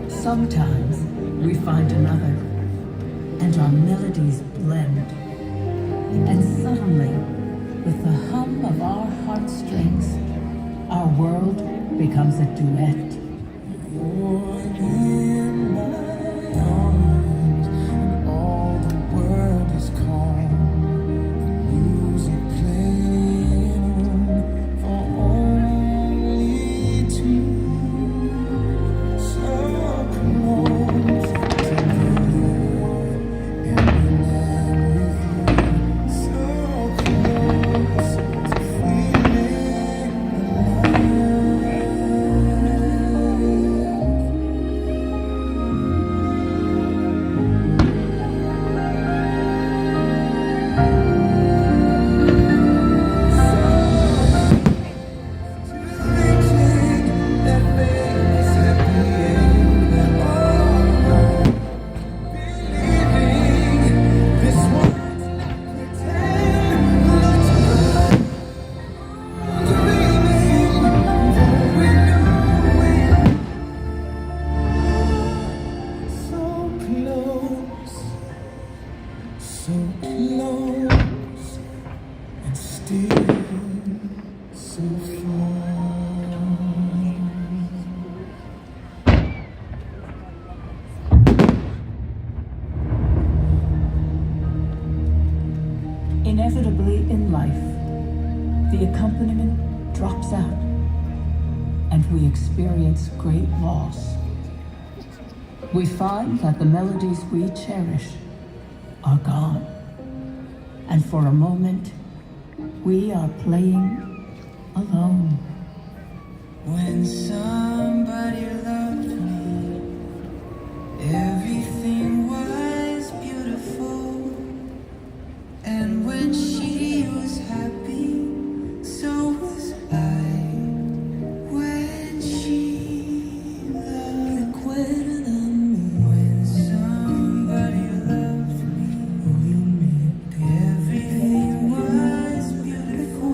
Sometimes we find another, and our melodies blend. And suddenly, with the hum of our heartstrings, our world becomes a duet. All the world is calm. Music playing for only two. So close to you, and so close to feeling so close, and still so far. Inevitably in life, the accompaniment drops out, and we experience great loss. We find that the melodies we cherish are gone, and for a moment, we are playing alone. When somebody loved me, everything was beautiful. And when she was happy, so was I. When she loved when somebody loved me, everything was beautiful.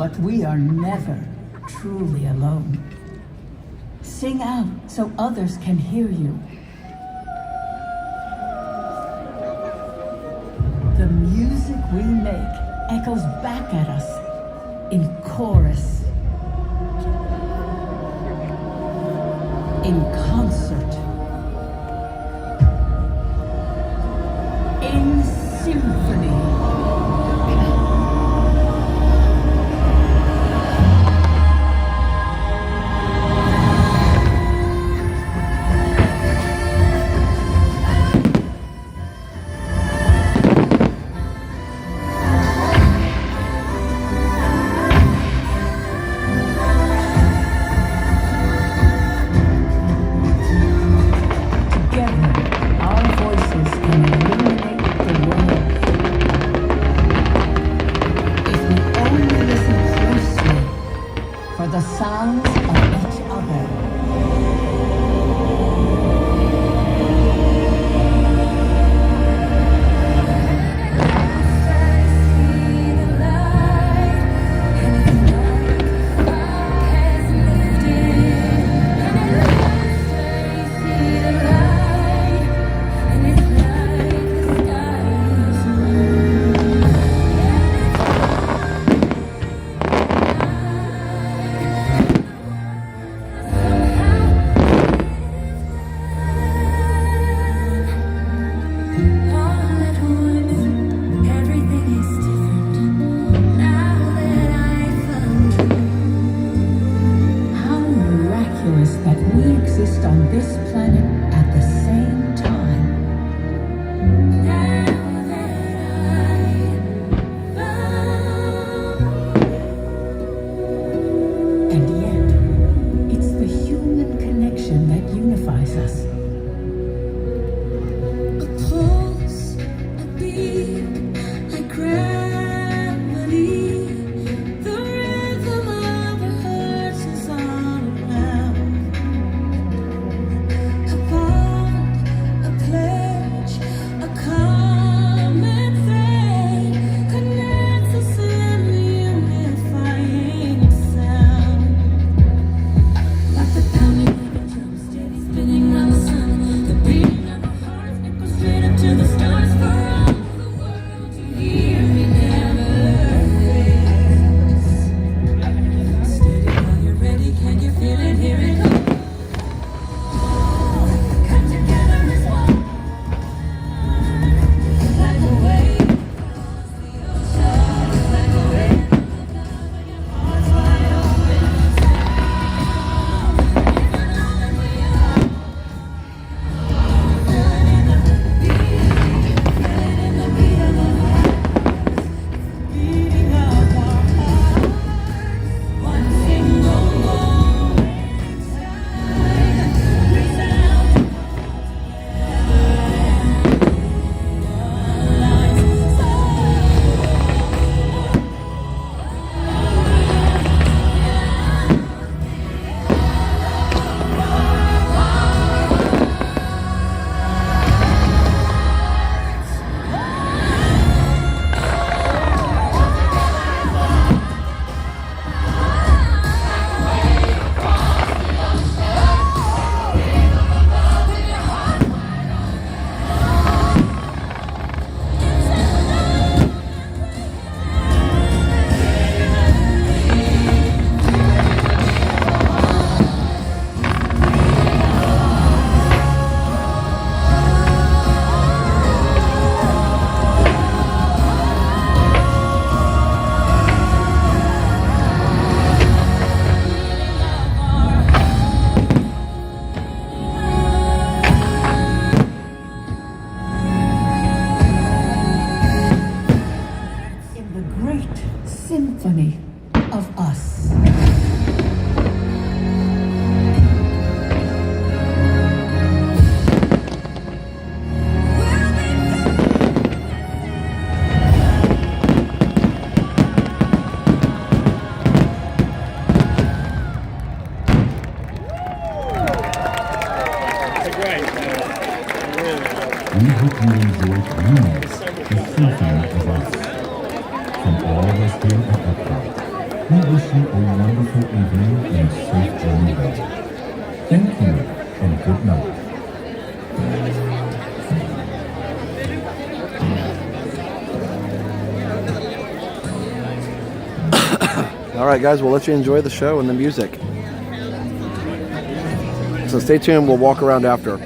But we are never truly alone. Sing out so others can hear you. The music we make echoes back at us in chorus, in concert, in symphony. The sounds of each other. That we exist on this planet at the same time. And yet, it's the human connection that unifies us. A pulse, a beat, like gravity. The rhythm of our hearts is all around. Symphony of us. We hope you enjoyed Luminous, the symphony of us. From all of us here at Epcot, We wish you a wonderful evening and a safe journey home. Thank you and good night. All right, guys, we'll let you enjoy the show and the music. So stay tuned. We'll walk around after.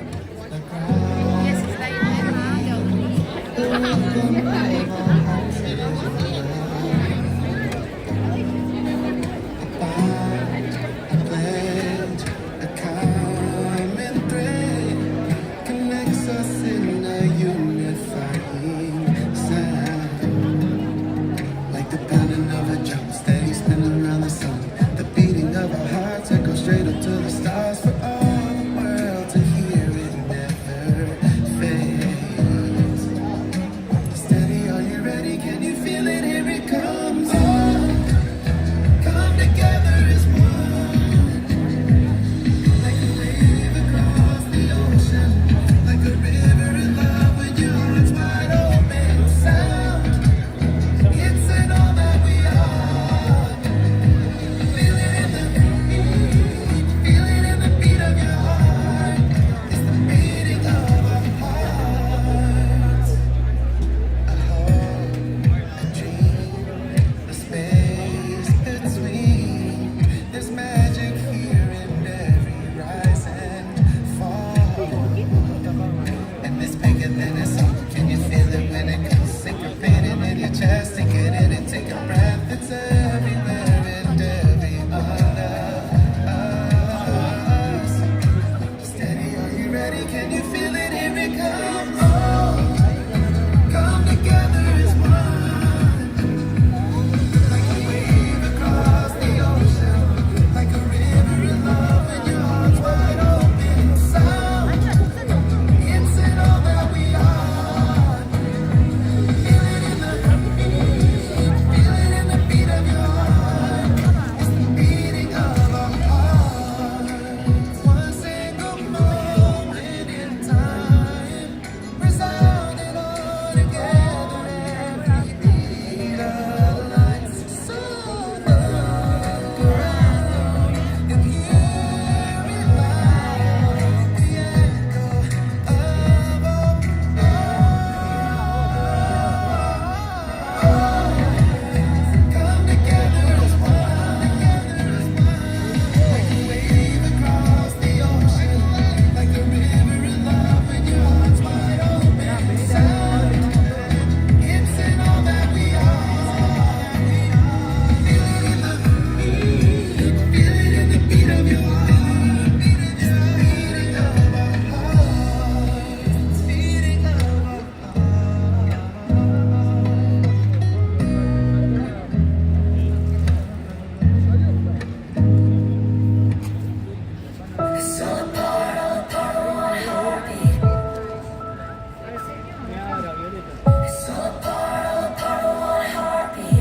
Heartbeat.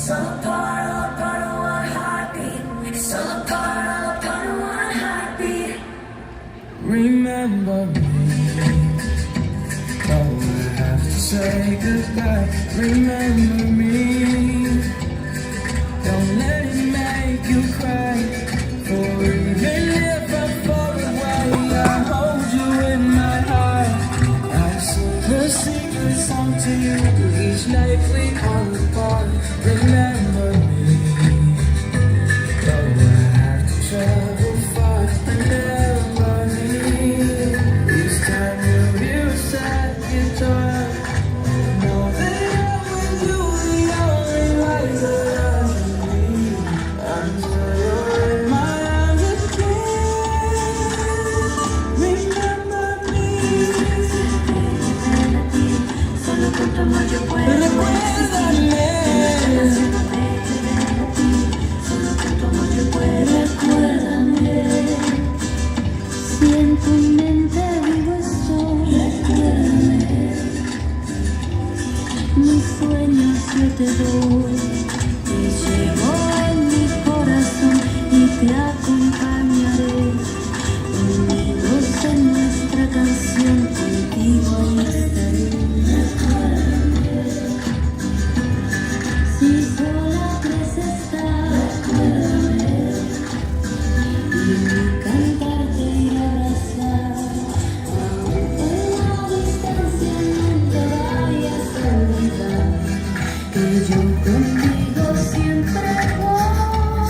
It's all a part of one heartbeat. It's all a part of one heartbeat. Remember me, though I have to say goodbye. Remember me, don't let it make you cry. For even if I fall away, I hold you in my heart. I sing a secret song to you each night we fall apart. Remember me, though I have to travel far. Remember me, each time you hear a sad guitar. Know that I will do the only right around me until you're in my arms again. Remember me. Solo con tu amor yo puedo. Recuérdame. Solo con tu amor yo puedo. Recuérdame. Si en tu mente vivo estoy. Recuérdame. Mis sueños yo te doy. Te llevo en mi corazón y te acompañaré. Unidos en nuestra canción, contigo ahí estaré. Recuérdame. Si sola crees estar. Recuérdame. Y mi cantar te iré a abrazar. En la distancia no te vayas a olvidar que yo contigo siempre voy.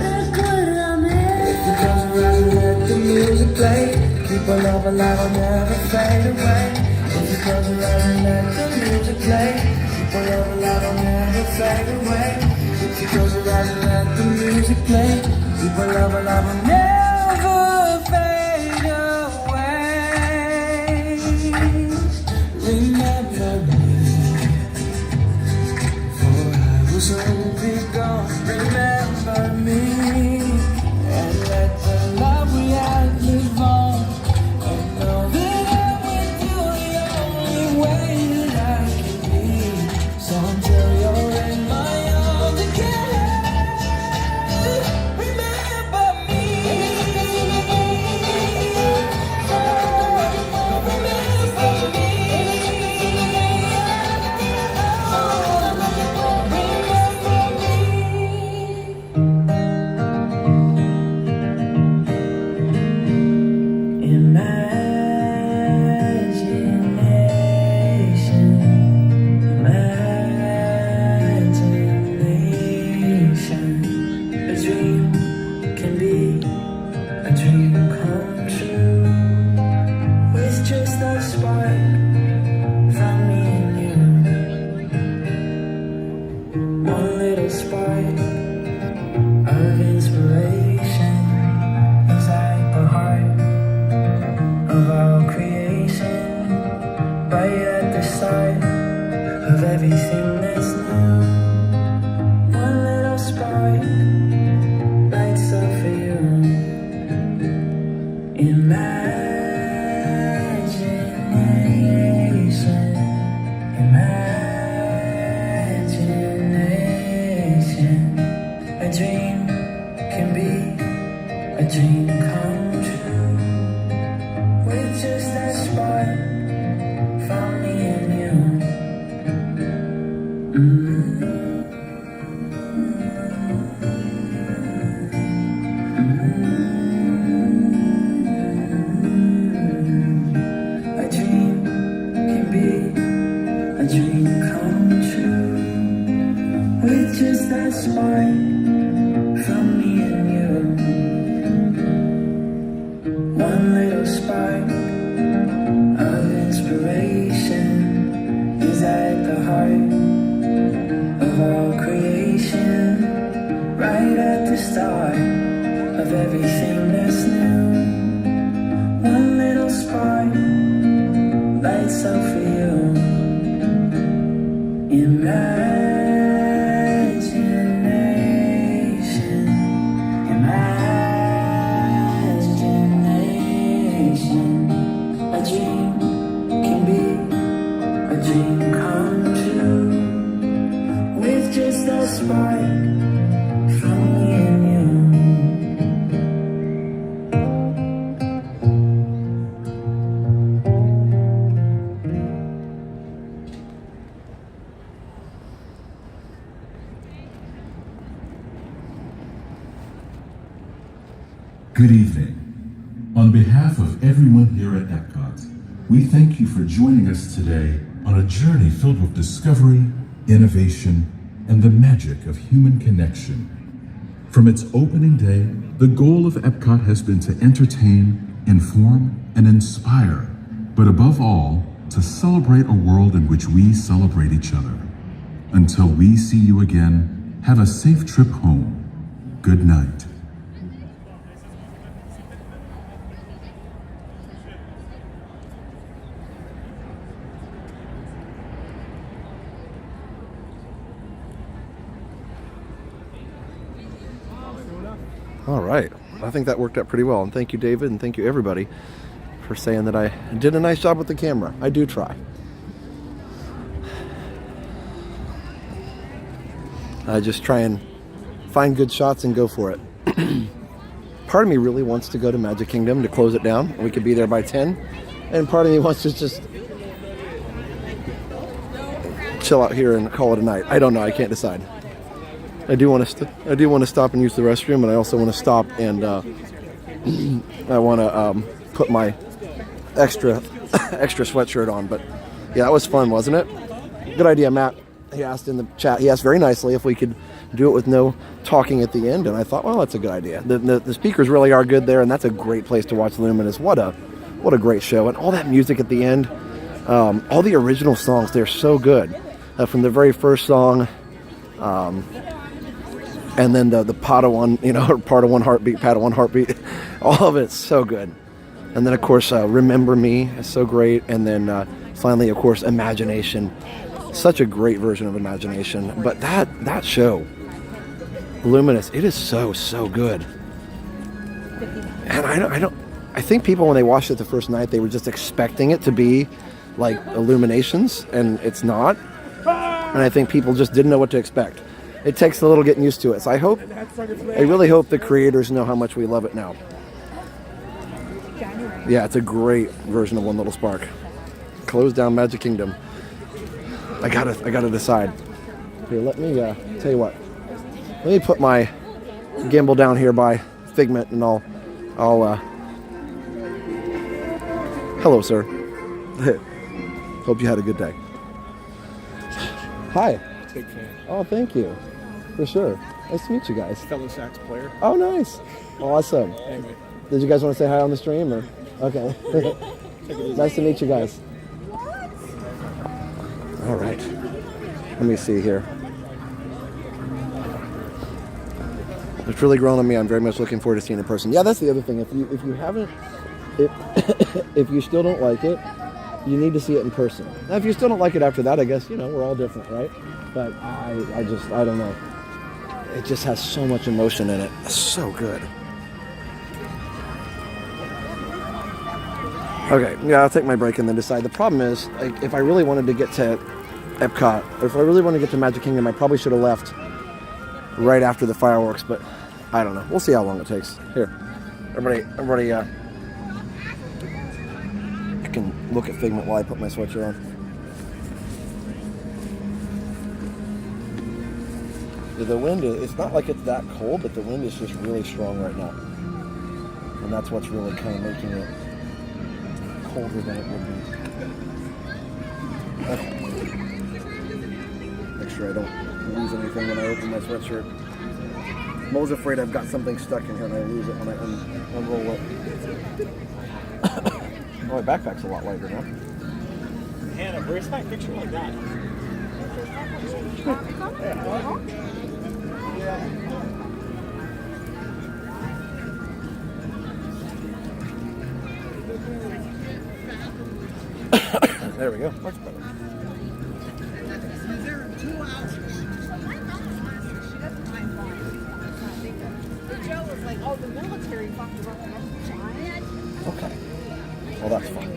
Recuérdame. If you close your eyes and let the music play, keep our love alive, I'll never fade away. If you close your eyes and let the music play, keep our love alive, I'll never fade away. If you close your eyes and let the music play, keep our love alive, I'll never fade away. Remember me, for I was only gone. Remember me, and let the love we had live on. And know that I will do the only way that I can be. So until you're in my arms again, remember me. a spark from me and you. Good evening. On behalf of everyone here at Epcot, we thank you for joining us today on a journey filled with discovery, innovation, and the magic of human connection. From its opening day, the goal of Epcot has been to entertain, inform, and inspire, but above all, to celebrate a world in which we celebrate each other. Until we see you again, have a safe trip home. Good night. All right. I think that worked out pretty well. And thank you, David, and thank you, everybody, for saying that I did a nice job with the camera. I do try. I just try and find good shots and go for it. Part of me really wants to go to Magic Kingdom to close it down. We could be there by 10. And part of me wants to just chill out here and call it a night. I don't know. I can't decide. I do want to stop and use the restroom, and I also want to stop and I want to put my extra sweatshirt on. But yeah, that was fun, wasn't it? Good idea, Matt. He asked in the chat. He asked very nicely if we could do it with no talking at the end, and I thought, well, that's a good idea. The speakers really are good there, and that's a great place to watch Luminous. What a great show, and all that music at the end. All the original songs, they're so good. From the very first song. And then the Padawan, Padawan Heartbeat, Padawan Heartbeat, all of it's so good. And then, of course, Remember Me is so great. And then finally, of course, Imagination. Such a great version of Imagination. But that show, Luminous, it is so good. And I think people, when they watched it the first night, they were just expecting it to be like Illuminations, and it's not. And I think people just didn't know what to expect. It takes a little getting used to it. So I really hope the creators know how much we love it now. Yeah, it's a great version of One Little Spark. Close down Magic Kingdom. I gotta decide. Here, let me tell you what. Let me put my gimbal down here by Figment, and I'll hello, sir. Hope you had a good day. Hi. Big fan. Oh, thank you. For sure. Nice to meet you guys. Fellow sax player. Oh, nice. Awesome. Anyway. Did you guys want to say hi on the stream? Or? Okay. Nice to meet you guys. All right. Let me see here. It's really grown on me. I'm very much looking forward to seeing it in person. Yeah, that's the other thing. If you haven't, if you still don't like it, you need to see it in person. Now, if you still don't like it after that, I guess, we're all different, right? But I don't know. It just has so much emotion in it. It's so good. Okay, yeah, I'll take my break and then decide. The problem is, like, if I really wanted to get to Epcot, or if I really want to get to Magic Kingdom, I probably should have left right after the fireworks, but I don't know. We'll see how long it takes. Here, everybody, I can look at Figment while I put my sweatshirt on. The wind, it's not like it's that cold, but the wind is just really strong right now. And that's what's really kind of making it colder than it would be. Okay. Make sure I don't lose anything when I open my sweatshirt. I'm always afraid I've got something stuck in here and I lose it when I unroll it. Oh, my backpack's a lot lighter now. Hannah, where's my picture like that? There we go. Much better. Joe was like, oh, the military fucked her up. Okay. Well, that's fun.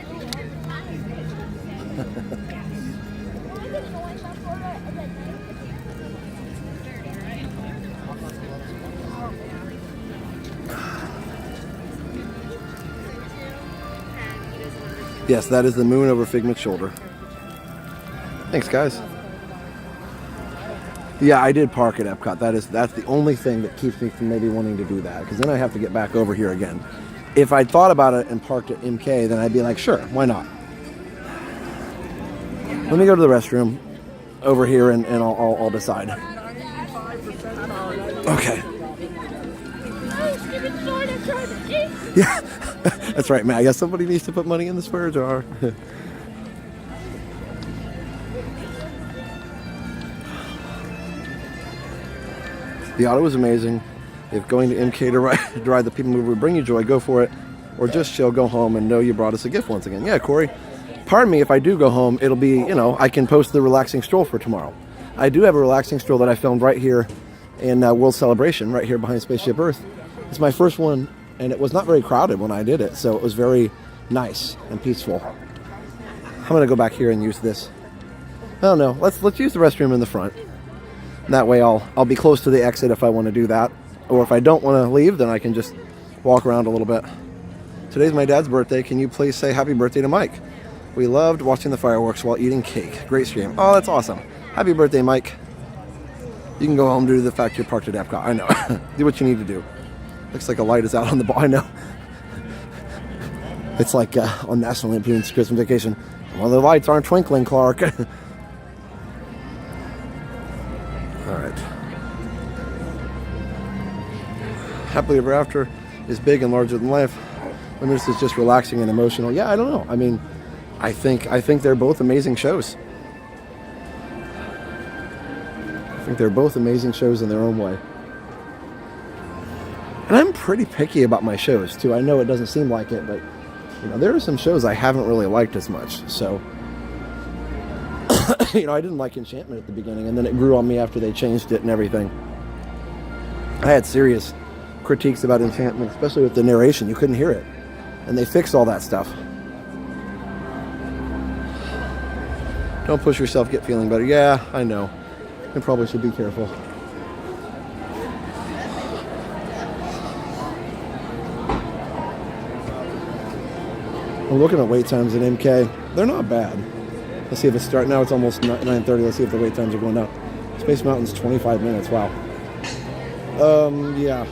Yes, that is the moon over Figment's shoulder. Thanks, guys. Yeah, I did park at Epcot. That's the only thing that keeps me from maybe wanting to do that, because then I have to get back over here again. If I'd thought about it and parked at MK, then I'd be like, sure, why not? Let me go to the restroom over here and I'll decide. Okay. Yeah, that's right, man. I guess somebody needs to put money in the swear jar. The auto was amazing. If going to MK to ride the People Mover would bring you joy, go for it. Or just chill, go home, and know you brought us a gift once again. Yeah, Corey. Pardon me, if I do go home, it'll be, you know, I can post the relaxing stroll for tomorrow. I do have a relaxing stroll that I filmed right here in World Celebration, right here behind Spaceship Earth. It's my first one, and it was not very crowded when I did it, so it was very nice and peaceful. I'm going to go back here and use this. I don't know. Let's use the restroom in the front. That way I'll be close to the exit if I want to do that. Or if I don't want to leave, then I can just walk around a little bit. Today's my dad's birthday. Can you please say happy birthday to Mike? We loved watching the fireworks while eating cake. Great stream. Oh, that's awesome. Happy birthday, Mike. You can go home due to the fact you're parked at Epcot. I know. Do what you need to do. Looks like a light is out on the ball. I know. It's like on National Lampoon's Christmas Vacation. Well, the lights aren't twinkling, Clark. All right. Happily Ever After is big and larger than life. Luminous is just relaxing and emotional. Yeah, I don't know. I mean, I think they're both amazing shows. I think they're both amazing shows in their own way. And I'm pretty picky about my shows too. I know it doesn't seem like it, but you know, there are some shows I haven't really liked as much. So, you know, I didn't like Enchantment at the beginning, and then it grew on me after they changed it and everything. I had serious critiques about Enchantment, especially with the narration. You couldn't hear it, and they fixed all that stuff. Don't push yourself, get feeling better. Yeah, I know. I probably should be careful. I'm looking at wait times at MK. They're not bad. Let's see if it's starting now. It's almost 9:30. Let's see if the wait times are going down. Space Mountain's 25 minutes. Wow. Yeah.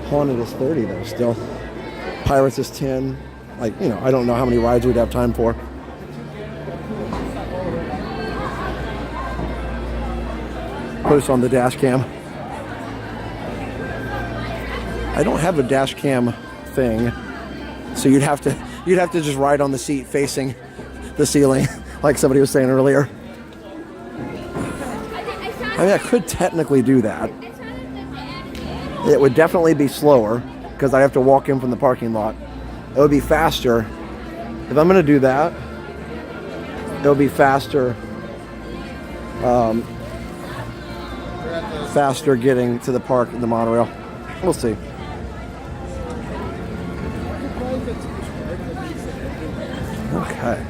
Haunted is 30 though still. Pirates is 10. Like, you know, I don't know how many rides we'd have time for. Post on the dash cam. I don't have a dash cam thing, so you'd have to just ride on the seat facing the ceiling, like somebody was saying earlier. I mean, I could technically do that. It would definitely be slower because I have to walk in from the parking lot. It would be faster. If I'm going to do that, it would be faster. Faster getting to the park in the monorail. We'll see. Okay.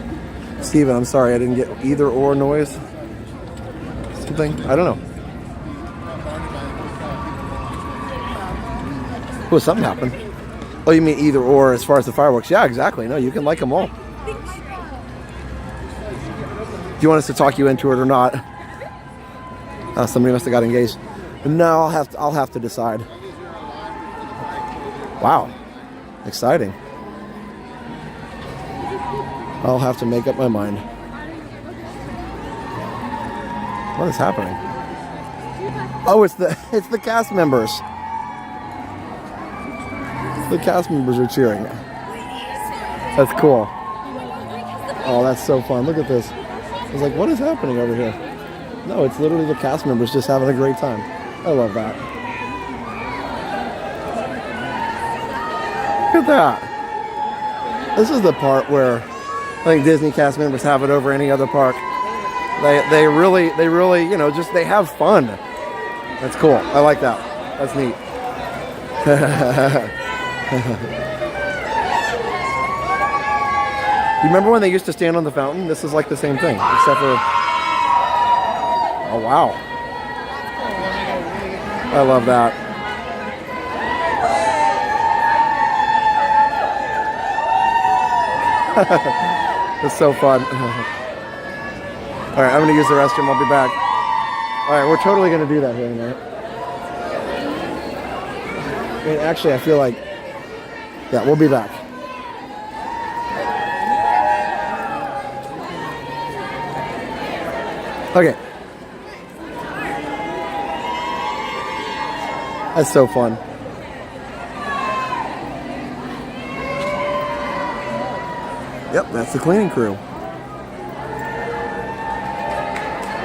Steven, I'm sorry I didn't get either or noise. Something? I don't know. Oh, something happened. Oh, you mean either or as far as the fireworks? Yeah, exactly. No, you can like them all. Do you want us to talk you into it or not? Somebody must have got engaged. No, I'll have to decide. Wow, exciting. I'll have to make up my mind. What is happening? Oh, it's the cast members. The cast members are cheering. That's cool. Oh, that's so fun. Look at this. I was like, what is happening over here? No, it's literally the cast members just having a great time. I love that. Look at that. This is the part where I think Disney cast members have it over any other park. They really, you know, just they have fun. That's cool. I like that. That's neat. You remember when they used to stand on the fountain? This is like the same thing, except for... Oh, wow. I love that. It's so fun. All right, I'm gonna use the restroom. I'll be back. All right, we're totally gonna do that here in a minute. Wait, actually, I feel like, yeah, we'll be back. Okay. That's so fun. Yep, that's the cleaning crew.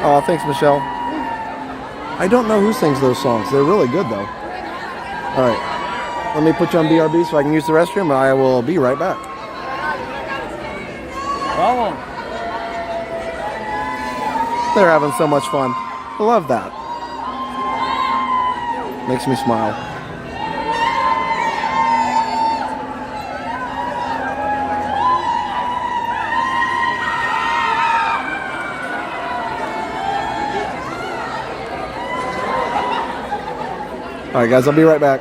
Oh, thanks, Michelle. I don't know who sings those songs. They're really good, though. All right. Let me put you on BRB so I can use the restroom, and I will be right back. They're having so much fun. I love that. Makes me smile. All right, guys, I'll be right back.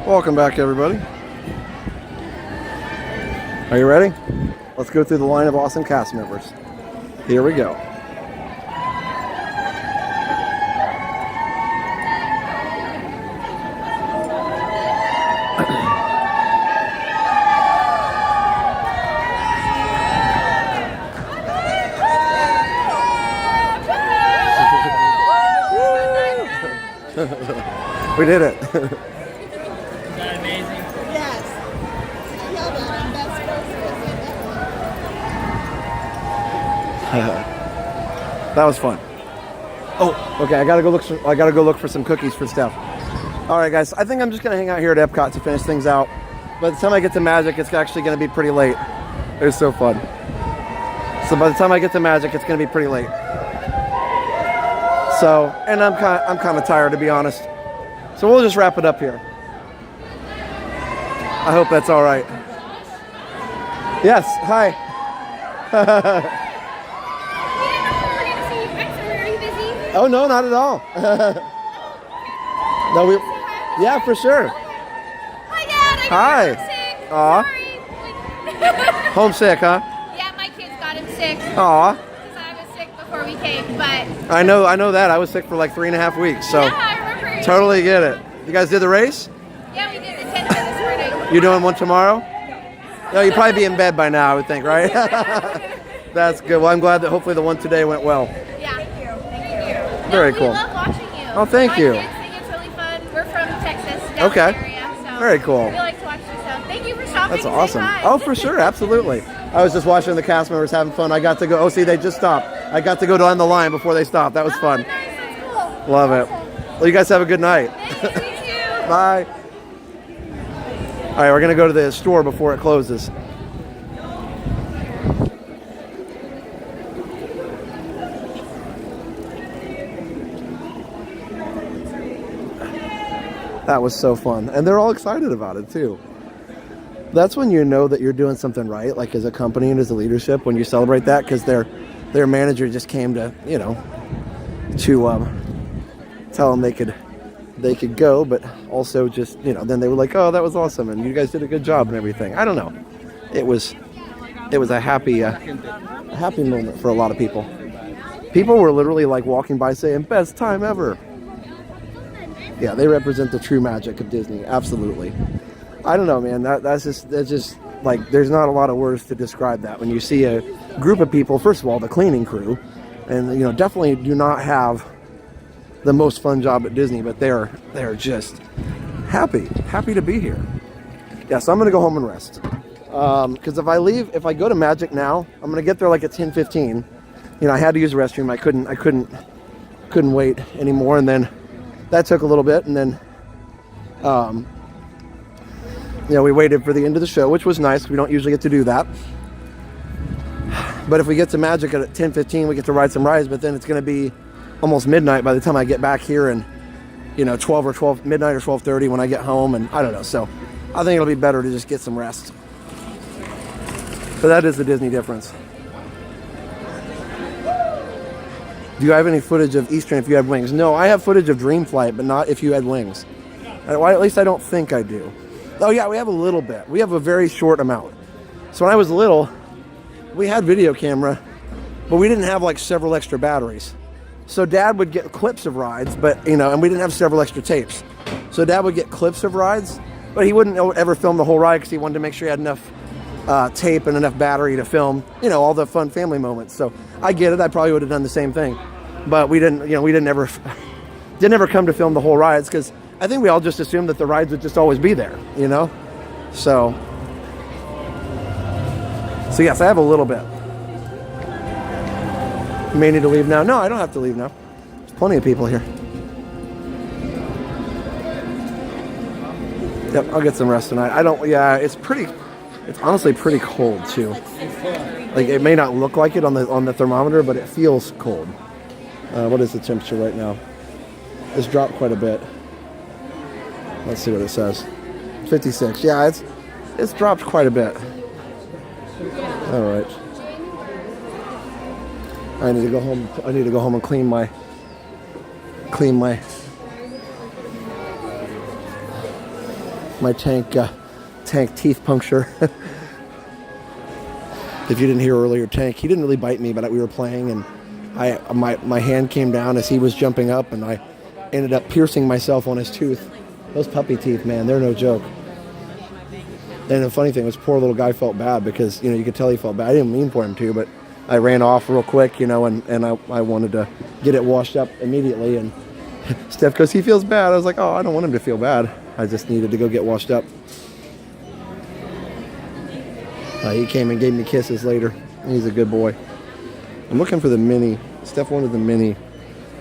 Welcome back, everybody. Are you ready? Let's go through the line of awesome cast members. Here we go. We did it. That was fun. Oh, okay. I gotta go look for some cookies for Steph. All right, guys. I think I'm just gonna hang out here at Epcot to finish things out. By the time I get to Magic, it's actually gonna be pretty late. It was so fun. So by the time I get to Magic, it's gonna be pretty late. So, and I'm kind of tired, to be honest. So we'll just wrap it up here. I hope that's all right. Yes. Hi. Oh no, not at all. No, we. Yeah, for sure. Hi, Dad. Hi. Aw. Homesick, huh? Yeah, my kids got him sick. Aw. Because I was sick before we came, but. I know that. I was sick for like 3.5 weeks, so. Yeah, I remember. Totally get it. You guys did the race? Yeah, we did the 10 this morning. You doing one tomorrow? No, you'd probably be in bed by now, I would think, right? That's good. Well, I'm glad that hopefully the one today went well. Yeah, thank you. Very we cool. love watching you. Oh, thank you. My kids think it's really fun. We're from Texas, down Okay. the area, so Very cool. we like to watch you. So thank you for stopping. That's to say awesome. hi. Oh, for sure. Absolutely. I was just watching the cast members having fun. I got to go. Oh, see, they just stopped. I got to go down the line before they stopped. That was fun. Nice, that's cool. Love it. Well, you guys have a good night. Bye. All right, we're going to go to the store before it closes. That was so fun. And they're all excited about it, too. That's when you know that you're doing something right, like as a company and as a leadership, when you celebrate that, because their manager just came to, to tell them they could go, but also just, then they were like, oh, that was awesome, and you guys did a good job and everything. I don't know. It was a happy moment for a lot of people. People were literally like walking by saying, best time ever. Yeah, they represent the true magic of Disney. Absolutely. I don't know, man. That's just like, there's not a lot of words to describe that. When you see a group of people, first of all, the cleaning crew, and definitely do not have the most fun job at Disney, but they're just happy to be here. Yeah, so I'm gonna go home and rest. Because if I go to Magic now, I'm gonna get there like at 10:15. I had to use the restroom. I couldn't wait anymore, and then that took a little bit, and then we waited for the end of the show, which was nice. We don't usually get to do that. But if we get to Magic at 10:15, we get to ride some rides, but then it's going to be almost midnight by the time I get back here, and midnight or 12:30 when I get home, and I don't know. So I think it'll be better to just get some rest. But that is the Disney difference. Do you have any footage of Eastern if you had wings? No, I have footage of Dream Flight, but not if you had wings. At least I don't think I do. Oh yeah, we have a little bit. We have a very short amount. So when I was little, we had video camera, but we didn't have like several extra batteries. So Dad would get clips of rides, but and we didn't have several extra tapes. So Dad would get clips of rides, but he wouldn't ever film the whole ride because he wanted to make sure he had enough tape and enough battery to film, all the fun family moments. So I get it. I probably would have done the same thing, but we didn't ever come to film the whole rides because I think we all just assumed that the rides would just always be there, So yes, I have a little bit. You may need to leave now. No, I don't have to leave now. There's plenty of people here. Yep, I'll get some rest tonight. It's honestly pretty cold too. Like it may not look like it on the thermometer, but it feels cold. What is the temperature right now? It's dropped quite a bit. Let's see what it says. 56. Yeah, it's dropped quite a bit. All right. I need to go home. I need to go home and clean my my tank teeth puncture. If you didn't hear earlier, Tank, he didn't really bite me, but we were playing, and my hand came down as he was jumping up, and I ended up piercing myself on his tooth. Those puppy teeth, man, they're no joke. And the funny thing was, poor little guy felt bad because, you know, you could tell he felt bad. I didn't mean for him to, but I ran off real quick, you know, and I wanted to get it washed up immediately. And Steph goes, he feels bad. I was like, oh, I don't want him to feel bad. I just needed to go get washed up. He came and gave me kisses later. He's a good boy. I'm looking for the mini. Steph wanted the mini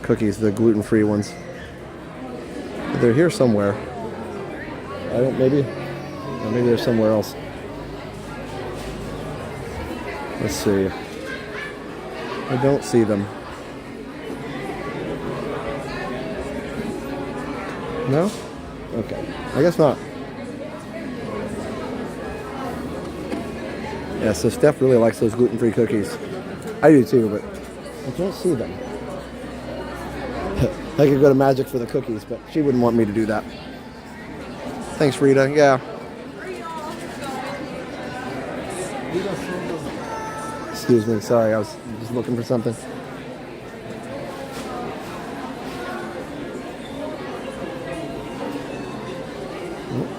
cookies, the gluten-free ones. They're here somewhere. Maybe they're somewhere else. Let's see. I don't see them. No? Okay. I guess not. Yeah, so Steph really likes those gluten-free cookies. I do too, but I can't see them. I could go to Magic for the cookies, but she wouldn't want me to do that. Thanks, Rita. Yeah. Excuse me. Sorry, I was just looking for something.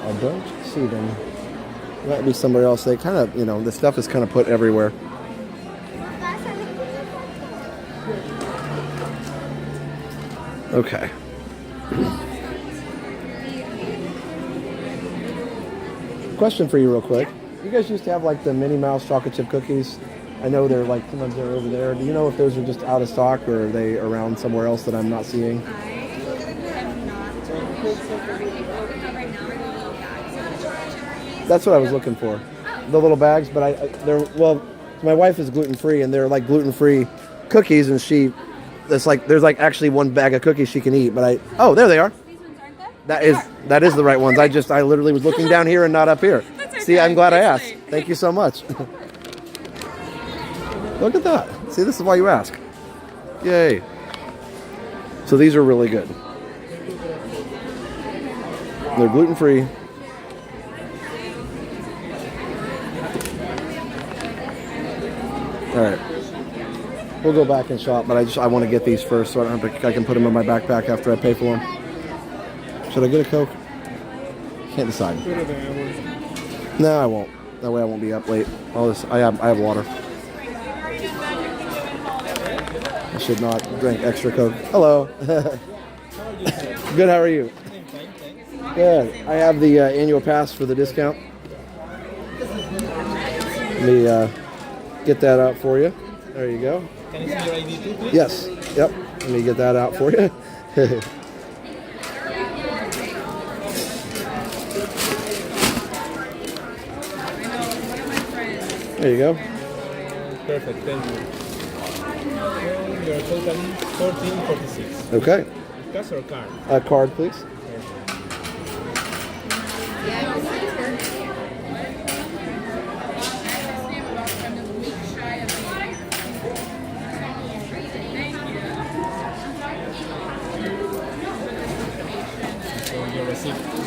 I don't see them. Might be somewhere else. They kind of, you know, the stuff is kind of put everywhere. Okay. Question for you real quick. You guys used to have like the Minnie Mouse chocolate chip cookies. I know they're like, sometimes they're over there. Do you know if those are just out of stock or are they around somewhere else that I'm not seeing? That's what I was looking for. The little bags, but my wife is gluten-free and they're like gluten-free cookies and there's like actually one bag of cookies she can eat, but oh, there they are. That is the right ones. I literally was looking down here and not up here. See, I'm glad I asked. Thank you so much. Look at that. See, this is why you ask. Yay. So these are really good. They're gluten-free. All right. We'll go back and shop, but I want to get these first so I can put them in my backpack after I pay for them. Should I get a Coke? Can't decide. No, I won't. That way I won't be up late. I have water. I should not drink extra Coke. Hello. Good, how are you? Good. I have the annual pass for the discount. Let me get that out for you. There you go. Can I see your ID too, please? Yes. Yep. Let me get that out for you. There you go. Perfect, thank you. Your total 14.46. Okay. Cash or card? A card, please.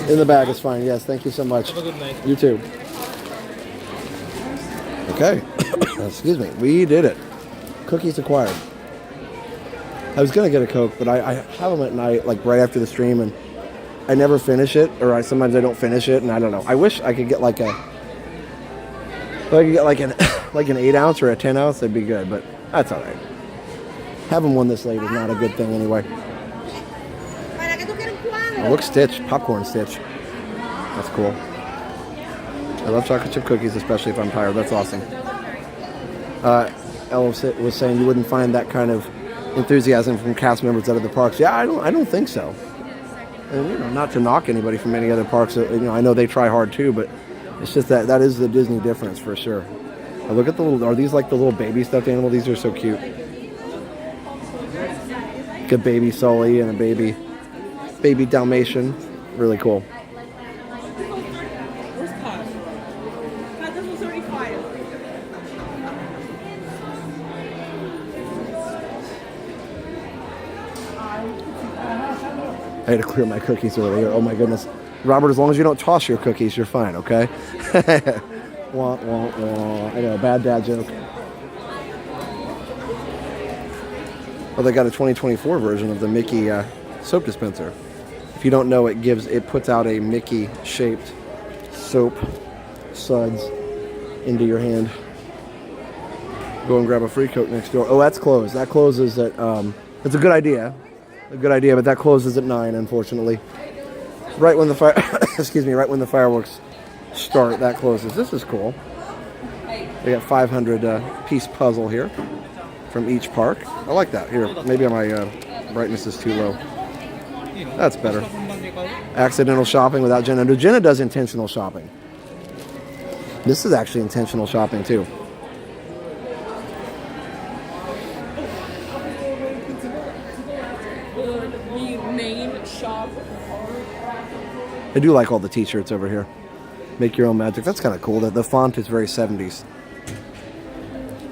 In the bag is fine. Yes, thank you so much. Have a good night. You too. Okay. Excuse me. We did it. Cookies acquired. I was going to get a Coke, but I have them at night, like right after the stream, and I never finish it, or sometimes I don't finish it, and I don't know. I wish I could get like an 8 ounce or a 10 ounce, that'd be good, but that's all right. Having one this late is not a good thing anyway. Oh, look, Stitch. Popcorn Stitch. That's cool. I love chocolate chip cookies, especially if I'm tired. That's awesome. Ella was saying you wouldn't find that kind of enthusiasm from cast members at other parks. Yeah, I don't think so. And, you know, not to knock anybody from any other parks. You know, I know they try hard too, but it's just that is the Disney difference for sure. Look at the little. Are these like the little baby stuffed animal? These are so cute. Like a baby Sully and a baby Dalmatian. Really cool. I had to clear my cookies earlier. Oh my goodness. Robert, as long as you don't toss your cookies, you're fine, okay? Wah, wah, wah. I know, bad dad joke. Well, they got a 2024 version of the Mickey soap dispenser. If you don't know, it puts out a Mickey-shaped soap suds into your hand. Go and grab a free Coke next door. Oh, that's closed. That closes at, it's a good idea. But that closes at 9, unfortunately. Right when the excuse me, right when the fireworks start, that closes. This is cool. They got 500 piece puzzle here from each park. I like that. Here, maybe my brightness is too low. That's better. Accidental shopping without Jenna. No, Jenna does intentional shopping. This is actually intentional shopping too. I do like all the t-shirts over here. Make your own magic. That's kind of cool. The font is very 70s.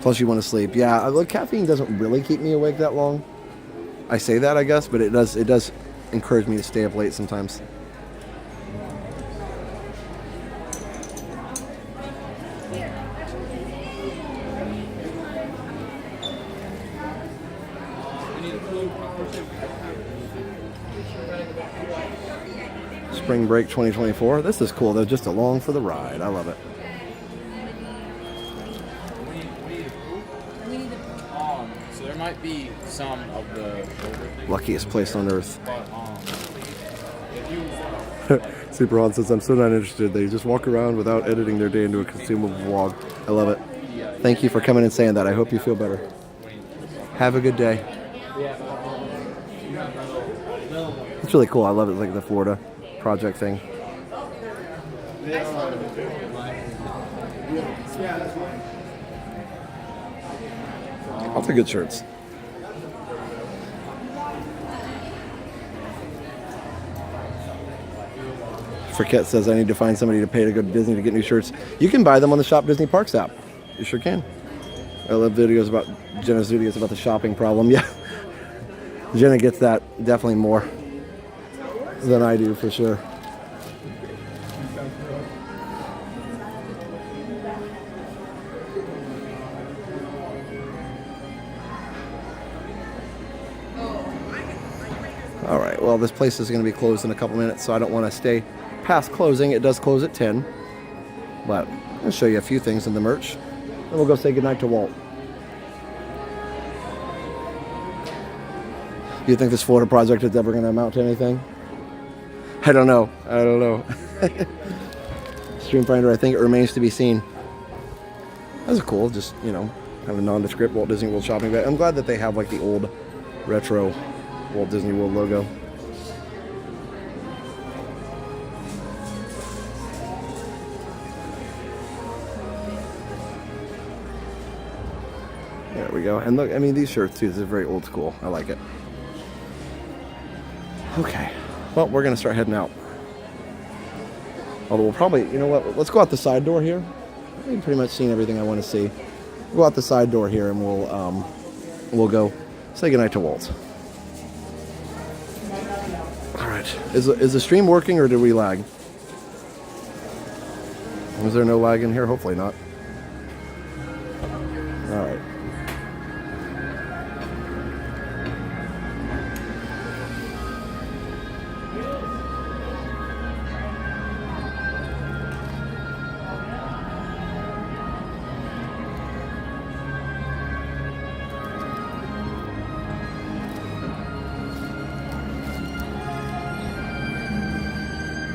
Plus you want to sleep. Yeah, look, caffeine doesn't really keep me awake that long. I say that, I guess, but it does encourage me to stay up late sometimes. Spring Break 2024. This is cool. They're just along for the ride. I love it. So there might be some of the Luckiest place on earth. Super Hot says, I'm so not interested. They just walk around without editing their day into a consumable vlog. I love it. Thank you for coming and saying that. I hope you feel better. Have a good day. It's really cool. I love it. Like the Florida project thing. Lots of good shirts. Friquette says, I need to find somebody to pay to go to Disney to get new shirts. You can buy them on the Shop Disney Parks app. You sure can. I love videos about Jenna's videos about the shopping problem. Yeah. Jenna gets that definitely more than I do, for sure. All right, well, this place is going to be closed in a couple minutes, so I don't want to stay past closing. It does close at 10, but I'll show you a few things in the merch, and we'll go say goodnight to Walt. Do you think this Florida project is ever going to amount to anything? I don't know. Streamfinder, I think it remains to be seen. That's cool, just, you know, have a nondescript Walt Disney World shopping bag. I'm glad that they have like the old retro Walt Disney World logo. There we go. And look, I mean, these shirts too, this is very old school. I like it. Okay. Well, we're going to start heading out. Although we'll probably, you know what, let's go out the side door here. I've pretty much seen everything I want to see. We'll go out the side door here and we'll go say goodnight to Walt. All right. Is the stream working or did we lag? Was there no lag in here? Hopefully not. All right.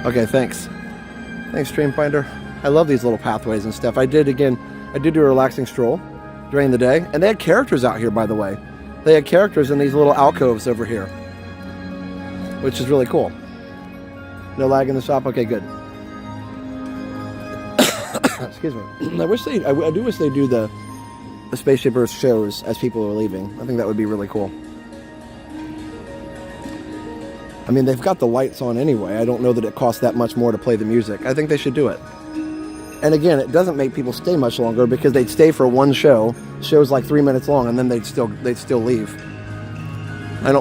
Okay, thanks. Thanks, Streamfinder. I love these little pathways and stuff. I did do a relaxing stroll during the day. And they had characters out here, by the way. They had characters in these little alcoves over here, which is really cool. No lag in the shop? Okay, good. Excuse me. I do wish they do the Spaceship Earth shows as people are leaving. I think that would be really cool. I mean, they've got the lights on anyway. I don't know that it costs that much more to play the music. I think they should do it. And again, it doesn't make people stay much longer because they'd stay for one show. The show's like 3 minutes long, and then they'd still leave.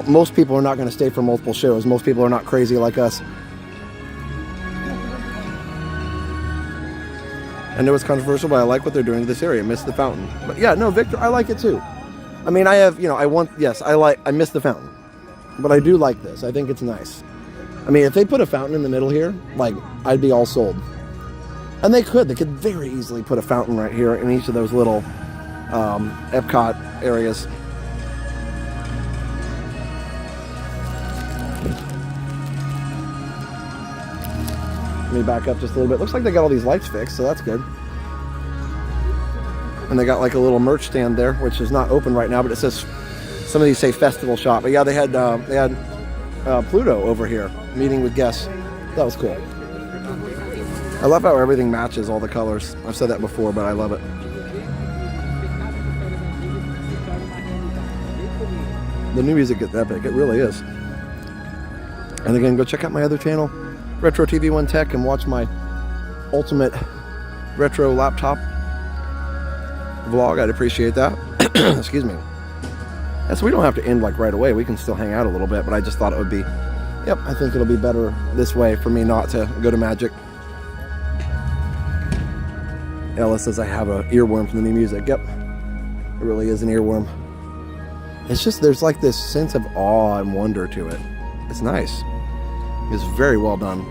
Most people are not going to stay for multiple shows. Most people are not crazy like us. I know it's controversial, but I like what they're doing to this area. Miss the fountain. But yeah, no, Victor, I like it too. I mean, I have, I miss the fountain. But I do like this. I think it's nice. I mean, if they put a fountain in the middle here, like, I'd be all sold. And they could very easily put a fountain right here in each of those little Epcot areas. Let me back up just a little bit. Looks like they got all these lights fixed, so that's good. And they got like a little merch stand there, which is not open right now, but it says, some of these say festival shop. But yeah, they had Pluto over here meeting with guests. That was cool. I love how everything matches all the colors. I've said that before, but I love it. The new music is epic. It really is. And again, go check out my other channel, Retro TV 1 Tech, and watch my ultimate retro laptop vlog. I'd appreciate that. Excuse me. Yeah, so we don't have to end like right away. We can still hang out a little bit, but I just thought it would be, I think it'll be better this way for me not to go to Magic. Ella says I have an earworm from the new music. Yep, it really is an earworm. It's just, there's like this sense of awe and wonder to it. It's nice. It's very well done.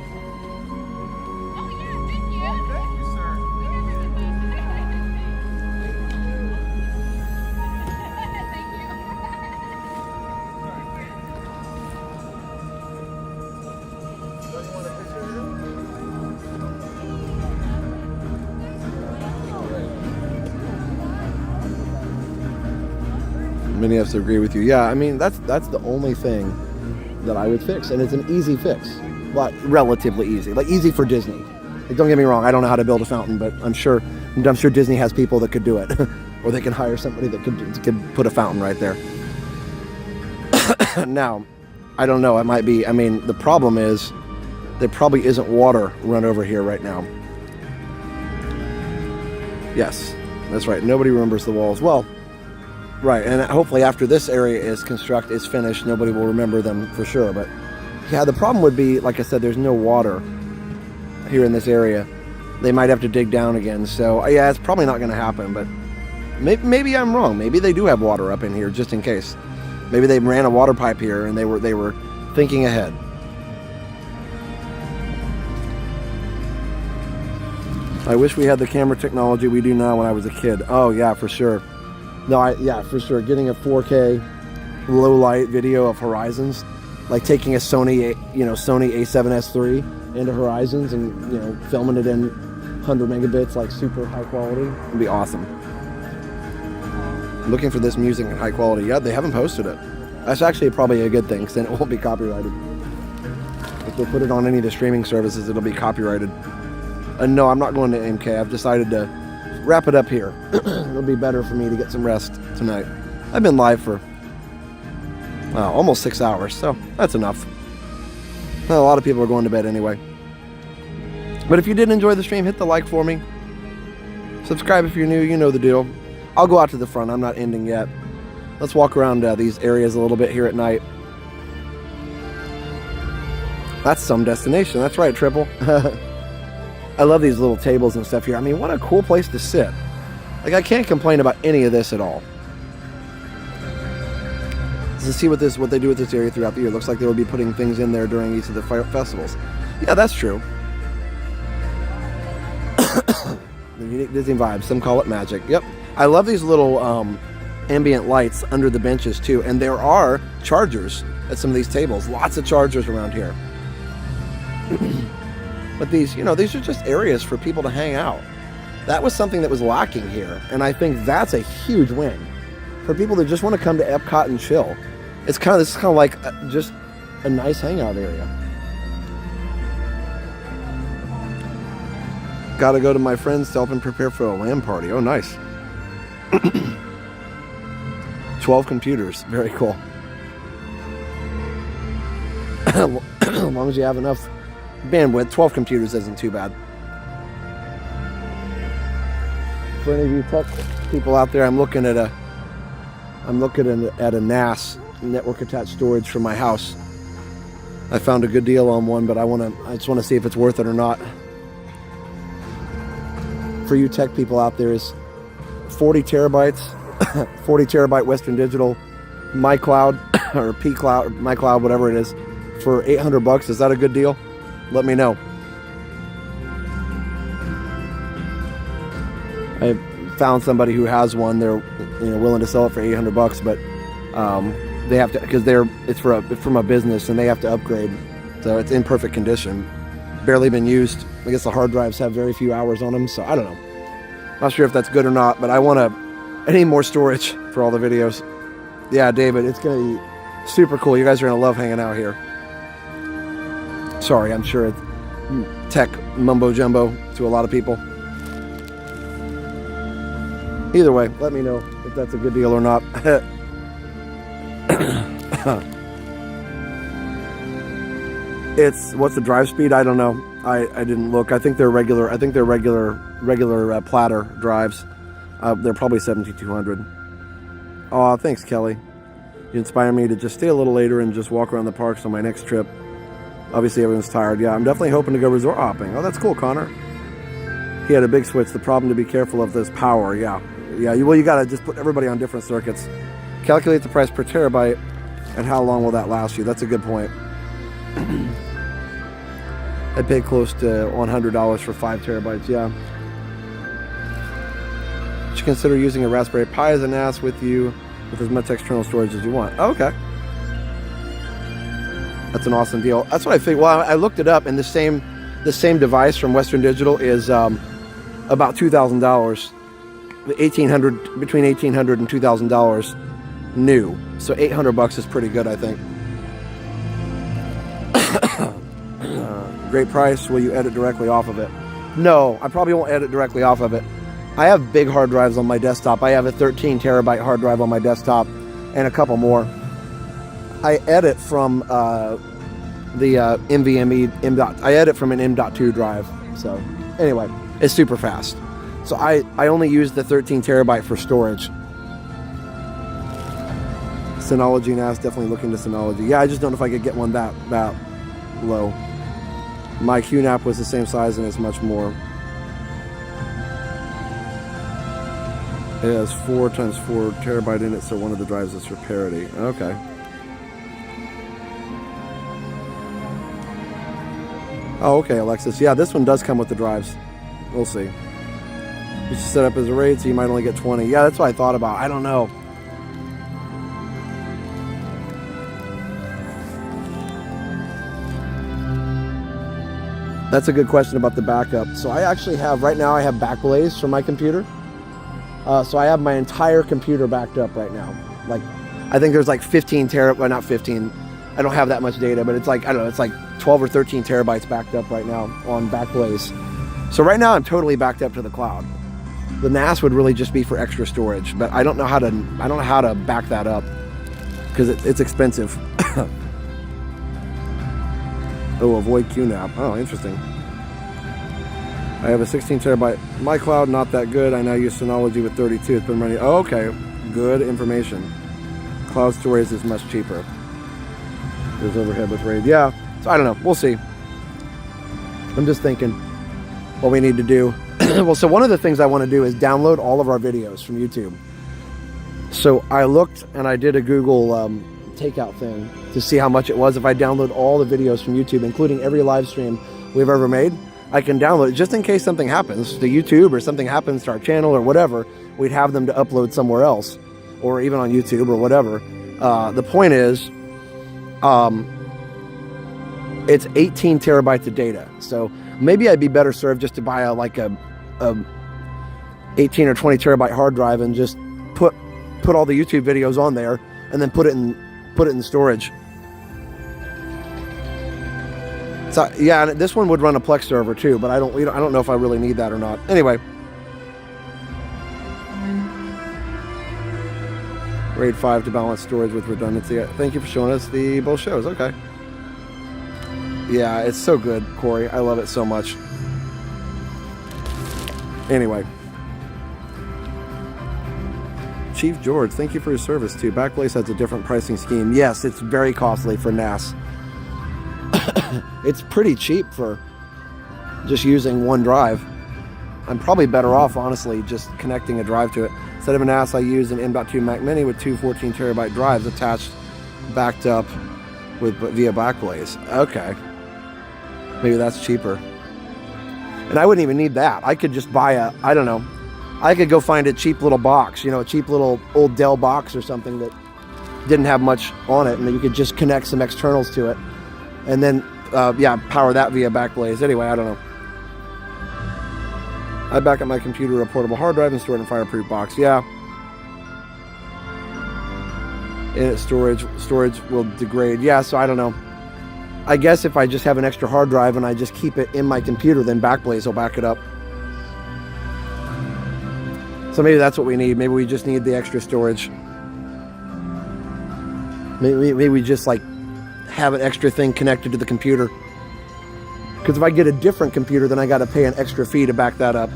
Many of us agree with you. Yeah, I mean, that's the only thing that I would fix, and it's an easy fix, but relatively easy, like easy for Disney. Like, don't get me wrong, I don't know how to build a fountain, but I'm sure Disney has people that could do it, or they can hire somebody that could put a fountain right there. Now, I don't know. It might be. I mean, the problem is there probably isn't water run over here right now. Yes, that's right. Nobody remembers the walls. Well. Right, and hopefully after this area is finished, nobody will remember them for sure. But yeah, the problem would be, like I said, there's no water here in this area. They might have to dig down again. So yeah, it's probably not going to happen. But maybe I'm wrong. Maybe they do have water up in here just in case. Maybe they ran a water pipe here and they were thinking ahead. I wish we had the camera technology we do now when I was a kid. Oh yeah, for sure. No, yeah, for sure. Getting a 4K low light video of Horizons, like taking a Sony A7S III into Horizons and filming it in 100 megabits, like super high quality, would be awesome. Looking for this music in high quality. Yeah, they haven't posted it. That's actually probably a good thing, because then it won't be copyrighted. If they put it on any of the streaming services, it'll be copyrighted. And no, I'm not going to MK. I've decided to wrap it up here. It'll be better for me to get some rest tonight. I've been live for almost 6 hours, so that's enough. Well, a lot of people are going to bed anyway. But if you did enjoy the stream, hit the like for me. Subscribe if you're new, you know the deal. I'll go out to the front. I'm not ending yet. Let's walk around these areas a little bit here at night. That's some destination. That's right, Triple. I love these little tables and stuff here. I mean, what a cool place to sit. Like, I can't complain about any of this at all. Let's see what they do with this area throughout the year. Looks like they will be putting things in there during each of the festivals. Yeah, that's true. The unique Disney vibes. Some call it magic. Yep. I love these little ambient lights under the benches too. And there are chargers at some of these tables. Lots of chargers around here. But these are just areas for people to hang out. That was something that was lacking here, and I think that's a huge win for people that just want to come to Epcot and chill. This is kind of like just a nice hangout area. Got to go to my friends to help them prepare for a LAN party. Oh, nice. 12 computers, very cool. As long as you have enough bandwidth, 12 computers isn't too bad. For any of you tech people out there, I'm looking at a NAS, network attached storage for my house. I found a good deal on one, but I just want to see if it's worth it or not. for you tech people out there is 40 terabytes, 40 terabyte Western Digital, MyCloud or P-Cloud, MyCloud, whatever it is, for $800. Is that a good deal? Let me know. I found somebody who has one. They're willing to sell it for $800, but they have to, because it's from a business and they have to upgrade, so it's in perfect condition, barely been used. I guess the hard drives have very few hours on them, so I don't know. Not sure if that's good or not, but I need more storage for all the videos. Yeah, David, it's gonna be super cool. You guys are gonna love hanging out here. Sorry, I'm sure it's tech mumbo jumbo to a lot of people. Either way, let me know if that's a good deal or not. What's the drive speed? I don't know. I didn't look. I think they're regular. Regular platter drives. They're probably 7200. Oh, thanks, Kelly. You inspire me to just stay a little later and just walk around the parks on my next trip. Obviously, everyone's tired. Yeah, I'm definitely hoping to go resort hopping. Oh, that's cool, Connor. He had a big switch. The problem to be careful of is power. Yeah. Well, you gotta just put everybody on different circuits. Calculate the price per terabyte and how long will that last you. That's a good point. I paid close to $100 for 5 terabytes. Yeah. You should consider using a Raspberry Pi as a NAS with you with as much external storage as you want. Oh, okay. That's an awesome deal. That's what I think. Well, I looked it up, and the same device from Western Digital is about $2,000. Between $1,800 and $2,000 new. So $800 is pretty good, I think. Great price. Will you edit directly off of it? No, I probably won't edit directly off of it. I have big hard drives on my desktop. I have a 13 terabyte hard drive on my desktop and a couple more. I edit from the NVMe I edit from an M.2 drive. So anyway, it's super fast. So I only use the 13 terabyte for storage. Synology NAS, definitely looking to Synology. Yeah, I just don't know if I could get one that low. My QNAP was the same size and it's much more. It has 4 times 4 terabyte in it, so one of the drives is for parity. Okay. Oh, okay, Alexis. Yeah, this one does come with the drives. We'll see. You should set up as a RAID, so you might only get 20. Yeah, that's what I thought about. I don't know. That's a good question about the backup. So I actually have, right now I have Backblaze for my computer. So I have my entire computer backed up right now. Like, I think there's like 15 terabytes, well, not 15. I don't have that much data, but it's like, I don't know, it's like 12 or 13 terabytes backed up right now on Backblaze. So right now I'm totally backed up to the cloud. The NAS would really just be for extra storage, but I don't know how to back that up because it's expensive. Oh, avoid QNAP. Oh, interesting. I have a 16 terabyte MyCloud, not that good. I now use Synology with 32. It's been running. Oh, okay. Good information. Cloud storage is much cheaper. There's overhead with RAID. Yeah. So I don't know. We'll see. I'm just thinking what we need to do. Well, so one of the things I want to do is download all of our videos from YouTube. So I looked and I did a Google takeout thing to see how much it was if I download all the videos from YouTube, including every live stream we've ever made. I can download it just in case something happens to YouTube or something happens to our channel or whatever. We'd have them to upload somewhere else or even on YouTube or whatever. The point is, it's 18 terabytes of data. So maybe I'd be better served just to buy a 18 or 20 terabyte hard drive and just put all the YouTube videos on there and then put it in storage. So yeah, and this one would run a Plex server too, but I don't know if I really need that or not. Anyway, RAID 5 to balance storage with redundancy. Thank you for showing us both shows. Okay. Yeah, it's so good, Corey. I love it so much. Anyway. Chief George, thank you for your service too. Backblaze has a different pricing scheme. Yes, it's very costly for NAS. It's pretty cheap for just using one drive. I'm probably better off, honestly, just connecting a drive to it. Instead of an NAS, I use an M.2 Mac Mini with two 14 terabyte drives attached, backed up via Backblaze. Okay. Maybe that's cheaper. And I wouldn't even need that. I could just buy a, I don't know, I could go find a cheap little box, you know, a cheap little old Dell box or something that didn't have much on it, and then you could just connect some externals to it. And then, yeah, power that via Backblaze. Anyway, I don't know. I back up my computer to a portable hard drive and store it in a fireproof box. Yeah. And storage will degrade. Yeah, so I don't know. I guess if I just have an extra hard drive and I just keep it in my computer, then Backblaze will back it up. So maybe that's what we need. Maybe we just need the extra storage. Maybe we just like have an extra thing connected to the computer. Because if I get a different computer, then I got to pay an extra fee to back that up.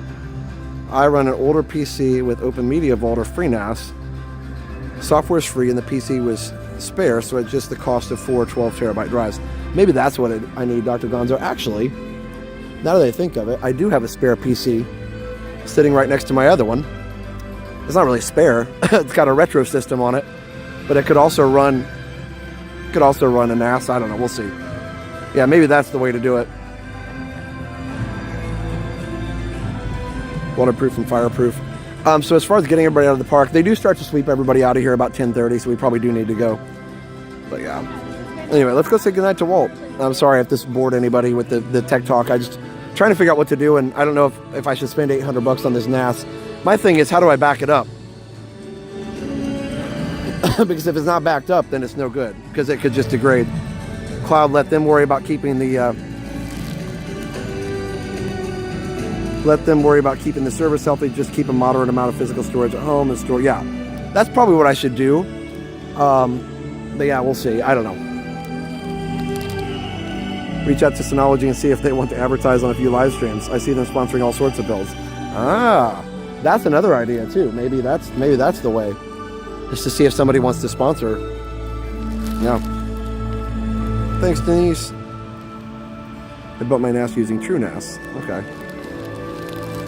I run an older PC with Open Media Vault or FreeNAS. Software is free and the PC was spare, so it's just the cost of 4 12 terabyte drives. Maybe that's what I need, Dr. Gonzo. Actually, now that I think of it, I do have a spare PC sitting right next to my other one. It's not really spare. It's got a retro system on it, but it could also run a NAS. I don't know. We'll see. Yeah, maybe that's the way to do it. Waterproof and fireproof. So as far as getting everybody out of the park, they do start to sweep everybody out of here about 10:30, so we probably do need to go. But yeah. Anyway, let's go say goodnight to Walt. I'm sorry if this bored anybody with the tech talk. I just trying to figure out what to do, and I don't know if I should spend $800 on this NAS. My thing is, how do I back it up? Because if it's not backed up, then it's no good, because it could just degrade. Cloud, let them worry about keeping the servers healthy. Just keep a moderate amount of physical storage at home and store. Yeah, that's probably what I should do. But yeah, we'll see. I don't know. Reach out to Synology and see if they want to advertise on a few live streams. I see them sponsoring all sorts of builds. Ah, that's another idea too. Maybe that's the way. Just to see if somebody wants to sponsor. Yeah. Thanks, Denise. I built my NAS using TrueNAS. Okay.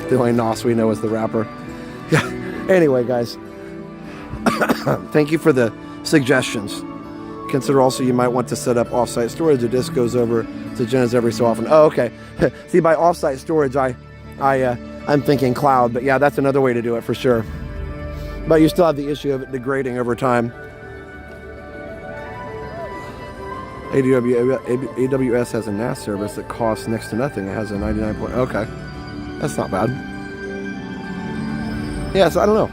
The only NAS we know is the wrapper. Yeah. Anyway, guys. Thank you for the suggestions. Consider also you might want to set up offsite storage. The disk goes over to Jenna's every so often. Oh, okay. See, by offsite storage, I'm thinking cloud, but yeah, that's another way to do it for sure. But you still have the issue of it degrading over time. AWS has a NAS service that costs next to nothing. It has a 99 point. Okay, that's not bad. Yeah, so I don't know.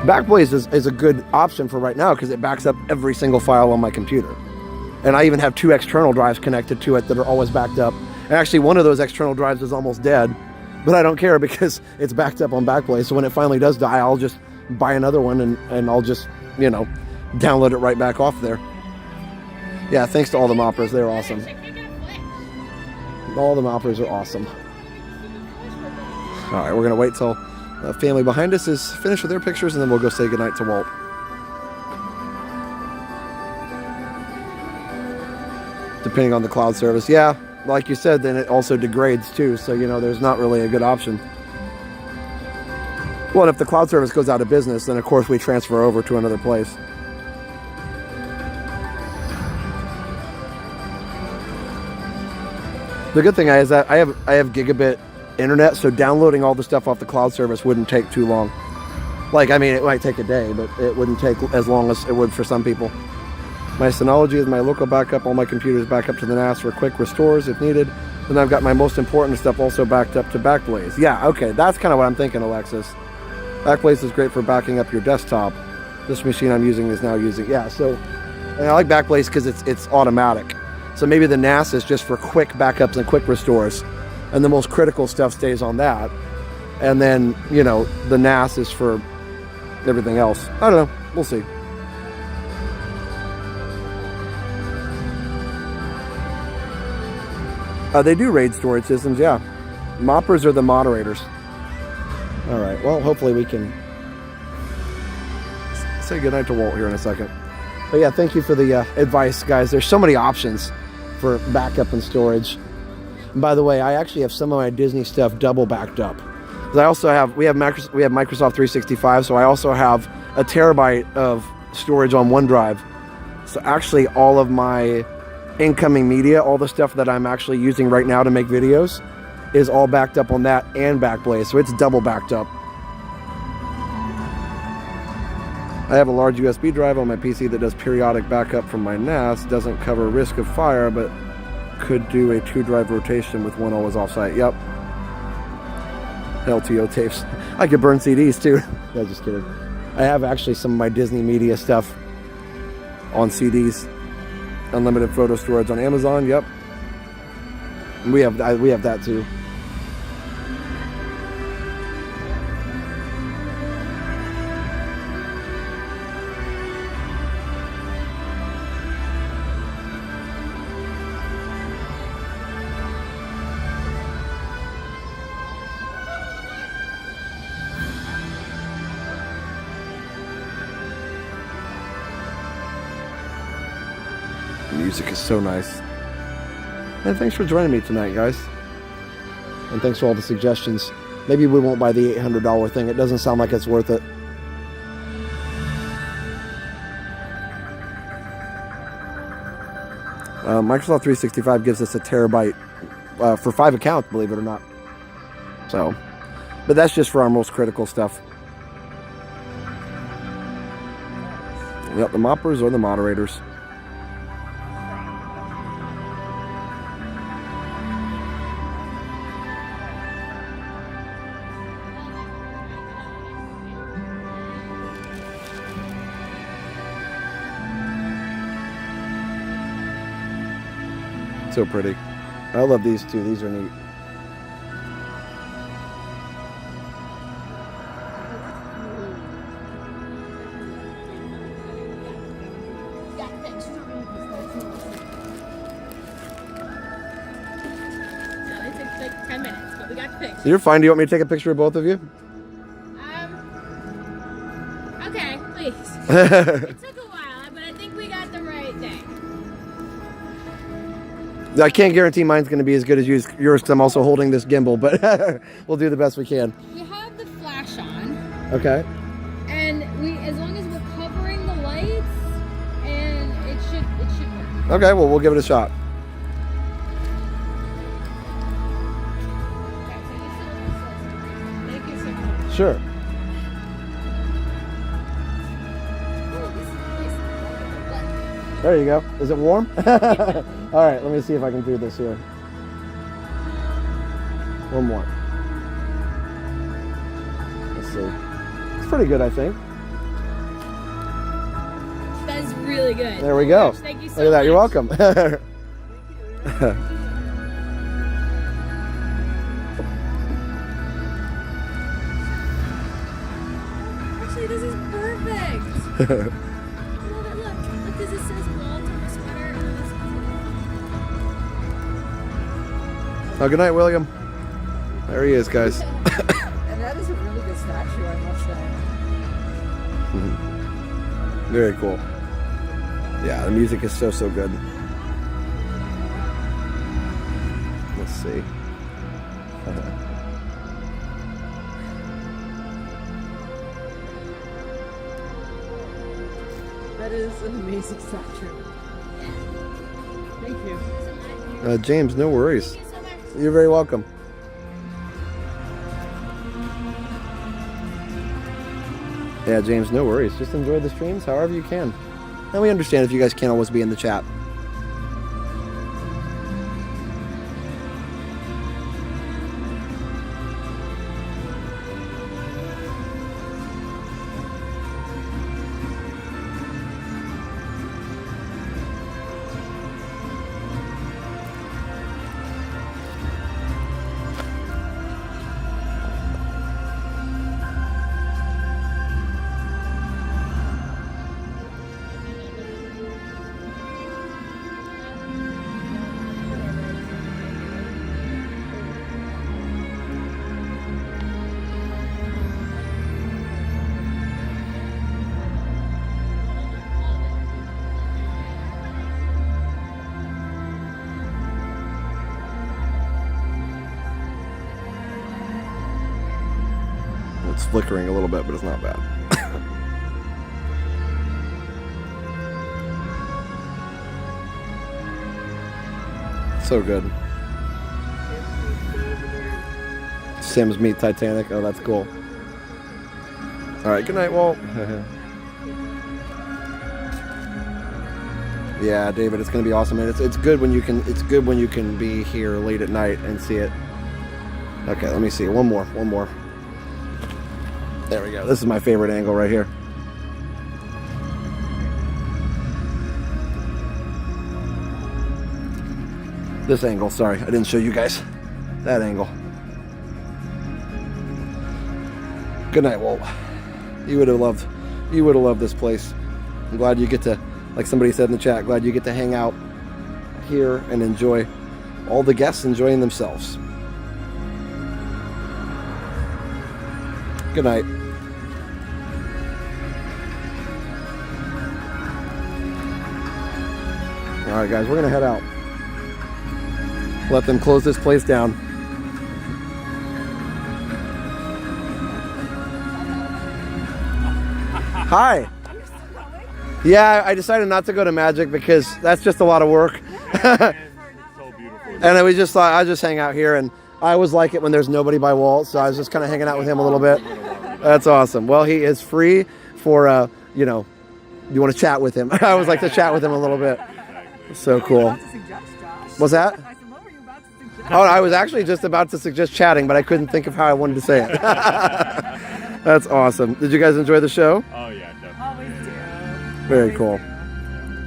Backblaze is a good option for right now because it backs up every single file on my computer. And I even have 2 external drives connected to it that are always backed up. And actually one of those external drives is almost dead, but I don't care because it's backed up on Backblaze. So when it finally does die, I'll just buy another one and I'll just, you know, download it right back off there. Yeah, thanks to all the moppers. They're awesome. All the moppers are awesome. All right, we're going to wait till the family behind us is finished with their pictures, and then we'll go say goodnight to Walt. Depending on the cloud service. Yeah, like you said, then it also degrades too. So, you know, there's not really a good option. Well, and if the cloud service goes out of business, then of course we transfer over to another place. The good thing is that I have gigabit internet, so downloading all the stuff off the cloud service wouldn't take too long. Like, I mean, it might take a day, but it wouldn't take as long as it would for some people. My Synology is my local backup. All my computers back up to the NAS for quick restores if needed. Then I've got my most important stuff also backed up to Backblaze. Yeah, okay, that's kind of what I'm thinking, Alexis. Backblaze is great for backing up your desktop. This machine I'm using is now using, yeah, so, and I like Backblaze because it's automatic. So maybe the NAS is just for quick backups and quick restores, and the most critical stuff stays on that. And then, you know, the NAS is for everything else. I don't know, we'll see. They do RAID storage systems, yeah. Moppers are the moderators. All right, well, hopefully we can say goodnight to Walt here in a second. But yeah, thank you for the advice, guys. There's so many options for backup and storage. And by the way, I actually have some of my Disney stuff double backed up. 'Cause I also have, we have Microsoft 365, so I also have a terabyte of storage on OneDrive. So actually all of my incoming media, all the stuff that I'm actually using right now to make videos, is all backed up on that and Backblaze, so it's double backed up. I have a large USB drive on my PC that does periodic backup from my NAS. Doesn't cover risk of fire, but could do a 2-drive rotation with one always offsite. Yep. LTO tapes. I could burn CDs too. No, just kidding. I have actually some of my Disney media stuff on CDs. Unlimited photo storage on Amazon. Yep. We have that too. The music is so nice. And thanks for joining me tonight, guys. And thanks for all the suggestions. Maybe we won't buy the $800 thing. It doesn't sound like it's worth it. Microsoft 365 gives us a terabyte for 5 accounts, believe it or not. So, but that's just for our most critical stuff. Yep, the moppers or the moderators. So pretty. I love these two. These are neat. It took like 10 minutes, but we got fixed. You're fine. Do you want me to take a picture of both of you? Okay, please. It took a while, but I think we got the right thing. I can't guarantee mine's going to be as good as yours because I'm also holding this gimbal, but we'll do the best we can. We have the flash on. Okay. And as long as we're covering the lights, and it should work. Okay, well, we'll give it a shot. Thank you so much. Sure. There you go. Is it warm? All right, let me see if I can do this here. One more. Let's see. It's pretty good, I think. That is really good. There we go. Gosh, thank you so Look at that. much. You're welcome. Actually, this is perfect. Look, because it says Walt on the sweater. Oh, good night, William. There he is, guys. And that is a really good statue, I must say. Very cool. Yeah, the music is so good. Let's see. That is an amazing statue. Thank you. James, no worries. You're very welcome. Yeah, James, no worries. Just enjoy the streams however you can. And we understand if you guys can't always be in the chat. It's flickering a little bit, but it's not bad. So good. Sims meet Titanic. Oh, that's cool. All right, good night, Walt. Yeah, David, it's gonna be awesome, and it's good when you can. It's good when you can be here late at night and see it. Okay, let me see. One more. There we go. This is my favorite angle right here. This angle. Sorry, I didn't show you guys that angle. Good night, Walt. You would have loved this place. I'm glad you get to, like somebody said in the chat, glad you get to hang out here and enjoy all the guests enjoying themselves. Good night. All right, guys, we're gonna head out. Let them close this place down. Hi. Yeah, I decided not to go to Magic because that's just a lot of work. And then we just thought I'd just hang out here, and I always like it when there's nobody by Walt, so I was just kind of hanging out with him a little bit. That's awesome. Well, he is free for, you know, you want to chat with him. I always like to chat with him a little bit. So cool. What's that? Oh, I was actually just about to suggest chatting, but I couldn't think of how I wanted to say it. That's awesome. Did you guys enjoy the show? Oh, yeah, definitely. Very cool.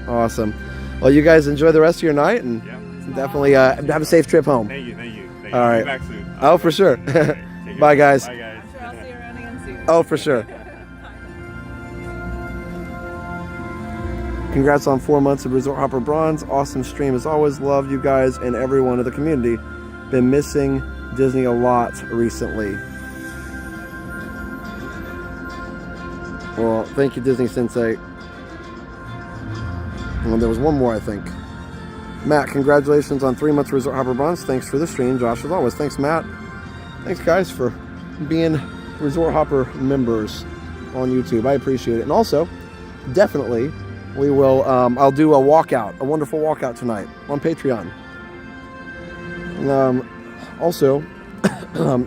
Awesome. Well, you guys enjoy the rest of your night, and definitely have a safe trip home. Thank you. All right. Be back soon. Oh, for sure. Bye, guys. Bye, guys. I'll see you around again soon. Oh, for sure. Congrats on 4 months of Resort Hopper Bronze. Awesome stream as always. Love you guys and everyone in the community. Been missing Disney a lot recently. Well, thank you, Disney Sensei. And there was one more, I think. Matt, congratulations on 3 months of Resort Hopper Bronze. Thanks for the stream, Josh, as always. Thanks, Matt. Thanks, guys, for being Resort Hopper members on YouTube. I appreciate it. And also, definitely, we will, I'll do a walkout, a wonderful walkout tonight on Patreon. Also,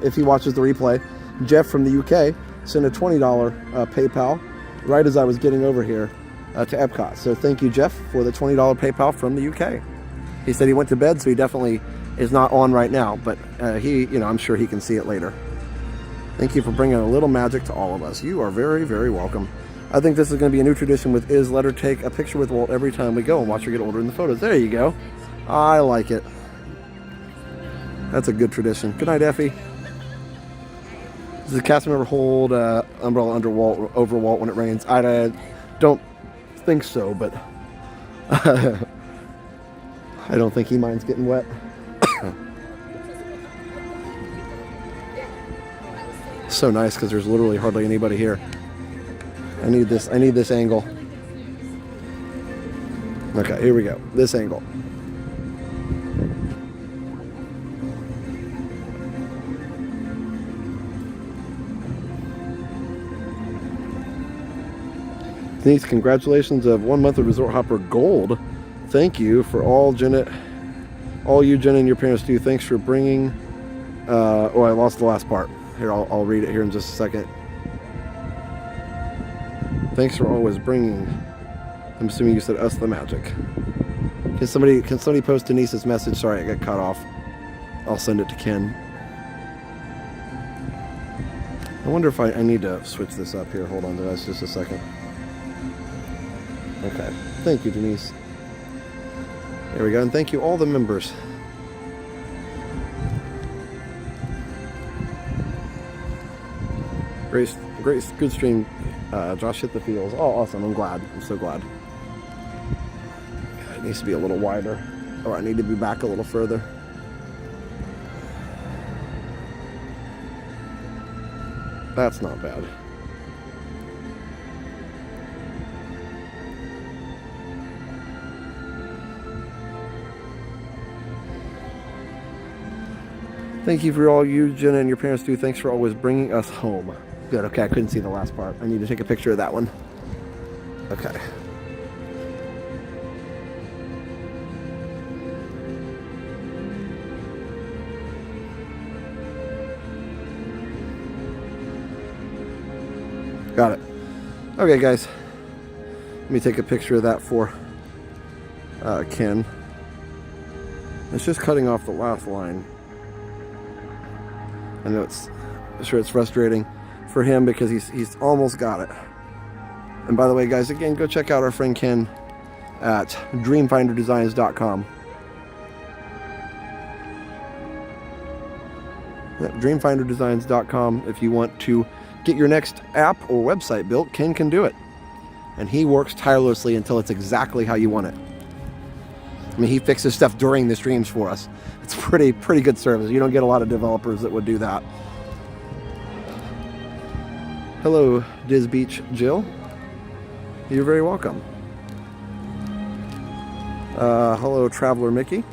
if he watches the replay, Jeff from the UK sent a $20 PayPal right as I was getting over here to Epcot. So thank you, Jeff, for the $20 PayPal from the UK. He said he went to bed, so he definitely is not on right now, but I'm sure he can see it later. Thank you for bringing a little magic to all of us. You are very, very welcome. I think this is going to be a new tradition with Iz. Let her take a picture with Walt every time we go and watch her get older in the photos. There you go. I like it. That's a good tradition. Good night, Effie. Does the cast member hold umbrella over Walt when it rains? I don't think so, but I don't think he minds getting wet. So nice because there's literally hardly anybody here. I need this angle. Okay, here we go. This angle. Denise, congratulations of 1 month of Resort Hopper Gold. Thank you for all you, Jenna, and your parents do. Thanks for bringing. I lost the last part. Here, I'll read it here in just a second. Thanks for always bringing. I'm assuming you said us the magic. Can somebody post Denise's message? Sorry, I got cut off. I'll send it to Ken. I wonder if I need to switch this up here. Hold on to us just a second. Okay. Thank you, Denise. There we go. And thank you all the members. Great, good stream. Josh hit the feels. Oh, awesome. I'm glad. I'm so glad. It needs to be a little wider. Or I need to be back a little further. That's not bad. Thank you for all you, Jenna, and your parents do. Thanks for always bringing us home. Good, okay, I couldn't see the last part. I need to take a picture of that one. Okay. Got it. Okay, guys. Let me take a picture of that for Ken. It's just cutting off the last line. I know I'm sure it's frustrating for him because he's almost got it. And by the way, guys, again, go check out our friend Ken at dreamfinderdesigns.com. Dreamfinderdesigns.com. If you want to get your next app or website built, Ken can do it. And he works tirelessly until it's exactly how you want it. I mean, he fixes stuff during the streams for us. It's pretty good service. You don't get a lot of developers that would do that. Hello, Diz Beach Jill. You're very welcome. Hello, Traveler Mickey.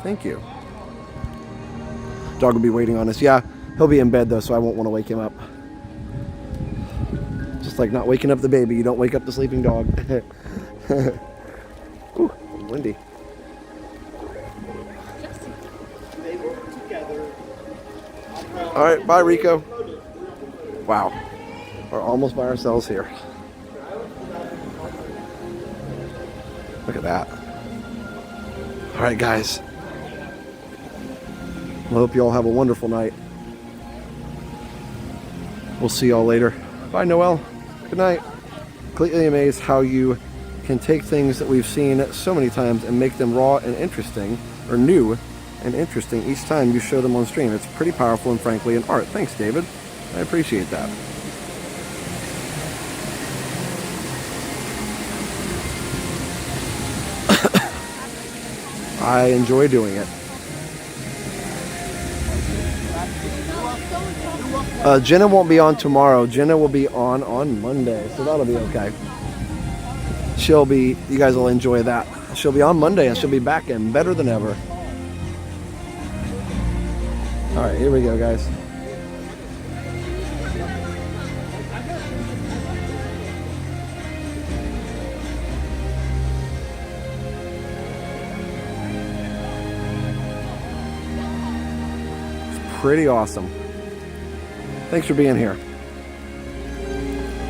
Thank you. Dog will be waiting on us. Yeah, he'll be in bed though, so I won't want to wake him up. Just like not waking up the baby, you don't wake up the sleeping dog. Ooh, windy. All right, bye, Rico. Wow, we're almost by ourselves here. Look at that. All right, guys. I hope you all have a wonderful night. We'll see y'all later. Bye, Noel. Good night. Completely amazed how you can take things that we've seen so many times and make them raw and interesting, or new and interesting each time you show them on stream. It's pretty powerful and frankly an art. Thanks, David. I appreciate that. I enjoy doing it. Jenna won't be on tomorrow. Jenna will be on Monday, so that'll be okay. You guys will enjoy that. She'll be on Monday and she'll be back and better than ever. All right, here we go, guys. It's pretty awesome. Thanks for being here.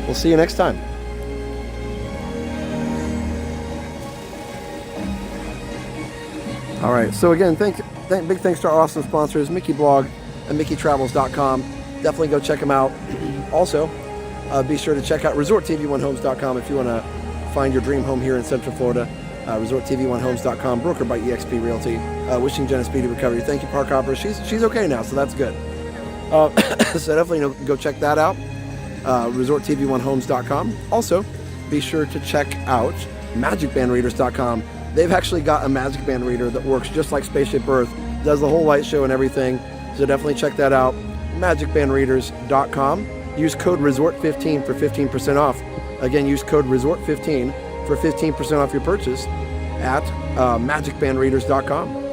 We'll see you next time. All right, so again, big thanks to our awesome sponsors, Mickey Blog and MickeyTravels.com. Definitely go check them out. Also, be sure to check out ResortTV1Homes.com if you want to find your dream home here in Central Florida. ResortTV1Homes.com, broker by EXP Realty. Wishing Jen a speedy recovery. Thank you, Park Hopper. She's okay now, so that's good. So definitely go check that out. ResortTV1Homes.com. Also, be sure to check out MagicBandReaders.com. They've actually got a Magic Band reader that works just like Spaceship Earth, does the whole light show and everything. So definitely check that out. MagicBandReaders.com. Use code RESORT15 for 15% off. Again, use code RESORT15 for 15% off your purchase at MagicBandReaders.com.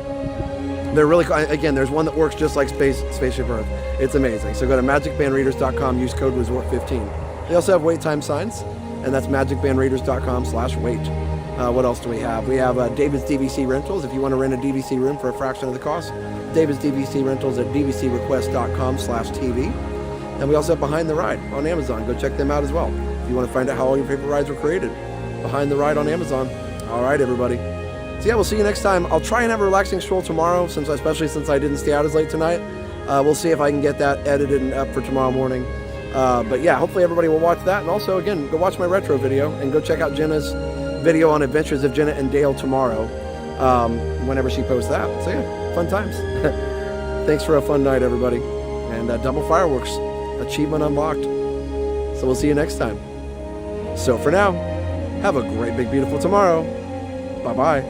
They're really cool. Again, there's one that works just like Spaceship Earth. It's amazing. So go to MagicBandReaders.com, use code RESORT15. They also have wait time signs, and that's MagicBandReaders.com/wait. What else do we have? We have David's DVC Rentals. If you want to rent a DVC room for a fraction of the cost, David's DVC Rentals at dvcrequest.com/TV. And we also have Behind the Ride on Amazon. Go check them out as well. If you want to find out how all your favorite rides were created. Behind the Ride on Amazon. All right, everybody. So yeah, we'll see you next time. I'll try and have a relaxing stroll tomorrow, especially since I didn't stay out as late tonight. We'll see if I can get that edited and up for tomorrow morning. But yeah, hopefully everybody will watch that. And also, again, go watch my retro video and go check out Jenna's video on Adventures of Jenna and Dale tomorrow, whenever she posts that. So yeah, fun times. Thanks for a fun night, everybody. And double fireworks, achievement unlocked. So we'll see you next time. So for now, have a great, big, beautiful tomorrow. Bye-bye.